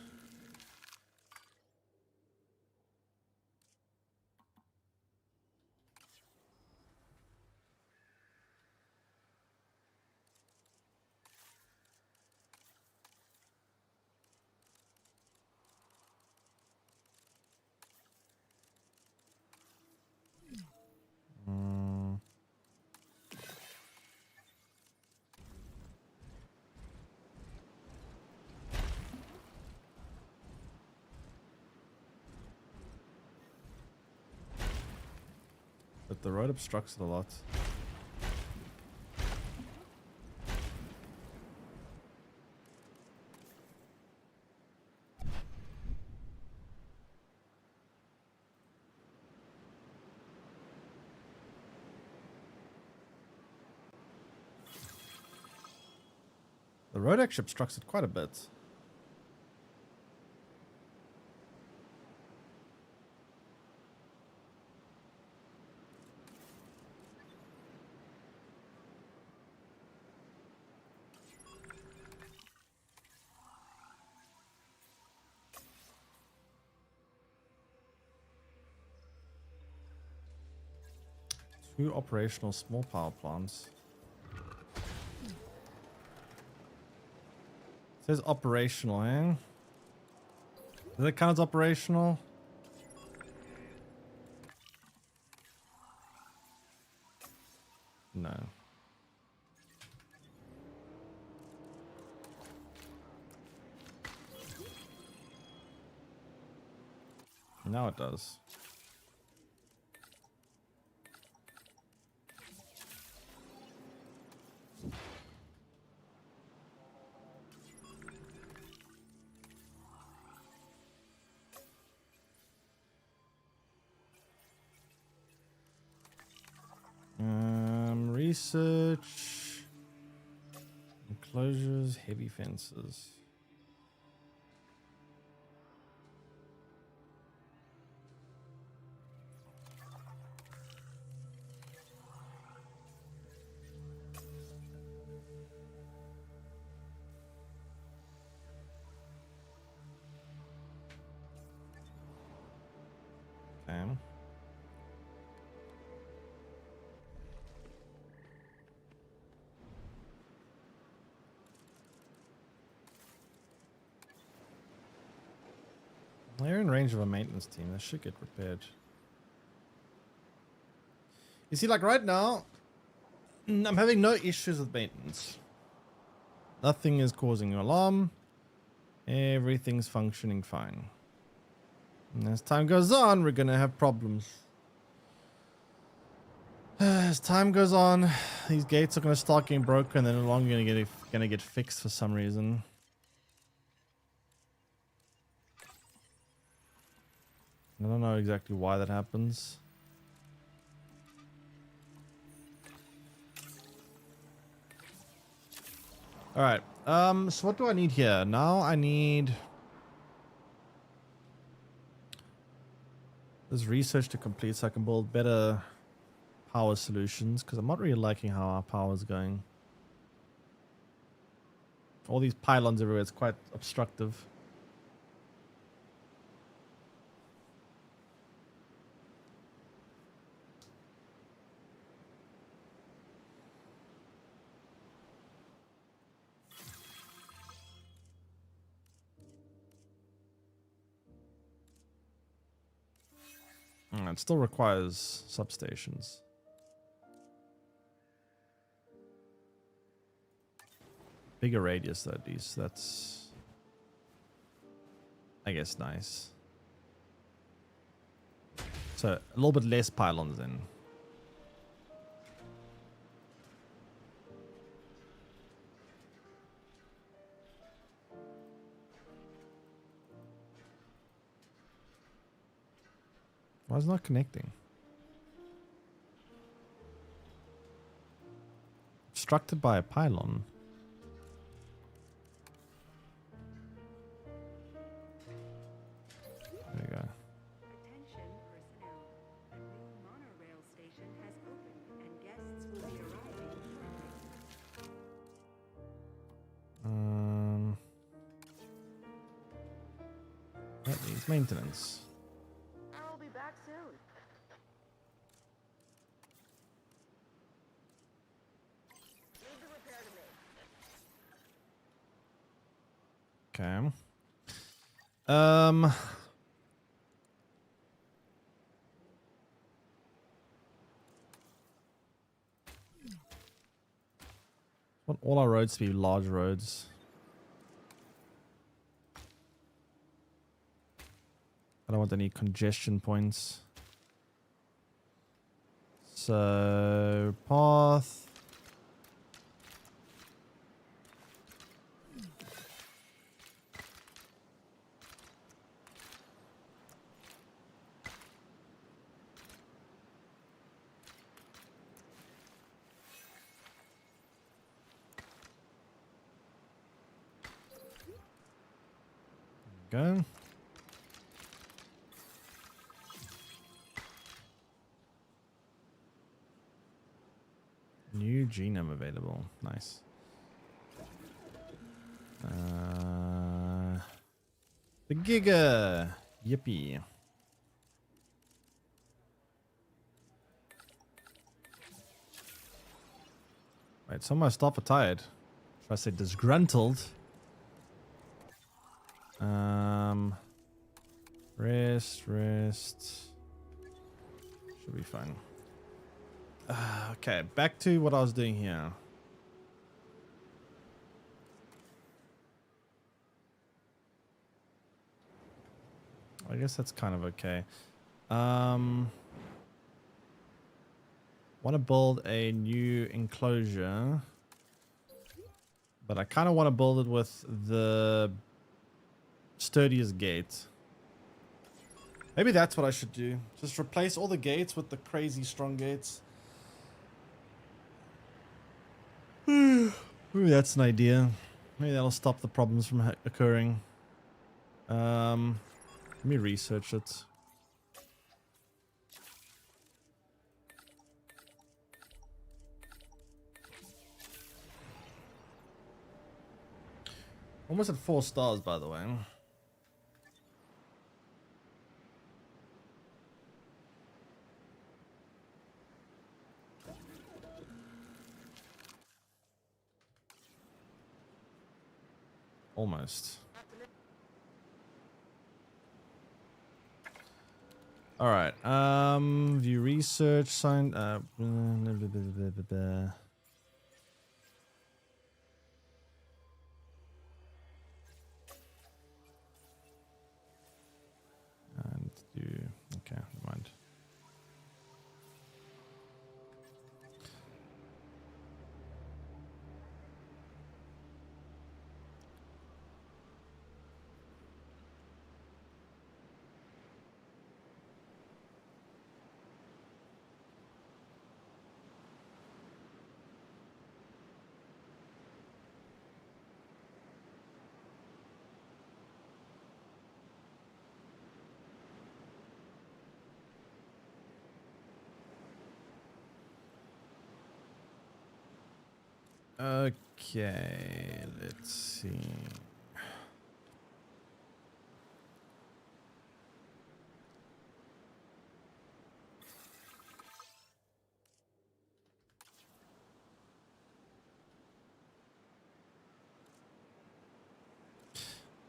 But the road obstructs it a lot. The road actually obstructs it quite a bit. 2 operational small power plants. It says operational, eh? Does that count as operational? No. Now it does. Research. Enclosures, heavy fences. Okay. They're in range of a maintenance team. That should get repaired. You see, like right now, I'm having no issues with maintenance. Nothing is causing an alarm. Everything's functioning fine. And as time goes on, we're gonna have problems. As time goes on, these gates are gonna start getting broken. They're no longer gonna get fixed for some reason. I don't know exactly why that happens. All right. So what do I need here? Now I need this research to complete so I can build better power solutions, because I'm not really liking how our power is going. All these pylons everywhere, it's quite obstructive. It still requires substations. Bigger radius though, at least. That's, I guess, nice. So a little bit less pylons then. Why is it not connecting? Obstructed by a pylon. There you go. Attention personnel. A new monorail station has opened and guests will be arriving shortly. That needs maintenance. I'll be back soon. Leave the repair to me. Okay. Want all our roads to be large roads. I don't want any congestion points. So, path. Go. New genome available. Nice. The Giga. Yippee. Wait, some of my staff are tired. Should I say disgruntled? Rest. Should be fine. Okay, back to what I was doing here. I guess that's kind of okay. Want to build a new enclosure, but I kind of want to build it with the sturdiest gate. Maybe that's what I should do. Just replace all the gates with the crazy strong gates. Maybe that's an idea. Maybe that'll stop the problems from occurring. Let me research it. Almost at 4 stars, by the way. Almost. All right. View research, sign. And do. Okay, never mind. Okay, let's see.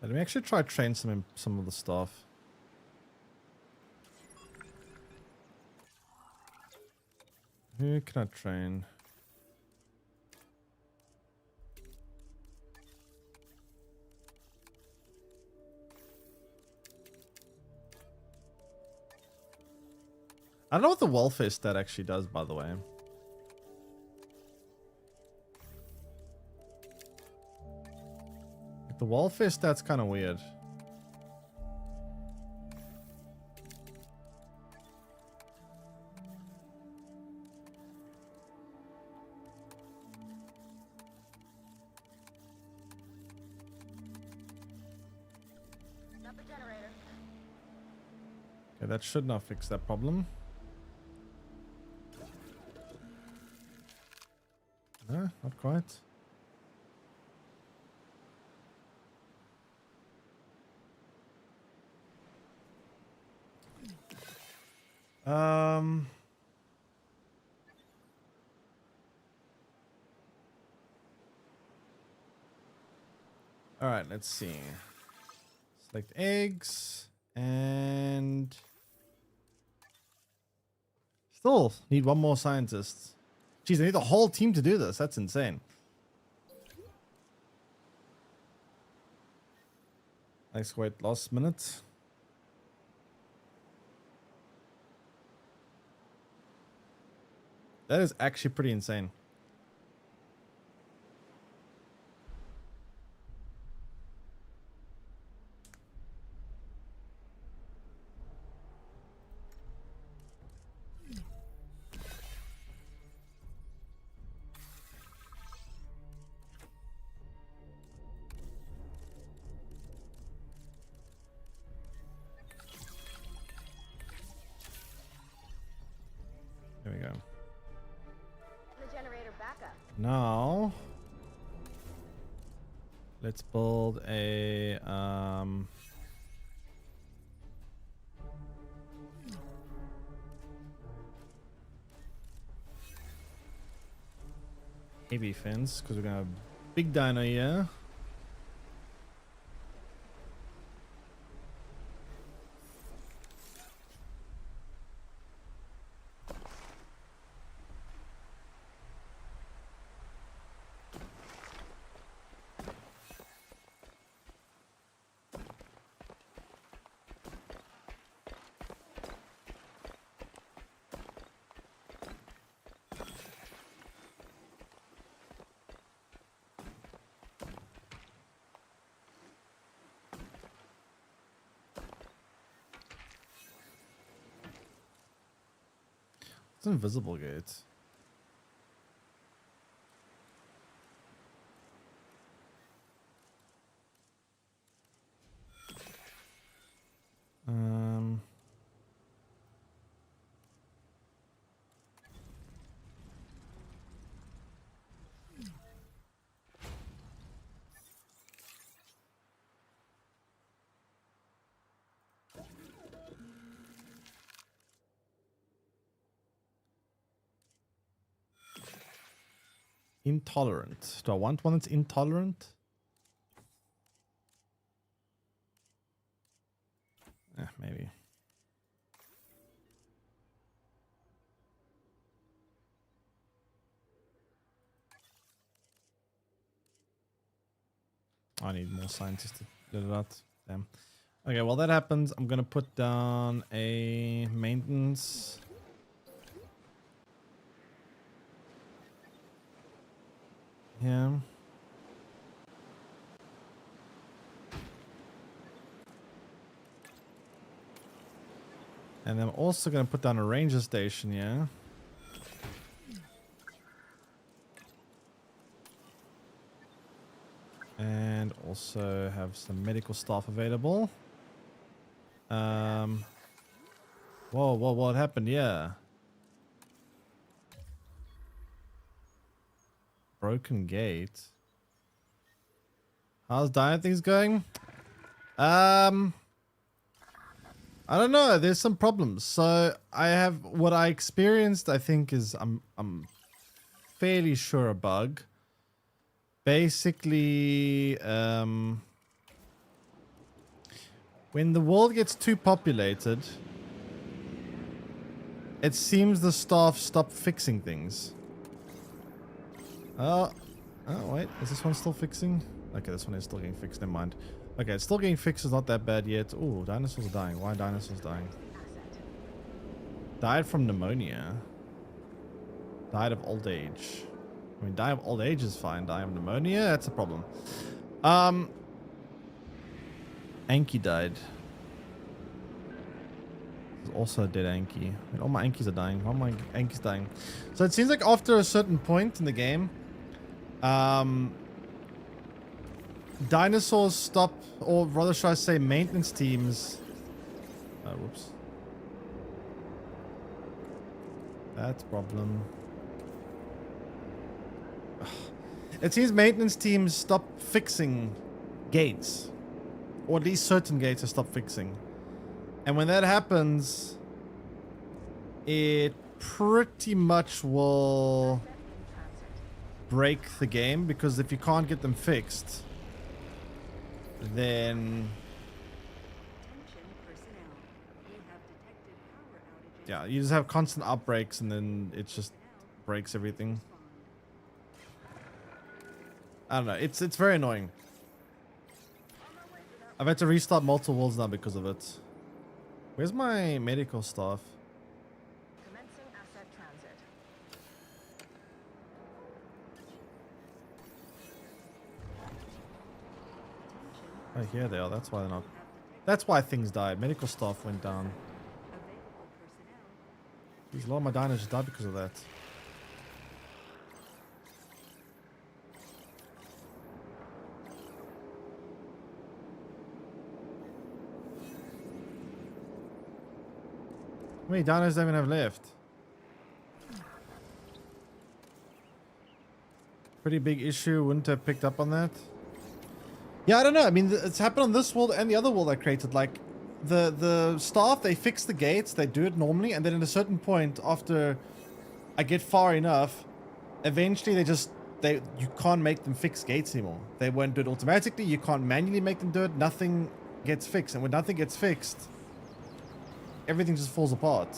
Let me actually try to train some of the staff. Who can I train? I don't know what the welfare stat actually does, by the way. The welfare stat's kind of weird. Stop the generator. Okay, that should not fix that problem. No, not quite. All right, let's see. Select eggs and still need one more scientist. Jeez, I need the whole team to do this. That's insane. Nice wait last minute. That is actually pretty insane. There we go. The generator backup. Now, let's build a Maybe fence, because we're gonna have a big dino here. It's an invisible gate. Intolerant. Do I want one that's intolerant? Maybe. I need more scientists to do that. Damn. Okay, while that happens, I'm gonna put down a maintenance. Yeah. And I'm also gonna put down a ranger station, yeah. And also have some medical staff available. Whoa, what happened? Yeah. Broken gate. How's diet things going? I don't know. There's some problems. So I have what I experienced. I think is I'm fairly sure a bug. Basically, when the world gets too populated, it seems the staff stop fixing things. Oh, wait. Is this one still fixing? Okay, this one is still getting fixed. Never mind. Okay, it's still getting fixed. It's not that bad yet. Ooh, dinosaurs are dying. Why are dinosaurs dying? Died from pneumonia. Died of old age. I mean, die of old age is fine. Die of pneumonia, that's a problem. Anki died. There's also a dead Anki. All my Ankis are dying. All my Ankis dying. So it seems like after a certain point in the game, dinosaurs stop, or rather should I say maintenance teams. Whoops. That's a problem. It seems maintenance teams stop fixing gates. Or at least certain gates are stop fixing. And when that happens, it pretty much will break the game, because if you can't get them fixed, then yeah, you just have constant outbreaks and then it just breaks everything. I don't know, it's very annoying. I've had to restart multiple worlds now because of it. Where's my medical staff? Commencing asset transit. Oh, here they are. That's why they're not. That's why things died. Medical staff went down. These lot of my dinos just died because of that. How many dinos do I even have left? Pretty big issue. Wouldn't have picked up on that. Yeah, I don't know. I mean, it's happened on this world and the other world I created. Like, the staff, they fix the gates. They do it normally. And then at a certain point, after I get far enough, eventually they just you can't make them fix gates anymore. They won't do it automatically. You can't manually make them do it. Nothing gets fixed. And when nothing gets fixed, everything just falls apart.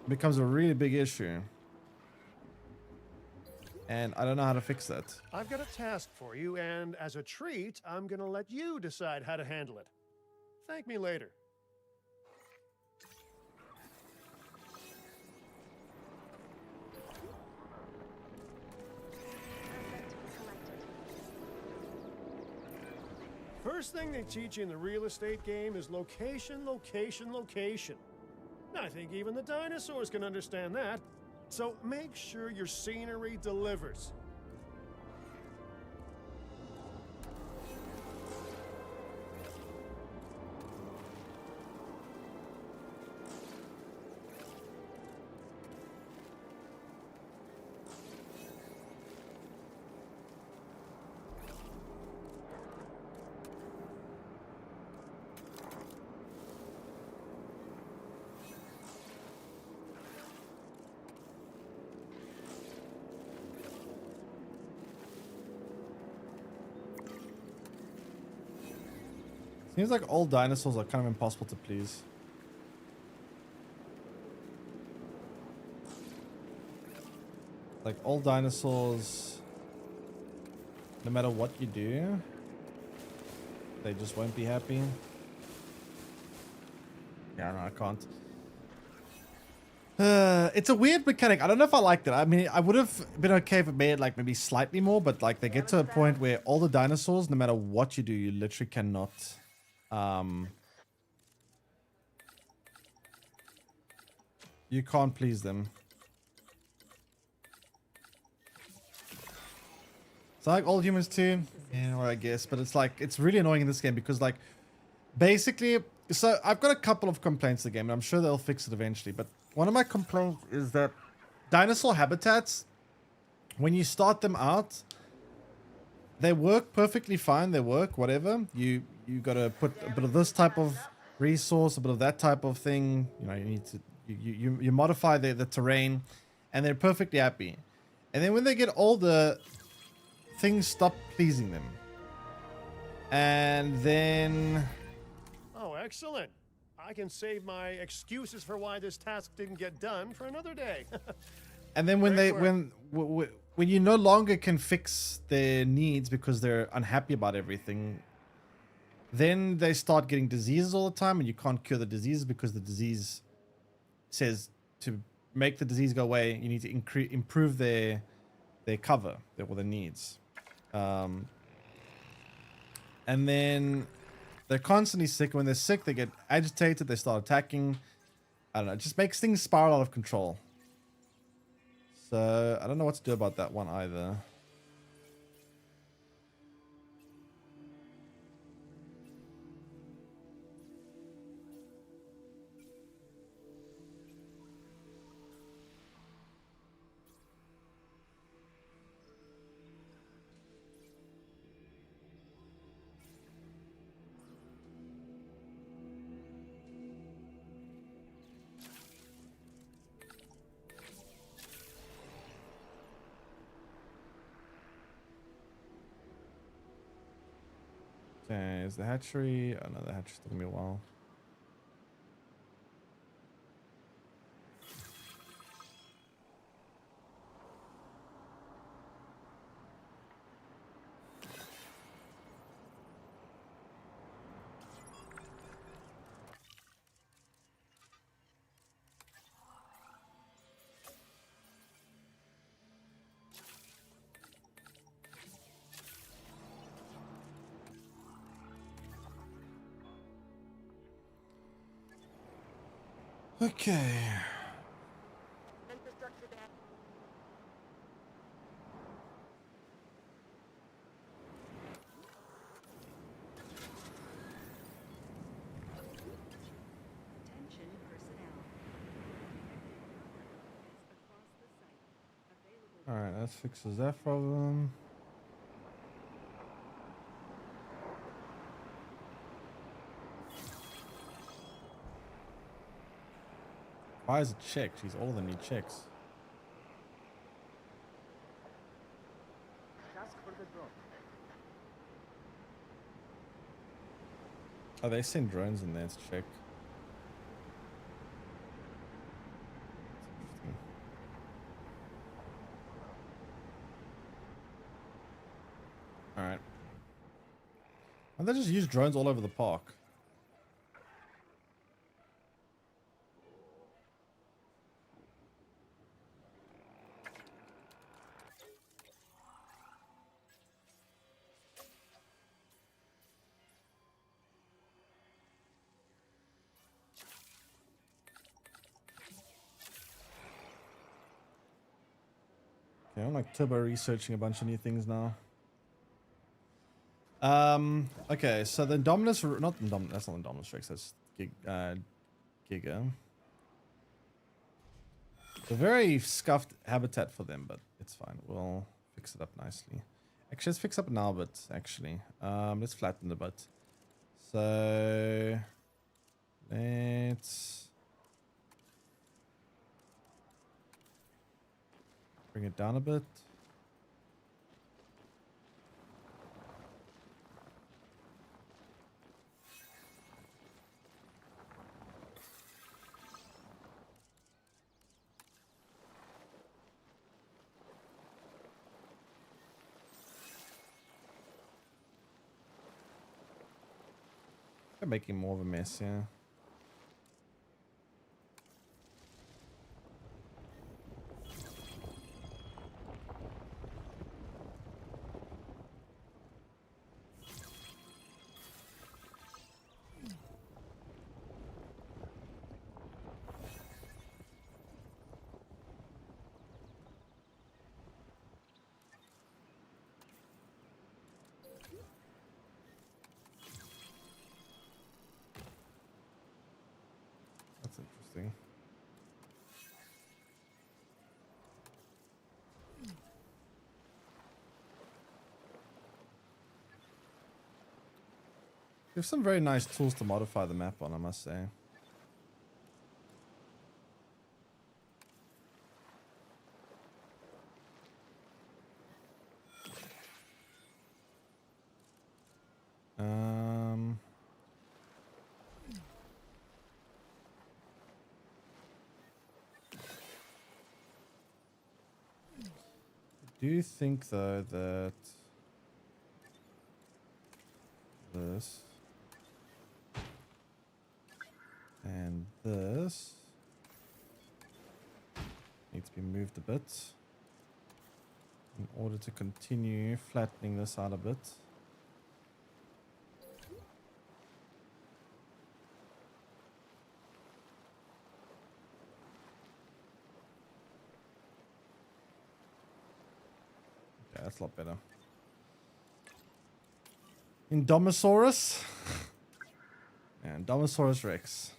It becomes a really big issue. And I don't know how to fix that. I've got a task for you, and as a treat, I'm gonna let you decide how to handle it. Thank me later. First thing they teach you in the real estate game is location, location, location. I think even the dinosaurs can understand that. So make sure your scenery delivers. Seems like all dinosaurs are kind of impossible to please. Like all dinosaurs, no matter what you do, they just won't be happy. Yeah, no, I can't. It's a weird mechanic. I don't know if I liked it. I mean, I would have been okay if it made it like maybe slightly more, but like they get to a point where all the dinosaurs, no matter what you do, you literally cannot. You can't please them. It's like all humans too. Yeah, or I guess, but it's like it's really annoying in this game because like basically, so I've got a couple of complaints to the game, and I'm sure they'll fix it eventually. But one of my complaints is that dinosaur habitats, when you start them out, they work perfectly fine. They work, whatever. You got to put a bit of this type of resource, a bit of that type of thing. You know, you need to you modify the terrain, and they're perfectly happy. And then when they get older, things stop pleasing them. And then, Oh, excellent. I can save my excuses for why this task didn't get done for another day. and then when Great they work. when you no longer can fix their needs because they're unhappy about everything, then they start getting diseases all the time, and you can't cure the disease because the disease says to make the disease go away, you need to improve their cover, their needs. And then they're constantly sick. When they're sick, they get agitated. They start attacking. I don't know. It just makes things spiral out of control. So I don't know what to do about that one either. Okay, is the hatchery? Oh no, the hatchery's taking me a while. Okay. Attention personnel. Across the site. Available. All right, that fixes that problem. Why is it checked? She's older than me. Checks. Oh, they send drones in there to check. Alright. And they just use drones all over the park. Okay, I'm like turbo researching a bunch of new things now. Okay, so the Indominus, not Indominus, that's not Indominus Rex, that's Giga. It's a very scuffed habitat for them, but it's fine. We'll fix it up nicely. Actually, let's fix up now a bit, actually. Let's flatten the bit. So, let's bring it down a bit. I'm making more of a mess, yeah. That's interesting. There's some very nice tools to modify the map on, I must say. I do think though that this and this needs to be moved a bit in order to continue flattening this out a bit. Okay, that's a lot better. Indomisaurus and Indomisaurus Rex.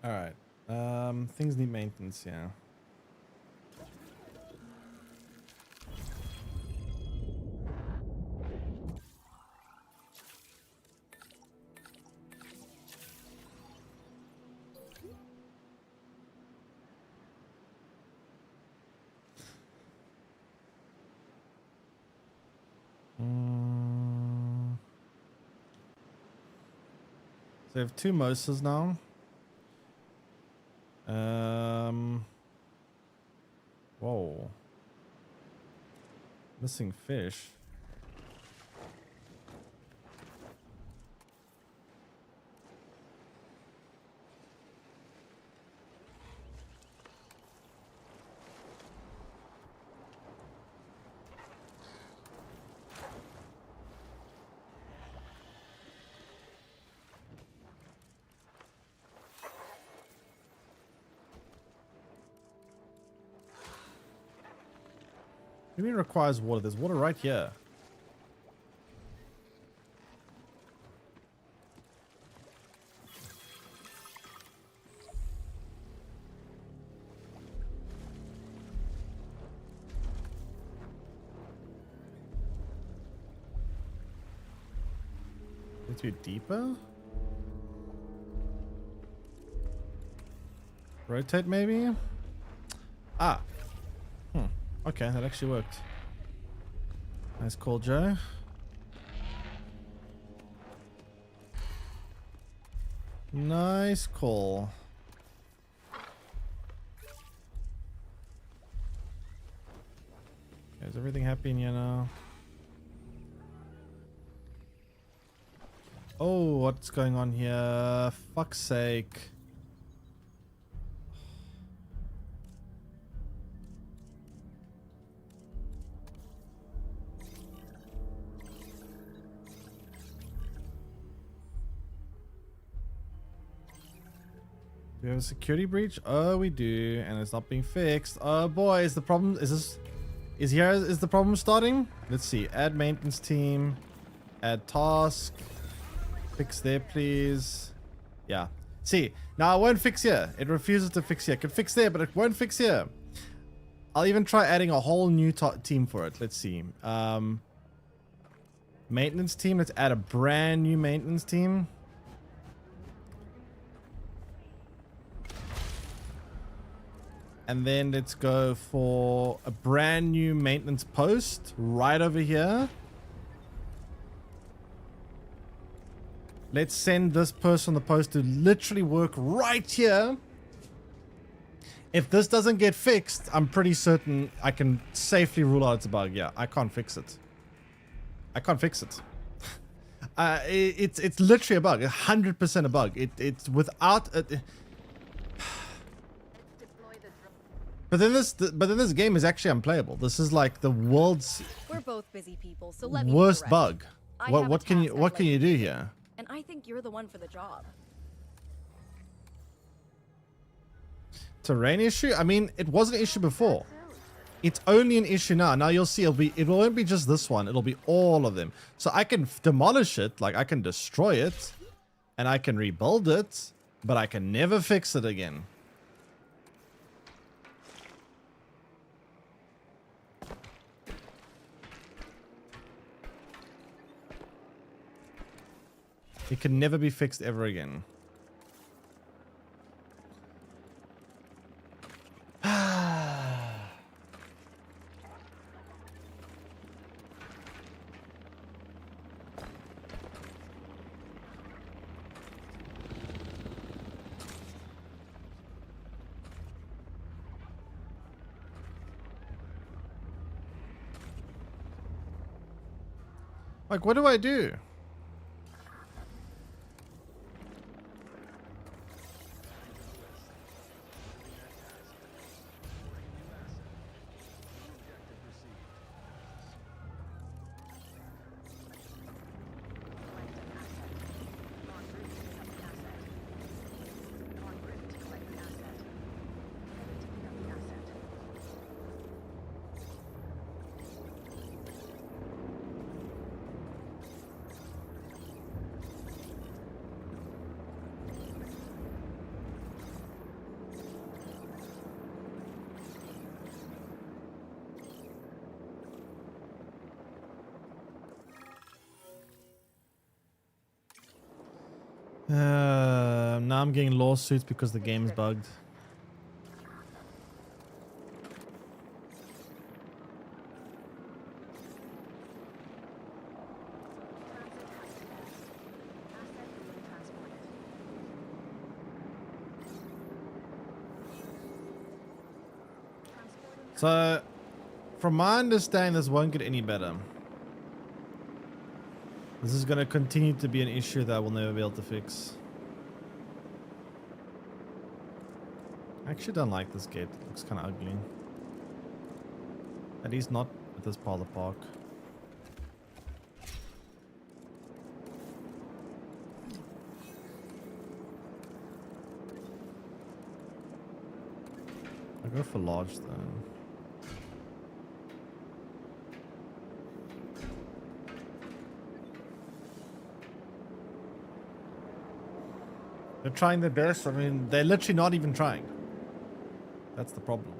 All right. Things need maintenance, yeah. So we have two Mosas now. Whoa. Missing fish. What do you mean requires water? There's water right here. Needs to be deeper? Rotate maybe? Ah, Okay, that actually worked. Nice call, Joe. Nice call. Is everything happy in here now? Oh, what's going on here? Fuck's sake. Do we have a security breach? Oh, we do, and it's not being fixed. Oh boy, is the problem? Is the problem starting? Let's see. Add maintenance team. Add task. Fix there, please. Yeah. See, now it won't fix here. It refuses to fix here. It can fix there, but it won't fix here. I'll even try adding a whole new team for it. Let's see. Maintenance team. Let's add a brand new maintenance team. And then let's go for a brand new maintenance post right over here. Let's send this person on the post to literally work right here. If this doesn't get fixed, I'm pretty certain I can safely rule out it's a bug. Yeah, I can't fix it. I can't fix it. It's literally a bug. 100% a bug. It's without a... But then this game is actually unplayable. This is like the world's We're both busy people, so let me worst direct. bug. I have a What can task you I'd like do here? And I think you're the one for the job. Terrain issue? I mean, it was an issue before. It's only an issue now. Now you'll see it won't be just this one. It'll be all of them. So I can demolish it, like I can destroy it, and I can rebuild it, but I can never fix it again. It can never be fixed ever again. Like, what do I do? Now I'm getting lawsuits because the game's bugged. So, from my understanding, this won't get any better. This is going to continue to be an issue that I will never be able to fix. I actually don't like this gate. It looks kind of ugly. At least not at this part of the park. I'll go for large then. They're trying their best. I mean, they're literally not even trying. That's the problem.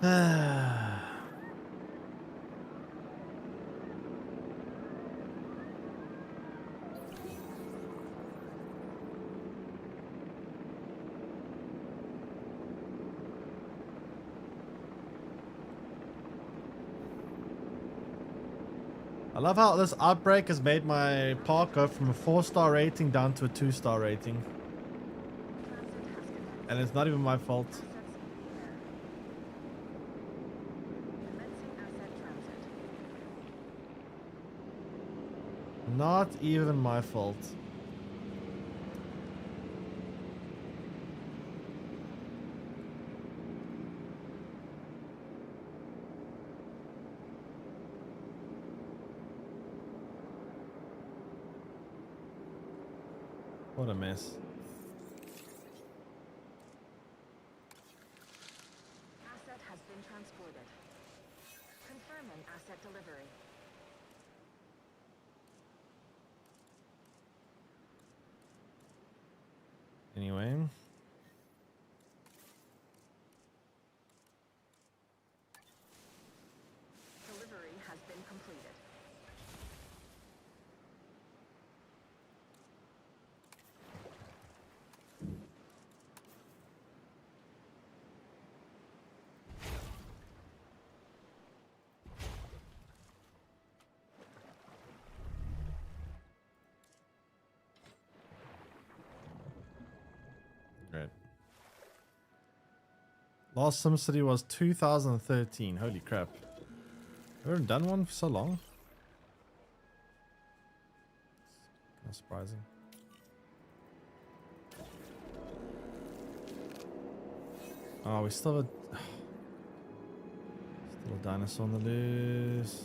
I love how this outbreak has made my park go from a 4-star rating down to a 2-star rating. And it's not even my fault. Not even my fault. What a mess. Asset has been transported. Confirming asset delivery. Anyway. Delivery has been completed. Great. Last SimCity was 2013. Holy crap. I haven't done one for so long. Kind of surprising. Oh, we still have still a dinosaur on the loose.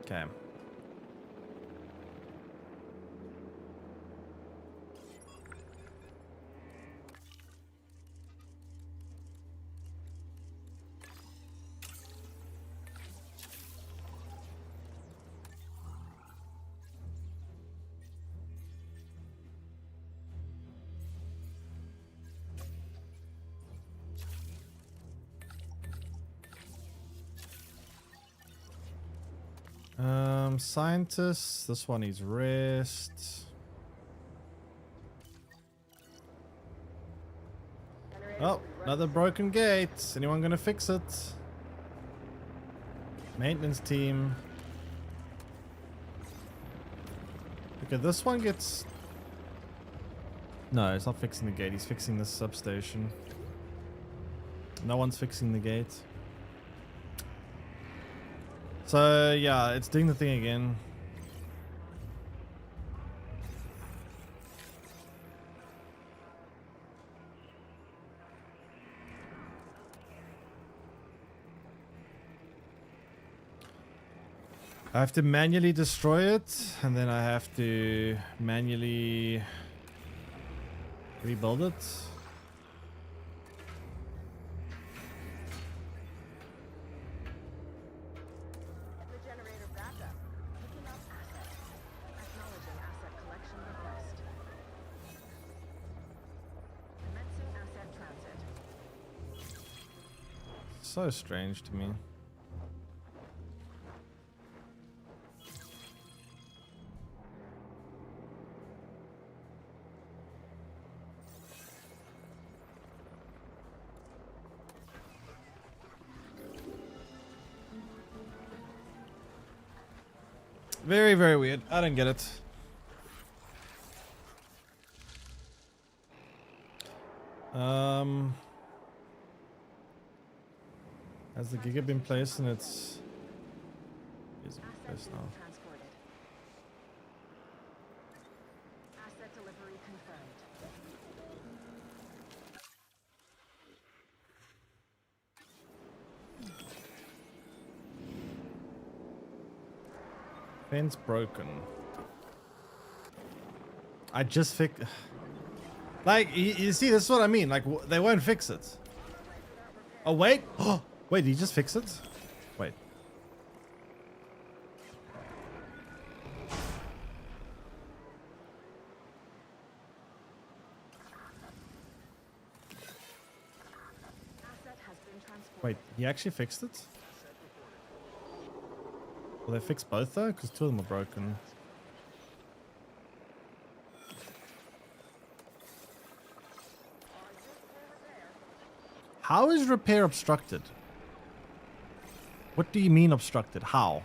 Okay. Scientists. This one needs rest. Oh, another broken gate. Anyone gonna fix it? Maintenance team. Okay, this one gets... No, it's not fixing the gate. He's fixing the substation. No one's fixing the gate. So, yeah, it's doing the thing again. I have to manually destroy it, and then I have to manually rebuild it. So strange to me. Very, very weird. I don't get it. Has the Giga been placed and it's... Is it placed now? Asset delivery confirmed. Fence broken. I just fixed... Like, you see, this is what I mean. Like, they won't fix it. Oh, wait. Oh, wait, did you just fix it? Wait. Wait, he actually fixed it? Will they fix both though? Because two of them are broken. How is repair obstructed? What do you mean obstructed? How?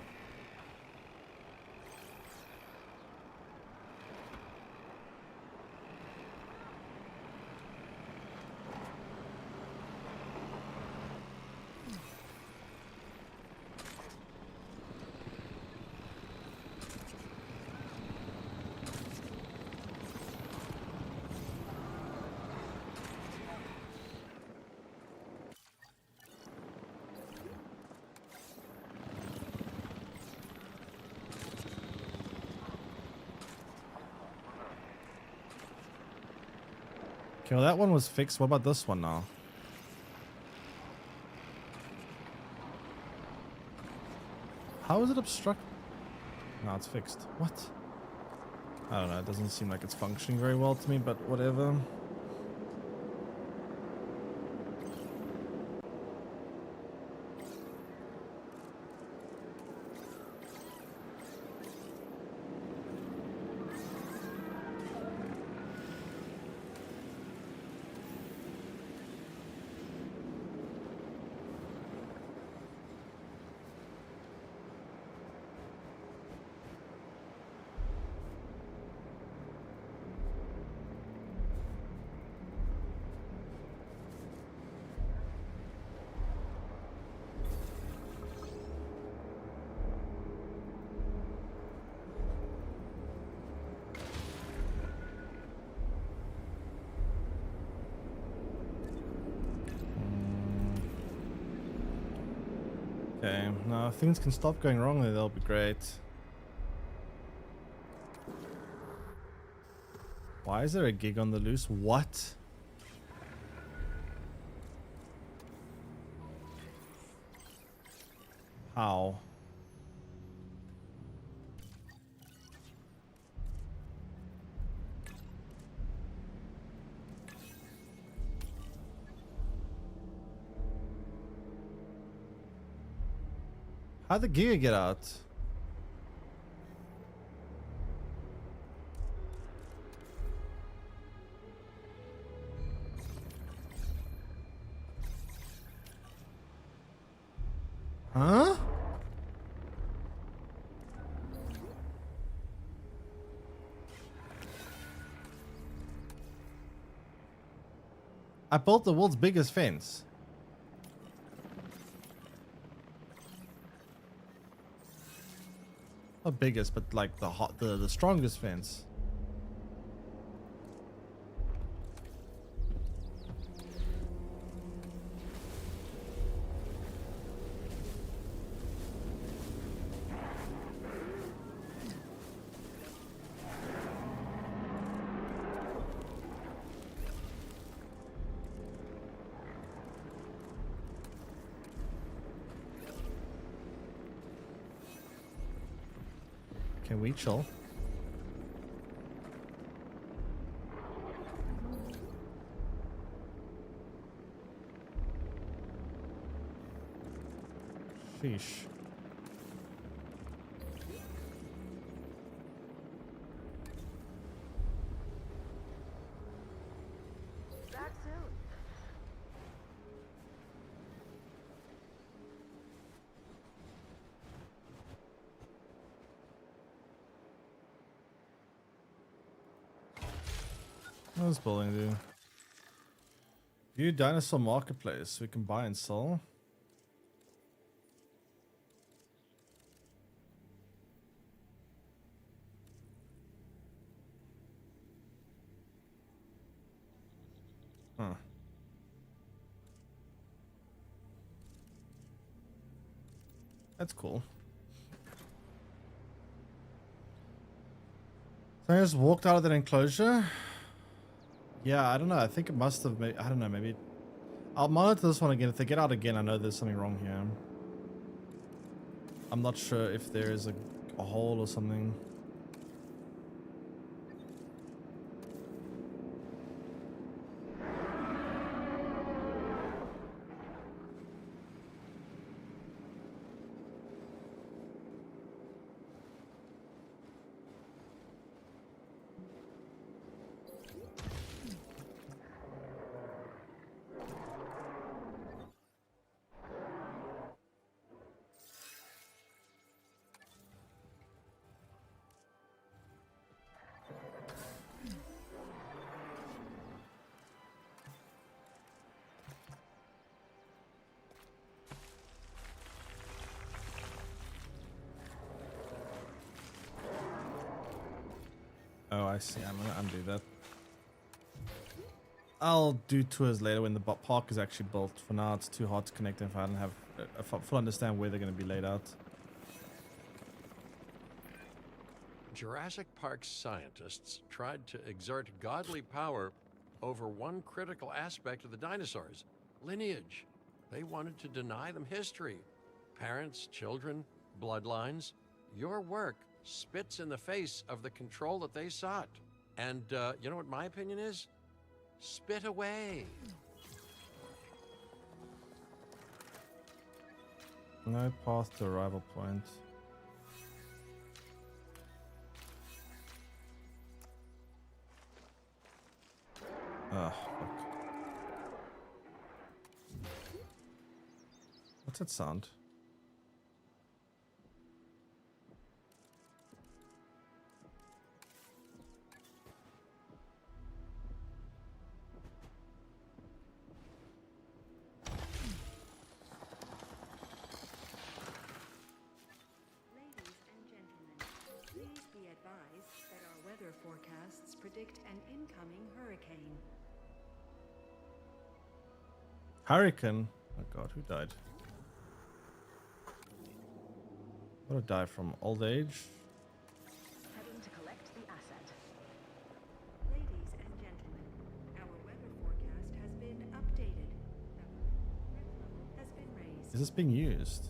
Okay, well that one was fixed. What about this one now? How is it obstruct? No, it's fixed. What? I don't know. It doesn't seem like it's functioning very well to me, but whatever. Okay, now if things can stop going wrong, then that'll be great. Why is there a gig on the loose? What? How? How'd the Giga get out? Huh? I built the world's biggest fence. Not biggest, but like the strongest fence. Can we chill? Sheesh. Back soon. What does bowling do? View dinosaur marketplace. We can buy and sell. Huh. That's cool. So I just walked out of that enclosure. Yeah, I don't know. I think it must have made, I don't know, maybe I'll monitor this one again. If they get out again, I know there's something wrong here. I'm not sure if there is a hole or something. Oh, I see. I'm gonna undo that. I'll do tours later when the park is actually built. For now, it's too hard to connect if I don't have a full understand where they're going to be laid out. Jurassic Park's scientists tried to exert godly power over one critical aspect of the dinosaurs, lineage. They wanted to deny them history. Parents, children, bloodlines. Your work spits in the face of the control that they sought. And you know what my opinion is? Spit away. No path to arrival point. Oh, fuck. What's that sound? Forecasts predict an incoming hurricane. Hurricane? Oh god, who died? What a die from old age? Heading to collect the asset. Ladies and gentlemen, our weather forecast has been updated. Our threat level has been raised. Is this being used?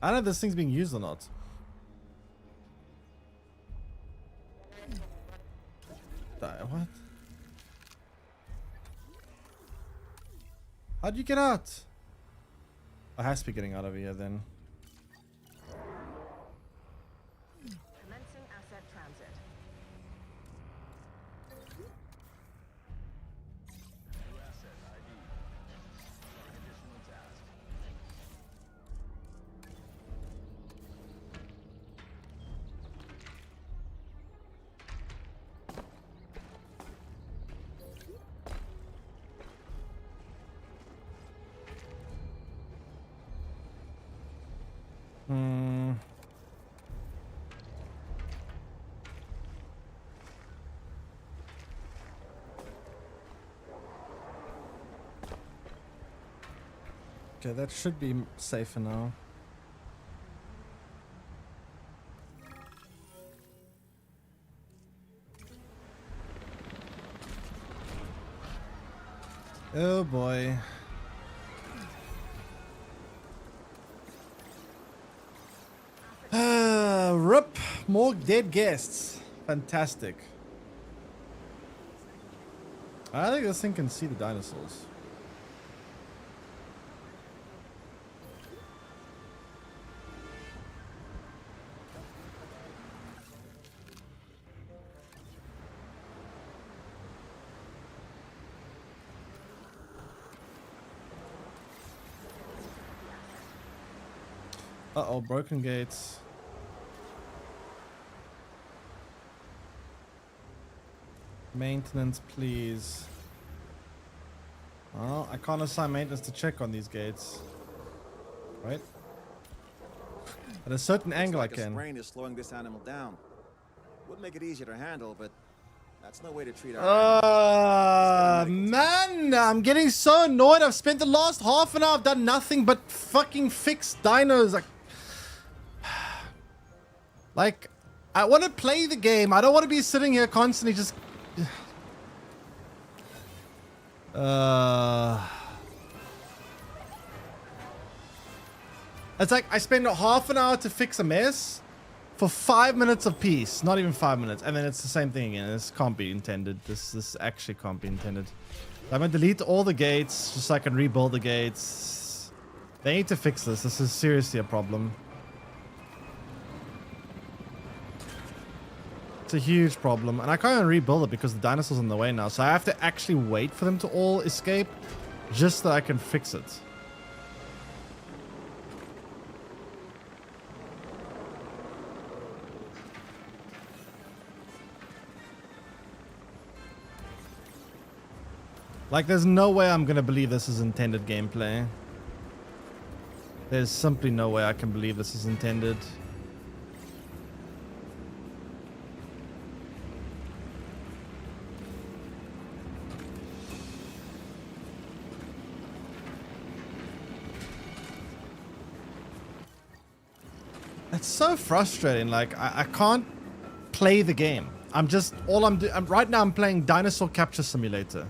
I don't know if this thing's being used or not. What? How'd you get out? I has to be getting out of here then. Commencing asset transit. New asset ID. Additional task. Okay, that should be safer now. Oh boy. Rip. More dead guests. Fantastic. I think this thing can see the dinosaurs. Uh-oh, broken gates. Maintenance, please. Well, I can't assign maintenance to check on these gates. Right? At a certain angle like I can. A sprain is slowing this animal down. Would make it easier to handle, but that's no way to treat our man, I'm getting so annoyed. I've spent the last half an hour, I've done nothing but fucking fix dinos. Like, I want to play the game. I don't want to be sitting here constantly just... It's like I spend half an hour to fix a mess for 5 minutes of peace. Not even 5 minutes. And then it's the same thing again. This can't be intended. This actually can't be intended. I'm going to delete all the gates just so I can rebuild the gates. They need to fix this. This is seriously a problem. It's a huge problem. And I can't even rebuild it because the dinosaurs are in the way now. So I have to actually wait for them to all escape just so I can fix it. Like, there's no way I'm gonna believe this is intended gameplay. There's simply no way I can believe this is intended. It's so frustrating. Like, I can't play the game. I'm just, all I'm doing, right now I'm playing Dinosaur Capture Simulator.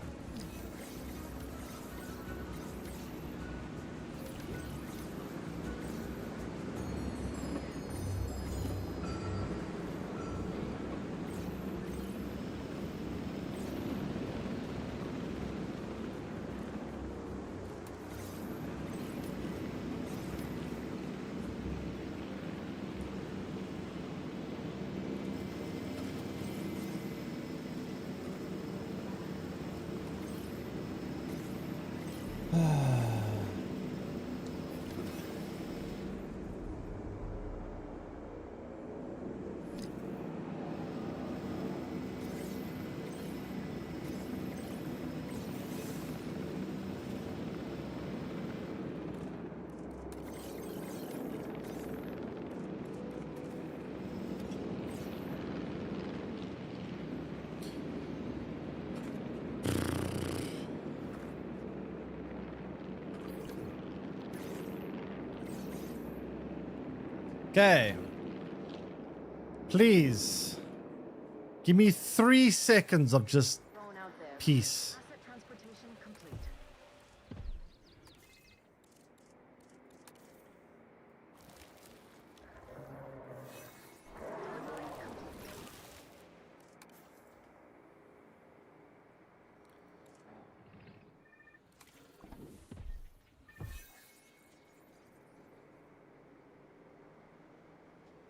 Okay. Please. Give me 3 seconds of just peace. Asset transportation complete.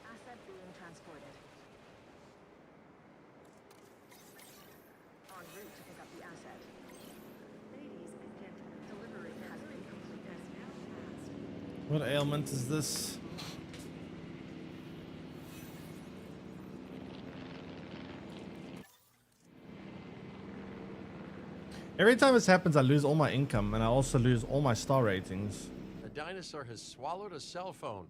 Asset being transported. En route to pick up the asset. Ladies and gentlemen, delivery has been completed. Has now passed. What ailment is this? Every time this happens, I lose all my income, and I also lose all my star ratings. A dinosaur has swallowed a cell phone.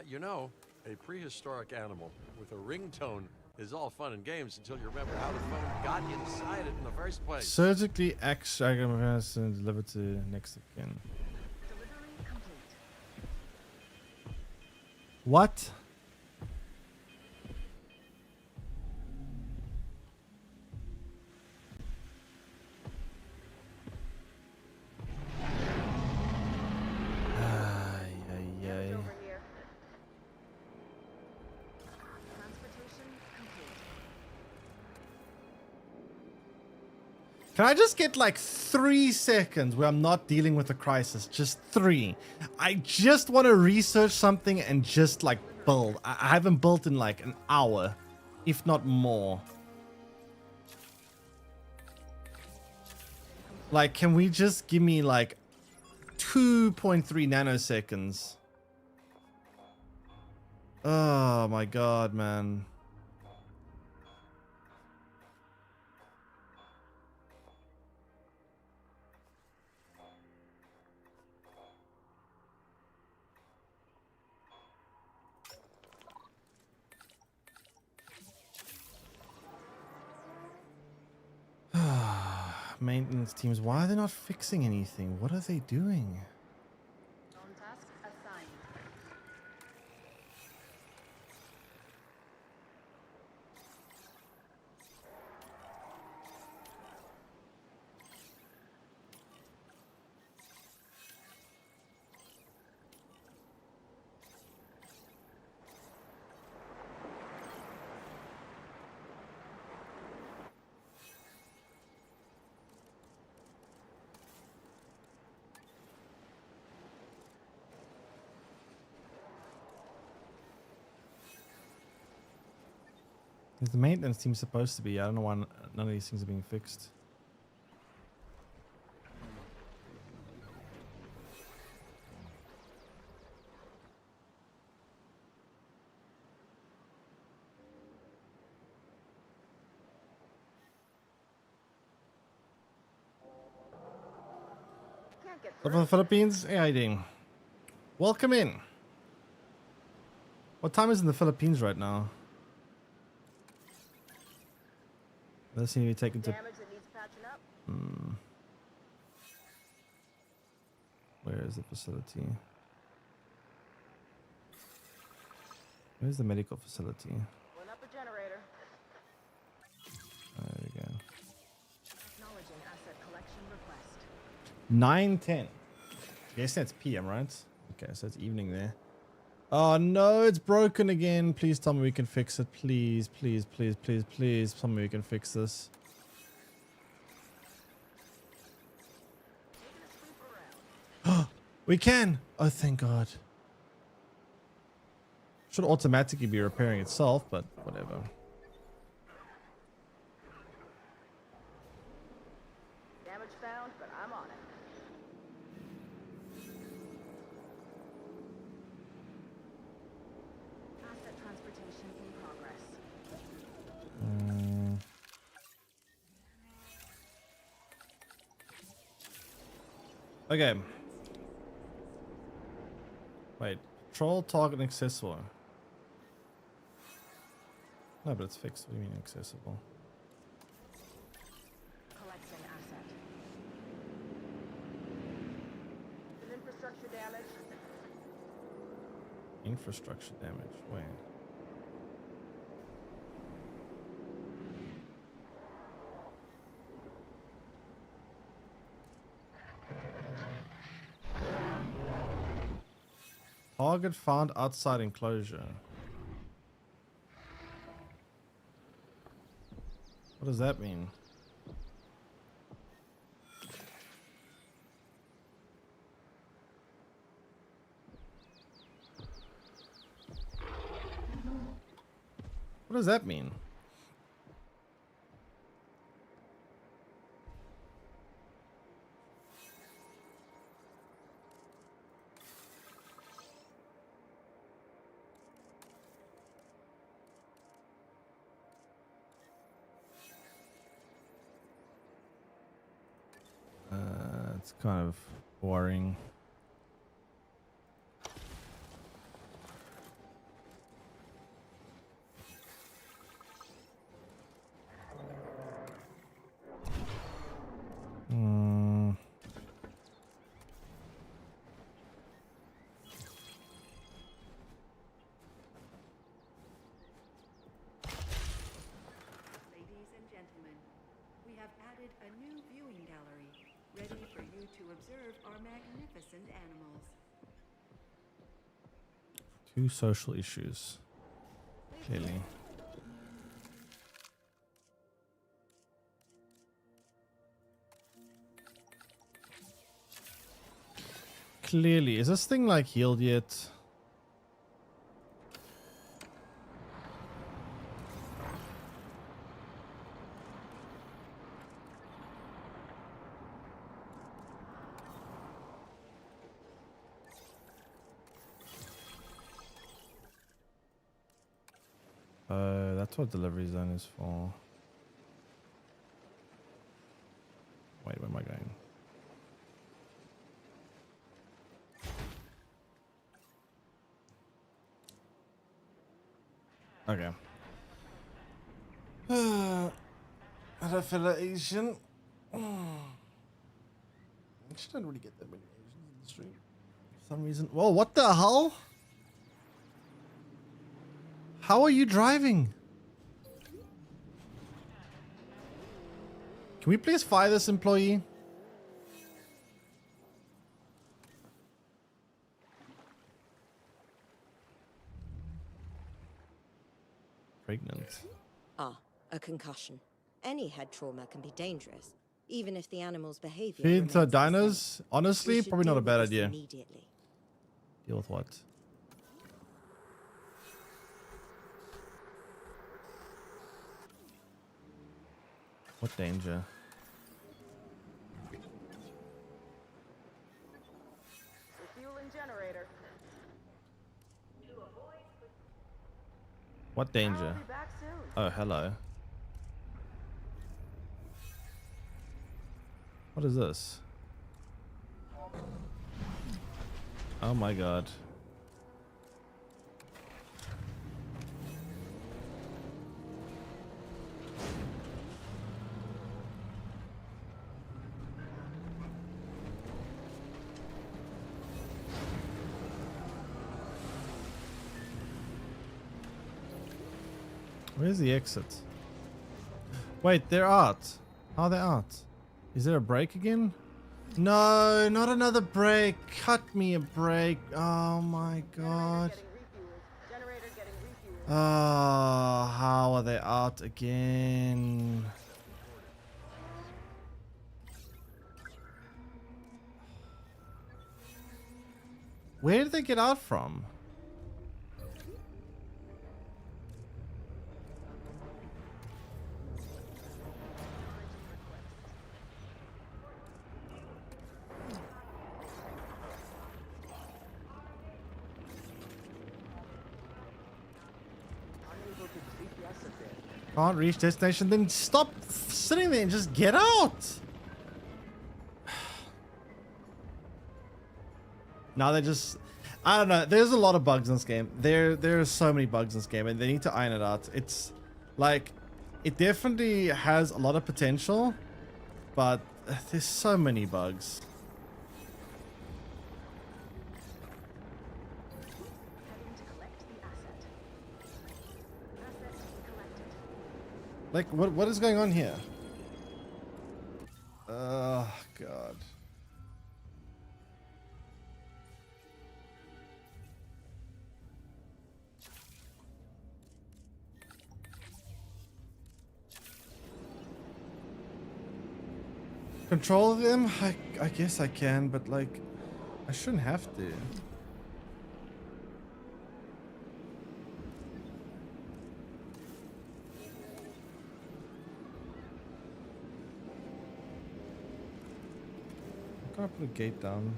You know, a prehistoric animal with a ringtone is all fun and games until you remember how the phone got inside it in the first place. Surgically extract and deliver to next again. Delivery complete. What? Over here. Transportation complete. Can I just get like 3 seconds where I'm not dealing with a crisis? Just 3. I just want to research something and just like build. I haven't built in like an hour, if not more. Like, can we just give me like 2.3 nanoseconds? Oh my god, man. Maintenance teams, why are they not fixing anything? What are they doing? On task assigned. Is the maintenance team supposed to be? I don't know why none of these things are being fixed. can't get From through. the Philippines? Hey, how you doing? Welcome in. What time is in the Philippines right now? Doesn't seem to be taken to. Damage that needs patching up. Where is the facility? Where's the medical facility? One up a generator. There we go. Acknowledging asset collection request. 9:10. Yes, that's PM, right? Okay, so it's evening there. Oh no, it's broken again. Please tell me we can fix it. Please, please, please, please, please. Tell me we can fix this. We can. Oh, thank God. Should automatically be repairing itself, but whatever. Damage found, but I'm on it. Asset transportation in progress. Okay. Wait. Patrol target accessible. No, but it's fixed. What do you mean accessible? Collecting asset. An infrastructure damage. Infrastructure damage. Where? Target found outside enclosure. What does that mean? What does that mean? It's kind of boring. Ladies and gentlemen, we have added a new viewing gallery, ready for you to observe our magnificent animals. 2 social issues. Clearly. Clearly. Is this thing like healed yet? That's what delivery zone is for. Wait, where am I going? Okay. Hello, fellow Asian. I actually don't really get that many Asians in the stream for some reason. Whoa, what the hell? How are you driving? Can we please fire this employee? Pregnant. Ah, a concussion. Any head trauma can be dangerous, even if the animal's behavior Feed remains to the same. dinos? Honestly, We should probably not deal a bad with this idea. Immediately. Deal with what? What danger? Refueling generator. What danger? I'll be back soon. Oh, hello. What is this? Oh my god. Where's the exit? Wait, they're out. How are they out? Is there a break again? No, not another break. Cut me a break. Oh my god. Oh, how are they out again? Where did they get out from? Can't reach destination, then stop sitting there and just get out. Now they just, I don't know. There's a lot of bugs in this game. There are so many bugs in this game, and they need to iron it out. It's like, it definitely has a lot of potential, but there's so many bugs. Like, what is going on here? Oh, God. Control them? I guess I can, but like, I shouldn't have to. I'm gonna put a gate down.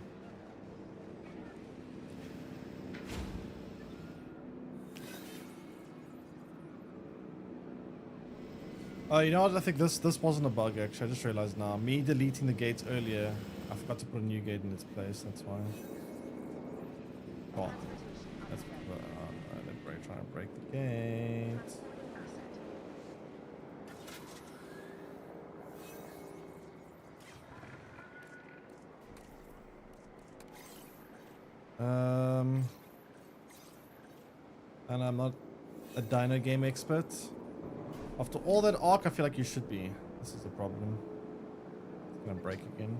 Oh, you know what? I think this wasn't a bug actually. I just realized now. Me deleting the gates earlier, I forgot to put a new gate in its place. That's why. Oh, let's try and break the gate. And I'm not a dino game expert. After all that arc, I feel like you should be. This is the problem. It's gonna break again.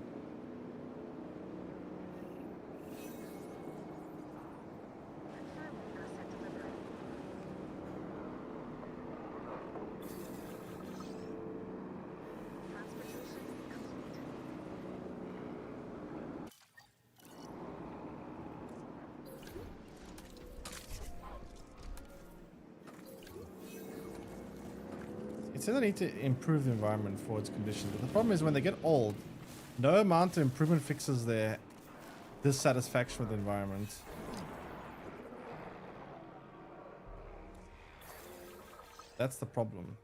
It says I need to improve the environment for its condition, but the problem is when they get old, no amount of improvement fixes their dissatisfaction with the environment. That's the problem.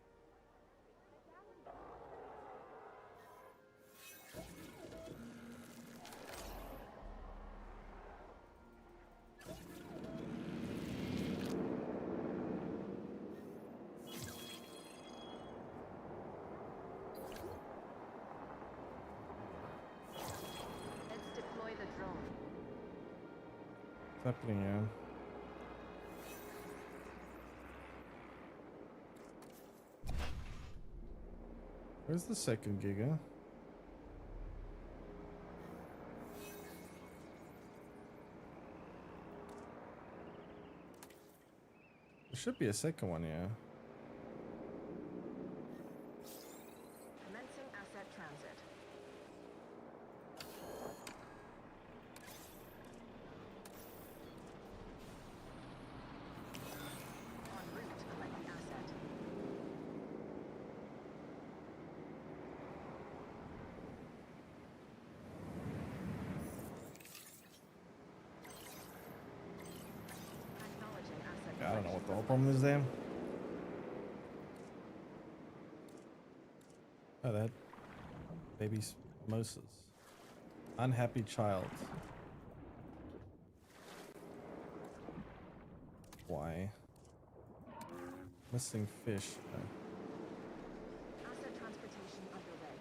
Happening here. Where's the second Giga? There should be a second one here. Commencing asset transit. I don't know what the whole problem is there. Oh, that baby mimosas. Unhappy child. Why? Missing fish. Asset transportation underway.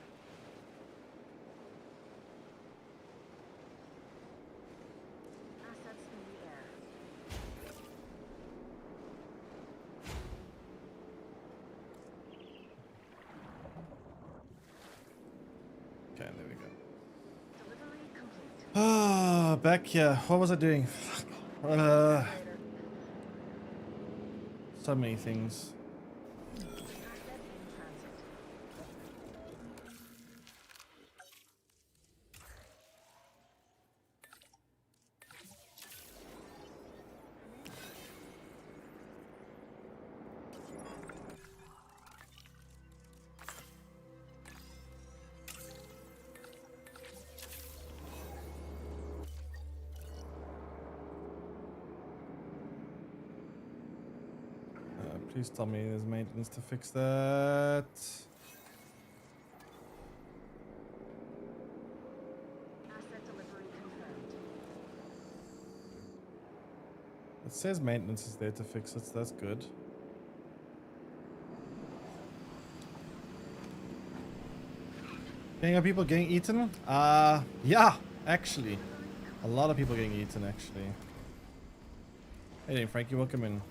Assets in the air. Okay, there we go. Delivery complete. Ah, back here. What was I doing? So many things. Asset in transit. Please tell me there's maintenance to fix that. Asset delivery confirmed. It says maintenance is there to fix it, so that's good. Are people getting eaten? Yeah, actually. A lot of people getting eaten, actually. Hey there, Frankie, welcome in.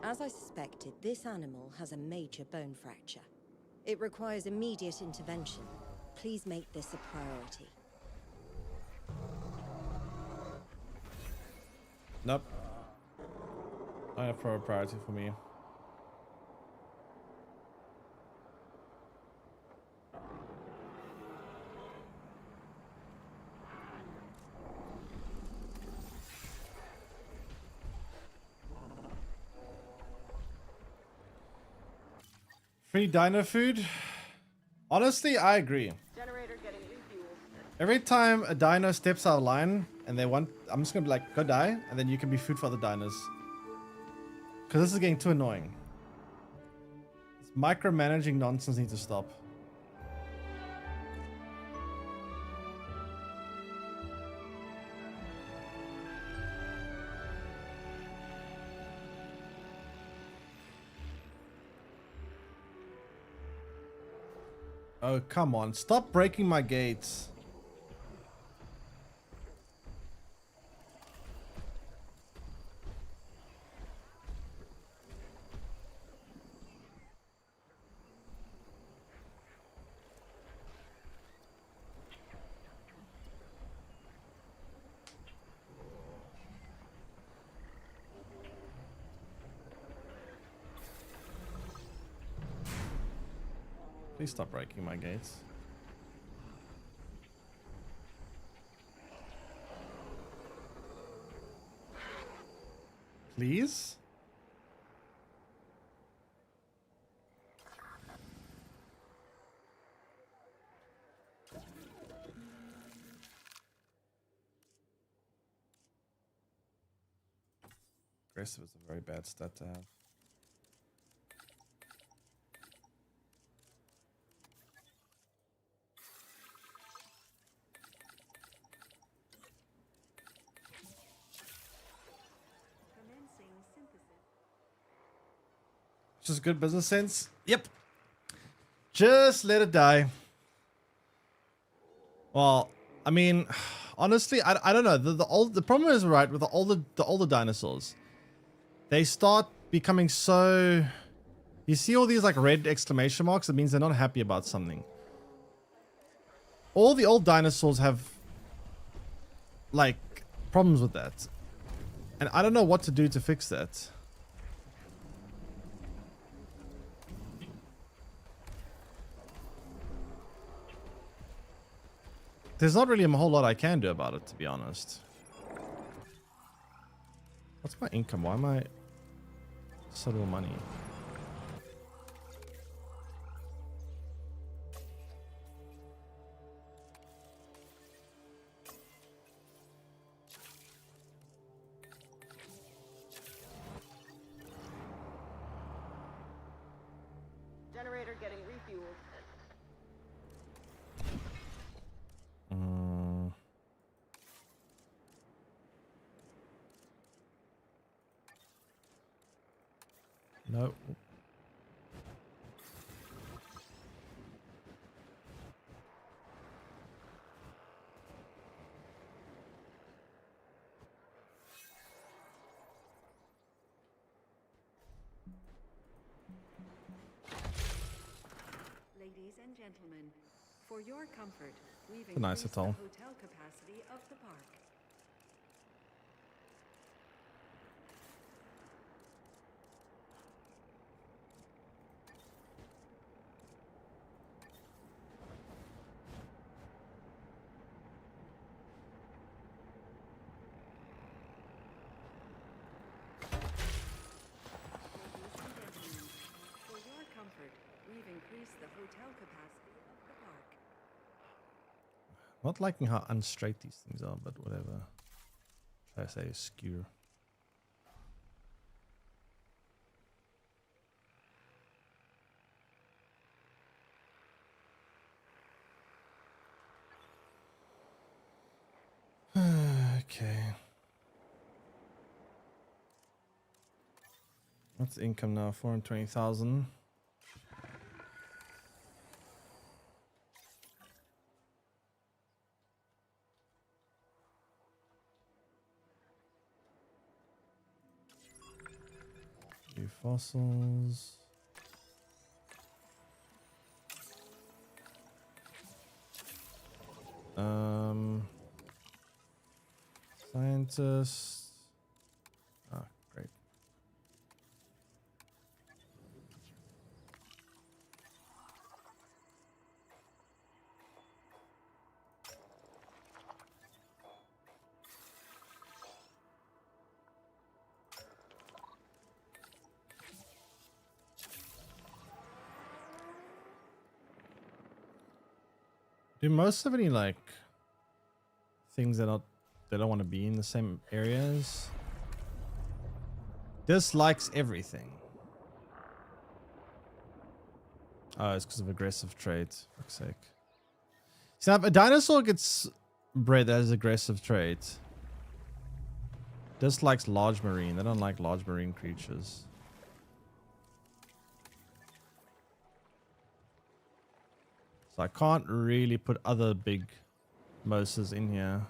As I suspected, this animal has a major bone fracture. It requires immediate intervention. Please make this a priority. Nope. Not a priority for me. Free dino food? Honestly, I agree. Generator getting refueled. Every time a dino steps out of line and they want, I'm just gonna be like, go die, and then you can be food for other dinos. Because this is getting too annoying. This micromanaging nonsense needs to stop. Oh, come on. Stop breaking my gates. Please stop breaking my gates. Please? Aggressive is a very bad stat to have. Commencing synthesis. Just good business sense? Yep. Just let it die. Well, I mean, honestly, I don't know. The problem is, right, with the older dinosaurs, they start becoming so, you see all these like red exclamation marks, it means they're not happy about something. All the old dinosaurs have like problems with that. And I don't know what to do to fix that. There's not really a whole lot I can do about it, to be honest. What's my income? Why am I so little money? No. Ladies and gentlemen, for your comfort, we've a nice increased the atoll. hotel capacity of the park. Ladies and gentlemen, for your comfort, we've increased the hotel capacity of the park. Not liking how unstraight these things are, but whatever. Try to say skew. Okay. What's the income now? 420,000. New fossils. Scientists. Ah, great. Do most have any like things that they don't want to be in the same areas? Dislikes everything. Oh, it's because of aggressive traits. For fuck's sake. See, now if a dinosaur gets bred that has aggressive traits, dislikes large marine. They don't like large marine creatures. So I can't really put other big moses in here.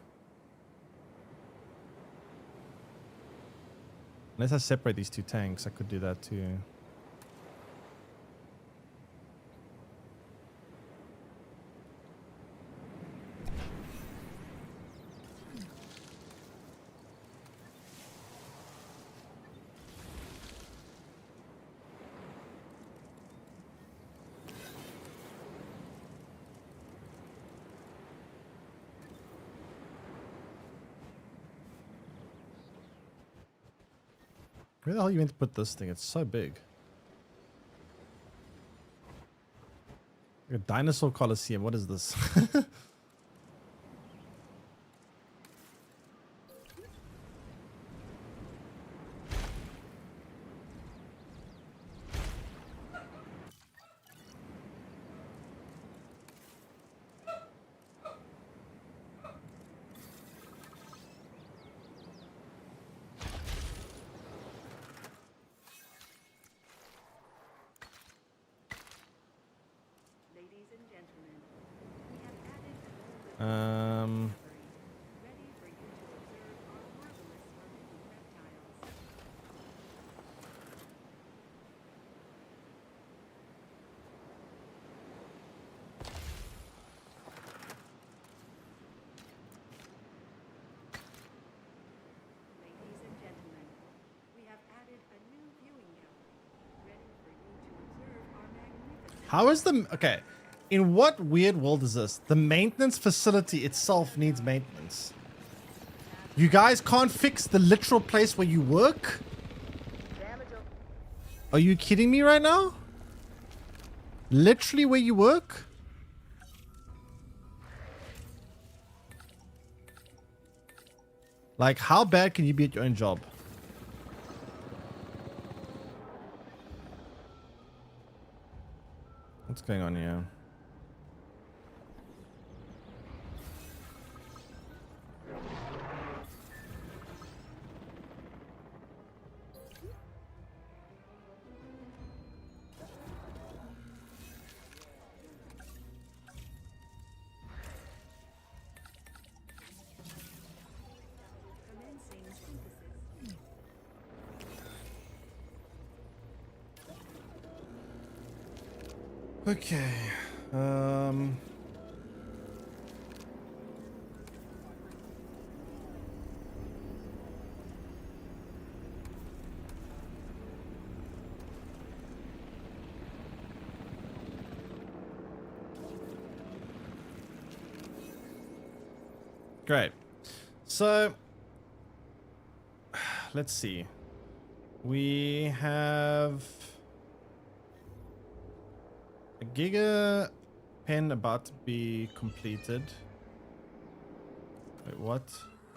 Unless I separate these two tanks, I could do that too. Where the hell you meant to put this thing? It's so big. Like a dinosaur coliseum. What is this? Ladies and gentlemen, we have added a new ready for you to observe our marvelous marine reptiles. Ladies and gentlemen, we have added a new viewing gallery, ready for you to observe our magnificent... How is the... Okay. In what weird world is this? The maintenance facility itself needs maintenance. You guys can't fix the literal place where you work? Are you kidding me right now? Literally where you work? Like, how bad can you be at your own job? What's going on here? Okay. Great. So, let's see. We have a Giga pen about to be completed. Wait, what?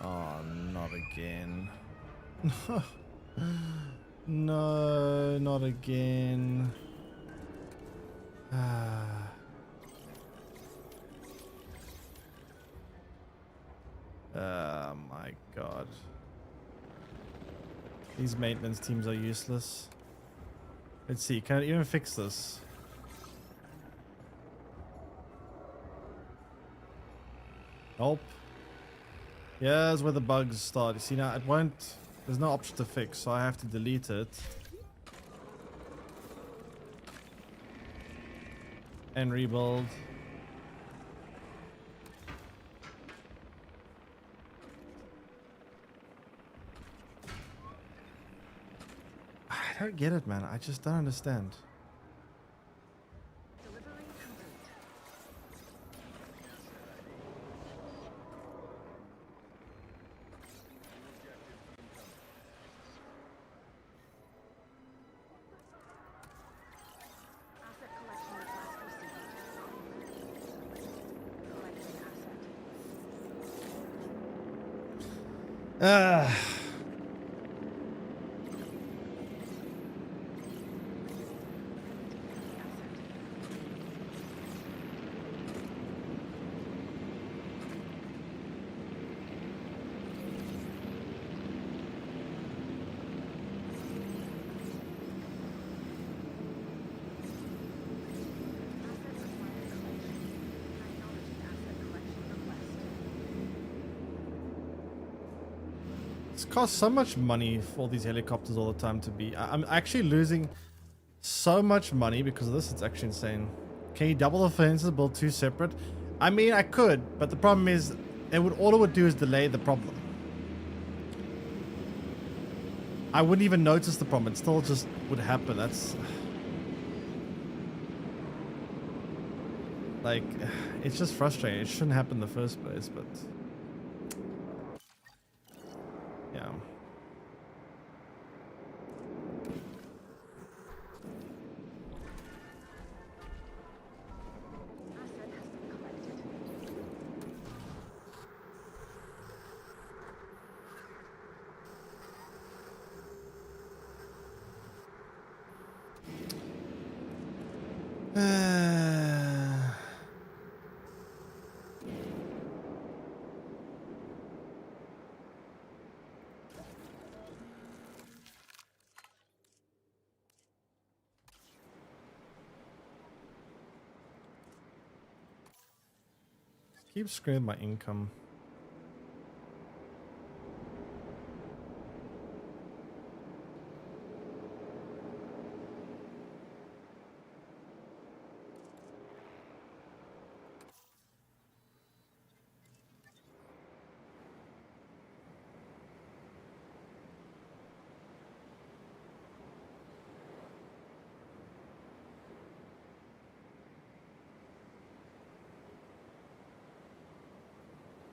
Oh, not again. No, not again. Oh my god. These maintenance teams are useless. Let's see, can I even fix this? Nope. Here's where the bugs start. You see now, it won't... There's no option to fix, so I have to delete it. And rebuild. I don't get it, man. I just don't understand. Delivery complete. Asset collection request received. Collecting asset. It's cost so much money for these helicopters all the time to be. I'm actually losing so much money because of this. It's actually insane. Can you double the fences, build two separate? I mean, I could, but the problem is, all it would do is delay the problem. I wouldn't even notice the problem. It still just would happen. That's like, it's just frustrating. It shouldn't happen in the first place, but yeah. Asset has been collected. Keep screwing my income.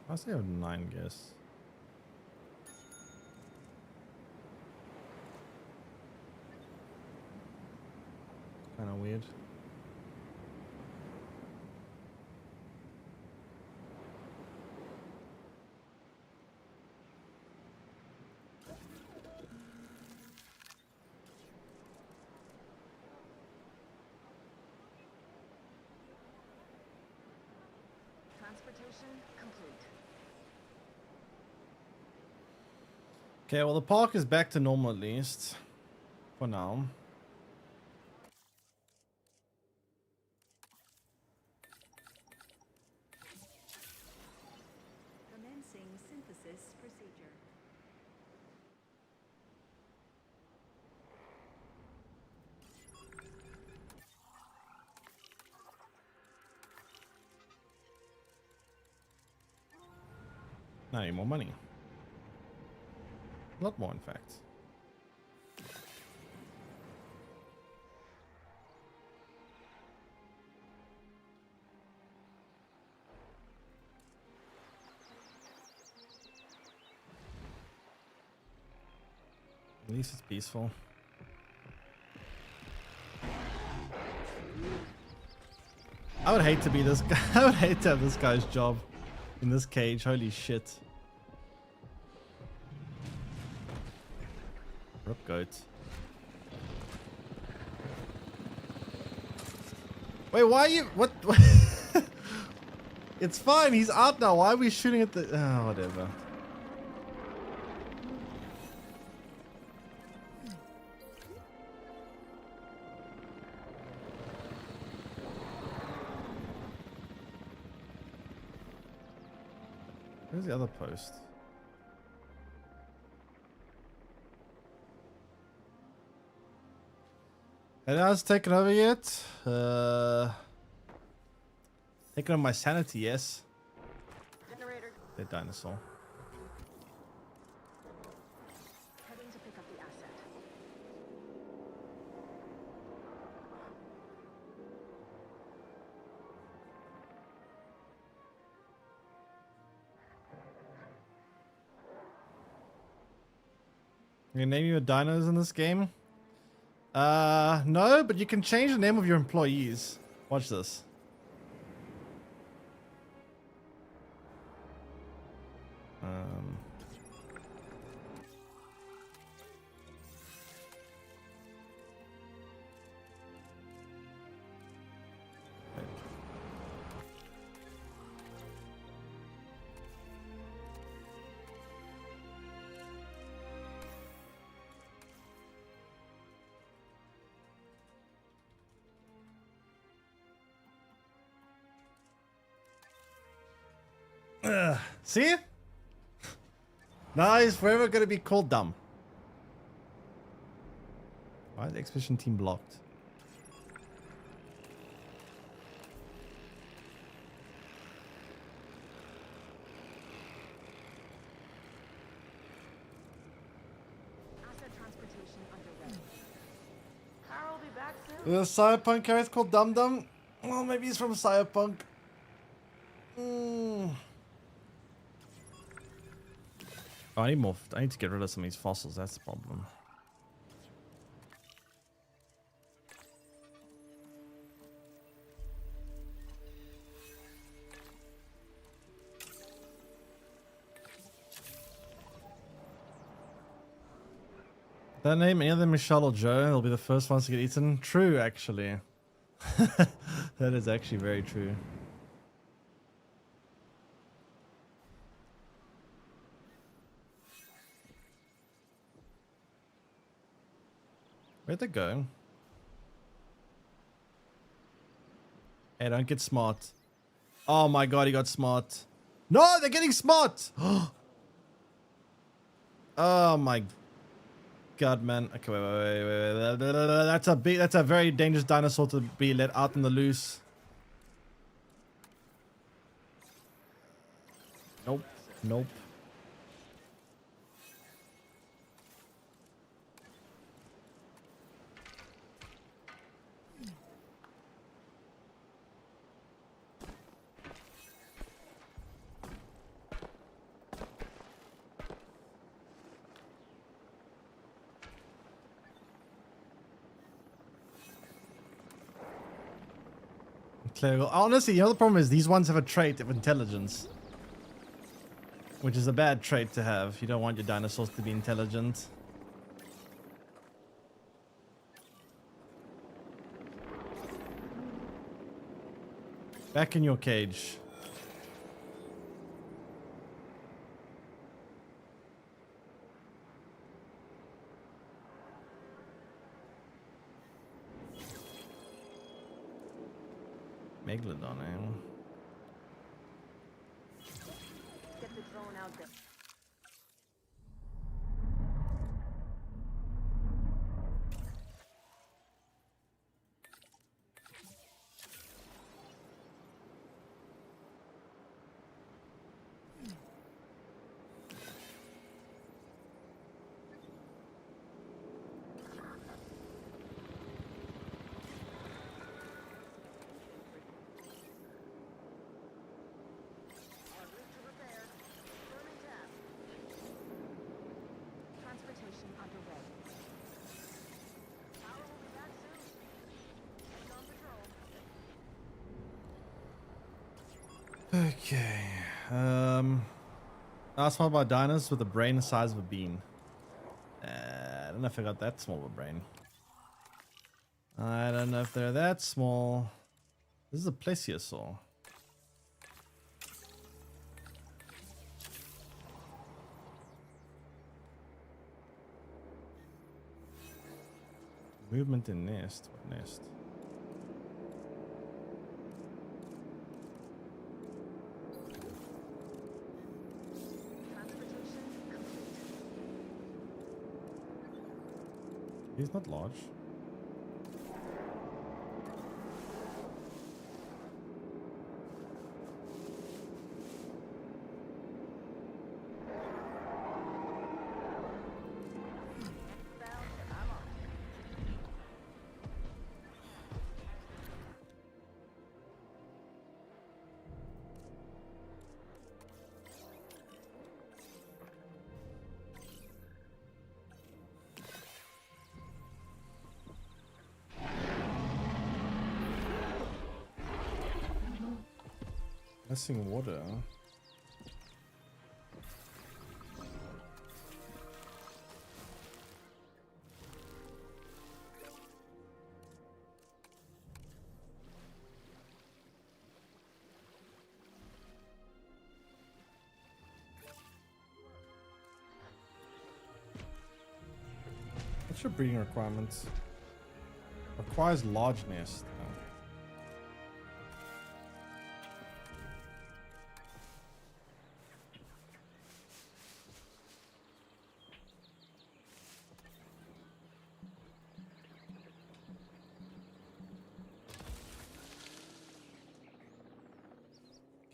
I say I have 9 guess. Kind of weird. Transportation complete. Okay, well the park is back to normal at least. For now. Commencing synthesis procedure. Now I need more money. A lot more, in fact. At least it's peaceful. I would hate to be this guy. I would hate to have this guy's job in this cage. Holy shit. Rip goat. Wait, why are you... What? It's fine. He's out now. Why are we shooting at the... Oh, whatever. Where's the other post? Anyone else taken over yet? Taking on my sanity, yes. Generator. Dead dinosaur. Heading to pick up the asset. You can name your dinos in this game? No, but you can change the name of your employees. Watch this. See? Now he's forever gonna be called dumb. Why is the expedition team blocked? Asset transportation underway. Carl will be back soon. The Cyberpunk character called Dum Dum? Well, maybe he's from Cyberpunk. Oh, I need more. I need to get rid of some of these fossils. That's the problem. That name, any other Michelle or Joe, they'll be the first ones to get eaten. True, actually. That is actually very true. Where'd they go? Hey, don't get smart. Oh my god, he got smart. No, they're getting smart! Oh my god, man. Okay, wait. That's a very dangerous dinosaur to be let out in the loose. Nope. Clear. Honestly, you know the problem is these ones have a trait of intelligence, which is a bad trait to have. You don't want your dinosaurs to be intelligent. Back in your cage. Megalodon, eh? Get the drone out there. Okay. Last one about dinos with a brain the size of a bean. I don't know if I got that small of a brain. I don't know if they're that small. This is a plesiosaur. Movement in nest. What nest? Transportation complete. He's not large. Missing water. What's your breeding requirements? Requires large nest. Oh.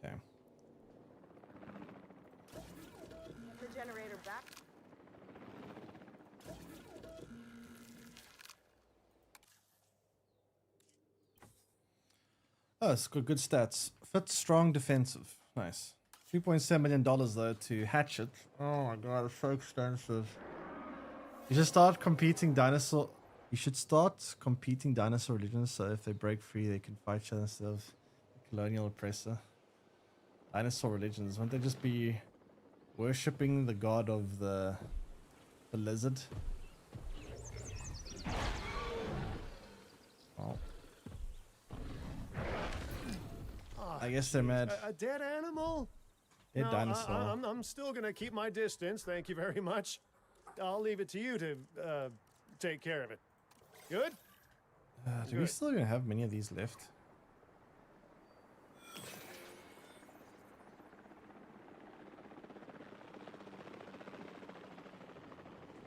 Okay. The generator back. Oh, it's got good stats. Fit, strong, defensive. Nice. $3.7 million though to hatch it. Oh my god, it's so expensive. You should start competing dinosaur. You should start competing dinosaur religions so if they break free, they can fight each other instead of the colonial oppressor. Dinosaur religions, won't they just be worshipping the god of the lizard? Oh. I guess they're mad. A dead animal? Dead No, dinosaur. I'm still gonna keep my distance. Thank you very much. I'll leave it to you to take care of it. Good? Do we still even have many of these left?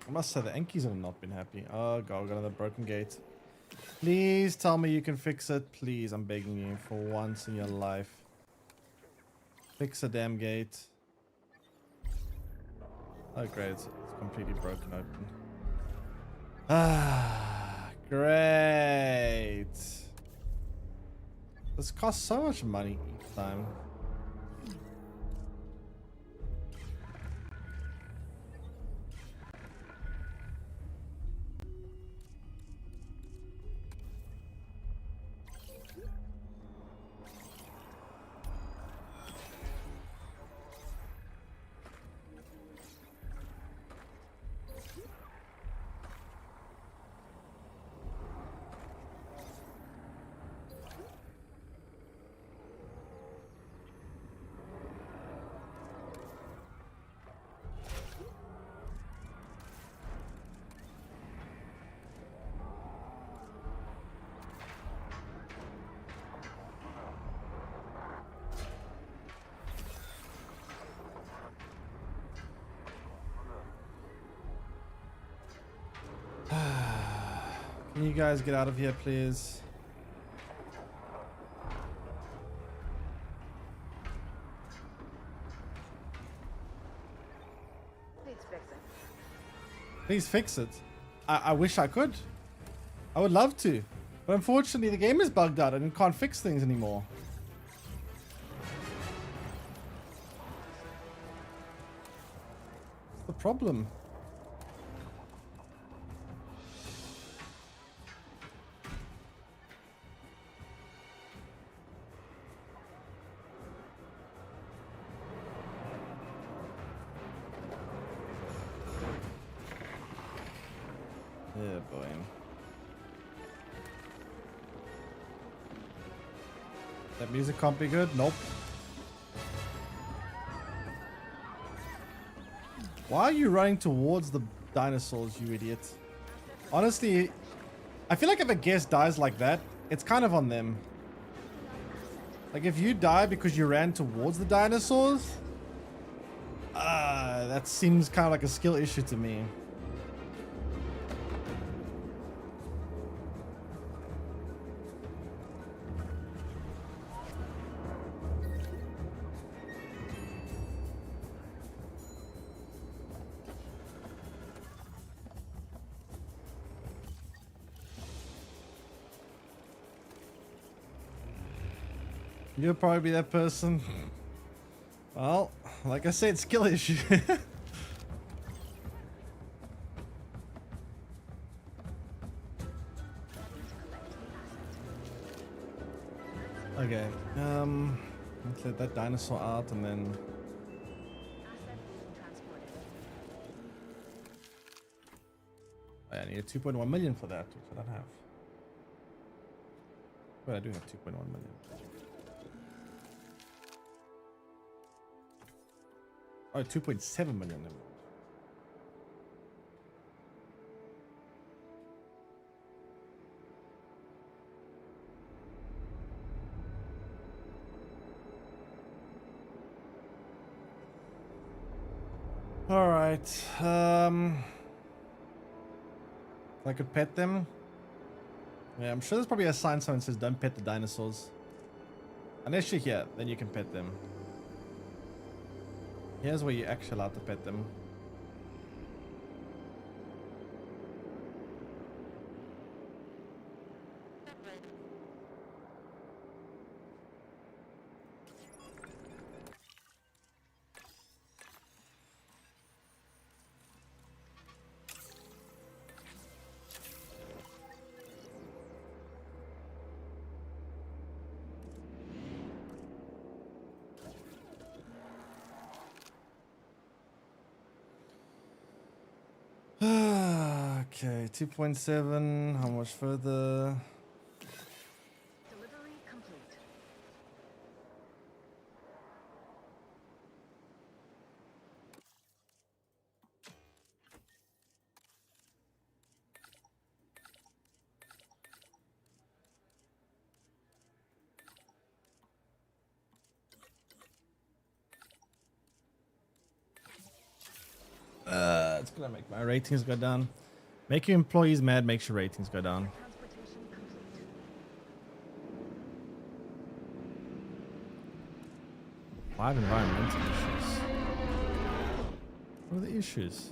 I must say the Enkies have not been happy. Oh god, we got another broken gate. Please tell me you can fix it. Please, I'm begging you for once in your life. Fix a damn gate. Oh great, it's completely broken open. Ah, great. This costs so much money each time. Can you guys get out of here, please? Please fix it. Please fix it. I wish I could. I would love to. But unfortunately, the game is bugged out and it can't fix things anymore. What's the problem? boy. That music can't be good? Nope. Why are you running towards the dinosaurs, you idiot? Honestly, I feel like if a guest dies like that, it's kind of on them. Like if you die because you ran towards the dinosaurs, that seems kind of like a skill issue to me. You'll probably be that person. Well, like I said, skill issue. Okay, let's let that dinosaur out and then... Oh, yeah, I need 2.1 million for that, which I don't have. But I do have 2.1 million. Oh, 2.7 million. All right. I could pet them. Yeah, I'm sure there's probably a sign somewhere that says don't pet the dinosaurs. Unless you're here, then you can pet them. Here's where you're actually allowed to pet them. Okay, 2.7. How much further? Delivery complete. It's gonna make my ratings go down. Make your employees mad makes your ratings go down. Transportation complete. Five environmental issues. What are the issues?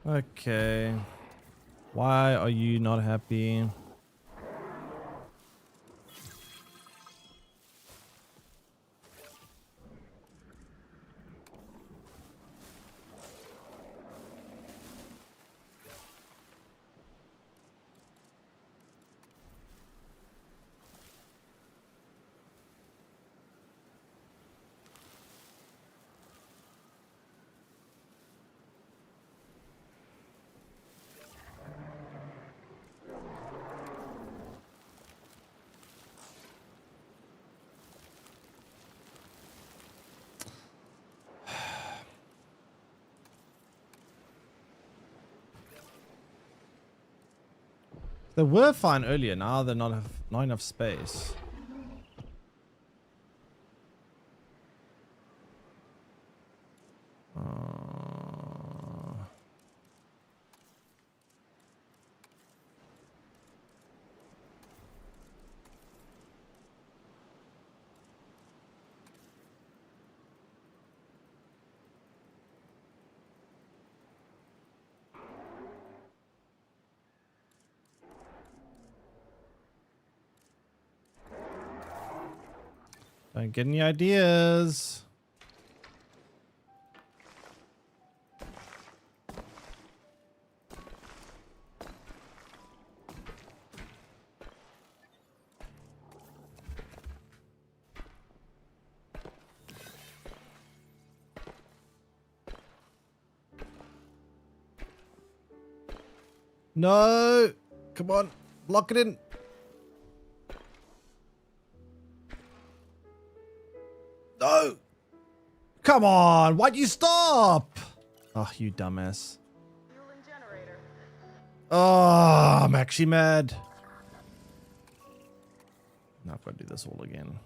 Okay. Why are you not happy? They were fine earlier. Now they're not enough space. Don't get any ideas. No! Come on, block it in. No! Come on, why'd you stop? Oh, you dumbass. Oh, I'm actually mad. Now I've got to do this all again.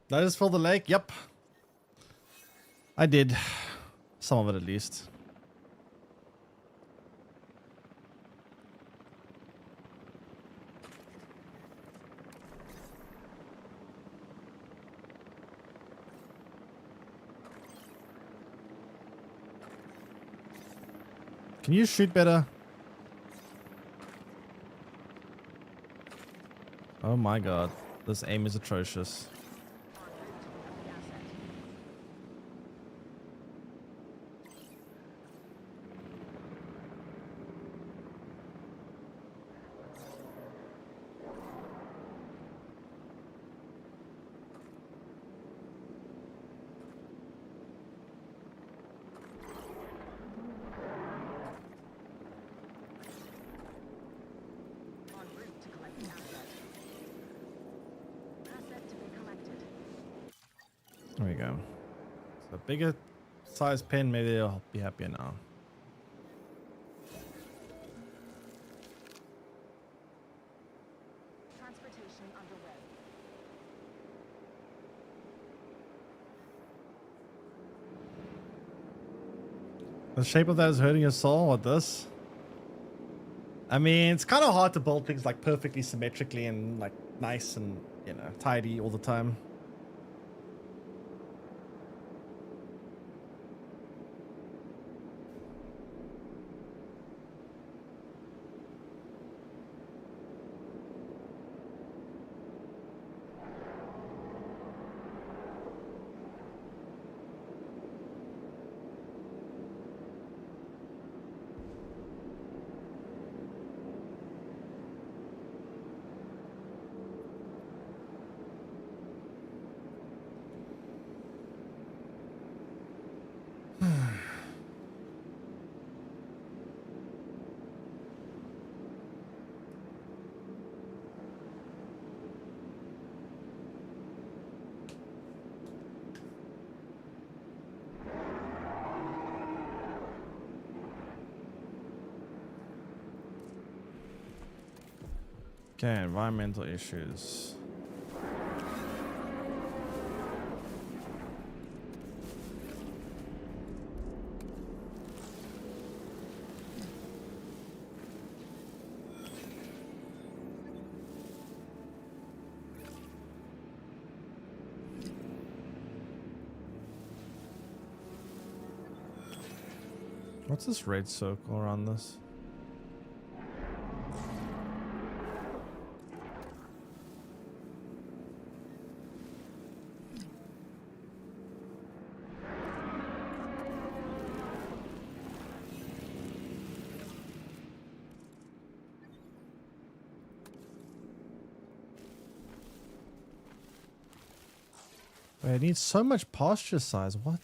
Did I just fill the lake? Yep. I did. Some of it at least. Can you shoot better? Oh my god. This aim is atrocious. There we go. So bigger size pen, maybe I'll be happier now. Transportation underway. The shape of that is hurting your soul. What this? I mean, it's kind of hard to build things like perfectly symmetrically and like nice and, you know, tidy all the time. Okay, environmental issues. What's this red circle around this? Wait, it needs so much pasture size. What?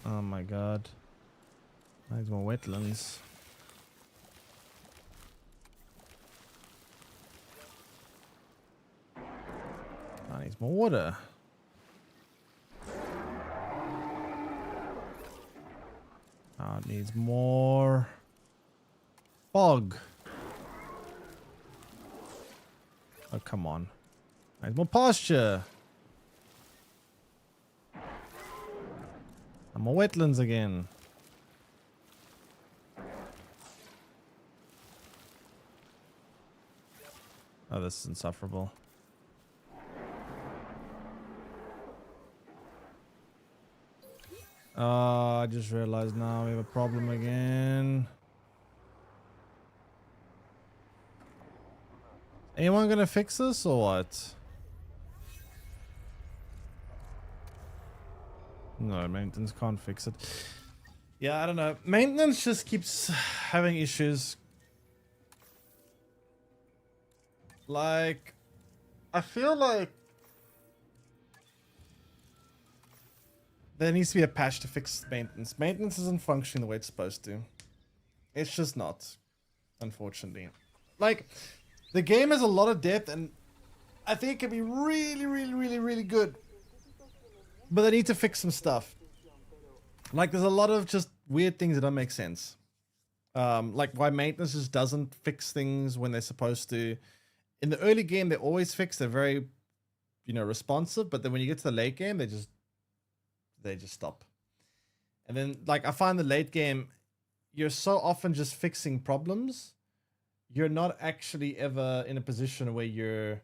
Oh my god. Needs more wetlands. I need more water. Oh, it needs more. Fog. Oh, come on. Need more pasture. And more wetlands again. Oh, this is insufferable. I just realized now we have a problem again. Anyone gonna fix this or what? No, maintenance can't fix it. Yeah, I don't know. Maintenance just keeps having issues. Like, I feel like there needs to be a patch to fix maintenance. Maintenance isn't functioning the way it's supposed to. It's just not, unfortunately. Like, the game has a lot of depth, and I think it can be really, really, really, really good. But they need to fix some stuff. Like, there's a lot of just weird things that don't make sense. Like why maintenance just doesn't fix things when they're supposed to. In the early game, they always fix. They're very, you know, responsive. But then when you get to the late game, they just stop. And then, like, I find the late game, you're so often just fixing problems. You're not actually ever in a position where you're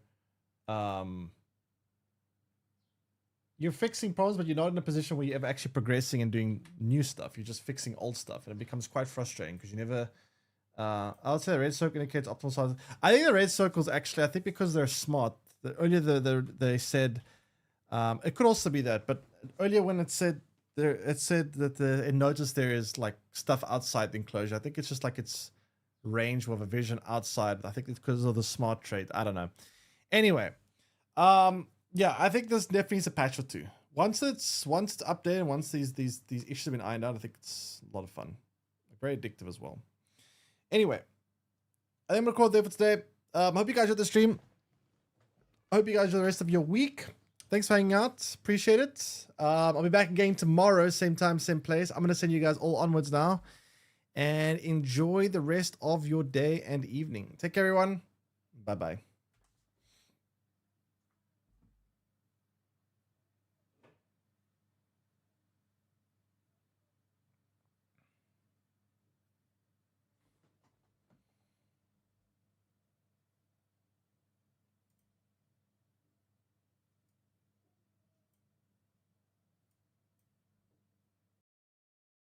fixing problems, but you're not in a position where you're ever actually progressing and doing new stuff. You're just fixing old stuff, and it becomes quite frustrating because you never. I would say the red circle indicates optimal size. I think the red circles actually, I think because they're smart. Earlier they said, it could also be that, but earlier when it said that it noticed there is like stuff outside the enclosure. I think it's just like it's range with a vision outside. I think it's because of the smart trait. I don't know. Anyway, yeah, I think this definitely needs a patch or two. Once it's updated, once these issues have been ironed out, I think it's a lot of fun. Very addictive as well. Anyway, I think I'm gonna call it there for today. Hope you guys enjoyed the stream. I hope you guys enjoy the rest of your week. Thanks for hanging out. Appreciate it. I'll be back again tomorrow, same time, same place. I'm gonna send you guys all onwards now. And enjoy the rest of your day and evening. Take care, everyone. Bye-bye.